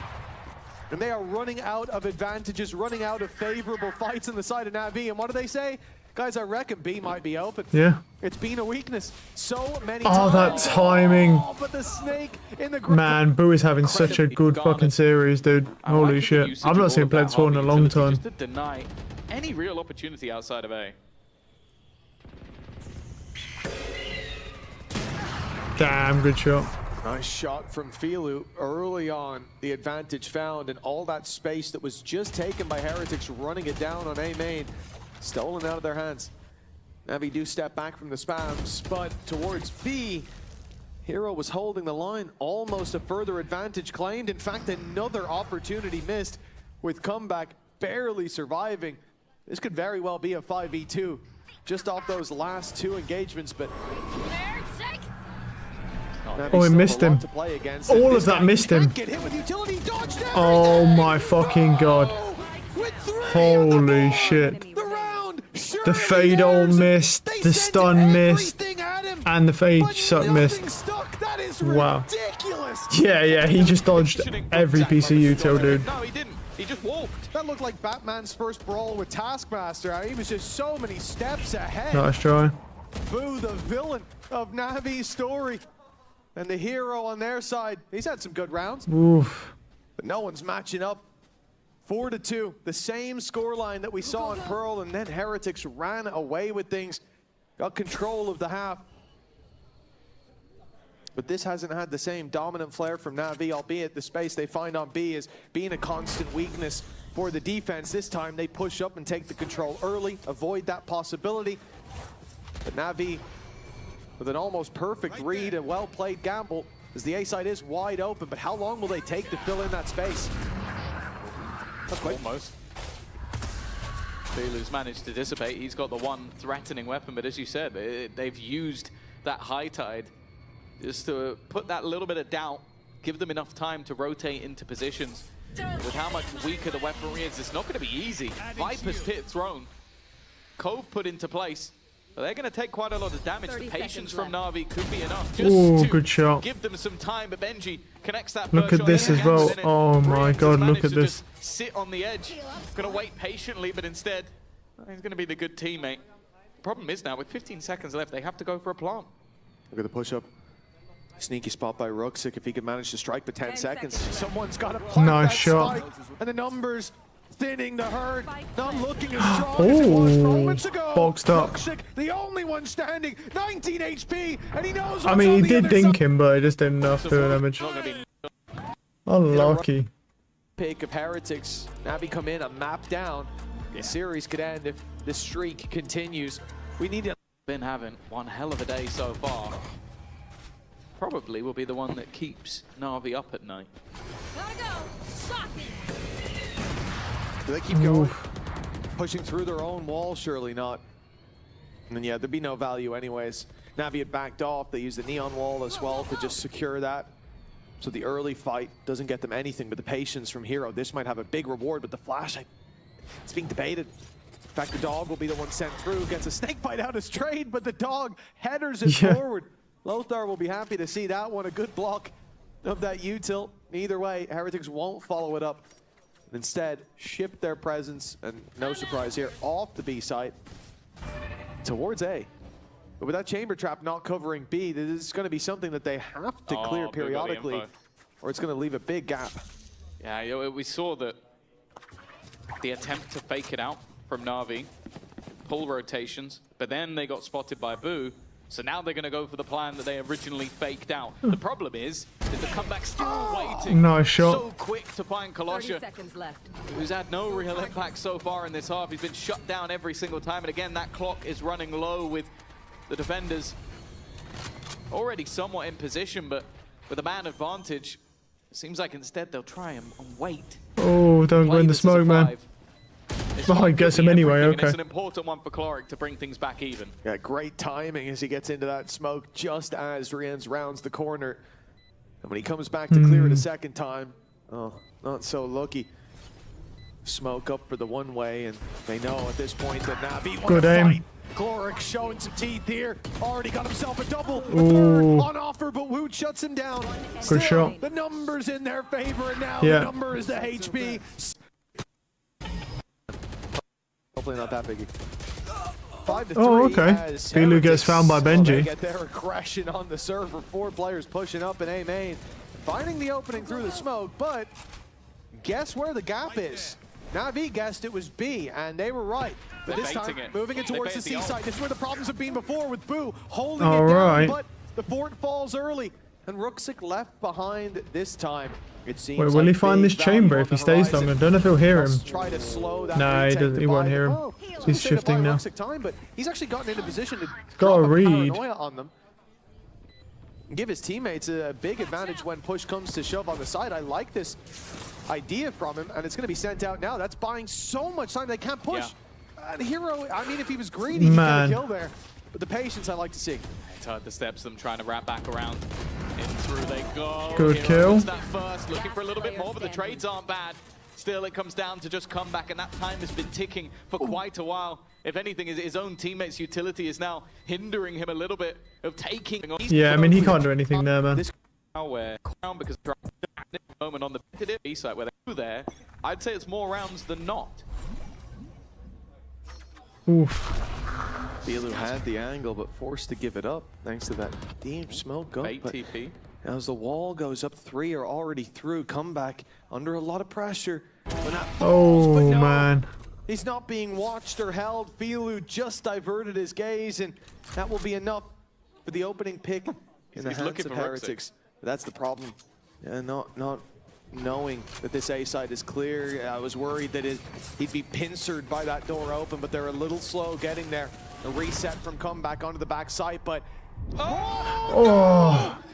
And they are running out of advantages, running out of favorable fights on the side of Navi. And what do they say? Guys, I reckon B might be open.
Yeah.
It's been a weakness so many
times. That timing.
Oh, but the snake in the
man, Boo is having such a good fucking series, dude. Holy shit. I've not seen Blade Sword in a long time.
Just to deny any real opportunity outside of A.
Damn, good shot.
Nice shot from Filu early on. The advantage found, and all that space that was just taken by Heretics running it down on A main. Stolen out of their hands. Navi do step back from the spams, but towards B, Hero was holding the line. Almost a further advantage claimed. In fact, another opportunity missed with Comeback barely surviving. This could very well be a 5v2 just off those last 2 engagements, but
oh, he missed him. All of that missed him. Oh my fucking god. Holy shit. The fade all missed, the stun missed, and the fade shot missed. Wow. Yeah, he just dodged every piece of util, dude.
No, he didn't. He just walked. That looked like Batman's first brawl with Taskmaster. He was just so many steps ahead.
Nice try.
Boo, the villain of Navi's story. And the hero on their side. He's had some good rounds.
Oof.
But no one's matching up. 4-2, the same scoreline that we saw in Pearl, and then Heretics ran away with things, got control of the half. But this hasn't had the same dominant flair from Navi, albeit the space they find on B is being a constant weakness for the defense. This time they push up and take the control early, avoid that possibility. But Navi, with an almost perfect read, a well-played gamble, as the A side is wide open, but how long will they take to fill in that space?
Almost. Filu's managed to dissipate. He's got the one threatening weapon, but as you said, they've used that high tide just to put that little bit of doubt, give them enough time to rotate into positions. With how much weaker the weaponry is, it's not going to be easy. Viper's pit thrown, Cove put into place. But they're going to take quite a lot of damage. The patience from Navi could be enough just
Ooh,
to
good shot.
give them some time. But Benji connects that.
Look at this as well. Oh my god, look at this.
Sit on the edge. Going to wait patiently, but instead, he's going to be the good teammate. The problem is now, with 15 seconds left, they have to go for a plant.
Look at the push-up. Sneaky spot by Rucksack if he could manage to strike for 10 seconds. Someone's got to plant
nice
that
shot.
spike. And the numbers thinning the herd. Not looking as strong as it was moments ago.
Boxed up.
Rucksack, the only one standing. 19 HP, and he knows what's
I mean,
on
he
the
did
other
dink
side.
him, but he just didn't enough to damage. Unlucky.
Pick of Heretics. Navi come in, a map down. The series could end if the streak continues. We need to...
Been having one hell of a day so far. Probably will be the one that keeps Navi up at night.
Gotta go. Shocking.
Do they keep going? pushing through their own wall, surely not. And then, yeah, there'd be no value anyways. Navi had backed off. They used the neon wall as well to just secure that. So the early fight doesn't get them anything, but the patience from Hero, this might have a big reward, but the flash, it's being debated. In fact, the dog will be the one sent through, gets a snake bite out of straight, but the dog headers it forward. Lothar will be happy to see that one, a good block of that U-tilt. Either way, Heretics won't follow it up. Instead, ship their presence, and no surprise here, off the B site towards A. But with that chamber trap not covering B, this is going to be something that they have to clear periodically, or it's going to leave a big gap.
Yeah, we saw that the attempt to fake it out from Na'Vi, pull rotations, but then they got spotted by Boo, so now they're going to go for the plan that they originally faked out. The problem is that the comeback's still waiting.
Nice shot.
So quick to find Kolosha,
30 seconds left.
who's had no real impact so far in this half. He's been shut down every single time, and again, that clock is running low with the defenders already somewhat in position, but with a man advantage, it seems like instead they'll try and wait.
Oh, don't go in the smoke, man. Oh, I guess him anyway, okay.
It's an important one for Cloric to bring things back even.
Yeah, great timing as he gets into that smoke just as Rienz rounds the corner. And when he comes back to clear it a second time, oh, not so lucky. Smoke up for the one way, and they know at this point that Navi
good aim.
Cloric showing some teeth here. Already got himself a double. A third on offer, but Wood shuts him down.
Good shot.
The numbers in their favor, and now the number is the HP. Hopefully not that big. 5-3.
Oh, okay. Filu gets found by Benji.
Get their aggression on the server. 4 players pushing up in A main, finding the opening through the smoke. But guess where the gap is? Navi guessed it was B, and they were right. But this time, moving it towards the C side. This is where the problems have been before with Boo holding it down. But the fort falls early, and Ruxic left behind this time. It seems
wait, will he find this chamber if he stays long? I don't know if he'll hear him.
Nah,
he doesn't. He won't hear him. He's shifting now.
Time, but he's actually gotten into position to
gotta read
on them. Give his teammates a big advantage when push comes to shove on the side. I like this idea from him, and it's going to be sent out now. That's buying so much time they can't push. And Hero, I mean, if he was greedy, he could have killed there. But the patience I like to see.
It's hard the steps, them trying to wrap back around. In through they go.
Good kill.
That first, looking for a little bit more, but the trades aren't bad. Still, it comes down to just come back, and that time has been ticking for quite a while. If anything, his own teammate's utility is now hindering him a little bit of taking.
Yeah, I mean, he can't do anything there, man.
This where Crown, because at this moment on the B side where they're there, I'd say it's more rounds than not.
Oof.
Filu had the angle, but forced to give it up thanks to that deep smoke up.
TP.
As the wall goes up, 3 are already through. Comeback under a lot of pressure.
Oh, man.
He's not being watched or held. Filu just diverted his gaze, and that will be enough for the opening pick in the hands of Heretics. That's the problem. Not knowing that this A side is clear. I was worried that he'd be pincered by that door open, but they're a little slow getting there. A reset from comeback onto the back side, but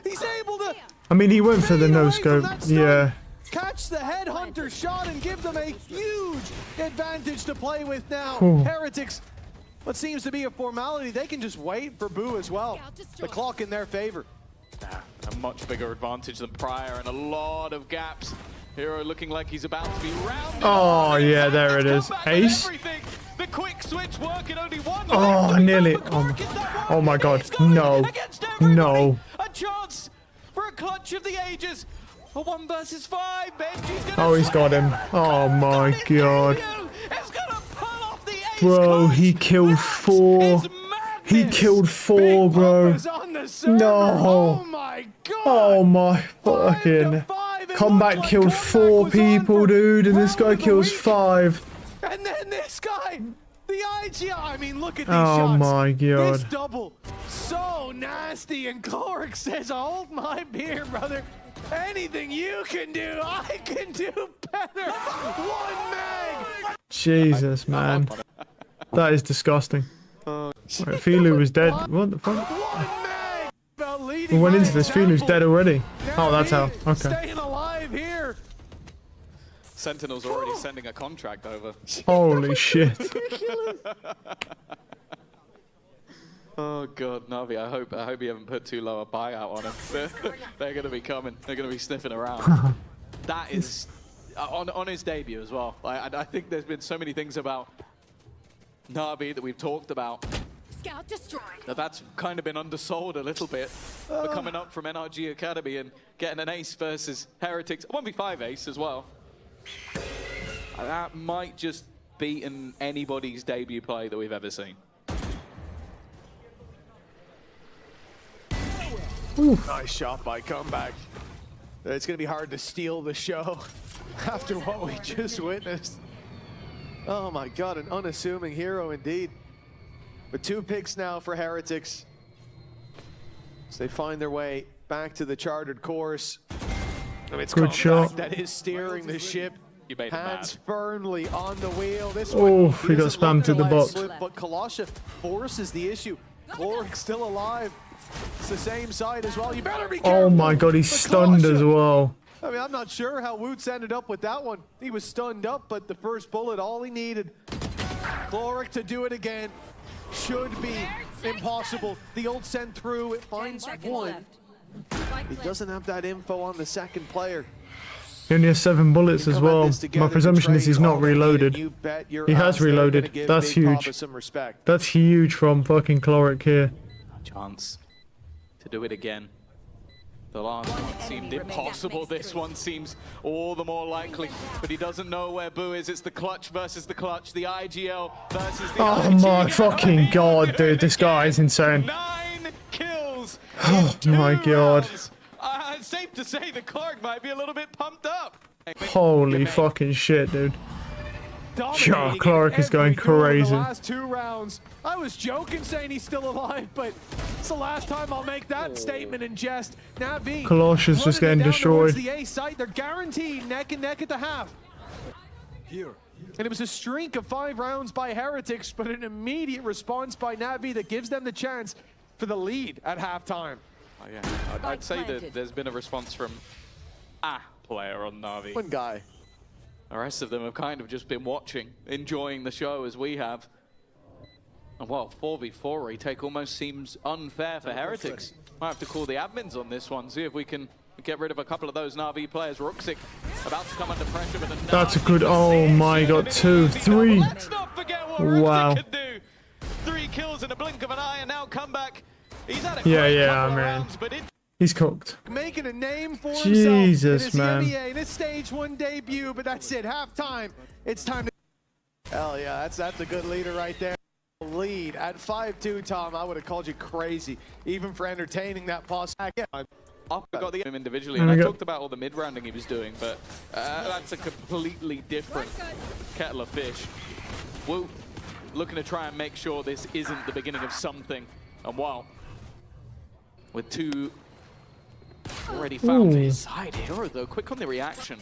he's able to.
I mean, he went for the no scope. Yeah.
Catch the headhunter shot and give them a huge advantage to play with now. Heretics, what seems to be a formality, they can just wait for Boo as well. The clock in their favor.
A much bigger advantage than prior, and a lot of gaps. Hero looking like he's about to be rounded.
Oh, yeah, there it is. Ace.
The quick switch working, only one.
Oh, nearly. Oh my God. No. No.
A chance for a clutch of the ages. A 1 versus 5.
Oh, he's got him. Oh my God. Bro, he killed 4. He killed 4, bro. No. Oh my fucking. Comeback killed 4 people, dude, and this guy kills 5.
And then this guy, the IGL. I mean, look at these
shots.
Oh
my God.
This double, so nasty. And Cloric says, hold my beer, brother. Anything you can do, I can do better. 1 mag.
Jesus, man. That is disgusting. Right, Filu was dead. What the fuck? We went into this. Filu's dead already. Oh, that's how. Okay.
Staying alive here.
Sentinel's already sending a contract over.
Holy shit.
Oh god, Navi, I hope you haven't put too low a buyout on him. They're going to be coming. They're going to be sniffing around. That is on his debut as well. I think there's been so many things about Navi that we've talked about.
Scout destroyed.
That's kind of been undersold a little bit. But coming up from NRG Academy and getting an ace versus Heretics, 1v5 ace as well. That might just beaten anybody's debut play that we've ever seen.
Ooh. Nice shot by Comeback. It's going to be hard to steal the show after what we just witnessed. Oh my god, an unassuming hero indeed. But 2 picks now for Heretics. So they find their way back to the chartered course. And it's
Good shot.
that is steering the ship.
You made
Hands firmly on the wheel. This
Oh,
one,
he got
doesn't
spammed
look
to the
let
box.
slip, but Kalosha forces the issue. Chloric's still alive. It's the same side as well. You better be careful.
Oh my god, he's
But
stunned
Kalosha,
as well.
I mean, I'm not sure how Woots ended up with that one. He was stunned up, but the first bullet, all he needed. Chloric to do it again should be impossible. The ult sent through, it finds one. He doesn't have that info on the second player.
He only has 7 bullets as well. My presumption is he's not reloaded. He has reloaded. That's huge. That's huge from fucking Chloric here.
Chance to do it again. The last one seemed impossible. This one seems all the more likely. But he doesn't know where Boo is. It's the clutch versus the clutch. The IGL versus the
Oh
IGL.
my fucking god, dude. This guy is insane.
9 kills.
Oh my god.
It's safe to say the Clark might be a little bit pumped up.
Holy fucking shit, dude.
Dominating
Chloric is going
every duel in
crazy.
The last 2 rounds. I was joking saying he's still alive, but it's the last time I'll make that statement in jest. NAVI
Kalosha's just getting destroyed.
The A site. They're guaranteed neck and neck at the half. Here. And it was a streak of 5 rounds by Heretics, but an immediate response by NAVI that gives them the chance for the lead at halftime.
Oh, yeah. I'd say that there's been a response from a player on Navi.
One guy.
The rest of them have kind of just been watching, enjoying the show as we have. And well, 4v4 retake almost seems unfair for Heretics. Might have to call the admins on this one, see if we can get rid of a couple of those Navi players. Ruxic about to come under pressure, but
That's a good. Oh my god, 2, 3.
Let's not forget what Ruxic could do. 3 kills in a blink of an eye, and now Comeback. He's had a great couple of rounds, but
He's cooked.
Making a name for
Jesus,
himself.
man.
In his stage 1 debut, but that's it. Halftime. It's time to. Hell yeah, that's a good leader right there. Lead at 5-2, Tom. I would have called you crazy, even for entertaining that pause. Yeah.
I got the game individually, and I talked about all the mid-rounding he was doing, but that's a completely different kettle of fish. Woo, looking to try and make sure this isn't the beginning of something. And wow, with 2 already found to his side hero, though, quick on the reaction,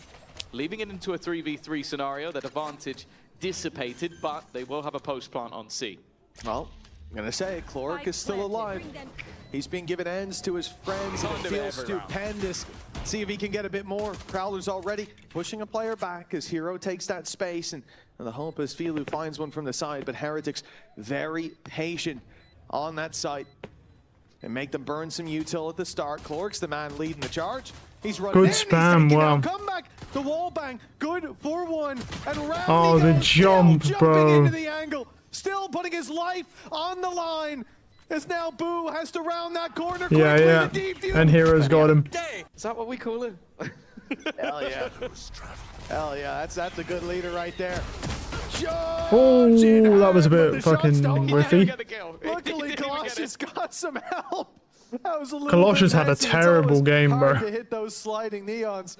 leaving it into a 3v3 scenario. That advantage dissipated, but they will have a post plant on C.
Well, I'm gonna say it, Chloric is still alive. He's been giving ends to his friends, and it feels stupendous. See if he can get a bit more. Prowler's already pushing a player back as Hero takes that space, and the hope is Filu finds one from the side, but Heretics very patient on that site. And make them burn some util at the start. Chloric's the man leading the charge. He's running
Good
in,
spam, wow.
Come back, the wall bang, good for 1. And
Oh, the jump,
jumping
bro.
into the angle, still putting his life on the line. As now Boo has to round that corner quickly.
Yeah. And Hero's got him.
Is that what we call it?
Hell yeah. Hell yeah, that's a good leader right there.
Oh, that was a bit fucking whiffy.
Luckily, Colossus got some help. That was a little
Colossus
bit
had a
messy. It's
terrible
always
game,
hard
bro.
to hit those sliding neons.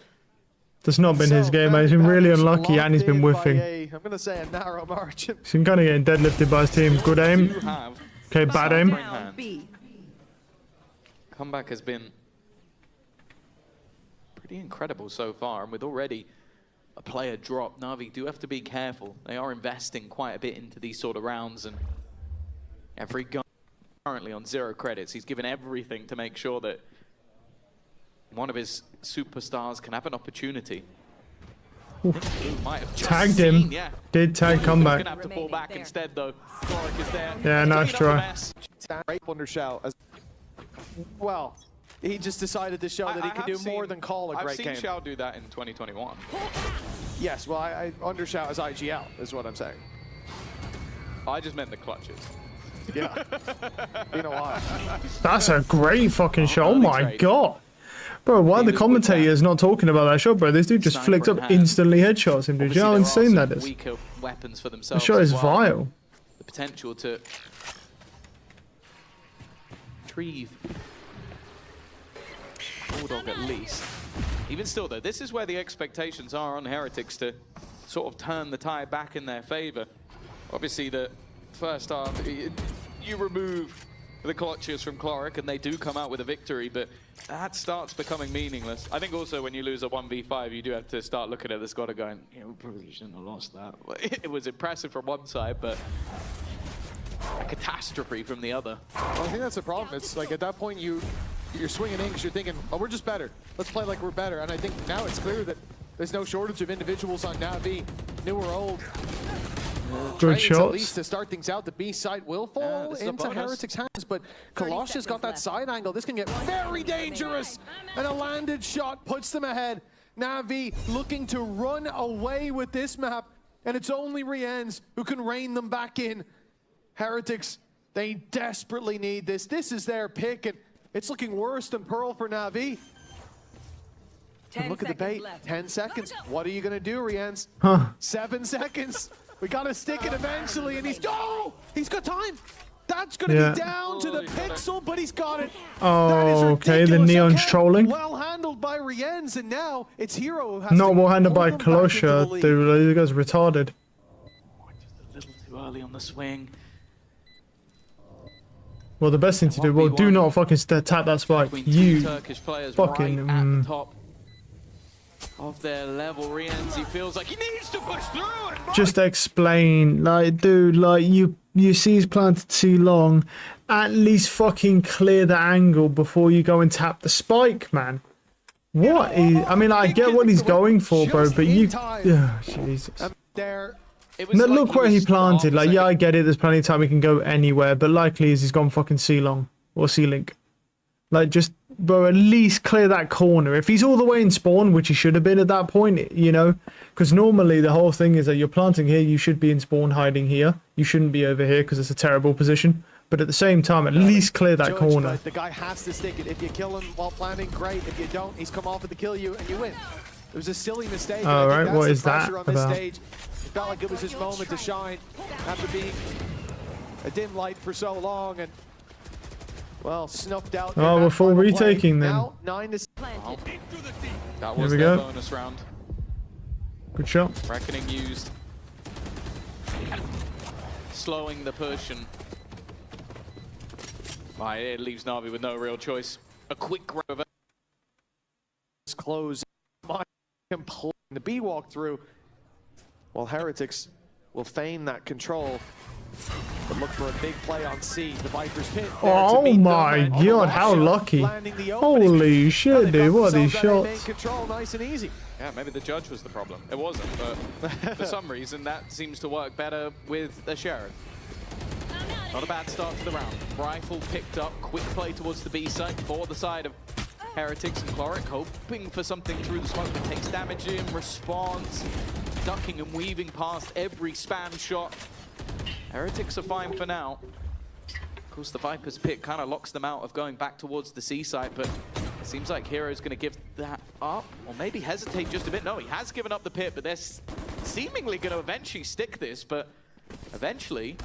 That's not been his game, man. He's been really unlucky and he's been whiffing.
I'm going to say a narrow margin.
He's been kind of getting deadlifted by his team. Good aim. Okay, bad aim.
Comeback has been pretty incredible so far, and with already a player drop, Navi do have to be careful. They are investing quite a bit into these sort of rounds, and every gun currently on 0 credits. He's given everything to make sure that one of his superstars can have an opportunity. Might have just
Tagged him.
seen, yeah.
Did tag comeback.
Gonna have to pull back instead though. Cloric is there.
Yeah, nice
Clean up the
try.
mess.
Great Undershout. Well, he just decided to show that he could do more than call a great game.
I've seen Shao do that in 2021.
Yes, well, I Undershout as IGL is what I'm saying.
I just meant the clutches.
Yeah. Been a while.
That's a great fucking shot. Oh my god. Bro, why are the commentators not talking about that shot, bro? This dude just flicked up instantly headshots him, dude. You know how insane that is?
Weaker weapons for
The
themselves.
shot is vile.
The potential to retrieve Bulldog at least. Even still though, this is where the expectations are on Heretics to sort of turn the tide back in their favor. Obviously the first half, you remove the clutches from Cloric and they do come out with a victory, but that starts becoming meaningless. I think also when you lose a 1v5, you do have to start looking at the squad and going, we probably shouldn't have lost that. It was impressive from one side, but a catastrophe from the other.
Well, I think that's the problem. It's like at that point you're swinging in because you're thinking, oh, we're just better. Let's play like we're better. And I think now it's clear that there's no shortage of individuals on NAVI, new or old.
Good shots.
At least to start things out, the B side will fall into Heretics' hands, but Kalosh has got that side angle. This can get very dangerous, and a landed shot puts them ahead. NAVI looking to run away with this map, and it's only Rienz who can rein them back in. Heretics, they desperately need this. This is their pick, and it's looking worse than Pearl for NAVI. Look at the bait. 10 seconds. What are you going to do, Rienz? 7 seconds. We got to stick it eventually, and he's got time. That's going to be down to the pixel, but he's got it.
Oh, okay. The Neon's trolling.
Well handled by Rienz, and now it's Hero who has
Not well handled by Kalosha. The guy's retarded.
Just a little too early on the swing.
Well, the best thing to do, well, do not fucking tap that spike. You
Turkish players
fucking...
right at the top of their level. Rienz, he feels like he needs to push through it.
Just explain, like, dude, like, you see he's planted too long. At least fucking clear the angle before you go and tap the spike, man. What is... I mean, I get what he's going for, bro, but you... Oh, Jesus. No, look where he planted. Like, yeah, I get it. There's plenty of time he can go anywhere, but likely is he's gone fucking C-long or C-link. Like, just, bro, at least clear that corner. If he's all the way in spawn, which he should have been at that point, you know, because normally the whole thing is that you're planting here, you should be in spawn hiding here. You shouldn't be over here because it's a terrible position. But at the same time, at least clear that corner.
The guy has to stick it. If you kill him while planting, great. If you don't, he's come off with the kill you, and you win. It was a silly mistake.
All right, what is that about?
It felt like it was his moment to shine after being a dim light for so long, and well, snuffed out.
Oh, we're full retaking then.
Now, 9 to
That was
Here we
their
go.
bonus round.
Good shot.
Reckoning used. Slowing the push, and it leaves Navi with no real choice. A quick grab.
Close. The B walk through. While Heretics will feign that control, but look for a big play on C. The Viper's pit.
Oh my god, how lucky. Holy shit, dude, what are these shots?
Control nice and easy.
Yeah, maybe the judge was the problem. It wasn't, but for some reason that seems to work better with the Sheriff. Not a bad start to the round. Rifle picked up, quick play towards the B site for the side of Heretics, and Cloric hoping for something through the smoke, but takes damage in response, ducking and weaving past every spam shot. Heretics are fine for now. Of course, the Viper's pit kind of locks them out of going back towards the C site, but it seems like Hero's going to give that up, or maybe hesitate just a bit. No, he has given up the pit, but they're seemingly going to eventually stick this, but eventually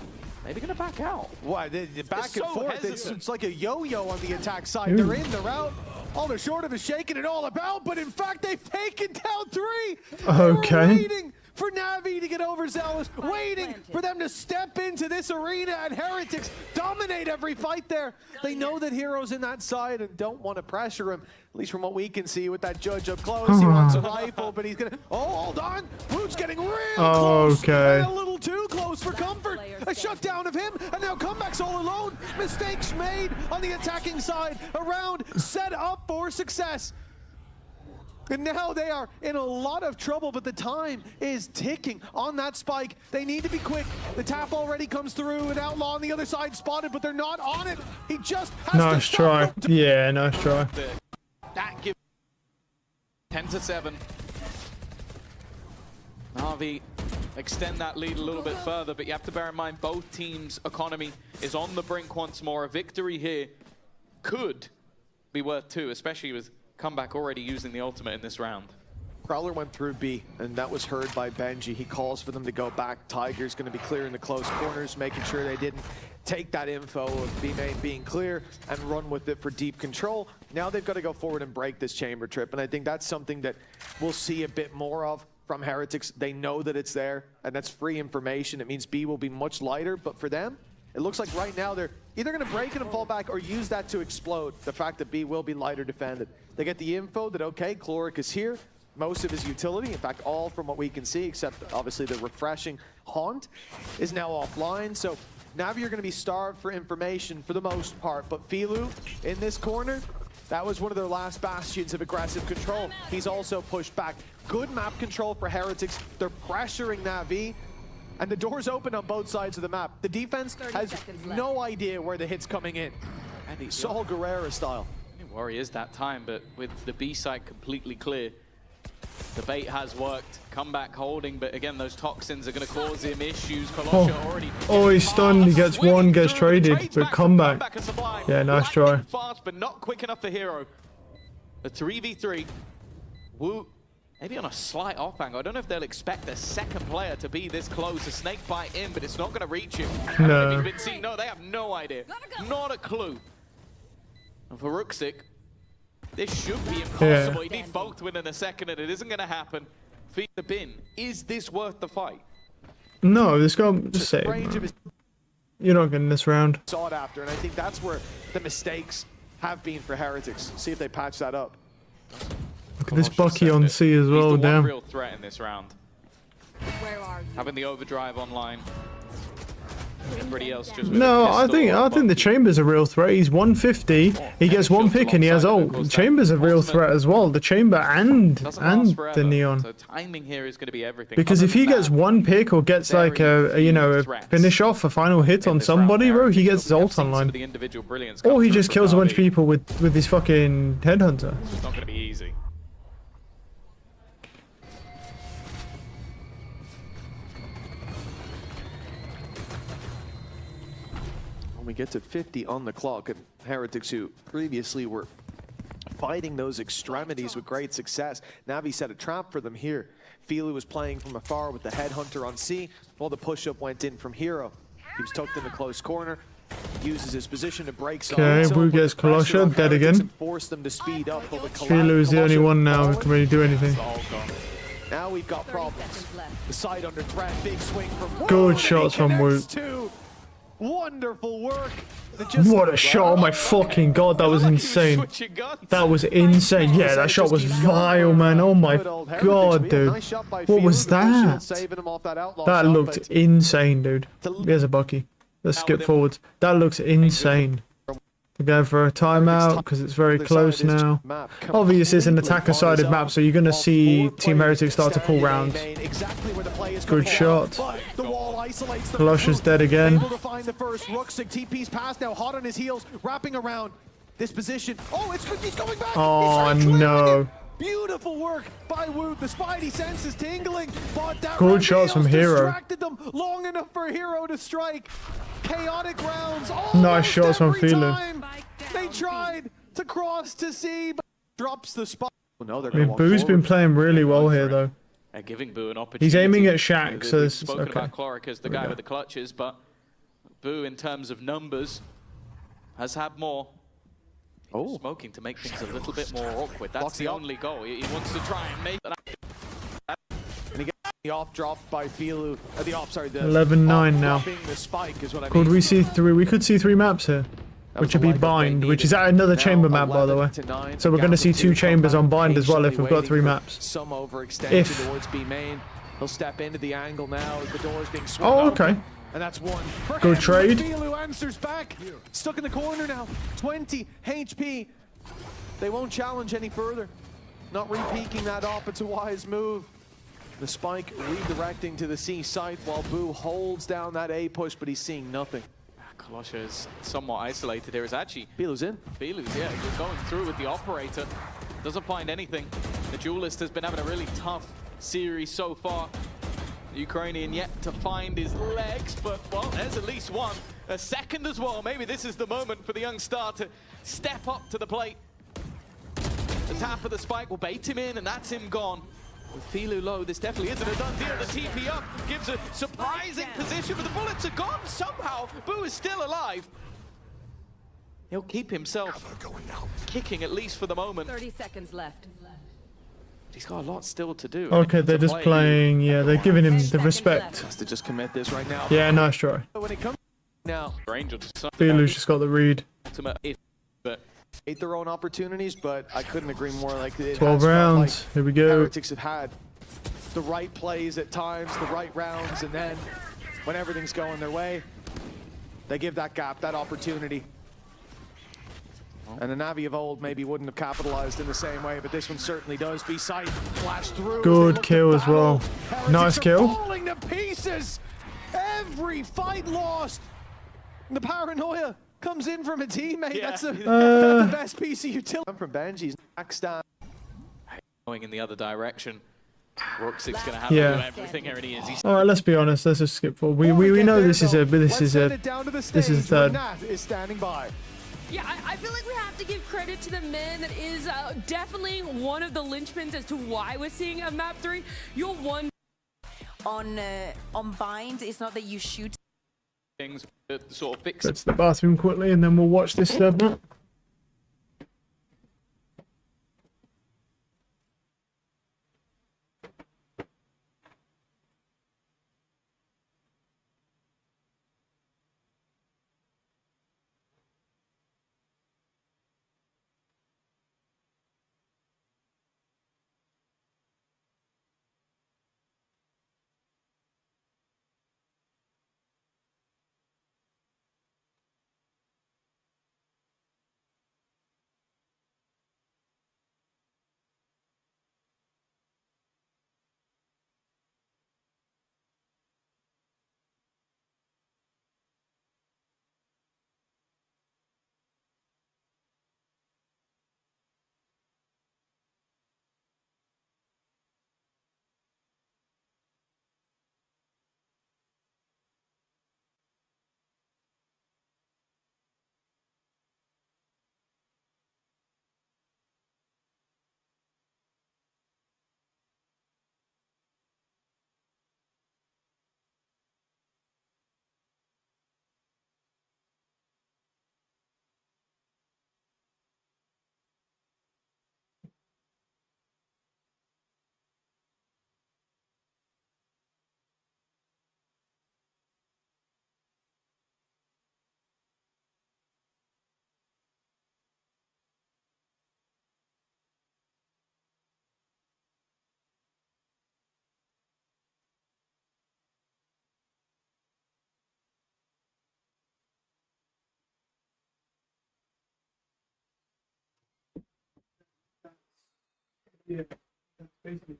maybe going to back out.
Why? The back and forth, it's like a yo-yo on the attack side. They're in, they're out. All they're short of is shaking it all about, but in fact, they've taken down 3.
Okay.
Waiting for NAVI to get overzealous, waiting for them to step into this arena, and Heretics dominate every fight there. They know that Hero's in that side and don't want to pressure him, at least from what we can see with that judge up close. He wants a rifle, but he's going to... Oh, hold on. Woot's getting real close.
Okay.
And a little too close for comfort. A shutdown of him, and now Comeback's all alone. Mistakes made on the attacking side. A round set up for success. And now they are in a lot of trouble, but the time is ticking on that spike. They need to be quick. The tap already comes through, and Outlaw on the other side spotted, but they're not on it. He just has
Nice try. Yeah, nice try.
That gives 10-7. NAVI extend that lead a little bit further, but you have to bear in mind both teams' economy is on the brink once more. A victory here could be worth 2, especially with Comeback already using the ultimate in this round.
Prowler went through B, and that was heard by Benji. He calls for them to go back. Tiger's going to be clearing the close corners, making sure they didn't take that info of B main being clear and run with it for deep control. Now they've got to go forward and break this chamber trip, and I think that's something that we'll see a bit more of from Heretics. They know that it's there, and that's free information. It means B will be much lighter, but for them, it looks like right now they're either going to break it and fall back or use that to explode the fact that B will be lighter defended. They get the info that, okay, Chloric is here. Most of his utility, in fact, all from what we can see, except obviously the refreshing Haunt, is now offline. So Navi are going to be starved for information for the most part. But Filu in this corner, that was one of their last bastions of aggressive control. He's also pushed back. Good map control for Heretics. They're pressuring Navi. And the door's open on both sides of the map. The defense has no idea where the hit's coming in. And Saul Guerrera style.
Worry is that time, but with the B side completely clear, the bait has worked. Comeback holding, but again, those toxins are going to cause him issues. Already
he's stunned. He gets one, gets traded, but Comeback. Yeah, nice try.
Fast, but not quick enough for Hero. A 3v3. Woo. Maybe on a slight off angle. I don't know if they'll expect a second player to be this close. A snake bite in, but it's not going to reach him.
No.
No, they have no idea. Not a clue. And for Ruxic, this should be impossible. You need both win in a second, and it isn't going to happen. Feed the bin. Is this worth the fight?
No, this guy just say you're not getting this round.
Sought after, and I think that's where the mistakes have been for Heretics. See if they patch that up.
Look at this Bucky on C as well.
He's the
damn.
one real threat in this round.
Where are you?
Having the overdrive online. Everybody else just
No, I think the Chamber's a real threat. He's 150. He gets one pick and he has ult. Chamber's a real threat as well. The Chamber and the Neon.
So timing here is going to be everything.
Because if he gets one pick or gets like a finish off, a final hit on somebody, bro, he gets his ult online. Or he just kills a bunch of people with his fucking headhunter.
It's not going to be easy.
We get to 50 on the clock, and Heretics, who previously were fighting those extremities with great success. Navi set a trap for them here. Filu was playing from afar with the headhunter on C, while the push-up went in from Hero. He was tucked in the close corner, uses his position to break some.
Okay, Boo gets Colossia, dead again.
Force them to speed up.
Filu is the only one now who can really do anything.
Now we've got problems. The side under threat, big swing from
Good shots from Woot.
Wonderful work.
What a shot. Oh my fucking god, that was insane. That was insane. Yeah, that shot was vile, man. Oh my god, dude. What was that? That looked insane, dude. Here's a Bucky. Let's skip forwards. That looks insane. We're going for a timeout because it's very close now. Obviously, it's an attacker-sided map, so you're going to see Team Heretics start to pull rounds. Good shot. Colossus dead again.
Able to find the first. Ruxic TP's pass now, hot on his heels, wrapping around this position. Oh, he's going back.
Oh no.
Beautiful work by Woot. The Spidey sense is tingling. But that
good shots from Hero.
Distracted them long enough for Hero to strike. Chaotic rounds.
Nice shots from Filu.
They tried to cross to C, but drops the spot.
I mean, Boo's been playing really well here, though.
Giving Boo an opportunity.
He's aiming at Shaq, so
we've spoken about Chloric as the guy with the clutches, but Boo, in terms of numbers, has had more. Smoking to make things a little bit more awkward. That's the only goal. He wants to try and make that.
And he gets the off drop by Filu. The off, sorry, the
11-9 now.
The spike is what I
Could
mean.
we see three? We could see 3 maps here, which would be Bind, which is at another chamber map, by the way. So we're going to see 2 chambers on Bind as well if we've got 3 maps.
Some overextension towards B main. He'll step into the angle now as the door is being swung
okay.
open. And that's one.
Good trade.
Filu answers back. Stuck in the corner now. 20 HP. They won't challenge any further. Not re-peeking that off, it's a wise move. The spike redirecting to the C site while Boo holds down that A push, but he's seeing nothing.
Kolosha is somewhat isolated here. Is actually
Bilu's in.
Bilu's, yeah, you're going through with the operator. Doesn't find anything. The duelist has been having a really tough series so far. The Ukrainian yet to find his legs, but well, there's at least one. A second as well. Maybe this is the moment for the young star to step up to the plate. The tap of the spike will bait him in, and that's him gone. With Filu low, this definitely isn't a done deal. The TP up gives a surprising position, but the bullets are gone somehow. Boo is still alive. He'll keep himself kicking, at least for the moment.
30 seconds left.
He's got a lot still to do.
Okay, they're just playing. Yeah, they're giving him the respect.
Has to just commit this right now.
Yeah, nice try.
When it comes now,
Filu's just got the read.
But
ate their own opportunities, but I couldn't agree more. Like it
12
has felt
rounds.
like
Here we go.
Heretics have had the right plays at times, the right rounds, and then when everything's going their way, they give that gap, that opportunity. And the Navi of old maybe wouldn't have capitalized in the same way, but this one certainly does. B-side flash through.
Good kill as well. Nice kill.
Falling to pieces. Every fight lost. And the paranoia comes in from a teammate.
Yeah.
That's the best piece of utility. From Benji's next down.
going in the other direction. Rooksig's gonna have
Yeah.
to do everything here, and he is. He's
All right, let's be honest. Let's just skip forward. We know this is a this is third.
Nat is standing by.
Yeah, I feel like we have to give credit to the man that is definitely one of the linchpins as to why we're seeing a map 3. You're one
on bind. It's not that you shoot
things that sort of fix.
Go to the bathroom quickly, and then we'll watch this segment. Yeah, that's basically.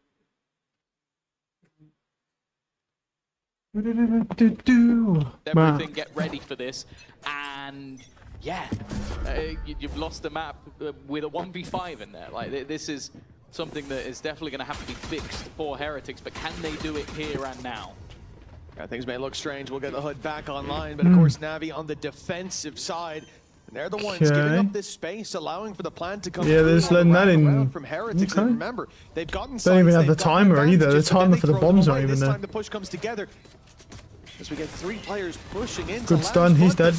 Everything, get ready for this, and yeah, you've lost the map with a 1v5 in there. Like this is something that is definitely going to have to be fixed for Heretics, but can they do it here and now?
Yeah, things may look strange. We'll get the HUD back online, but of course Navi on the defensive side. And they're the ones giving up this space, allowing for the plan to come.
Yeah, they're just letting that in.
From Heretics.
Okay.
And remember, they've gotten.
Don't even have the timer either. The timer for the bombs aren't even
this
there.
time the push comes together. As we get 3 players pushing in.
Good stun, he's dead.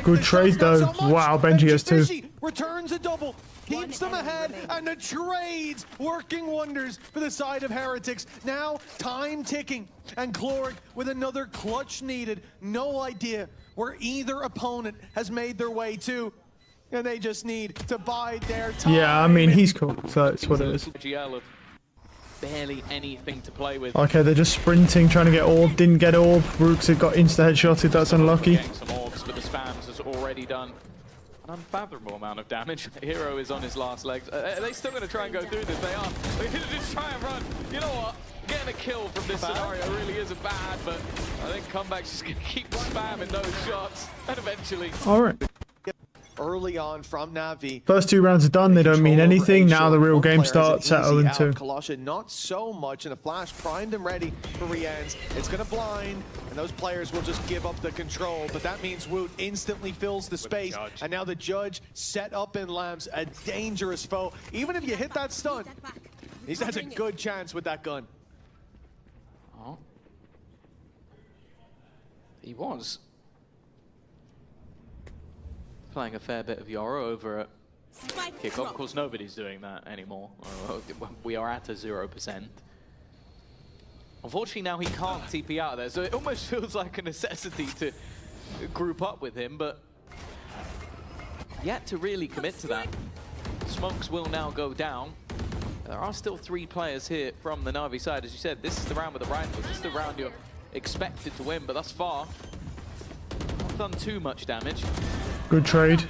Good trade though. Wow, Benji has 2.
Returns a double. Keeps them ahead, and the trades working wonders for the side of Heretics. Now, time ticking, and Cloric with another clutch needed. No idea where either opponent has made their way to, and they just need to bide their time.
Yeah, I mean, he's cool, so that's what it is.
GL of barely anything to play with.
Okay, they're just sprinting, trying to get orb. Didn't get orb. Rooks had got insta-headshotted. That's unlucky.
Getting some orbs, but the spams is already done. an unfathomable amount of damage. Hero is on his last legs. Are they still going to try and go through this? They are. They're going to just try and run. You know what? Getting a kill from this scenario really isn't bad, but I think Comeback's just going to keep spamming those shots, and eventually...
All right.
Early on from Navi.
First 2 rounds are done. They don't mean anything. Now the real game starts at 0-2.
Kalasha not so much, and a flash primed and ready for re-ends. It's going to blind, and those players will just give up the control. But that means Woot instantly fills the space, and now the Judge set up in Lambs, a dangerous foe. Even if you hit that stun, he has a good chance with that gun.
Oh. He was playing a fair bit of Yoro over at kickoff. Of course, nobody's doing that anymore. We are at a 0%. Unfortunately, now he can't TP out of there, so it almost feels like a necessity to group up with him, but yet to really commit to that. Smokes will now go down. There are still 3 players here from the Na'Vi side. As you said, this is the round with the rifles. This is the round you're expected to win, but thus far, not done too much damage.
Good trade.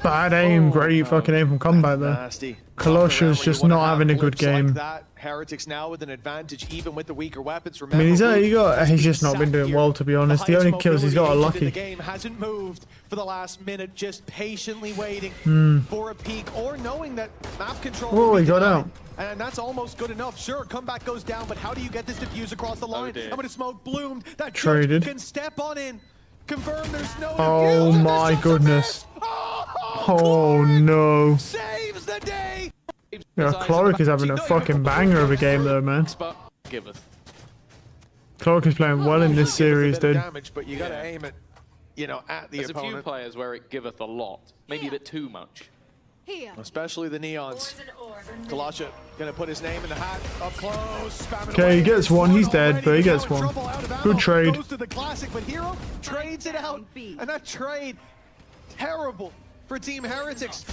Bad aim, great fucking aim from combat there.
Nasty.
Kalasha's just not having a good game.
Like that. Heretics now with an advantage, even with the weaker weapons.
I mean, he's just not been doing well, to be honest. The only kills he's got are lucky.
The game hasn't moved for the last minute, just patiently waiting for a peak, or knowing that map control.
Oh, he got out.
And that's almost good enough. Sure, comeback goes down, but how do you get this diffuse across the line? I'm gonna smoke bloomed. That
traded.
can step on in. Confirm there's no
oh my goodness. Oh no.
Saves the day.
Yeah, Cloric is having a fucking banger of a game though, man. Cloric is playing well in this series, dude.
Damage, but you gotta aim it, you know, at the
There's
opponent.
a few players where it giveth a lot, maybe a bit too much.
Especially the Neons. Kalasha gonna put his name in the hat up close.
Okay, he gets one. He's dead, but he gets one. Good trade.
Goes to the classic, but Hero trades it out, and that trade terrible for Team Heretics.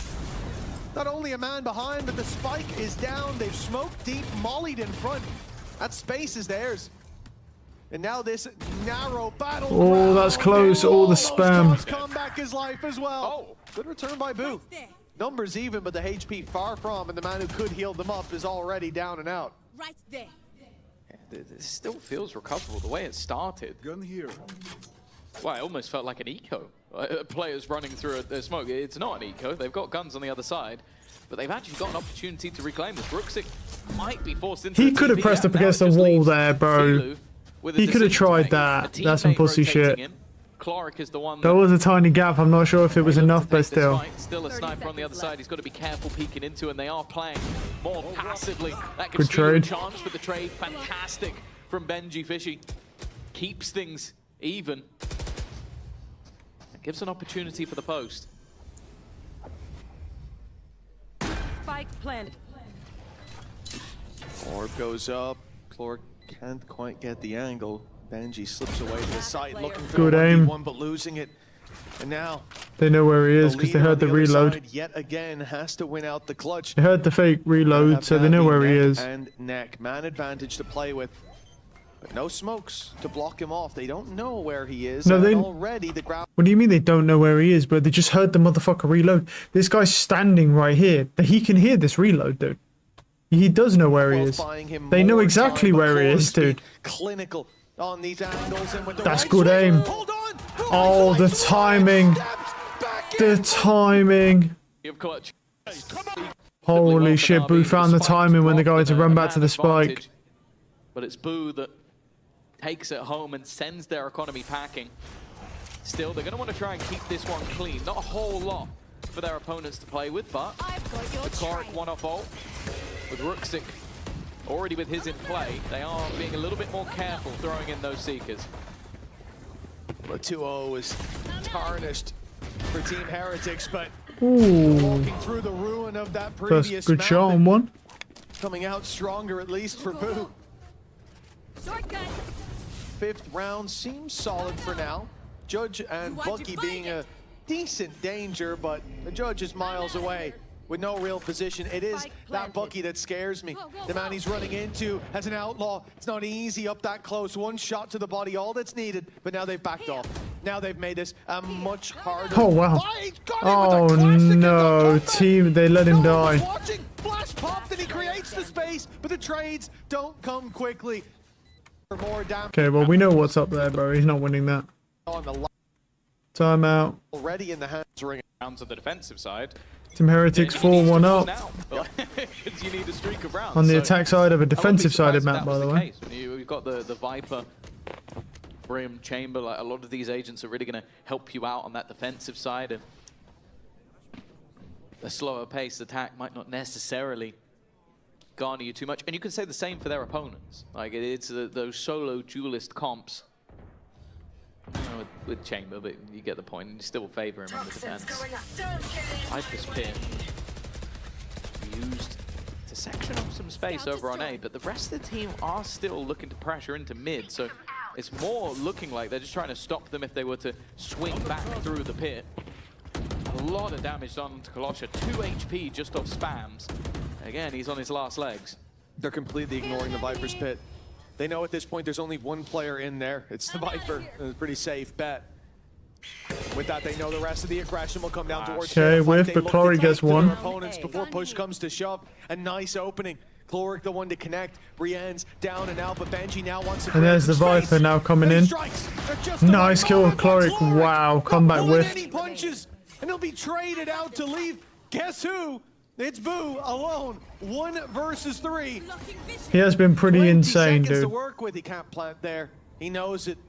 Not only a man behind, but the spike is down. They've smoked deep, mollied in front. That space is theirs. And now this narrow battle.
Oh, that's close. All the spam.
Comeback is life as well. Oh, good return by Boo. Numbers even, but the HP far from, and the man who could heal them up is already down and out.
Right there.
This still feels recoverable the way it started.
Gun here.
Well, it almost felt like an eco. Players running through a smoke. It's not an eco. They've got guns on the other side, but they've actually got an opportunity to reclaim this. Rooksik might be forced into.
He could have pressed up against the wall there, bro. He could have tried that. That's some pussy shit.
Cloric is the one.
There was a tiny gap. I'm not sure if it was enough, but still.
Still a sniper on the other side. He's got to be careful peeking into, and they are playing more passively. That
Good
gives you a
trade.
chance for the trade. Fantastic from Benji Fishy. Keeps things even. Gives an opportunity for the post.
Spike planted.
Orb goes up. Cloric can't quite get the angle. Benji slips away to the side, looking for
Good
the
aim.
1v1, but losing it. And now
They know where he is because they heard the reload.
Yet again has to win out the clutch.
They heard the fake reload, so they know where he is.
And neck, man advantage to play with, but no smokes to block him off. They don't know where he is.
No,
and
they.
already the ground.
What do you mean they don't know where he is, bro? They just heard the motherfucker reload. This guy's standing right here. He can hear this reload, dude. He does know where he is. They know exactly where he is, dude.
Clinical on these angles, and with the
That's
right
good
swing,
aim.
hold on.
Oh, the timing. The timing. Holy shit, Boo found the timing when they go to run back to the spike.
But it's Boo that takes it home and sends their economy packing. Still, they're going to want to try and keep this one clean. Not a whole lot for their opponents to play with, but the Cloric one-off ult with Rooksik already with his in play. They are being a little bit more careful throwing in those Seekers.
The 2-0 is tarnished for Team Heretics, but
Ooh.
walking through the ruin of that previous
First good shot on one.
Coming out stronger, at least for Boo. Fifth round seems solid for now. Judge and Bucky being a decent danger, but the Judge is miles away with no real position. It is that Bucky that scares me. The man he's running into as an outlaw. It's not easy up that close. One shot to the body, all that's needed, but now they've backed off. Now they've made this a much harder
Oh, wow.
fight. Got
Oh,
him with a classic in the
no.
comeback.
Team, they let him
No one's
die.
watching. Flash pop, then he creates the space, but the trades don't come quickly. For more damage
Okay, well, we know what's up there, bro. He's not winning that.
on the line.
Timeout.
Already in the hands ring.
Rounds on the defensive side.
Team Heretics
Yeah, you need
4-1
to
up.
now, because you need a streak of rounds.
On the
So
attack side of a
I wouldn't be
defensive-sided
surprised if
map,
that
by
was
the way.
case. We've got the Viper, Brim, Chamber. Like, a lot of these agents are really going to help you out on that defensive side. And a slower paced attack might not necessarily garner you too much. And you can say the same for their opponents. Like, it's those solo duelist comps. With Chamber, but you get the point. You still favor him on the defense. Viper's Pit used to section off some space over on A, but the rest of the team are still looking to pressure into mid, so it's more looking like they're just trying to stop them if they were to swing back through the pit. A lot of damage done to Kolosha, 2 HP just off spams. Again, he's on his last legs.
They're completely ignoring the Viper's pit. They know at this point there's only one player in there. It's the Viper. It's a pretty safe bet. With that, they know the rest of the aggression will come down towards
Okay, whiff, but Chloric gets one.
Opponents before push comes to shove. A nice opening. Chloric the one to connect. Brienne's down and out, but Benji now wants to.
And there's the Viper now coming in. Nice kill with Chloric. Wow, comeback whiff.
Any punches, and he'll be traded out to leave. Guess who? It's Boo alone. 1 versus 3.
He has been pretty
20
insane,
seconds to
dude.
work with. He can't plant there. He knows it.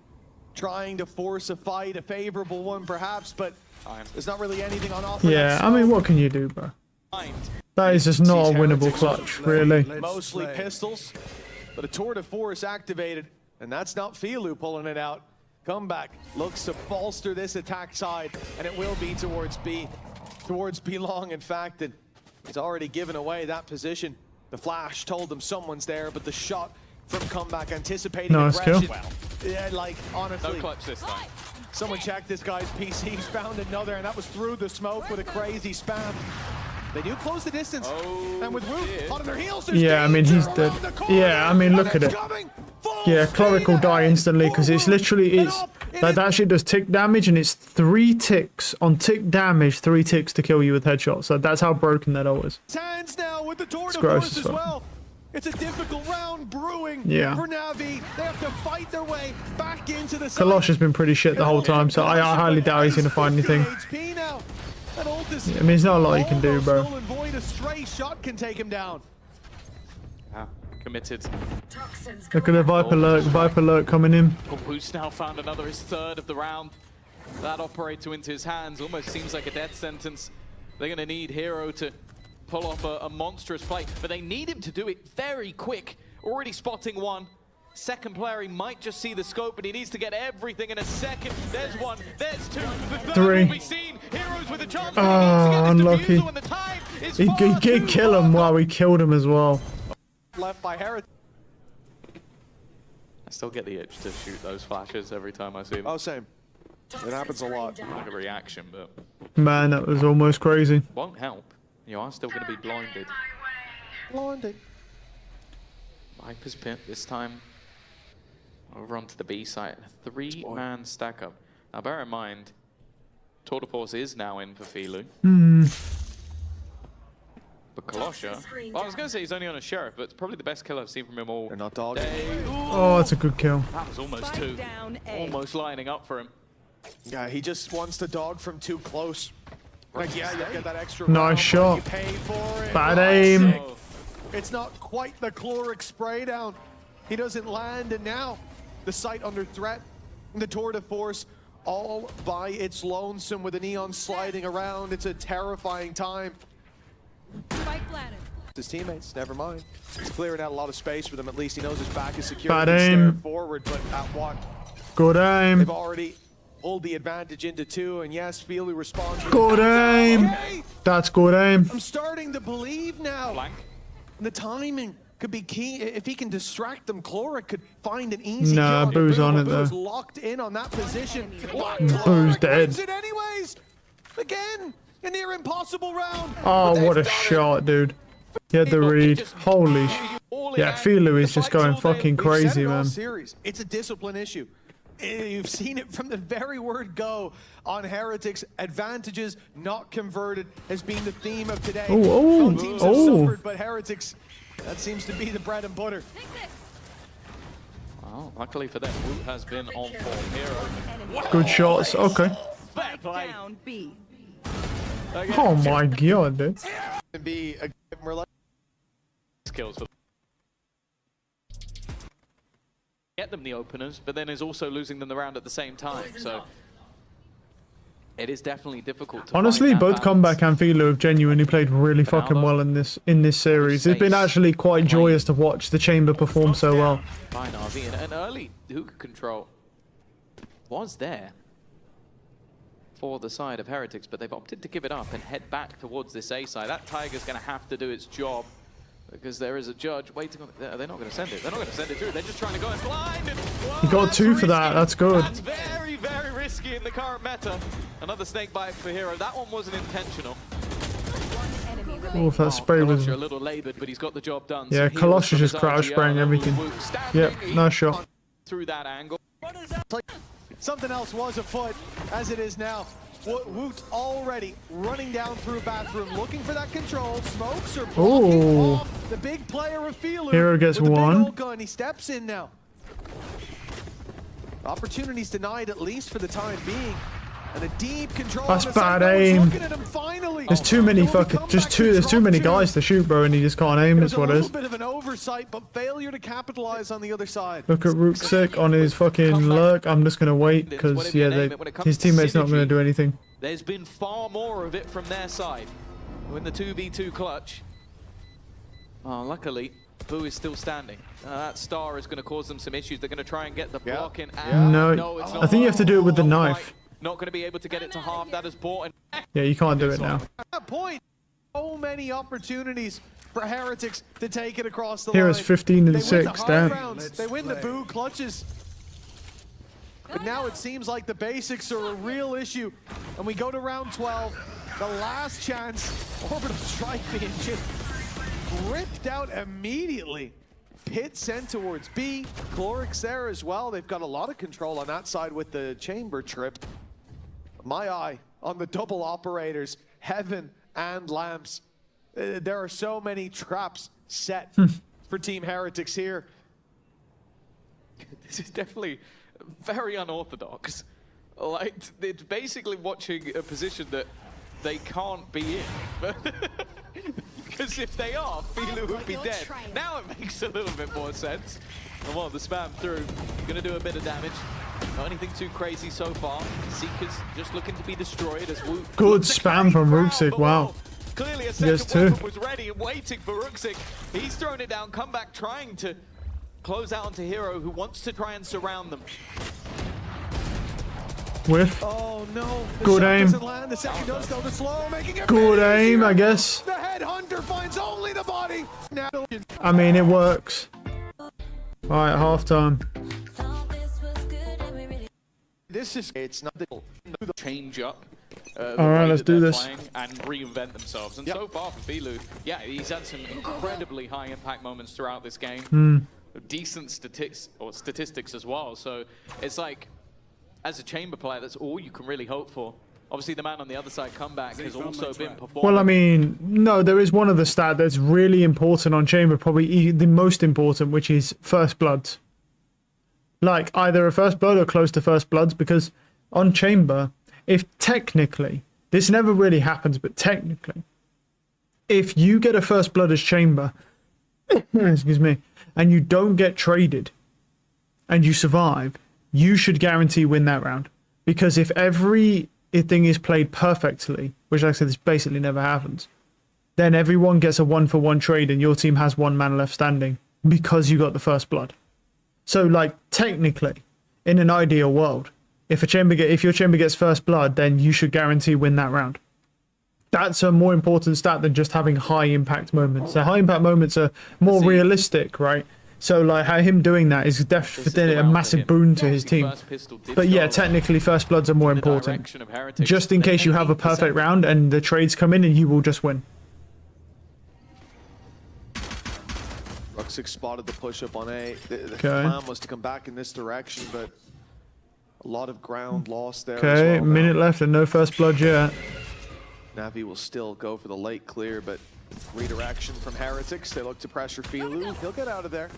Trying to force a fight, a favorable one perhaps, but there's not really anything on offer.
Yeah, I mean, what can you do, bro? That is just not a winnable clutch, really.
Mostly pistols, but a tour de force activated, and that's not Filu pulling it out. Comeback looks to bolster this attack side, and it will be towards B long, in fact, and he's already given away that position. The flash told them someone's there, but the shot from Comeback anticipating aggression.
Kill.
Yeah, like, honestly.
No clutch this time.
Someone checked this guy's PC, he's found another, and that was through the smoke with a crazy spam. They do close the distance, and with Root on their heels,
Yeah, I mean, he's dead. Yeah, I mean, look at it. Yeah, Chloric will die instantly because it's literally, that shit does tick damage, and it's 3 ticks on tick damage, 3 ticks to kill you with headshots. So that's how broken that ult is.
Hands now with the tour de
gross
force
as
as
fuck.
well. It's a difficult round brewing for Navi. They have to fight their way back into the
Kalosh has been pretty shit the whole time, so I highly doubt he's going to find anything. I mean, it's not a lot you can do, bro.
A stray shot can take him down.
Committed.
Look at the Viper lurk coming in.
Boost now found another, his 3rd of the round. That operator into his hands almost seems like a death sentence. They're going to need Hero to pull off a monstrous play, but they need him to do it very quick. Already spotting one. Second player, he might just see the scope, but he needs to get everything in a second. There's 1, there's 2, the 3rd will be seen. Heroes with a chance.
Oh, unlucky. He did kill him. Wow, he killed him as well.
Left by Heretic.
I still get the itch to shoot those flashes every time I see them.
Oh, same. It happens a lot.
Like a reaction, but
Man, that was almost crazy.
won't help. You are still going to be blinded.
Blinded.
Viper's Pit this time over onto the B site. 3-man stack up. Now bear in mind, Tour de Force is now in for Filu. But Kolosha, well, I was going to say he's only on a Sheriff, but it's probably the best kill I've seen from him all
They're not dogging.
day.
Oh, that's a good kill.
That was almost 2. Almost lining up for him.
Yeah, he just wants to dog from too close. Like, yeah, you get that extra
Nice
round,
shot.
you pay for it.
Bad aim.
Oh,
It's not quite the Chloric spray down. He doesn't land, and now the site under threat. The tour de force all by its lonesome with the neon sliding around. It's a terrifying time.
Spike planted.
His teammates, never mind. He's clearing out a lot of space for them. At least he knows his back is secure.
Bad
He can
aim.
stare forward, but at what?
Good aim.
They've already pulled the advantage into 2, and yes, Feely responds. with
Good aim.
Okay.
That's good aim.
I'm starting to believe now.
Blank.
The timing could be key. If he can distract them, Chloric could find an easy
Nah,
kill.
Boo's on it,
Boo's
though.
locked in on that position.
Boo's dead.
Wins it anyways. Again, a near impossible round.
Oh,
But
what a
they've done it.
shot, dude. He had the read. Holy sh... Yeah, Filu is just going fucking
We've said
crazy,
it all
man.
series. It's a discipline issue. You've seen it from the very word go on Heretics. Advantages not converted has been the theme of today. Both teams have suffered, but Heretics, that seems to be the bread and butter.
Well, luckily for them, Woot has been on form. Hero.
Good shots. Okay.
Down B.
Oh my god, dude.
Be a more like
Skills for get them the openers, but then is also losing them the round at the same time. So it is definitely difficult to
Honestly,
find that
both Comeback and Philo have genuinely played really fucking well in this series. It's been actually quite joyous to watch the Chamber perform so well.
By NAVI, and an early hookah control was there for the side of Heretics, but they've opted to give it up and head back towards this A side. That Tiger's going to have to do its job because there is a judge waiting on. They're not going to send it. They're not going to send it through. They're just trying to go in blind. And, whoa,
You got 2 for that. That's good.
That's very, very risky in the current meta. Another snake bite for Hero. That one wasn't intentional.
Oh, that spray was.
A little labored, but he's got the job done.
Yeah,
So
Colossus
Heroes
just
from his
crouch spraying
RGL,
everything.
standing
Yep, nice shot.
through that angle.
something else was afoot as it is now. Woot already running down through bathroom, looking for that control. Smokes are blocking off the big player of Fielu.
Hero gets
with the
one.
big old gun. He steps in now. Opportunities denied, at least for the time being. And a deep control.
That's
on the
bad
side.
aim.
Looking at him finally.
There's too many fucking, there's too many guys to shoot, bro, and he just can't aim. Is what it
a
is.
little bit of an oversight, but failure to capitalize on the other side.
Look at Rooksick on his fucking lurk. I'm just gonna wait because yeah, his teammate's not gonna do anything.
There's been far more of it from their side. In the 2v2 clutch. Oh, luckily, Boo is still standing. That star is going to cause them some issues. They're going to try and get the block in.
No,
it's
I think you have to do it with the knife.
Not going to be able to get it to half. That is bought.
Yeah, you can't do it now.
At that point, so many opportunities for Heretics to take it across the
Hero's
line.
15 and
They
6,
win the high
damn.
rounds. They win the Boo clutches. But now it seems like the basics are a real issue. And we go to round 12. The last chance. Orbital Strike being just ripped out immediately. Pit sent towards B. Chlorix there as well. They've got a lot of control on that side with the chamber trip. My eye on the double operators, Heaven and Lamps. There are so many traps set for Team Heretics here.
This is definitely very unorthodox. Like, it's basically watching a position that they can't be in. Because if they are, Filu would be dead. Now it makes a little bit more sense. And well, the spam through, gonna do a bit of damage. Not anything too crazy so far. Seekers just looking to be destroyed as Woot.
Good spam from Rooksick, wow.
Clearly a second weapon was ready and waiting for Rooksick. He's thrown it down, come back trying to close out onto Hero, who wants to try and surround them.
Whiff.
Oh no.
Good aim.
Land. The second does though. The slow making it
Good aim, I guess.
The headhunter finds only the body. Now
I mean, it works. Alright, halftime.
this is it's not the
Change up.
Alright, let's do this.
And reinvent themselves. And so far for Filu, yeah, he's had some incredibly high impact moments throughout this game. Decent statistics as well. So it's like, as a chamber player, that's all you can really hope for. Obviously, the man on the other side, Comeback, has also been performing.
Well, I mean, no, there is one other stat that's really important on Chamber, probably the most important, which is First Bloods. Like, either a First Blood or close to First Bloods, because on Chamber, if technically, this never really happens, but technically, if you get a First Blood as Chamber, excuse me, and you don't get traded, and you survive, you should guarantee win that round. Because if everything is played perfectly, which like I said, this basically never happens, then everyone gets a 1-for-1 trade and your team has 1 man left standing because you got the First Blood. So, like, technically, in an ideal world, if your chamber gets First Blood, then you should guarantee win that round. That's a more important stat than just having high impact moments. So high impact moments are more realistic, right? So, like, how him doing that is definitely a massive boon to his team. But yeah, technically, First Bloods are more important. Just in case you have a perfect round and the trades come in and you will just win.
Ruxick spotted the push-up on A. The plan was to come back in this direction, but A lot of ground lost there.
Okay,
as well
minute
now.
left and no first blood yet.
NAVI will still go for the late clear, but redirection from Heretics. They look to pressure Filu. He'll get out of there.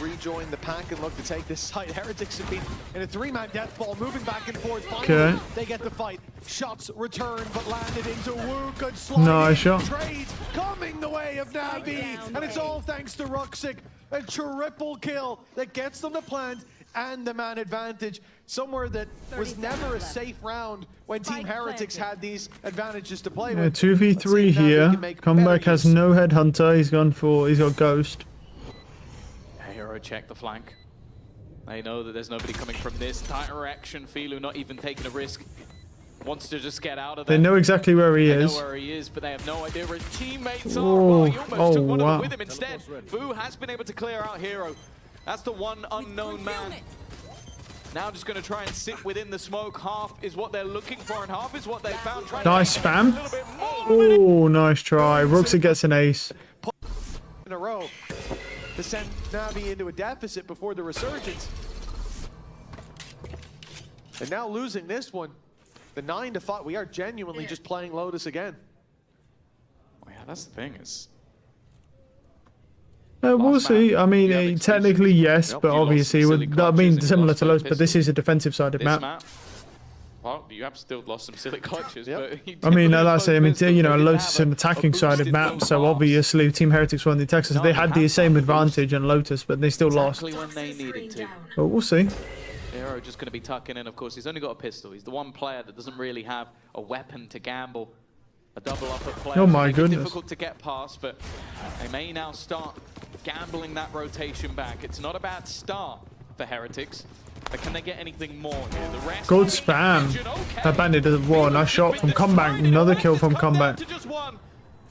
Rejoin the pack and look to take this site. Heretics have been in a 3-man death ball, moving back and forth. Finally, they get the fight. Shots returned, but landed into Wu. Good sliding.
Nice shot.
Trades coming the way of NAVI, and it's all thanks to Ruxic. A triple kill that gets them the plant and the man advantage. Somewhere that was never a safe round when Team Heretics had these advantages to play with.
2v3 here. Comeback has no headhunter. He's got Ghost.
Hero check the flank. They know that there's nobody coming from this direction. Filu not even taking a risk. Wants to just get out of there.
They know exactly where he is.
They know where he is, but they have no idea where his teammates are.
Oh,
Oh, he almost took one of
wow.
them with him instead. Fu has been able to clear out Hero. That's the one unknown man. Now just going to try and sit within the smoke. Half is what they're looking for, and half is what they found.
Nice spam. Oh, nice try. Ruxic gets an ace.
In a row to send NAVI into a deficit before the resurgence. And now losing this one, the 9-5. We are genuinely just playing Lotus again.
Oh, yeah, that's the thing. Is
We'll see. I mean, technically yes, but obviously, similar to Lotus, but this is a defensive-sided map.
Well, you have still lost some silly clutches, but
I mean, that's it. I mean, you know, Lotus is an attacking-sided map, so obviously Team Heretics won the Texas. They had the same advantage in Lotus, but they still lost.
Exactly when they needed to.
But we'll see.
Hero just going to be tucking in. Of course, he's only got a pistol. He's the one player that doesn't really have a weapon to gamble. A double up at player.
Oh my goodness.
Difficult to get past, but they may now start gambling that rotation back. It's not a bad start for Heretics. But can they get anything more here? The rest
Good spam. That bandit does one. Nice shot from Comeback. Another kill from Comeback.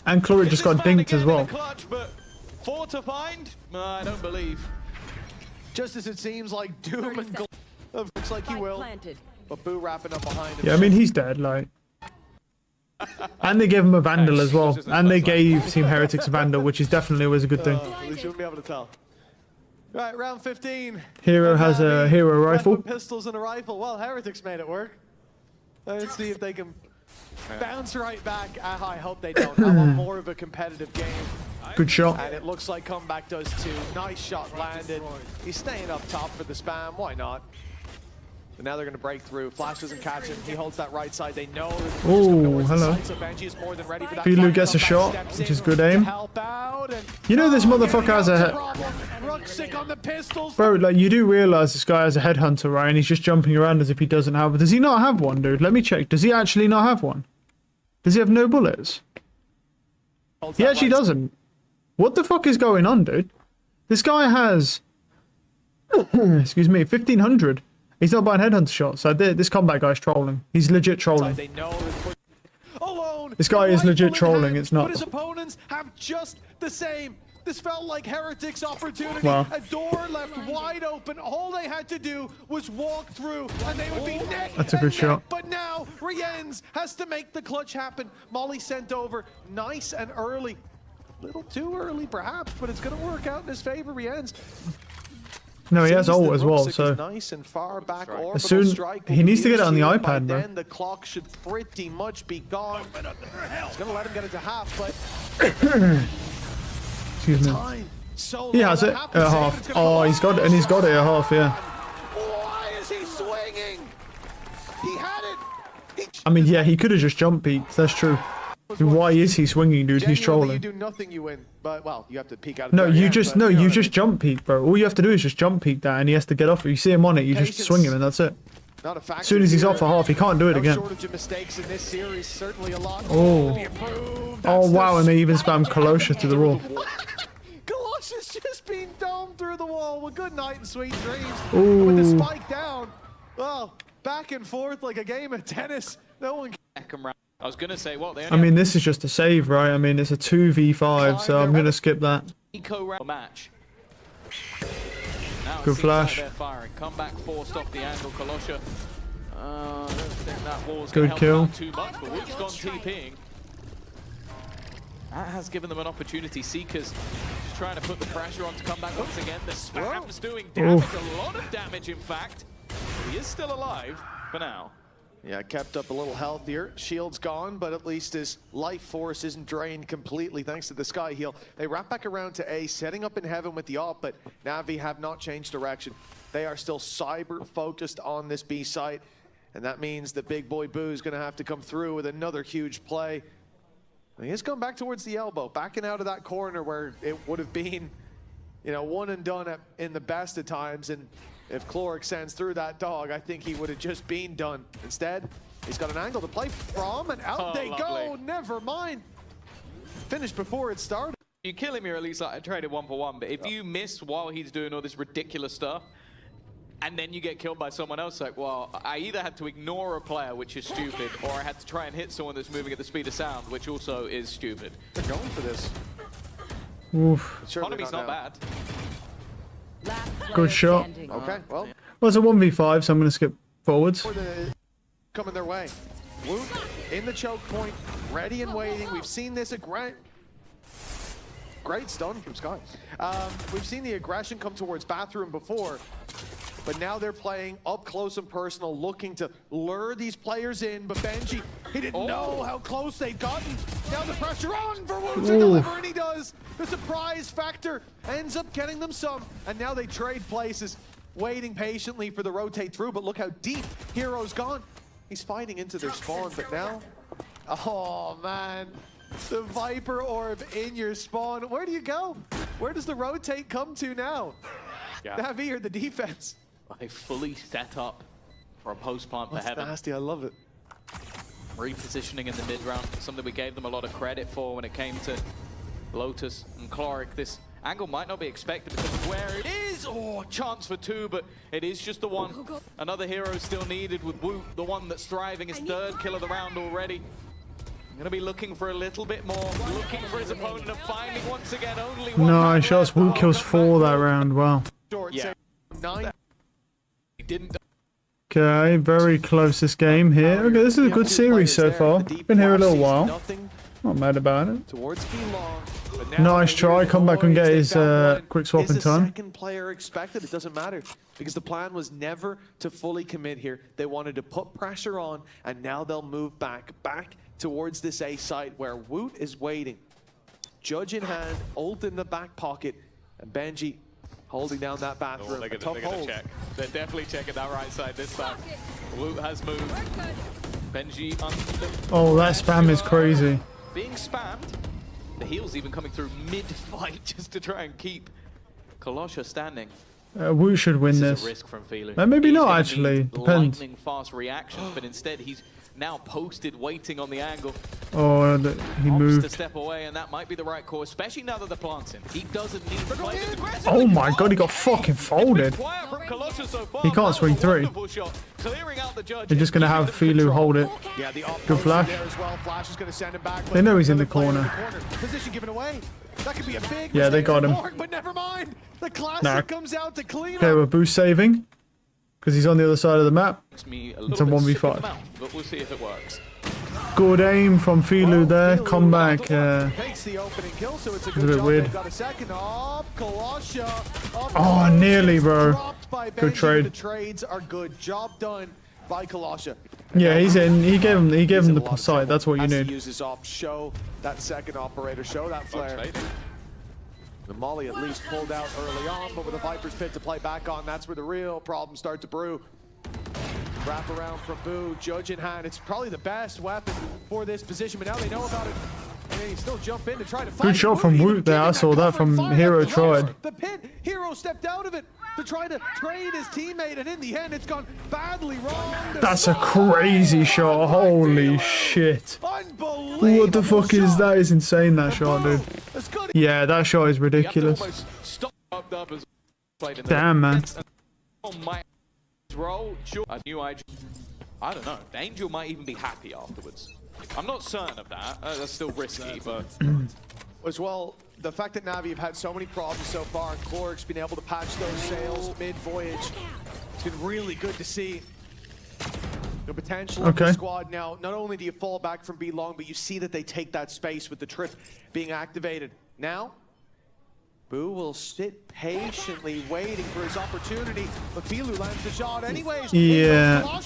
And Chloe just got dinked as well.
Four to find? I don't believe.
Just as it seems like Doom and Gold looks like he will. But Boo wrapping up behind him.
Yeah, I mean, he's dead, like. And they gave him a Vandal as well. And they gave Team Heretics a Vandal, which is definitely was a good thing.
We shouldn't be able to tell. Right, round 15.
Hero has a hero rifle.
Pistols and a rifle. Well, Heretics made it work. Let's see if they can bounce right back. I hope they don't. I want more of a competitive game.
Good shot.
And it looks like Comeback does too. Nice shot landed. He's staying up top for the spam. Why not? But now they're going to break through. Flash doesn't catch him. He holds that right side. They know.
Oh, hello.
So Benji is more than ready for that.
Filu gets a shot, which is good aim. You know this motherfucker has a... Bro, like, you do realize this guy has a headhunter, right? And he's just jumping around as if he doesn't have... Does he not have one, dude? Let me check. Does he actually not have one? Does he have no bullets? He actually doesn't. What the fuck is going on, dude? This guy has... excuse me, 1,500. He's not buying headhunter shots. So this combat guy's trolling. He's legit trolling. This guy is legit trolling. It's not.
But his opponents have just the same. This felt like Heretics' opportunity.
Wow.
A door left wide open. All they had to do was walk through, and they would be neck.
That's a good shot.
But now Rienz has to make the clutch happen. Molly sent over, nice and early. A little too early, perhaps, but it's going to work out in his favor. Rienz.
No, he has ult as well, so
nice and far back.
as soon he needs to get it on the iPad, bro.
Then the clock should pretty much be gone. He's gonna let him get it to half, but
excuse me. He has it at half. Oh, he's got it, and he's got it at half. Yeah.
Why is he swinging? He had it.
I mean, yeah, he could have just jump peeked. That's true. Why is he swinging, dude? He's trolling.
You do nothing, you win. But well, you have to peek out.
No, you just jump peek, bro. All you have to do is just jump peek that, and he has to get off it. You see him on it, you just swing him, and that's it. As soon as he's off for half, he can't do it again. Oh wow, and they even spam Kolosha to the wall.
Kolosha's just been domed through the wall. Well, good night and sweet dreams.
Ooh.
With the spike down, well, back and forth like a game of tennis. No one can.
I was going to say, what?
I mean, this is just a save, right? I mean, it's a 2v5, so I'm going to skip that.
Match.
Good flash.
Come back forced off the angle, Kolosha. I don't think that wall's
Good kill.
Too much, but Wood's gone TPing. That has given them an opportunity. Seekers trying to put the pressure on to come back once again. The spam's doing damage, a lot of damage in fact. He is still alive for now.
Yeah, kept up a little healthier. Shield's gone, but at least his life force isn't drained completely thanks to the Sky Heal. They wrap back around to A, setting up in heaven with the op, but Navi have not changed direction. They are still cyber focused on this B site, and that means that big boy Boo is going to have to come through with another huge play. And he is going back towards the elbow, backing out of that corner where it would have been, you know, one and done in the best of times. And if Cloric sends through that dog, I think he would have just been done. Instead, he's got an angle to play from, and out they go. Never mind. Finished before it started.
You kill him, you're at least like traded 1-for-1. But if you miss while he's doing all this ridiculous stuff, and then you get killed by someone else, like, well, I either had to ignore a player, which is stupid, or I had to try and hit someone that's moving at the speed of sound, which also is stupid.
They're going for this.
Oof.
Economy's not bad.
Good shot.
Okay, well.
Well, it's a 1v5, so I'm going to skip forwards.
Coming their way. Woot in the choke point, ready and waiting. We've seen this great stun from Sky. We've seen the aggression come towards Bathroom before, but now they're playing up close and personal, looking to lure these players in. But Benji, he didn't know how close they'd gotten. Now the pressure on for Woot to deliver, and he does. The surprise factor ends up getting them some, and now they trade places, waiting patiently for the rotate through. But look how deep Hero's gone. He's fighting into their spawn, but now, oh man, the Viper Orb in your spawn. Where do you go? Where does the rotate come to now? NAVI or the defense?
Well, they fully set up for a post plant for Heaven.
Nasty, I love it.
Repositioning in the mid round, something we gave them a lot of credit for when it came to Lotus and Cloric. This angle might not be expected because of where it is. Oh, chance for two, but it is just the one. Another hero still needed with Woot, the one that's thriving, his third kill of the round already. Going to be looking for a little bit more, looking for his opponent and finding once again only one.
Nice shots. Woot kills 4 that round. Wow.
Yeah.
9.
He didn't.
Okay, very close this game here. Okay, this is a good series so far. Been here a little while. Not mad about it. Nice try. Come back and get his quick swap in time.
Second player expected. It doesn't matter because the plan was never to fully commit here. They wanted to put pressure on, and now they'll move back towards this A site where Woot is waiting. Judge in hand, ult in the back pocket, and Benji holding down that Bathroom.
They're gonna check. They're definitely checking that right side this time. Woot has moved. Benji
Oh, that spam is crazy.
being spammed. The heal's even coming through mid-fight just to try and keep Kolosha standing.
Woot should win this.
Is a risk from Felu.
Maybe not actually. Depends.
Lightning fast reactions, but instead he's now posted, waiting on the angle.
Oh, he moved.
To step away, and that might be the right course, especially now that the plant's in. He doesn't need to play this aggressively.
Oh my god, he got fucking folded. He can't swing through. They're just gonna have Felu hold it. Good flash. They know he's in the corner.
Position given away. That could be a big
yeah, they got him.
But never mind. The classic comes out to clean
okay, we're boost saving because he's on the other side of the map. It's a 1v5.
But we'll see if it works.
Good aim from Felu there. Come back.
Takes the opening kill, so it's a
bit weird.
Got a second off. Kolosha.
Oh, nearly, bro. Good trade.
The trades are good. Job done by Kolosha.
Yeah, he's in. He gave him the site. That's what you need.
Use his op. Show that second operator. Show that flare. The Molly at least pulled out early on, but with a Viper's Pit to play back on, that's where the real problems start to brew. Wrap around from Boo, Judge in hand. It's probably the best weapon for this position, but now they know about it. And they still jump in to try to fight.
Good shot from Woot there. I saw that from Hero tried.
The pit, Hero stepped out of it to try to trade his teammate, and in the end, it's gone badly wrong.
That's a crazy shot. Holy shit.
Unbelievable.
What the fuck is that? Is insane, that shot, dude. Yeah, that shot is ridiculous. Damn, man.
I don't know. Angel might even be happy afterwards. I'm not certain of that. That's still risky, but...
As well, the fact that Navi have had so many problems so far, and Cloric's been able to patch those sails mid-voyage, it's been really good to see the potential of the squad now. Not only do you fall back from B long, but you see that they take that space with the trip being activated. Now, Boo will sit patiently waiting for his opportunity, but Filu lands the shot anyways.
Yeah.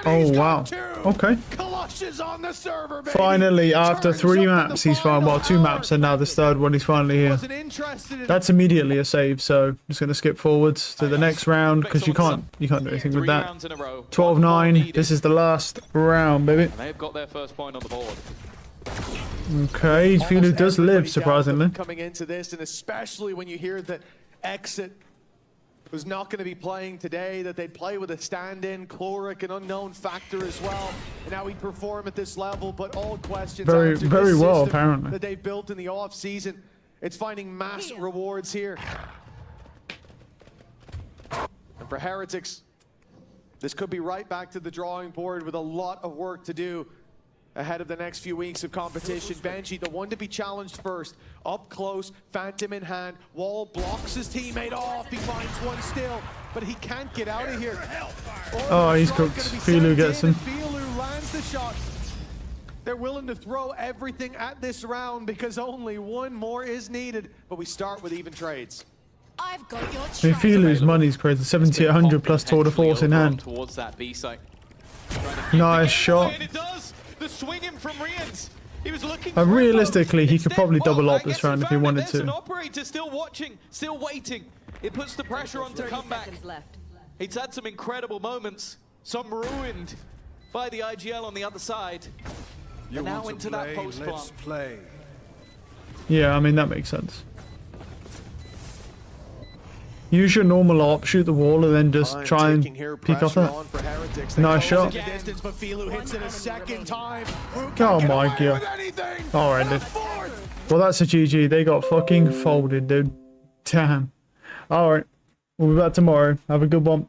Oh, wow. Okay.
Kalasha's on the server, baby.
Finally, after
Turns
3
up in
maps,
the
he's found, well,
final
2
hour.
maps, and now this 3rd one, he's finally here.
Wasn't interested in
That's immediately a save, so I'm just going to skip forwards to the next round, because you can't do anything with
3
that.
rounds in a row.
12-9, this is the last round, baby.
And they've got their first point on the board.
Okay, Filu does live, surprisingly.
coming into this, and especially when you hear that Exit was not going to be playing today, that they'd play with a stand-in, Chloric, an unknown factor as well, and now he'd perform at this level, but all questions
Very
answered.
well,
This system
apparently.
that they've built in the off-season, it's finding mass rewards here. And for Heretics, this could be right back to the drawing board with a lot of work to do ahead of the next few weeks of competition. Benji, the one to be challenged first. Up close, Phantom in hand. Wall blocks his teammate off. He finds one still, but he can't get out of here.
Oh, he's cooked. Filu gets him.
Filu lands the shot. They're willing to throw everything at this round because only one more is needed, but we start with even trades.
I've got your
I mean, Filu's money's crazy. 7800 plus tour de force in hand.
Towards that B site.
Nice shot.
And it does. The swing in from Rians. He was looking.
Realistically, he could probably double up this round if he wanted
There's an
to.
operator still watching, still waiting. It puts the pressure on to come back.
Left.
It's had some incredible moments. Some ruined by the IGL on the other side. And now into that post plant.
Yeah, I mean, that makes sense. Use your normal op, shoot the wall, and then just try and peek off that. Nice shot. Oh my god. Alright, dude. Well, that's a GG. They got fucking folded, dude. Damn. Alright. We'll be back tomorrow. Have a good one.